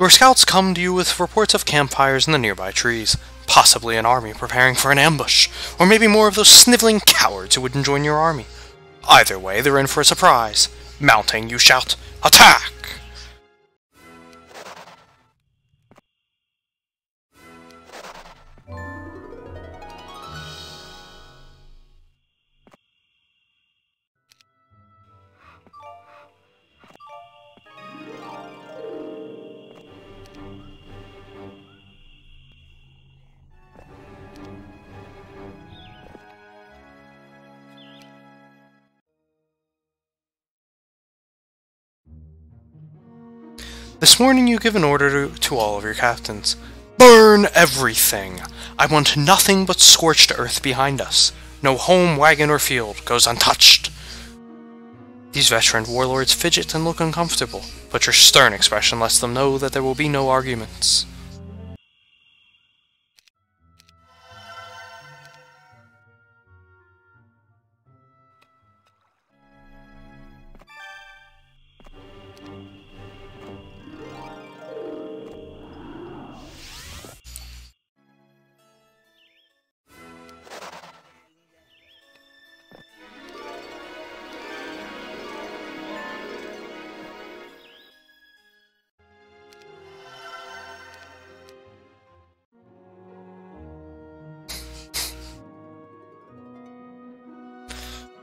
Your scouts come to you with reports of campfires in the nearby trees. Possibly an army preparing for an ambush, or maybe more of those sniveling cowards who wouldn't join your army. Either way, they're in for a surprise. Mounting, you shout, "Attack!" This morning you give an order to all of your captains. Burn everything! I want nothing but scorched earth behind us. No home, wagon, or field goes untouched. These veteran warlords fidget and look uncomfortable, but your stern expression lets them know that there will be no arguments.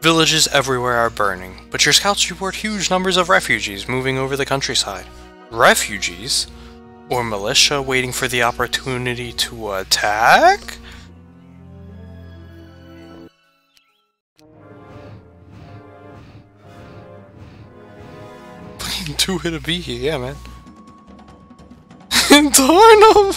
Villages everywhere are burning, but your scouts report huge numbers of refugees moving over the countryside. Refugees? Or militia waiting for the opportunity to attack? Fucking two-hit a bee here, yeah, man. Darn 'em!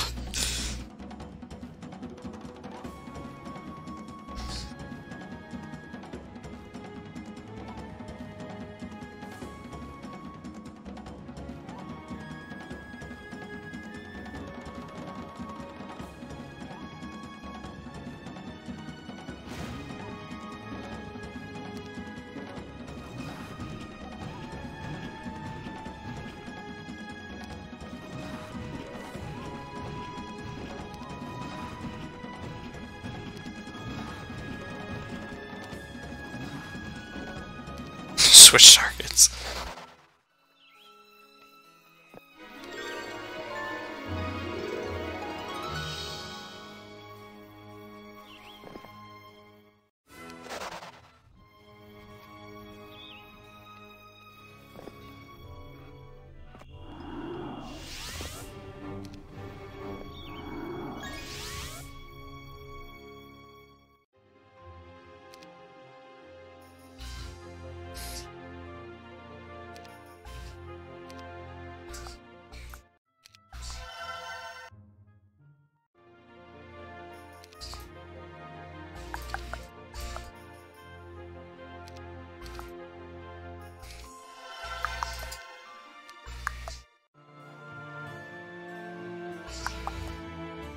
switch targets.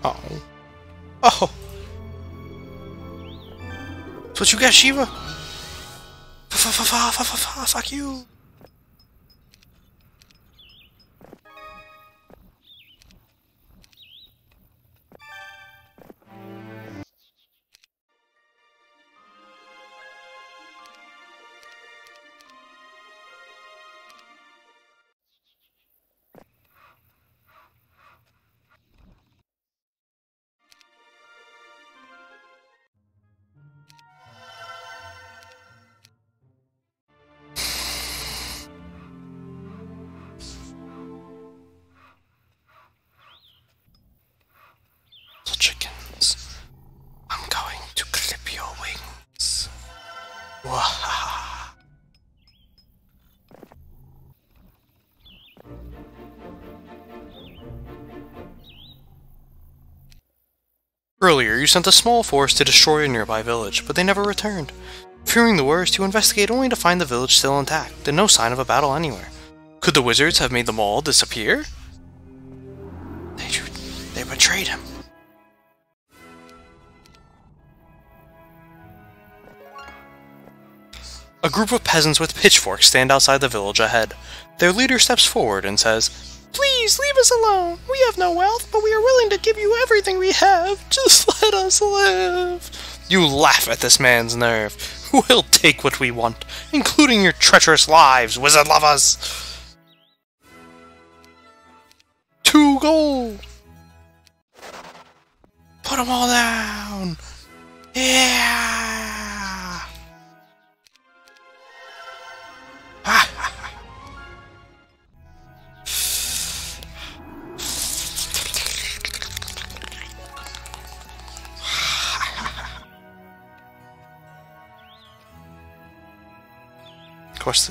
Oh. Oh! That's what you got, Shiva? Fuck you! Chickens, I'm going to clip your wings. Wahaha. Earlier, you sent a small force to destroy a nearby village, but they never returned. Fearing the worst, you investigate only to find the village still intact, and no sign of a battle anywhere. Could the wizards have made them all disappear? They betrayed him. A group of peasants with pitchforks stand outside the village ahead. Their leader steps forward and says, "Please, leave us alone. We have no wealth, but we are willing to give you everything we have. Just let us live." You laugh at this man's nerve. We'll take what we want, including your treacherous lives, wizard lovers. 2 gold. Put them all down. Yeah.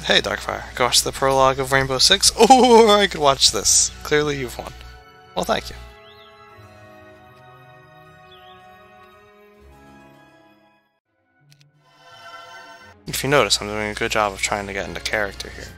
Hey, Darkfire, go watch the prologue of Rainbow Six, or I could watch this. Clearly you've won. Well, thank you. If you notice, I'm doing a good job of trying to get into character here.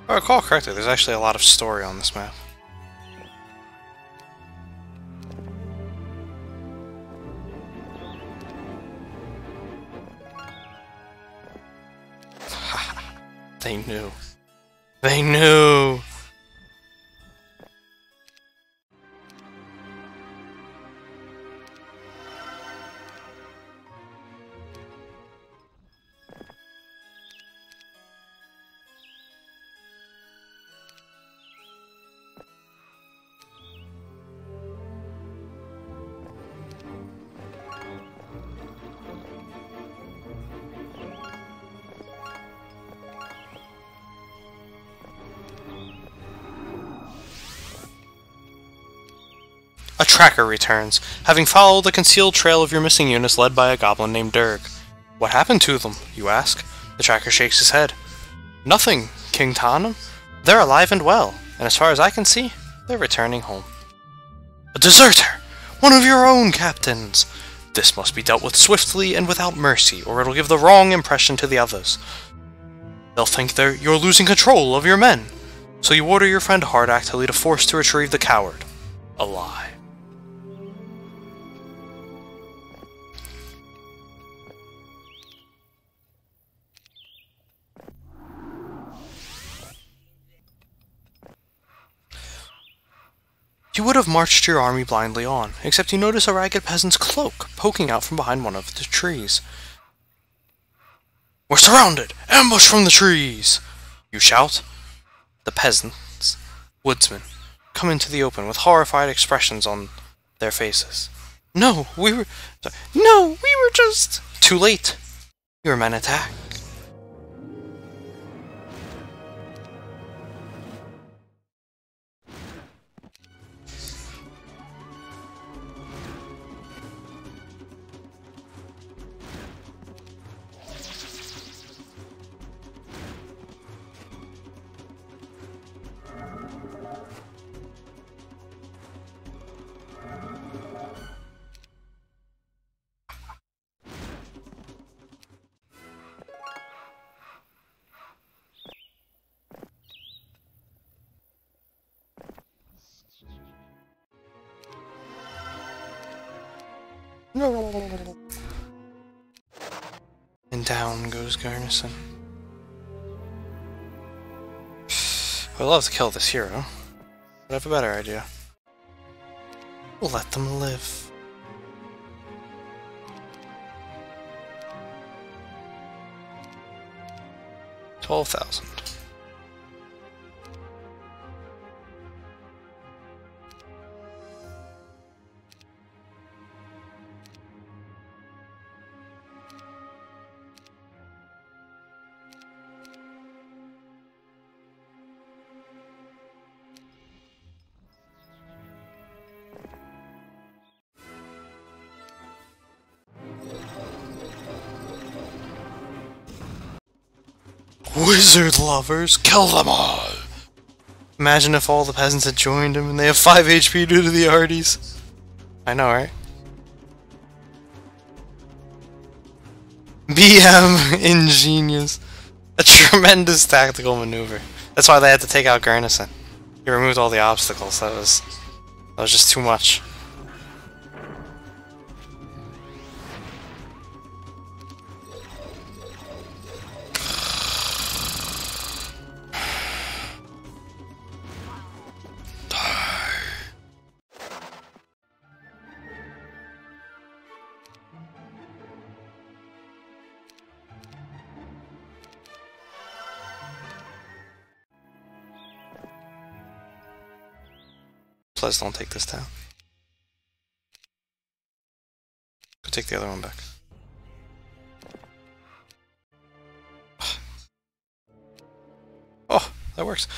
If I recall correctly, there's actually a lot of story on this map. They knew. They knew! A tracker returns, having followed the concealed trail of your missing units led by a goblin named Durg. What happened to them, you ask? The tracker shakes his head. Nothing, King Tanum. They're alive and well, and as far as I can see, they're returning home. A deserter! One of your own captains! This must be dealt with swiftly and without mercy, or it'll give the wrong impression to the others. They'll think you're losing control of your men. So you order your friend Hardak to lead a force to retrieve the coward. A lie. You would have marched your army blindly on, except you notice a ragged peasant's cloak poking out from behind one of the trees. We're surrounded! Ambush from the trees! You shout. The peasants, woodsmen, come into the open with horrified expressions on their faces. No, we were just... Too late. Your men attack. And down goes Garrison. I'd love to kill this hero, but I have a better idea. We'll let them live. $12,000. Wizard lovers, kill them all! Imagine if all the peasants had joined him and they have 5 HP due to the Arties. I know, right? BM ingenious. A tremendous tactical maneuver. That's why they had to take out Garrison. He removed all the obstacles. That was just too much. Please don't take this down. Go take the other one back. Oh, that works.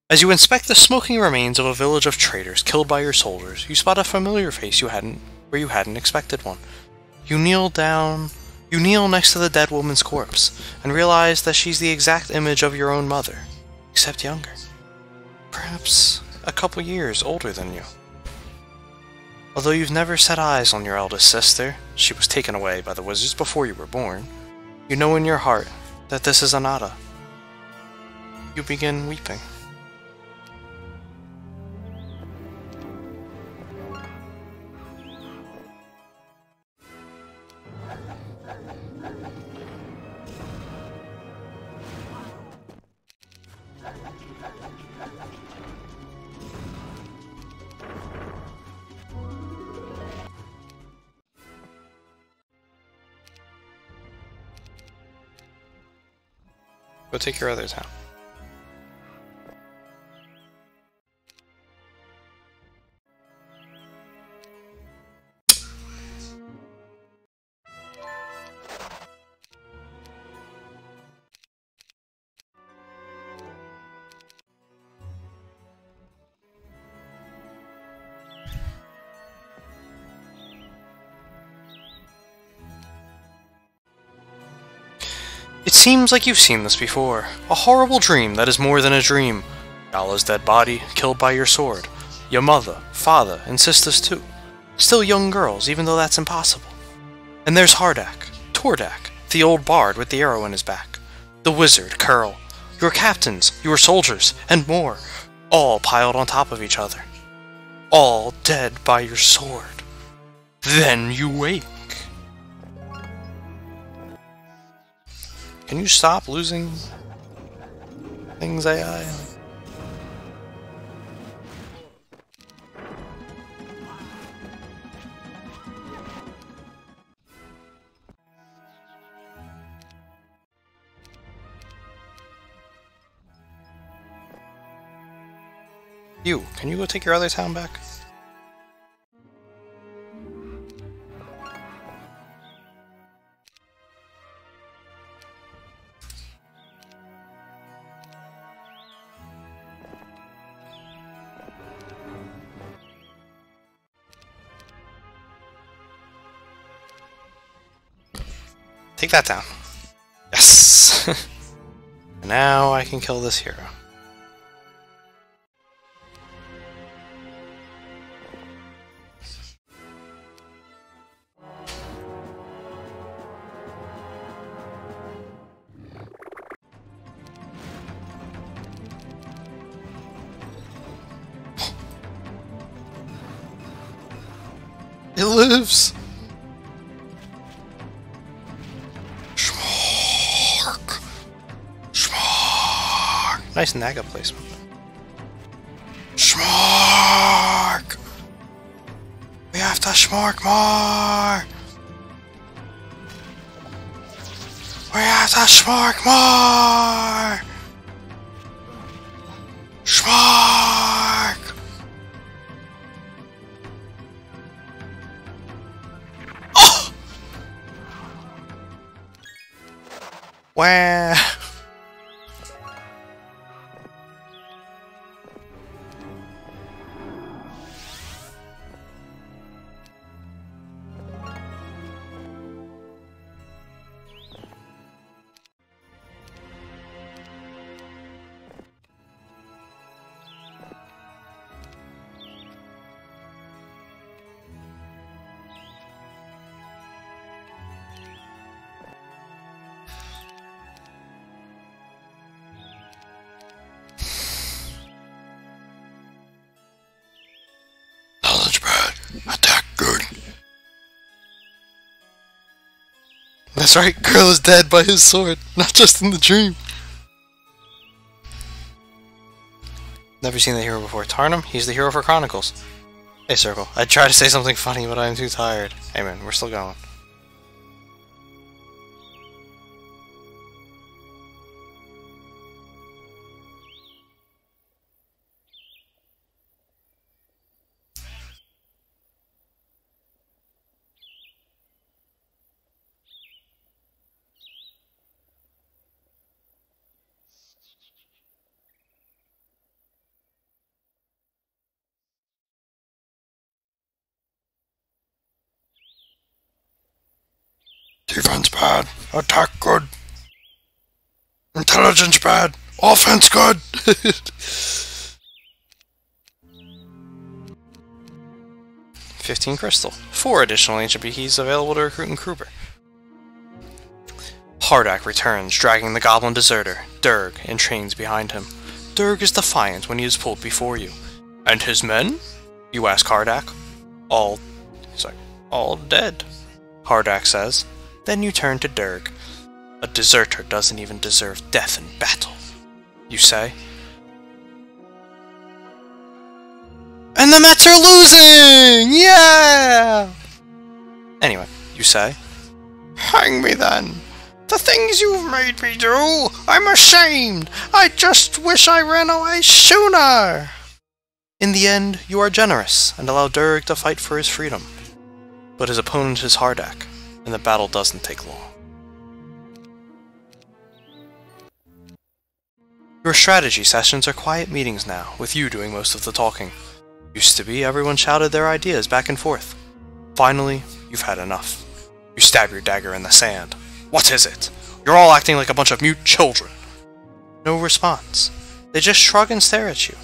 As you inspect the smoking remains of a village of traitors killed by your soldiers, you spot a familiar face where you hadn't expected one. You kneel next to the dead woman's corpse, and realize that she's the exact image of your own mother, except younger. Perhaps a couple years older than you. Although you've never set eyes on your eldest sister, she was taken away by the wizards before you were born, you know in your heart that this is Anata. You begin weeping. Go take your other town. It seems like you've seen this before. A horrible dream that is more than a dream. Gala's dead body, killed by your sword. your mother, father, and sisters too. Still young girls, even though that's impossible. And there's Hardak, Tordak, the old bard with the arrow in his back, the wizard, Curl, your captains, your soldiers, and more, all piled on top of each other. All dead by your sword. Then you wake. Can you stop losing things, AI? Can you go take your other town back? Take that down. Yes! Now I can kill this hero. It lives! Schmark! Schmark! Nice Naga placement. Schmark! We have to schmark more! We have to schmark more! Schmark! Wah! Attack good. That's right, Girl is dead by his sword, not just in the dream. Never seen the hero before. Tarnum, he's the hero for Chronicles. Hey, Circle, I'd try to say something funny, but I'm too tired. Hey man, we're still going. Defense bad, attack good. Intelligence bad, offense good. 15 crystal. 4 additional ancient keys available to recruit in Kruber. Hardak returns, dragging the goblin deserter, Durg, in chains behind him. Durg is defiant when he is pulled before you. And his men? You ask Hardak. All dead, Hardak says. Then you turn to Durg. A deserter doesn't even deserve death in battle, you say. And the Mets are losing! Yeah! Anyway, you say. Hang me then. The things you've made me do, I'm ashamed. I just wish I ran away sooner. In the end, you are generous and allow Durg to fight for his freedom. But his opponent is Hardak, and the battle doesn't take long. Your strategy sessions are quiet meetings now, with you doing most of the talking. Used to be, everyone shouted their ideas back and forth. Finally, you've had enough. You stab your dagger in the sand. What is it? You're all acting like a bunch of mute children. No response. They just shrug and stare at you.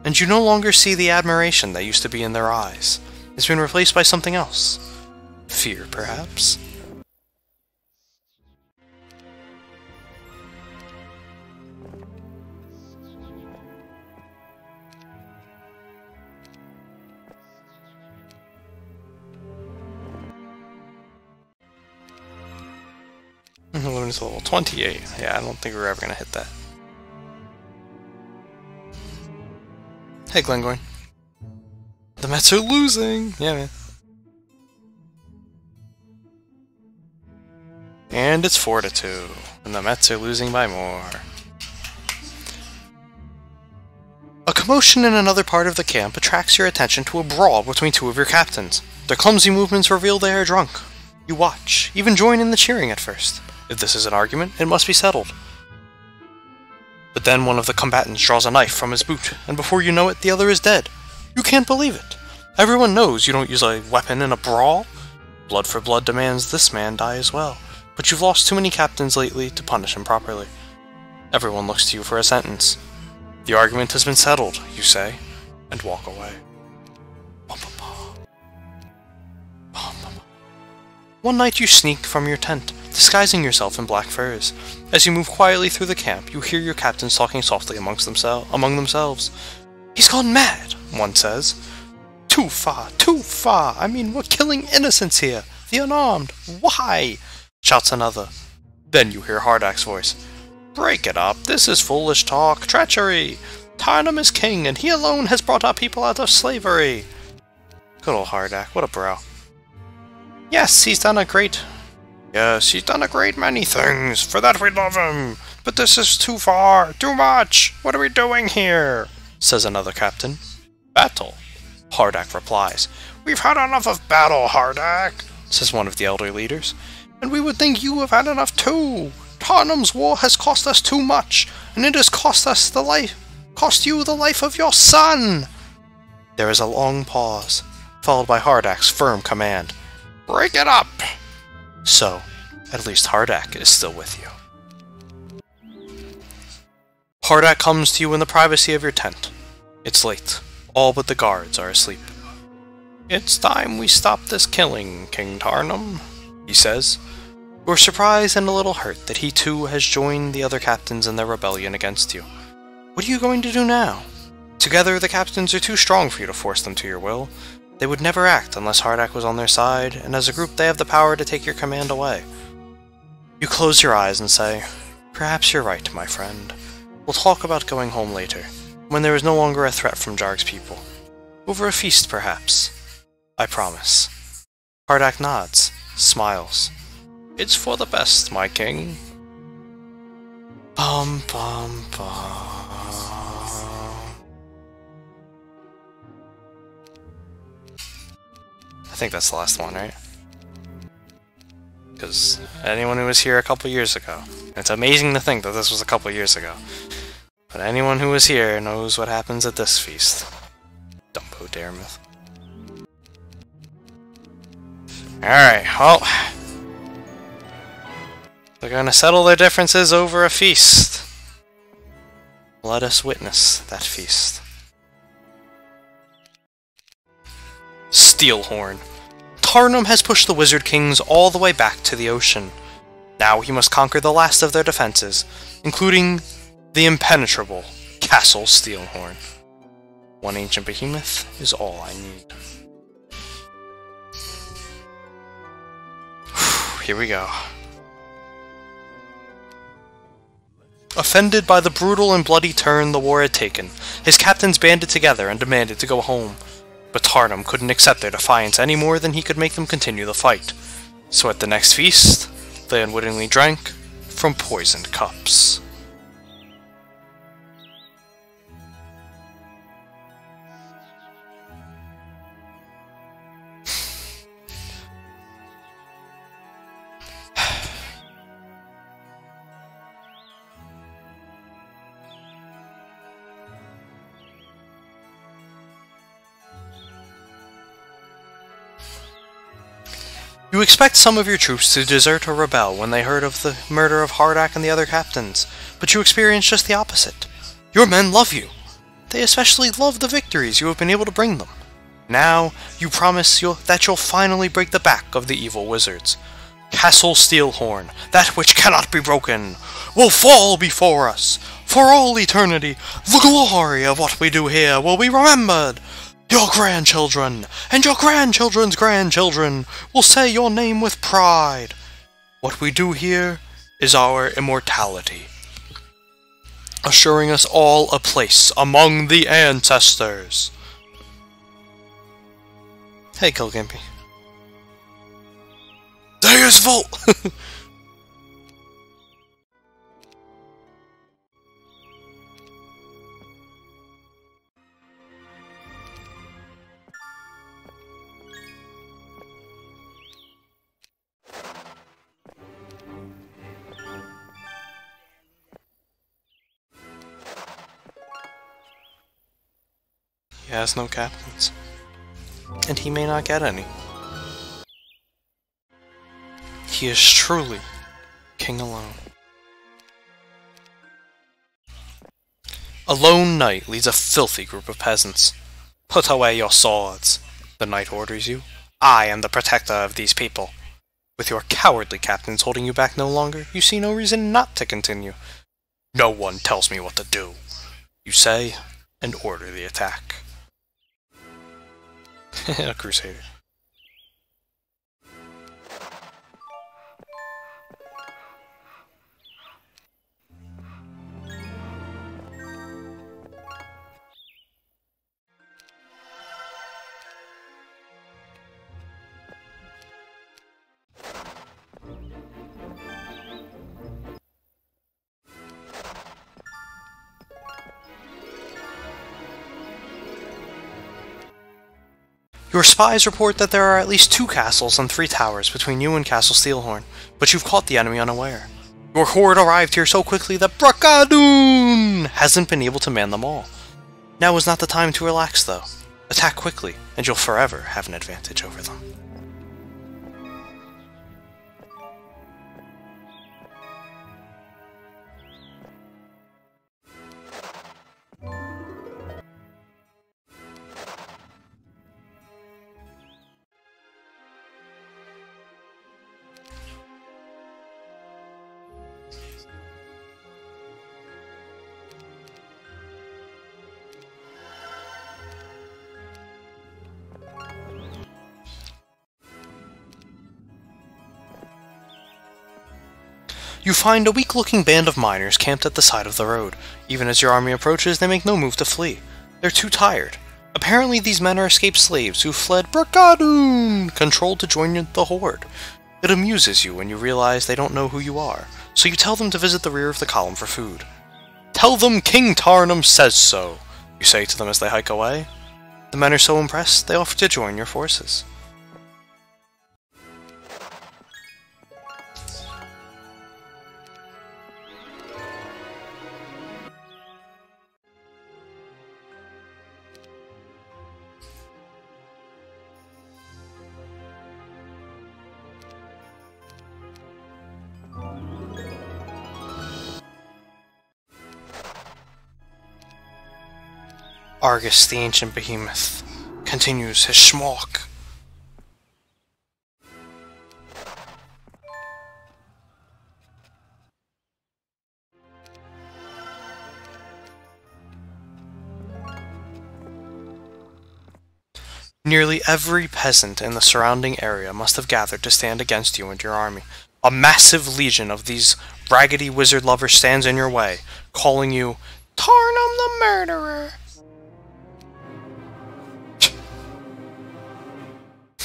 and you no longer see the admiration that used to be in their eyes. It's been replaced by something else. Fear, perhaps? Luminous level 28. Yeah, I don't think we're ever gonna hit that. Hey, Glengoyne. The Mets are losing! Yeah, man. And it's 4-2. And the Mets are losing by more. A commotion in another part of the camp attracts your attention to a brawl between two of your captains. Their clumsy movements reveal they are drunk. You watch, even join in the cheering at first. If this is an argument, it must be settled. But then one of the combatants draws a knife from his boot, and before you know it, the other is dead. You can't believe it. Everyone knows you don't use a weapon in a brawl. Blood for blood demands this man die as well, but you've lost too many captains lately to punish him properly. Everyone looks to you for a sentence. The argument has been settled, you say, and walk away. One night you sneak from your tent, disguising yourself in black furs. As you move quietly through the camp, you hear your captains talking softly among themselves. "He's gone mad," one says. Too far, too far! I mean, we're killing innocents here! The unarmed! Why?" shouts another. Then you hear Hardak's voice. "Break it up! This is foolish talk! Treachery! Tarnum is king, and he alone has brought our people out of slavery!" Good old Hardak, what a bro. Yes, he's done a great many things. For that we love him. But this is too far, too much. What are we doing here?" says another captain. "Battle," Hardak replies. "We've had enough of battle, Hardak," says one of the elder leaders. "And we would think you have had enough too. Tarnum's war has cost us too much, and it has cost you the life of your son." There is a long pause, followed by Hardak's firm command. "Break it up!" So, at least Hardak is still with you. Hardak comes to you in the privacy of your tent. It's late. All but the guards are asleep. "It's time we stop this killing, King Tarnum," he says. You're surprised and a little hurt that he too has joined the other captains in their rebellion against you. What are you going to do now? Together, the captains are too strong for you to force them to your will. They would never act unless Hardak was on their side, and as a group they have the power to take your command away. You close your eyes and say, "Perhaps you're right, my friend. We'll talk about going home later, when there is no longer a threat from Jarg's people. Over a feast, perhaps. I promise." Hardak nods, smiles. "It's for the best, my king." Bum bum bum. I think that's the last one, right? Because anyone who was here a couple years ago, it's amazing to think that this was a couple years ago, but anyone who was here knows what happens at this feast. Dumbo Daremouth. Alright, well, they're gonna settle their differences over a feast. Let us witness that feast. Steelhorn. Tarnum has pushed the Wizard Kings all the way back to the ocean. Now he must conquer the last of their defenses, including the impenetrable Castle Steelhorn. One ancient behemoth is all I need. Here we go. Offended by the brutal and bloody turn the war had taken, his captains banded together and demanded to go home. But Tarnum couldn't accept their defiance any more than he could make them continue the fight. So at the next feast, they unwittingly drank from poisoned cups. You expect some of your troops to desert or rebel when they heard of the murder of Hardak and the other captains, but you experience just the opposite. Your men love you. They especially love the victories you have been able to bring them. Now, you promise that you'll finally break the back of the evil wizards. Castle Steelhorn, that which cannot be broken, will fall before us. For all eternity, the glory of what we do here will be remembered. Your grandchildren, and your grandchildren's grandchildren, will say your name with pride. What we do here is our immortality, assuring us all a place among the ancestors. Hey, Kilgimpy. There's Volt! He has no captains. And he may not get any. He is truly king alone. A lone knight leads a filthy group of peasants. Put away your swords, the knight orders you. I am the protector of these people. With your cowardly captains holding you back no longer, you see no reason not to continue. No one tells me what to do, you say, and order the attack. A crusader. Your spies report that there are at least 2 castles and 3 towers between you and Castle Steelhorn, but you've caught the enemy unaware. Your horde arrived here so quickly that Brakadoon hasn't been able to man them all. Now is not the time to relax, though. Attack quickly, and you'll forever have an advantage over them. You find a weak-looking band of miners camped at the side of the road. Even as your army approaches, they make no move to flee. They're too tired. Apparently these men are escaped slaves who fled Brakadoon, controlled to join the horde. It amuses you when you realize they don't know who you are, so you tell them to visit the rear of the column for food. Tell them King Tarnum says so, you say to them as they hike away. The men are so impressed, they offer to join your forces. Argus, the ancient behemoth, continues his schmalk. Nearly every peasant in the surrounding area must have gathered to stand against you and your army. A massive legion of these raggedy wizard lovers stands in your way, calling you Tarnum the Murderer.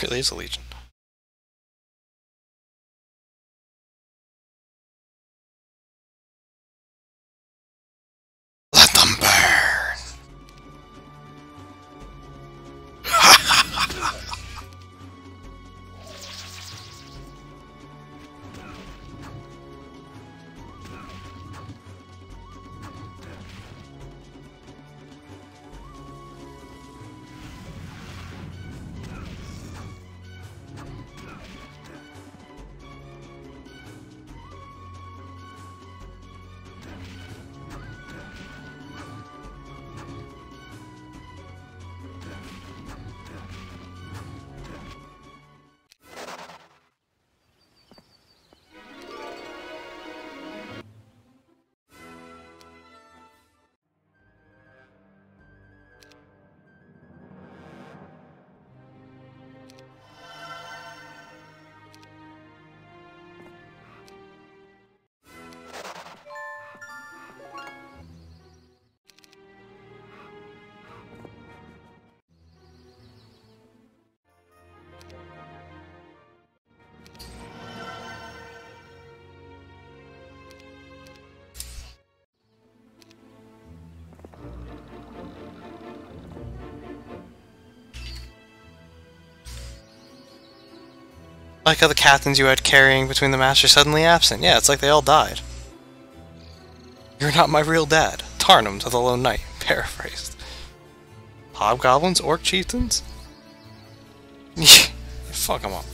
Really is a legion. Let them burn. Like how the captains you had carrying between the masters suddenly absent. Yeah, it's like they all died. You're not my real dad. Tarnum to the Lone Knight. Paraphrased. Hobgoblins? Orc chieftains? Fuck them up.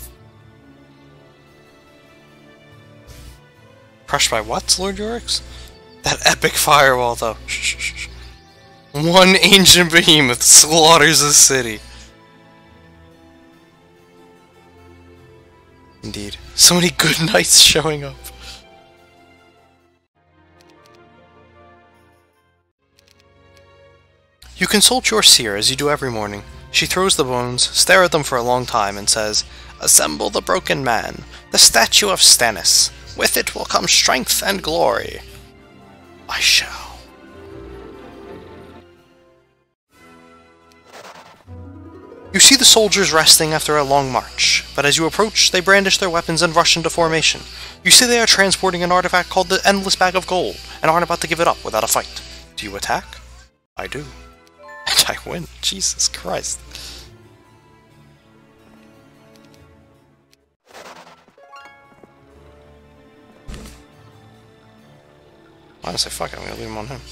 Crushed by what, Lord Yorix? That epic firewall, though. Shh, shh, shh. One ancient behemoth slaughters a city. Indeed. So many good knights showing up. You consult your seer as you do every morning. She throws the bones, stare at them for a long time, and says, "Assemble the broken man, the statue of Stannis. With it will come strength and glory." I shall. You see the soldiers resting after a long march, but as you approach, they brandish their weapons and rush into formation. You see they are transporting an artifact called the Endless Bag of Gold, and aren't about to give it up without a fight. Do you attack? I do. And I win. Jesus Christ. Honestly, fuck it, I'm gonna leave him on him.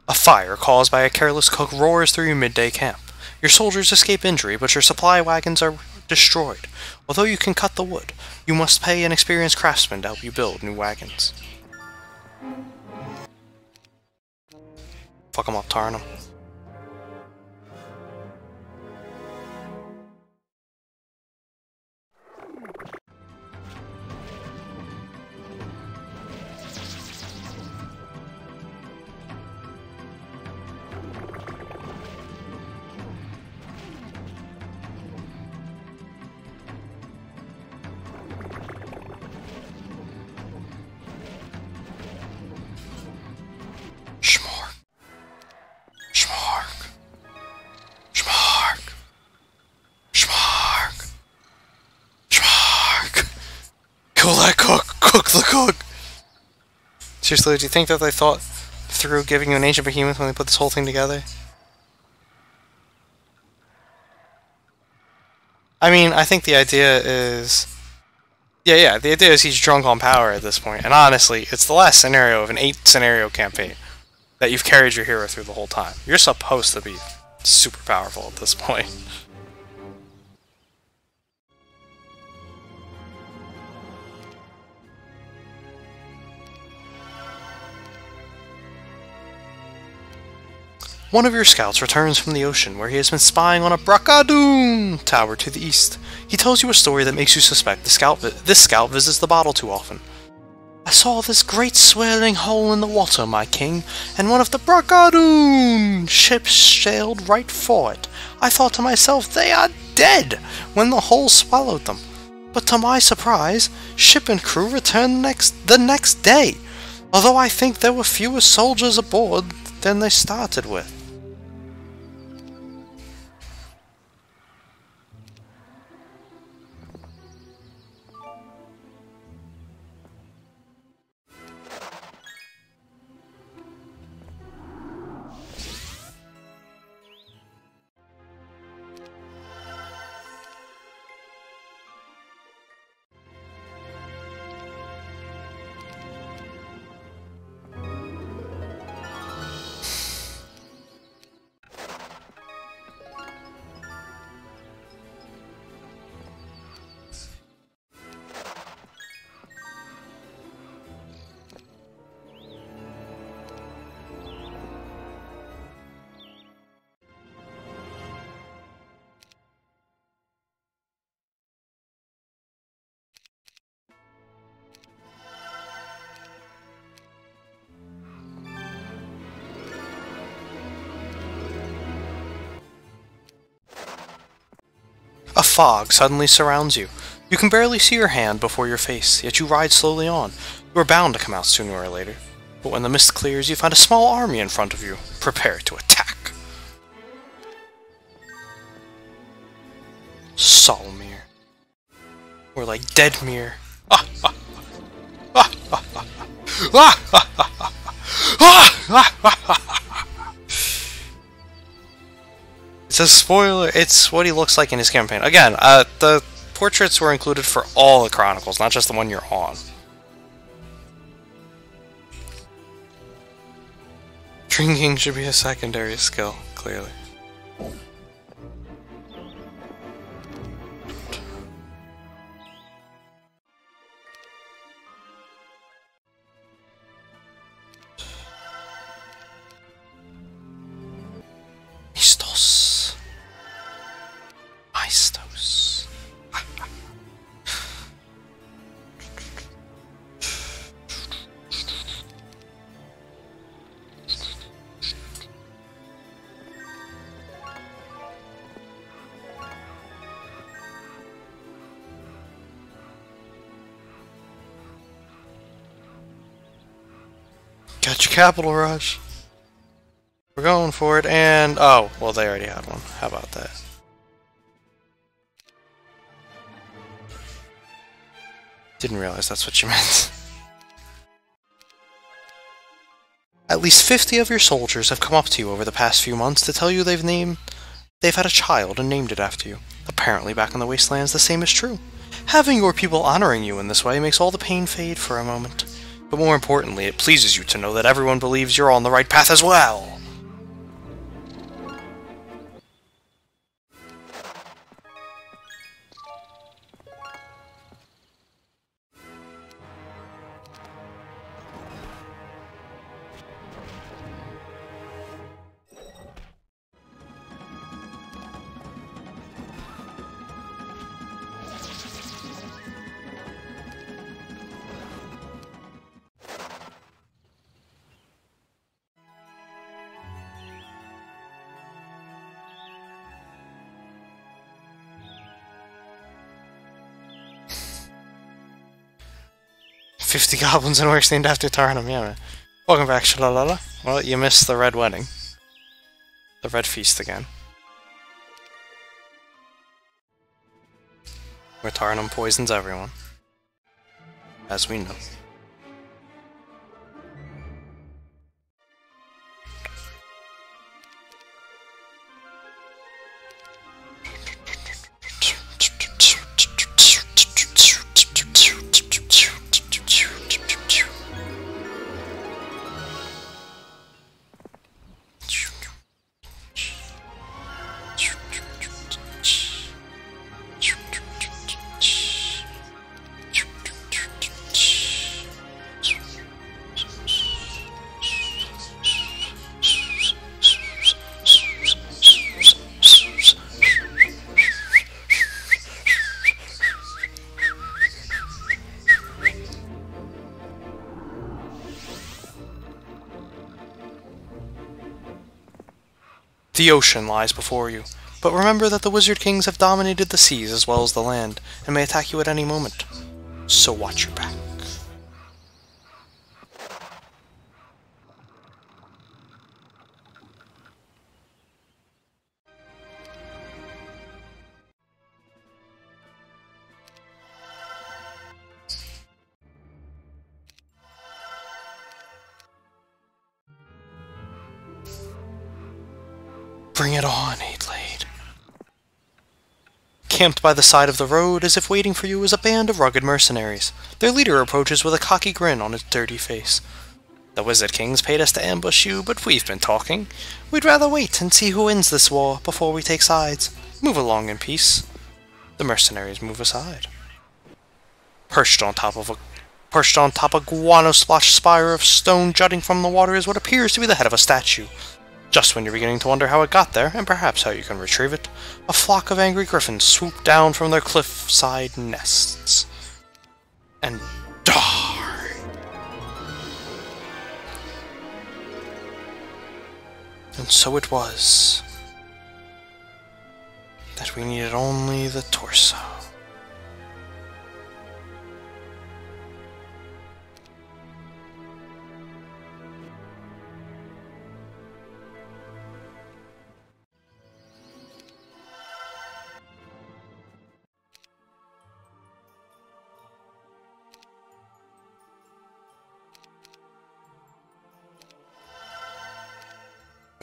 A fire caused by a careless cook roars through your midday camp. Your soldiers escape injury, but your supply wagons are destroyed. Although you can cut the wood, you must pay an experienced craftsman to help you build new wagons. Fuck 'em up, Tarnum. Kill that cook! Cook the cook! Seriously, do you think that they thought through giving you an ancient behemoth when they put this whole thing together? I mean, I think the idea is... Yeah, the idea is he's drunk on power at this point, and honestly, it's the last scenario of an 8-scenario campaign that you've carried your hero through the whole time. You're supposed to be super powerful at this point. One of your scouts returns from the ocean, where he has been spying on a Braccadoon tower to the east. He tells you a story that makes you suspect this scout visits the bottle too often. I saw this great swirling hole in the water, my king, and one of the Braccadoon ships sailed right for it. I thought to myself, they are dead, when the hole swallowed them. But to my surprise, ship and crew returned the next day, although I think there were fewer soldiers aboard than they started with. A fog suddenly surrounds you. You can barely see your hand before your face, yet you ride slowly on. You are bound to come out sooner or later. But when the mist clears, you find a small army in front of you. Prepare to attack. Solmir. Or like Deadmere. It's a spoiler. It's what he looks like in his campaign. Again, the portraits were included for all the Chronicles, not just the one you're on. Drinking should be a secondary skill, clearly. Mistos. Maestos. Got your capital rush. We're going for it, and oh, well, they already had one. How about that? Didn't realize that's what you meant. At least 50 of your soldiers have come up to you over the past few months to tell you they've had a child and named it after you. Apparently, back in the Wastelands, the same is true. Having your people honoring you in this way makes all the pain fade for a moment. But more importantly, it pleases you to know that everyone believes you're on the right path as well. "50 goblins and orcs named after Tarnum, yeah, man. Welcome back, Shalalala. Well, you missed the Red Wedding. The Red Feast again. Where Tarnum poisons everyone. As we know. The ocean lies before you, but remember that the Wizard Kings have dominated the seas as well as the land, and may attack you at any moment. So watch your back. Bring it on, Adelaide. Camped by the side of the road, as if waiting for you, is a band of rugged mercenaries. Their leader approaches with a cocky grin on his dirty face. "The Wizard Kings paid us to ambush you, but we've been talking. We'd rather wait and see who wins this war before we take sides. Move along in peace." The mercenaries move aside. Perched on top a guano-splotched spire of stone jutting from the water is what appears to be the head of a statue. Just when you're beginning to wonder how it got there, and perhaps how you can retrieve it, a flock of angry griffins swoop down from their cliffside nests. And die! And so it was that we needed only the torso.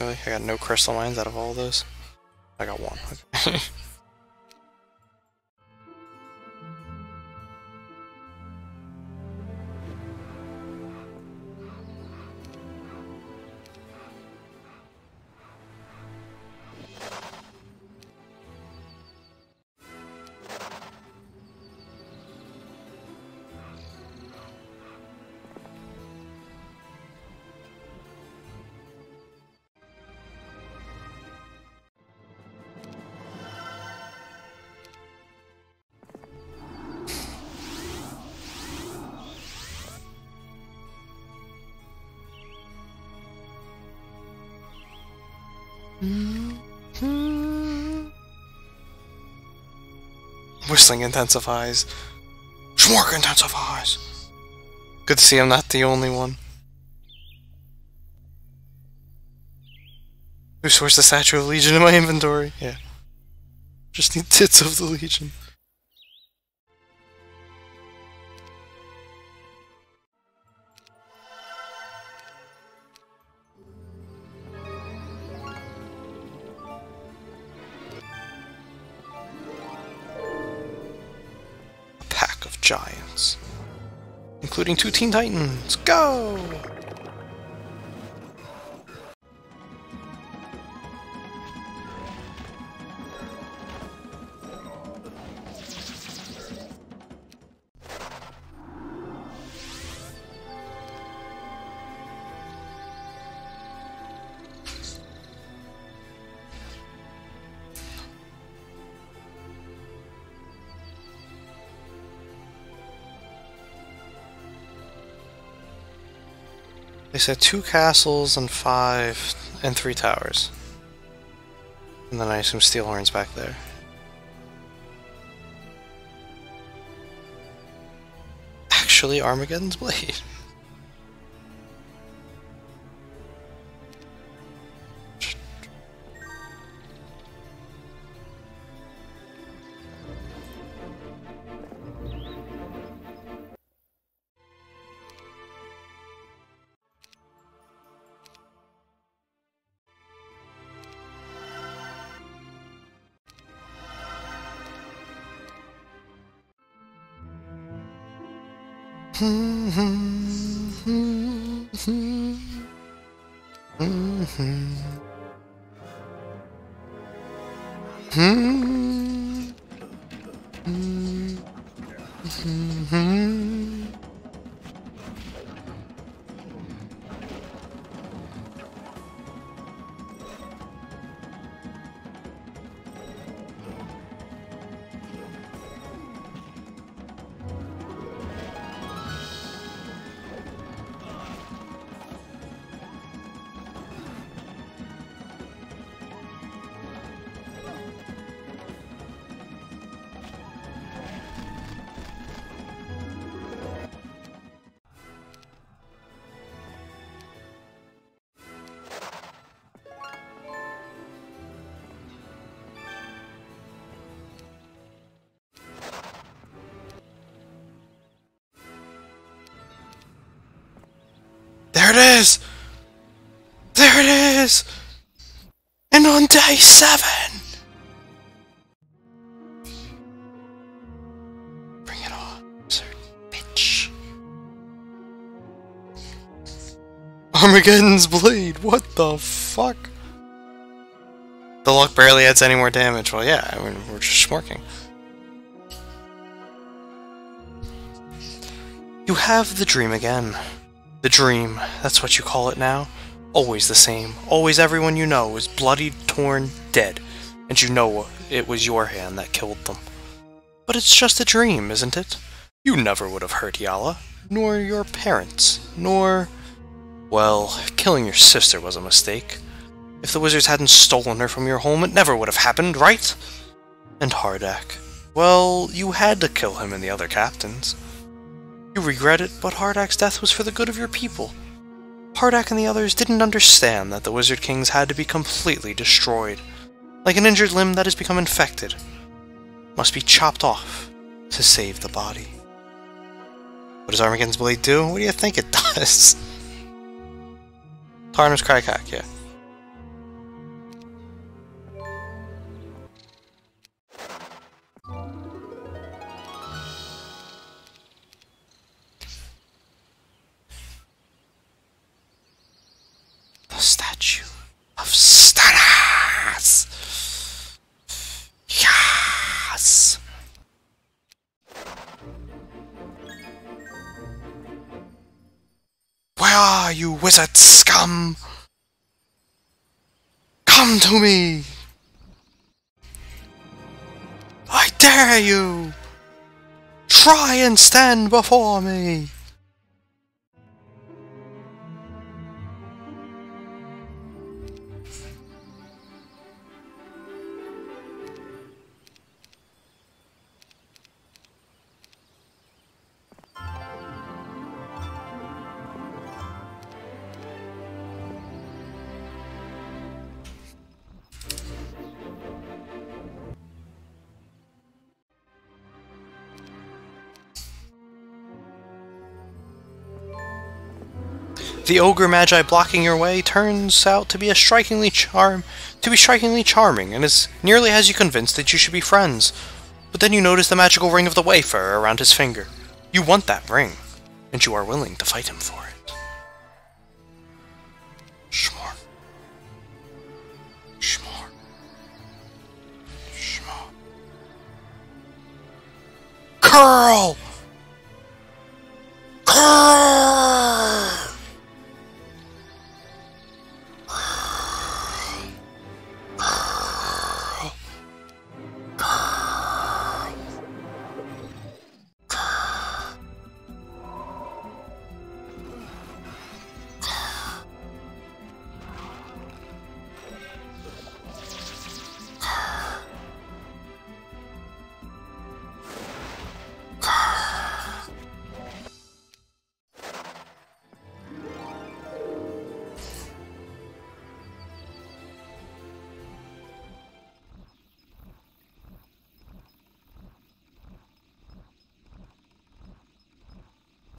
Really? I got no crystal mines out of all those? I got one. Okay. Whistling intensifies. Schmork intensifies. Good to see I'm not the only one. Who sourced the Statue of Legion in my inventory? Yeah. Just need tits of the Legion. Giants, including 2 Teen Titans. Go! They said 2 castles and 3 towers. And then I assume Steelhorn's back there. Actually, Armageddon's Blade. There it is! There it is! And on day 7! Bring it on, sir, bitch. Armageddon's Blade, what the fuck? The luck barely adds any more damage. Well, yeah, I mean, we're just smorking. You have the dream again. The dream, that's what you call it now. Always the same. Always everyone you know is bloodied, torn, dead. And you know it was your hand that killed them. But it's just a dream, isn't it? You never would have hurt Yala. Nor your parents. Nor... well, killing your sister was a mistake. If the wizards hadn't stolen her from your home, it never would have happened, right? And Hardak. Well, you had to kill him and the other captains. You regret it, but Hardak's death was for the good of your people. Hardak and the others didn't understand that the Wizard Kings had to be completely destroyed, like an injured limb that has become infected. Must be chopped off to save the body. What does Armageddon's Blade do? What do you think it does? Tarnum's Krykak, yeah. Where are you, wizard scum? Come to me! I dare you! Try and stand before me! The ogre magi blocking your way turns out to be strikingly charming, and is nearly has you convinced that you should be friends. But then you notice the magical ring of the Wayfarer around his finger. You want that ring, and you are willing to fight him for it. Schmork. Schmork. Schmork. Curl! Curl!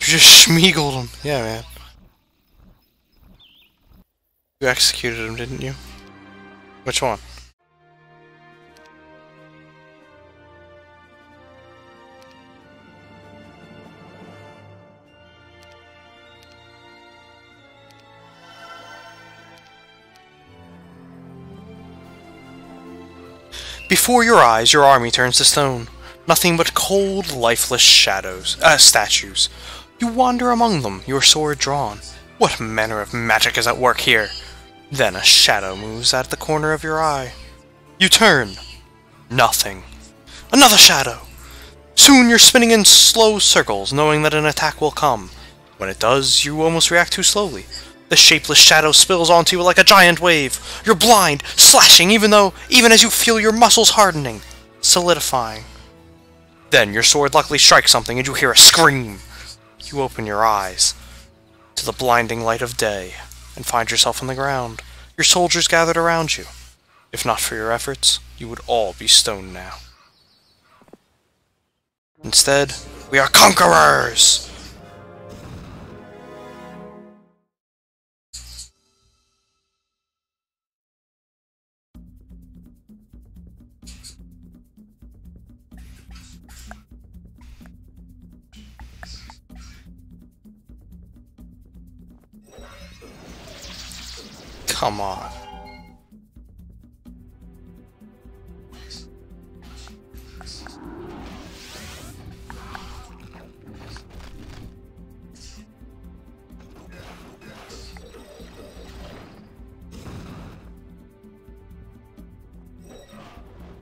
You just schmeagled him. Yeah, man. You executed him, didn't you? Which one? Before your eyes, your army turns to stone. Nothing but cold, lifeless statues. You wander among them, your sword drawn. What manner of magic is at work here? Then a shadow moves at the corner of your eye. You turn. Nothing. Another shadow. Soon you're spinning in slow circles, knowing that an attack will come. When it does, you almost react too slowly. The shapeless shadow spills onto you like a giant wave. You're blind, slashing even as you feel your muscles hardening, solidifying. Then your sword luckily strikes something and you hear a scream. You open your eyes to the blinding light of day and find yourself on the ground. Your soldiers gathered around you. If not for your efforts, you would all be stoned now. Instead, we are conquerors! Come on.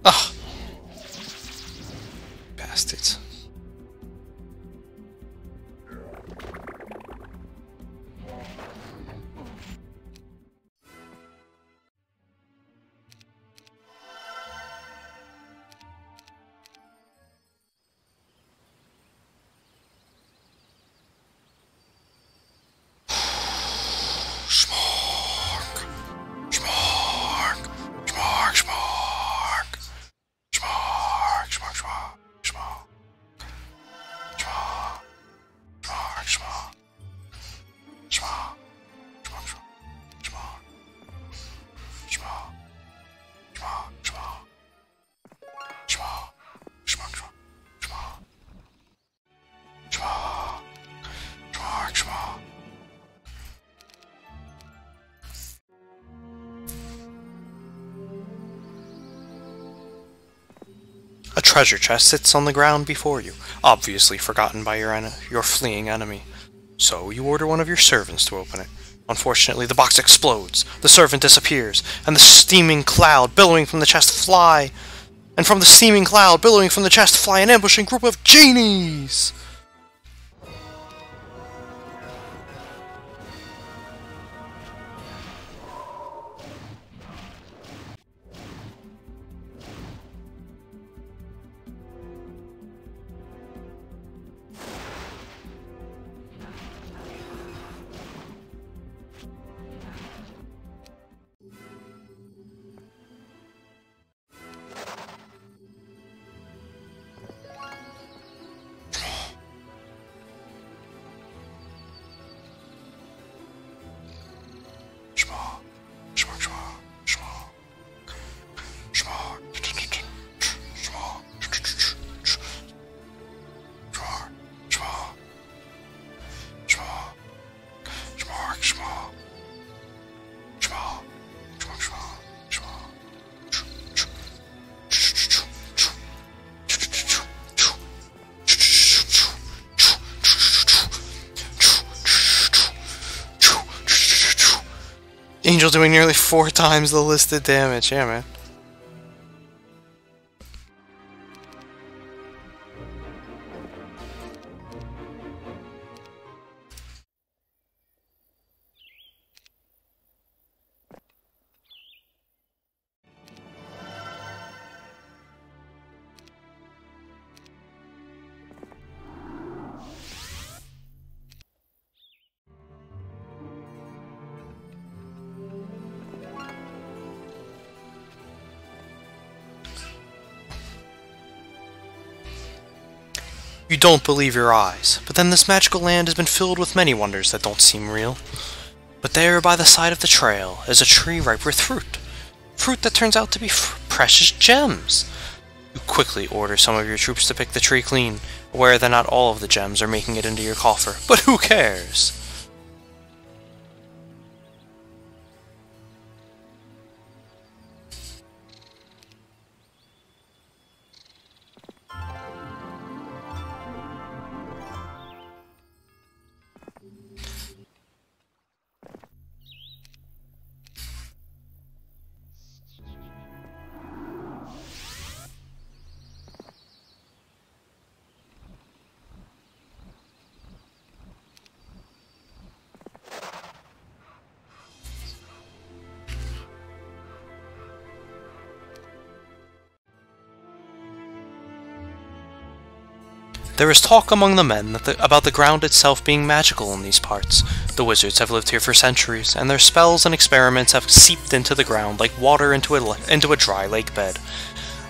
Ugh. Bastards. A treasure chest sits on the ground before you, obviously forgotten by your fleeing enemy. So you order one of your servants to open it. Unfortunately, the box explodes, the servant disappears, and the steaming cloud billowing from the chest fly... And from the steaming cloud billowing from the chest fly an ambushing group of genies! Angel doing nearly 4 times the listed damage, yeah man. You don't believe your eyes, but then this magical land has been filled with many wonders that don't seem real. But there, by the side of the trail, is a tree ripe with fruit. Fruit that turns out to be precious gems. You quickly order some of your troops to pick the tree clean, aware that not all of the gems are making it into your coffer, but who cares? There is talk among the men about the ground itself being magical in these parts. The wizards have lived here for centuries, and their spells and experiments have seeped into the ground like water into a dry lake bed.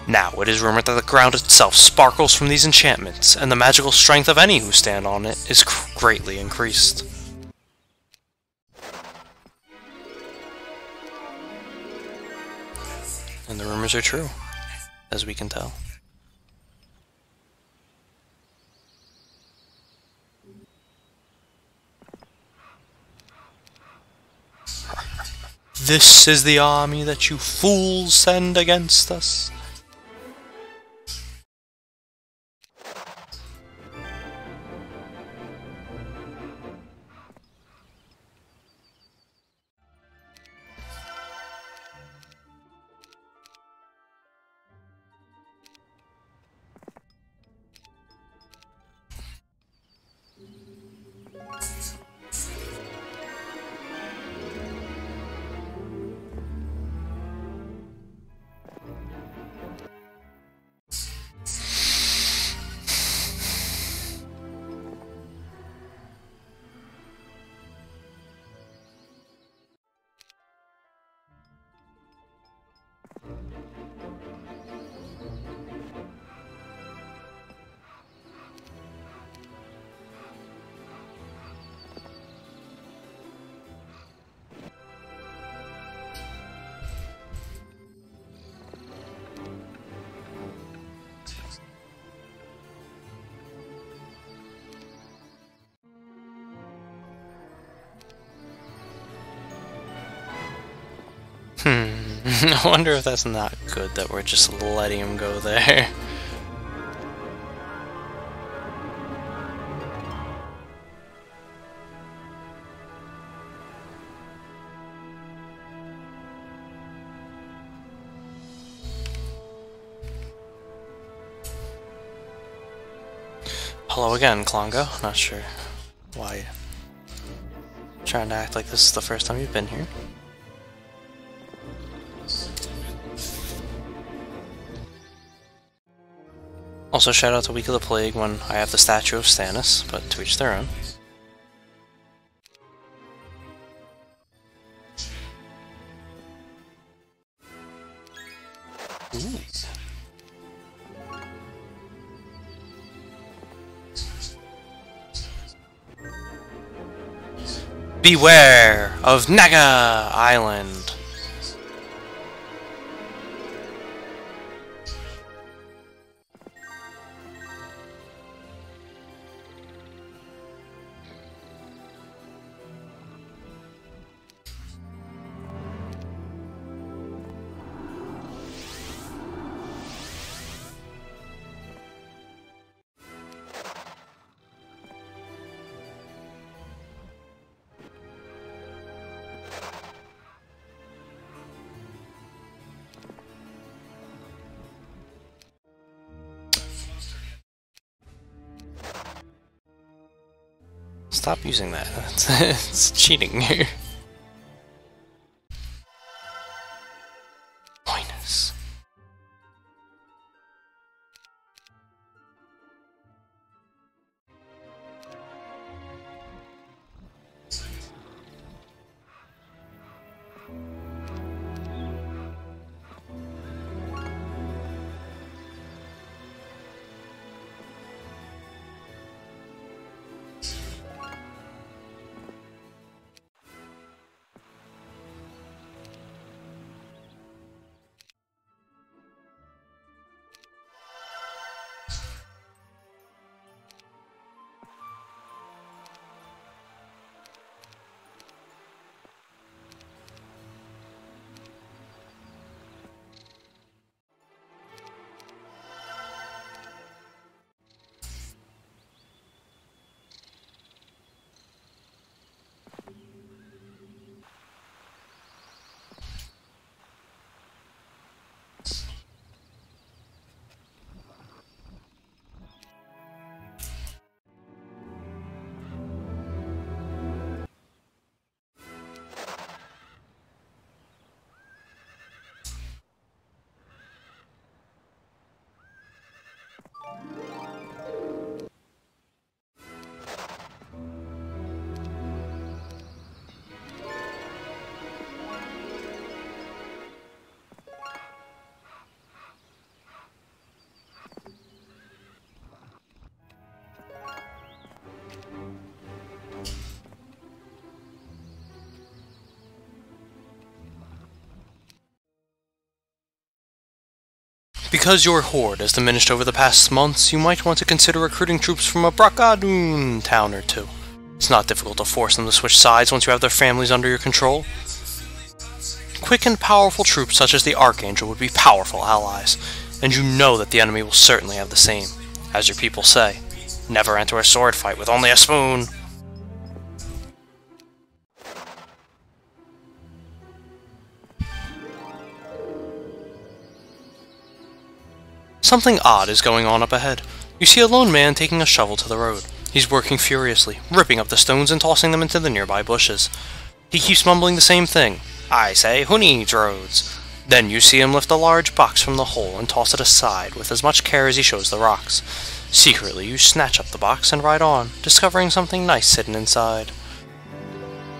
Now it is rumored that the ground itself sparkles from these enchantments, and the magical strength of any who stand on it is greatly increased. And the rumors are true, as we can tell. This is the army that you fools send against us. I wonder if that's not good that we're just letting him go there. Hello again, Klongo. Not sure why you're trying to act like this is the first time you've been here. Also, shout out to Week of the Plague when I have the statue of Stannis, but to each their own. Ooh. Beware of Naga Island! Stop using that. It's cheating. Pointless. Because your horde has diminished over the past months, you might want to consider recruiting troops from a Bracadun town or two. It's not difficult to force them to switch sides once you have their families under your control. Quick and powerful troops such as the Archangel would be powerful allies, and you know that the enemy will certainly have the same. As your people say, never enter a sword fight with only a spoon. Something odd is going on up ahead. You see a lone man taking a shovel to the road. He's working furiously, ripping up the stones and tossing them into the nearby bushes. He keeps mumbling the same thing. I say, who needs roads? Then you see him lift a large box from the hole and toss it aside with as much care as he shows the rocks. Secretly, you snatch up the box and ride on, discovering something nice hidden inside.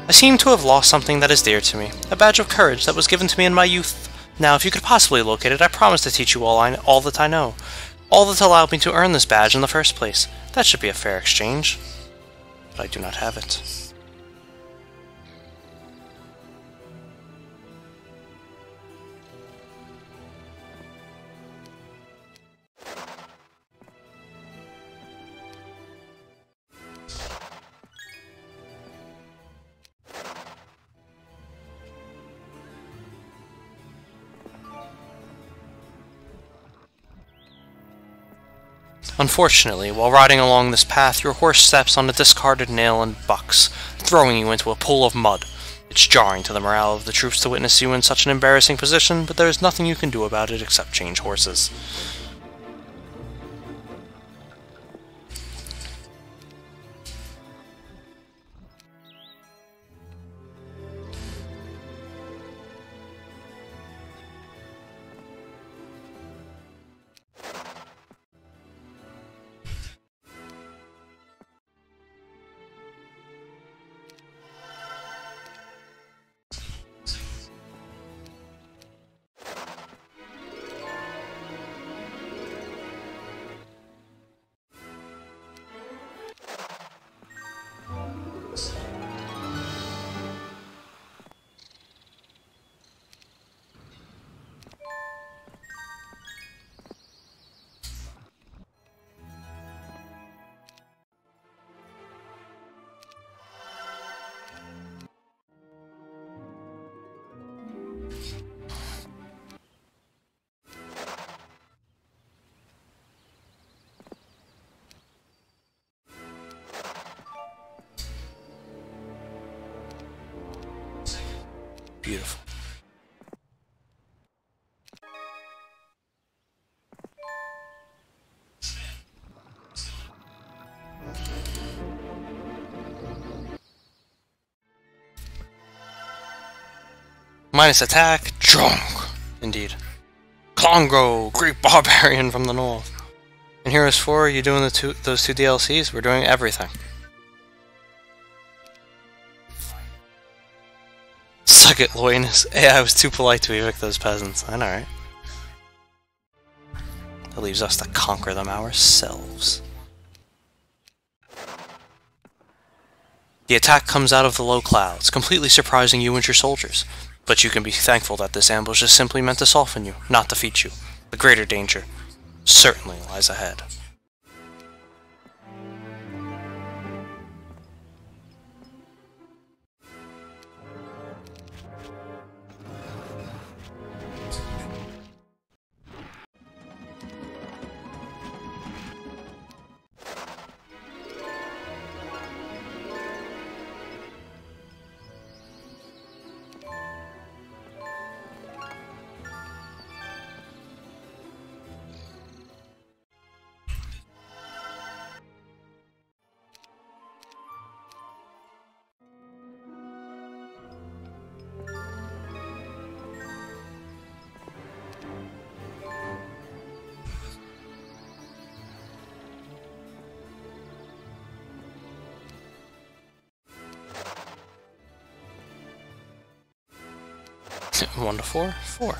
I seem to have lost something that is dear to me, a badge of courage that was given to me in my youth. Now, if you could possibly locate it, I promise to teach you all that I know. All that allowed me to earn this badge in the first place. That should be a fair exchange. But I do not have it. Unfortunately, while riding along this path, your horse steps on a discarded nail and bucks, throwing you into a pool of mud. It's jarring to the morale of the troops to witness you in such an embarrassing position, but there is nothing you can do about it except change horses. Beautiful. Minus attack, drunk. Indeed. Klongo, great barbarian from the north. In Heroes 4, are you doing those two DLCs? We're doing everything. Suck it, Loinus. Yeah, I was too polite to evict those peasants. I know, right? That leaves us to conquer them ourselves. The attack comes out of the low clouds, completely surprising you and your soldiers. But you can be thankful that this ambush is simply meant to soften you, not defeat you. The greater danger certainly lies ahead. One to four? Four.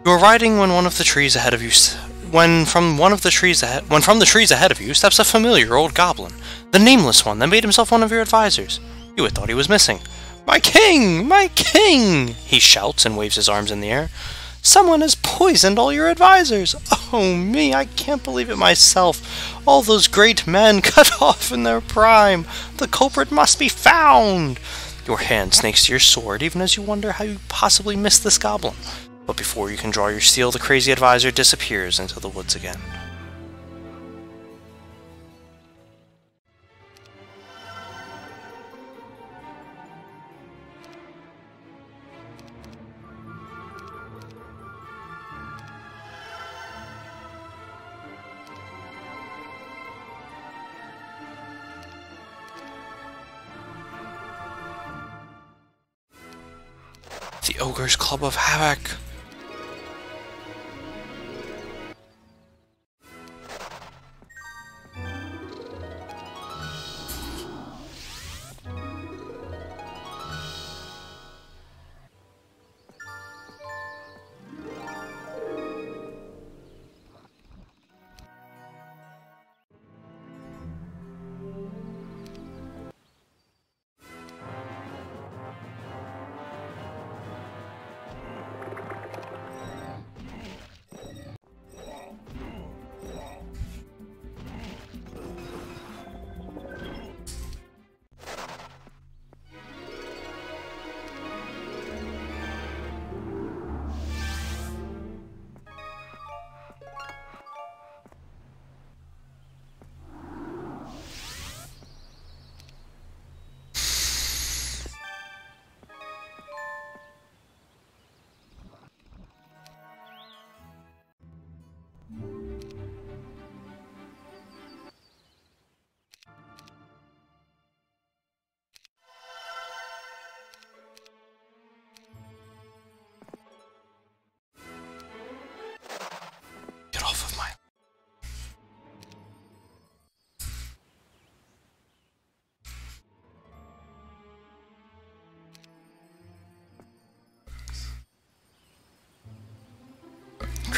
You are riding when one of the trees ahead of you from the trees ahead of you steps a familiar old goblin, the nameless one that made himself one of your advisors. You had thought he was missing. "My king! My king!" he shouts and waves his arms in the air. "Someone has poisoned all your advisors! Oh me, I can't believe it myself. All those great men cut off in their prime. The culprit must be found!" Your hand snakes to your sword even as you wonder how you possibly missed this goblin. But before you can draw your steel, the crazy advisor disappears into the woods again. The Ogre's Club of Havoc.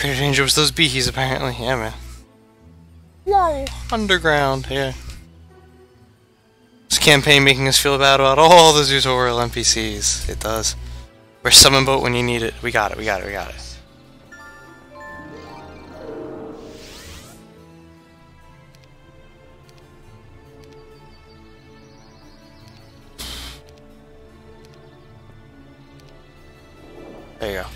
Greater danger was those bees, apparently. Yeah, man. Whoa! Underground, yeah. This campaign making us feel bad about all the tutorial NPCs. It does. Where's summon boat when you need it? We got it, we got it, we got it. There you go.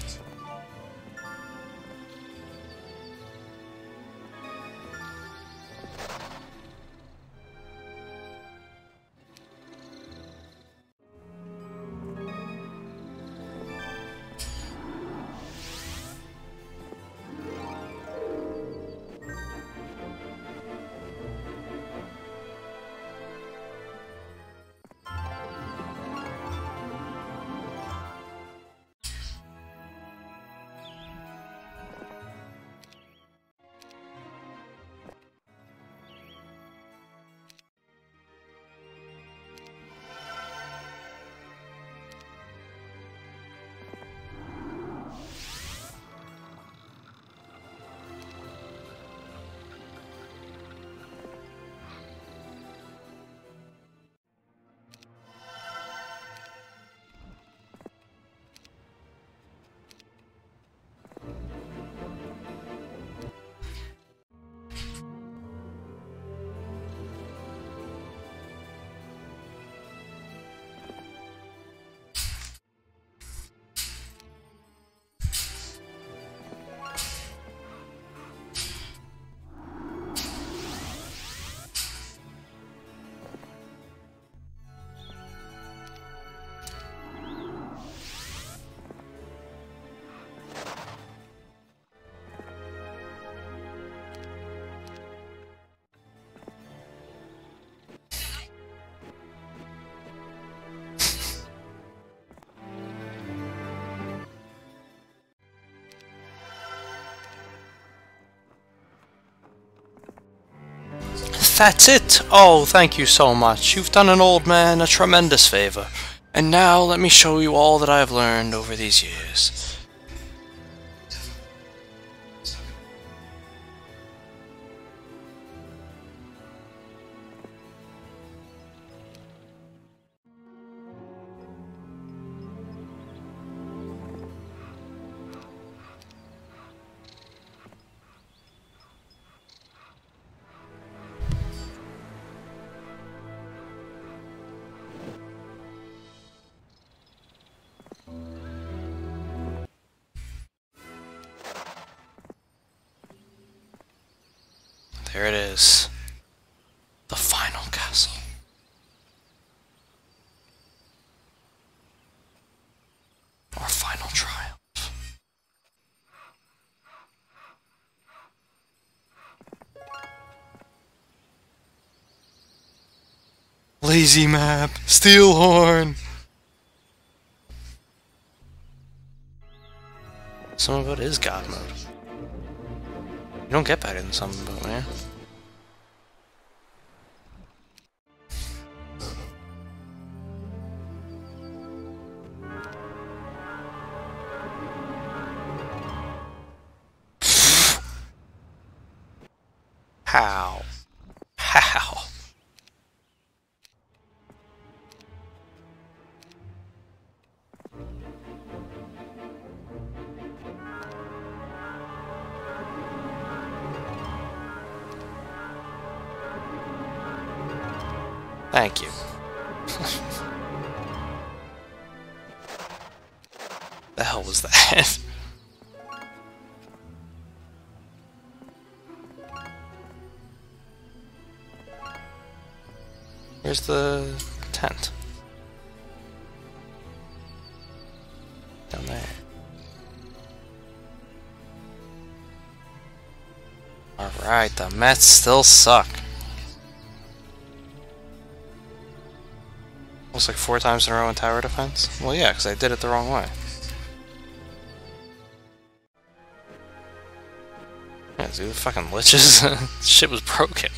That's it! Oh, thank you so much. You've done an old man a tremendous favor. And now let me show you all that I have learned over these years. There it is. The final castle. Our final triumph. Lazy map. Steel horn. Some of it is God mode. You don't get better than something, but man. How? How? Thank you. The hell was that? Where's the tent? Down there. Alright, the Mets still suck. Almost like 4 times in a row in tower defense? Well, yeah, because I did it the wrong way. Yeah, dude, the fucking liches. Shit was broken.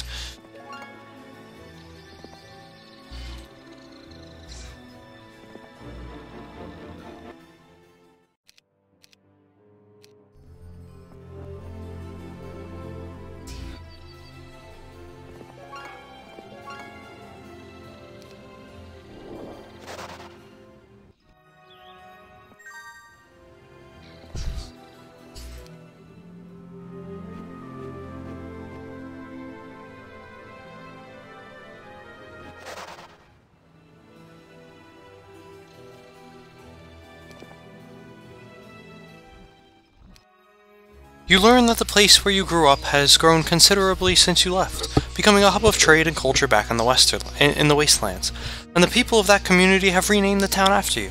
You learn that the place where you grew up has grown considerably since you left, becoming a hub of trade and culture back in the Wastelands, and the people of that community have renamed the town after you.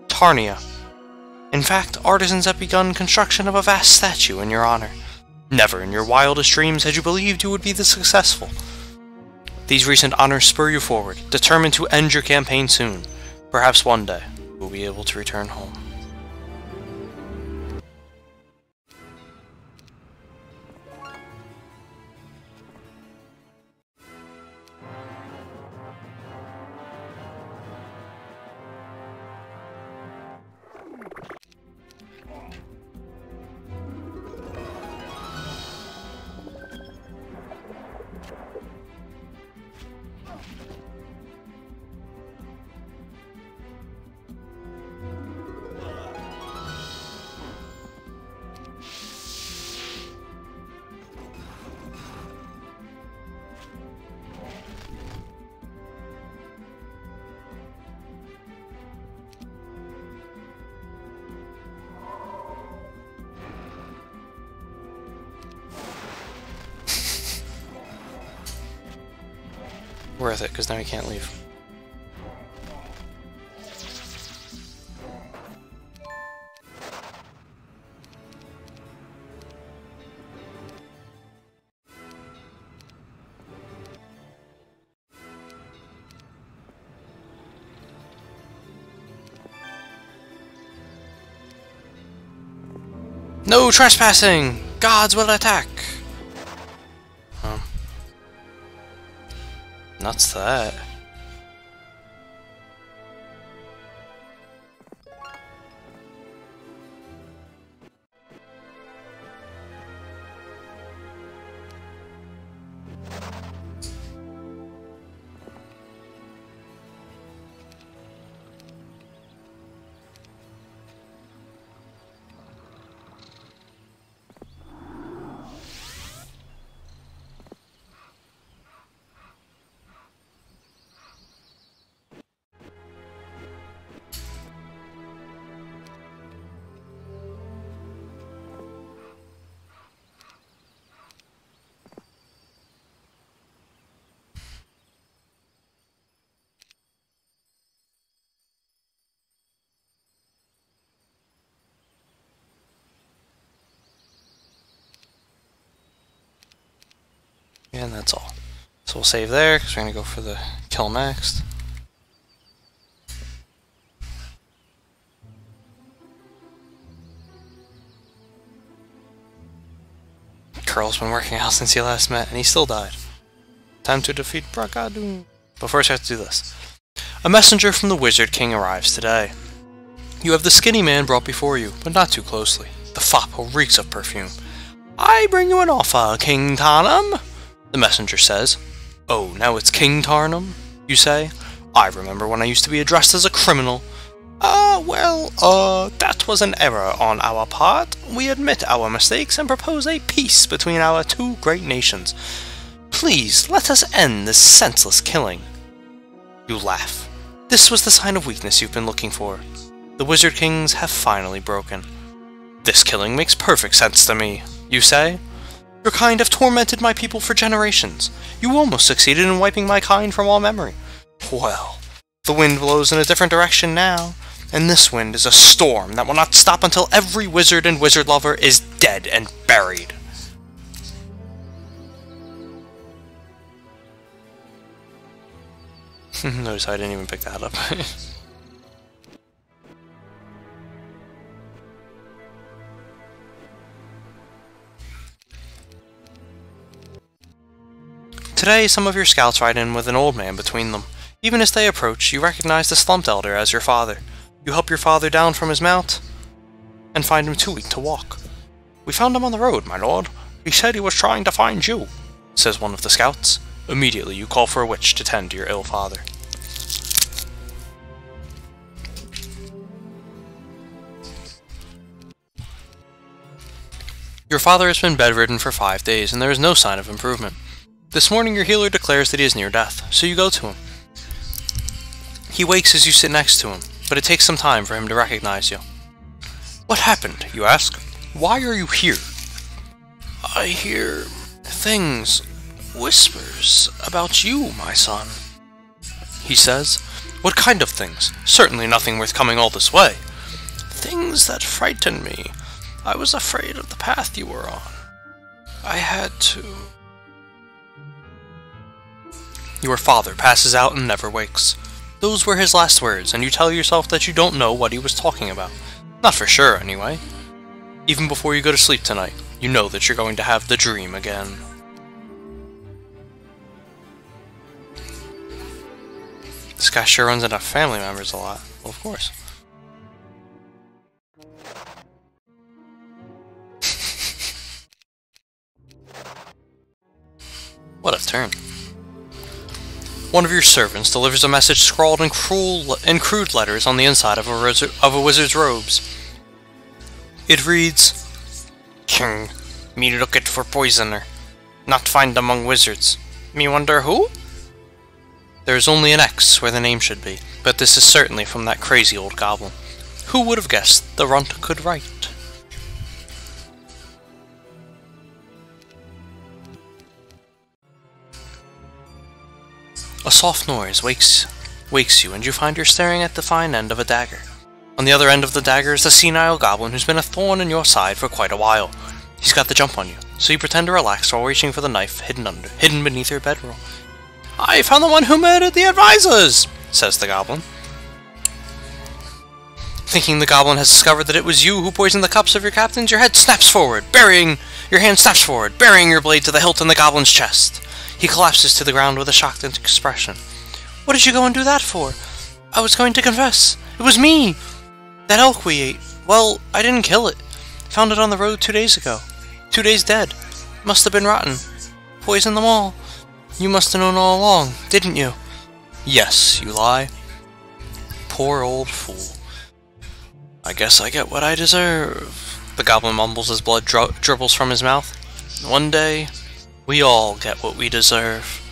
Tarnia. In fact, artisans have begun construction of a vast statue in your honor. Never in your wildest dreams had you believed you would be this successful. These recent honors spur you forward, determined to end your campaign soon. Perhaps one day, you will be able to return home. Worth it, because now you can't leave. No trespassing! Gods will attack! Nuts to that. And that's all. So we'll save there, because we're going to go for the kill next. Curl's been working out since you last met, and he still died. Time to defeat Bragadu. But first I have to do this. A messenger from the Wizard King arrives today. You have the skinny man brought before you, but not too closely. The fop who reeks of perfume. I bring you an offer, King Tarnum, the messenger says. Oh, now it's King Tarnum, you say? I remember when I used to be addressed as a criminal. That was an error on our part. We admit our mistakes and propose a peace between our two great nations. Please, let us end this senseless killing. You laugh. This was the sign of weakness you've been looking for. The Wizard Kings have finally broken. This killing makes perfect sense to me, you say? Your kind have tormented my people for generations. You almost succeeded in wiping my kind from all memory. Well, the wind blows in a different direction now, and this wind is a storm that will not stop until every wizard and wizard lover is dead and buried. Notice I didn't even pick that up. Today, some of your scouts ride in with an old man between them. Even as they approach, you recognize the slumped elder as your father. You help your father down from his mount, and find him too weak to walk. We found him on the road, my lord. He said he was trying to find you, says one of the scouts. Immediately, you call for a witch to tend to your ill father. Your father has been bedridden for 5 days, and there is no sign of improvement. This morning your healer declares that he is near death, so you go to him. He wakes as you sit next to him, but it takes some time for him to recognize you. What happened, you ask? Why are you here? I hear things, whispers about you, my son. He says, what kind of things? Certainly nothing worth coming all this way. Things that frighten me. I was afraid of the path you were on. I had to... Your father passes out and never wakes. Those were his last words, and you tell yourself that you don't know what he was talking about. Not for sure, anyway. Even before you go to sleep tonight, you know that you're going to have the dream again. This guy sure runs into family members a lot. Well, of course. What a turn. One of your servants delivers a message scrawled in crude letters on the inside of a wizard's robes. It reads, King, me looketh for poisoner, not find among wizards. Me wonder who? There is only an X where the name should be, but this is certainly from that crazy old goblin. Who would have guessed the runt could write? A soft noise wakes you, and you find you're staring at the fine end of a dagger. On the other end of the dagger is the senile goblin who's been a thorn in your side for quite a while. He's got the jump on you, so you pretend to relax while reaching for the knife hidden beneath your bedroll. I found the one who murdered the advisors, says the goblin. Thinking the goblin has discovered that it was you who poisoned the cups of your captains, your hand snaps forward, burying your blade to the hilt in the goblin's chest. He collapses to the ground with a shocked expression. What did you go and do that for? I was going to confess. It was me! That elk we ate. Well, I didn't kill it. Found it on the road 2 days ago. 2 days dead. Must have been rotten. Poisoned them all. You must have known all along, didn't you? Yes, you lie. Poor old fool. I guess I get what I deserve. The goblin mumbles as blood dribbles from his mouth. One day, we all get what we deserve.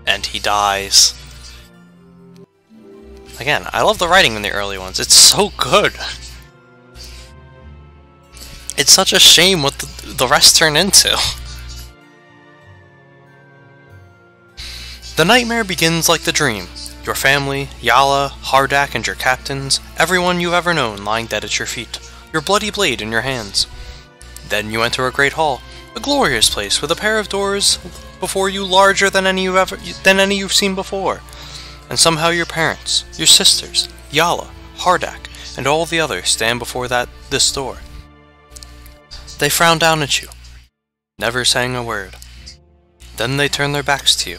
And he dies. Again, I love the writing in the early ones. It's so good. It's such a shame what the rest turn into. The nightmare begins like the dream. Your family, Yala, Hardak, and your captains, everyone you've ever known lying dead at your feet, your bloody blade in your hands. Then you enter a great hall, a glorious place with a pair of doors before you larger than any you've seen before. And somehow your parents, your sisters, Yala, Hardak, and all the others stand before this door. They frown down at you, never saying a word. Then they turn their backs to you.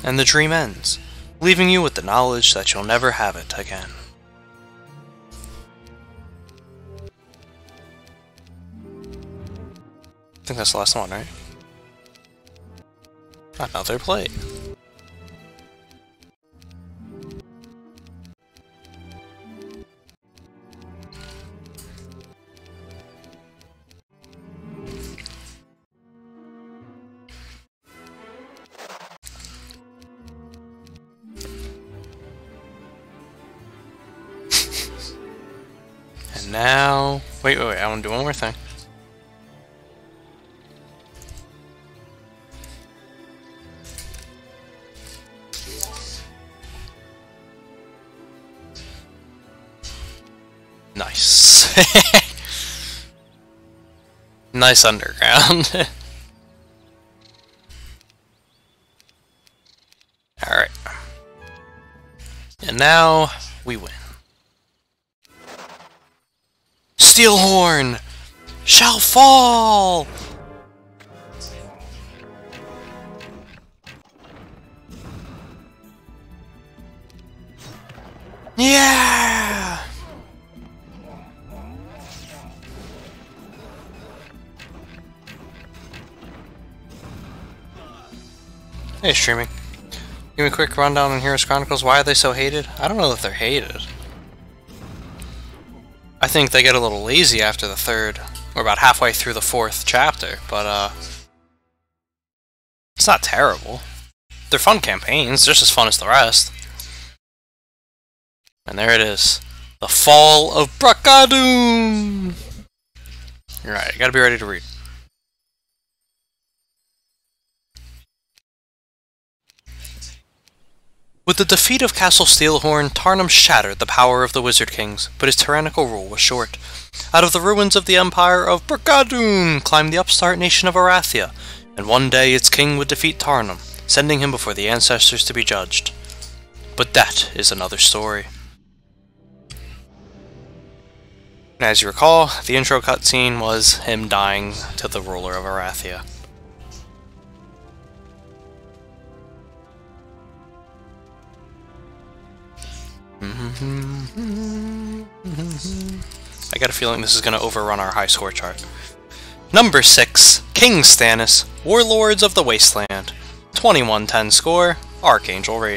And the dream ends, leaving you with the knowledge that you'll never have it again. I think that's the last one, right? Another plate. And now... Wait, I want to do one more thing. Nice. Nice underground. Alright. And now, we win. Steelhorn shall fall! Yeah! Hey, streaming. Give me a quick rundown on Heroes Chronicles. Why are they so hated? I don't know that they're hated. I think they get a little lazy after the third, or about halfway through the fourth chapter, but, it's not terrible. They're fun campaigns, just as fun as the rest. And there it is. The Fall of Bracadun! Alright, you gotta be ready to read. With the defeat of Castle Steelhorn, Tarnum shattered the power of the Wizard Kings, but his tyrannical rule was short. Out of the ruins of the Empire of Brigadoon climbed the upstart nation of Arathia, and one day its king would defeat Tarnum, sending him before the ancestors to be judged. But that is another story. And as you recall, the intro cutscene was him dying to the ruler of Arathia. I got a feeling this is going to overrun our high score chart. Number 6, King Stannis, Warlords of the Wasteland. 2110 score, Archangel rating.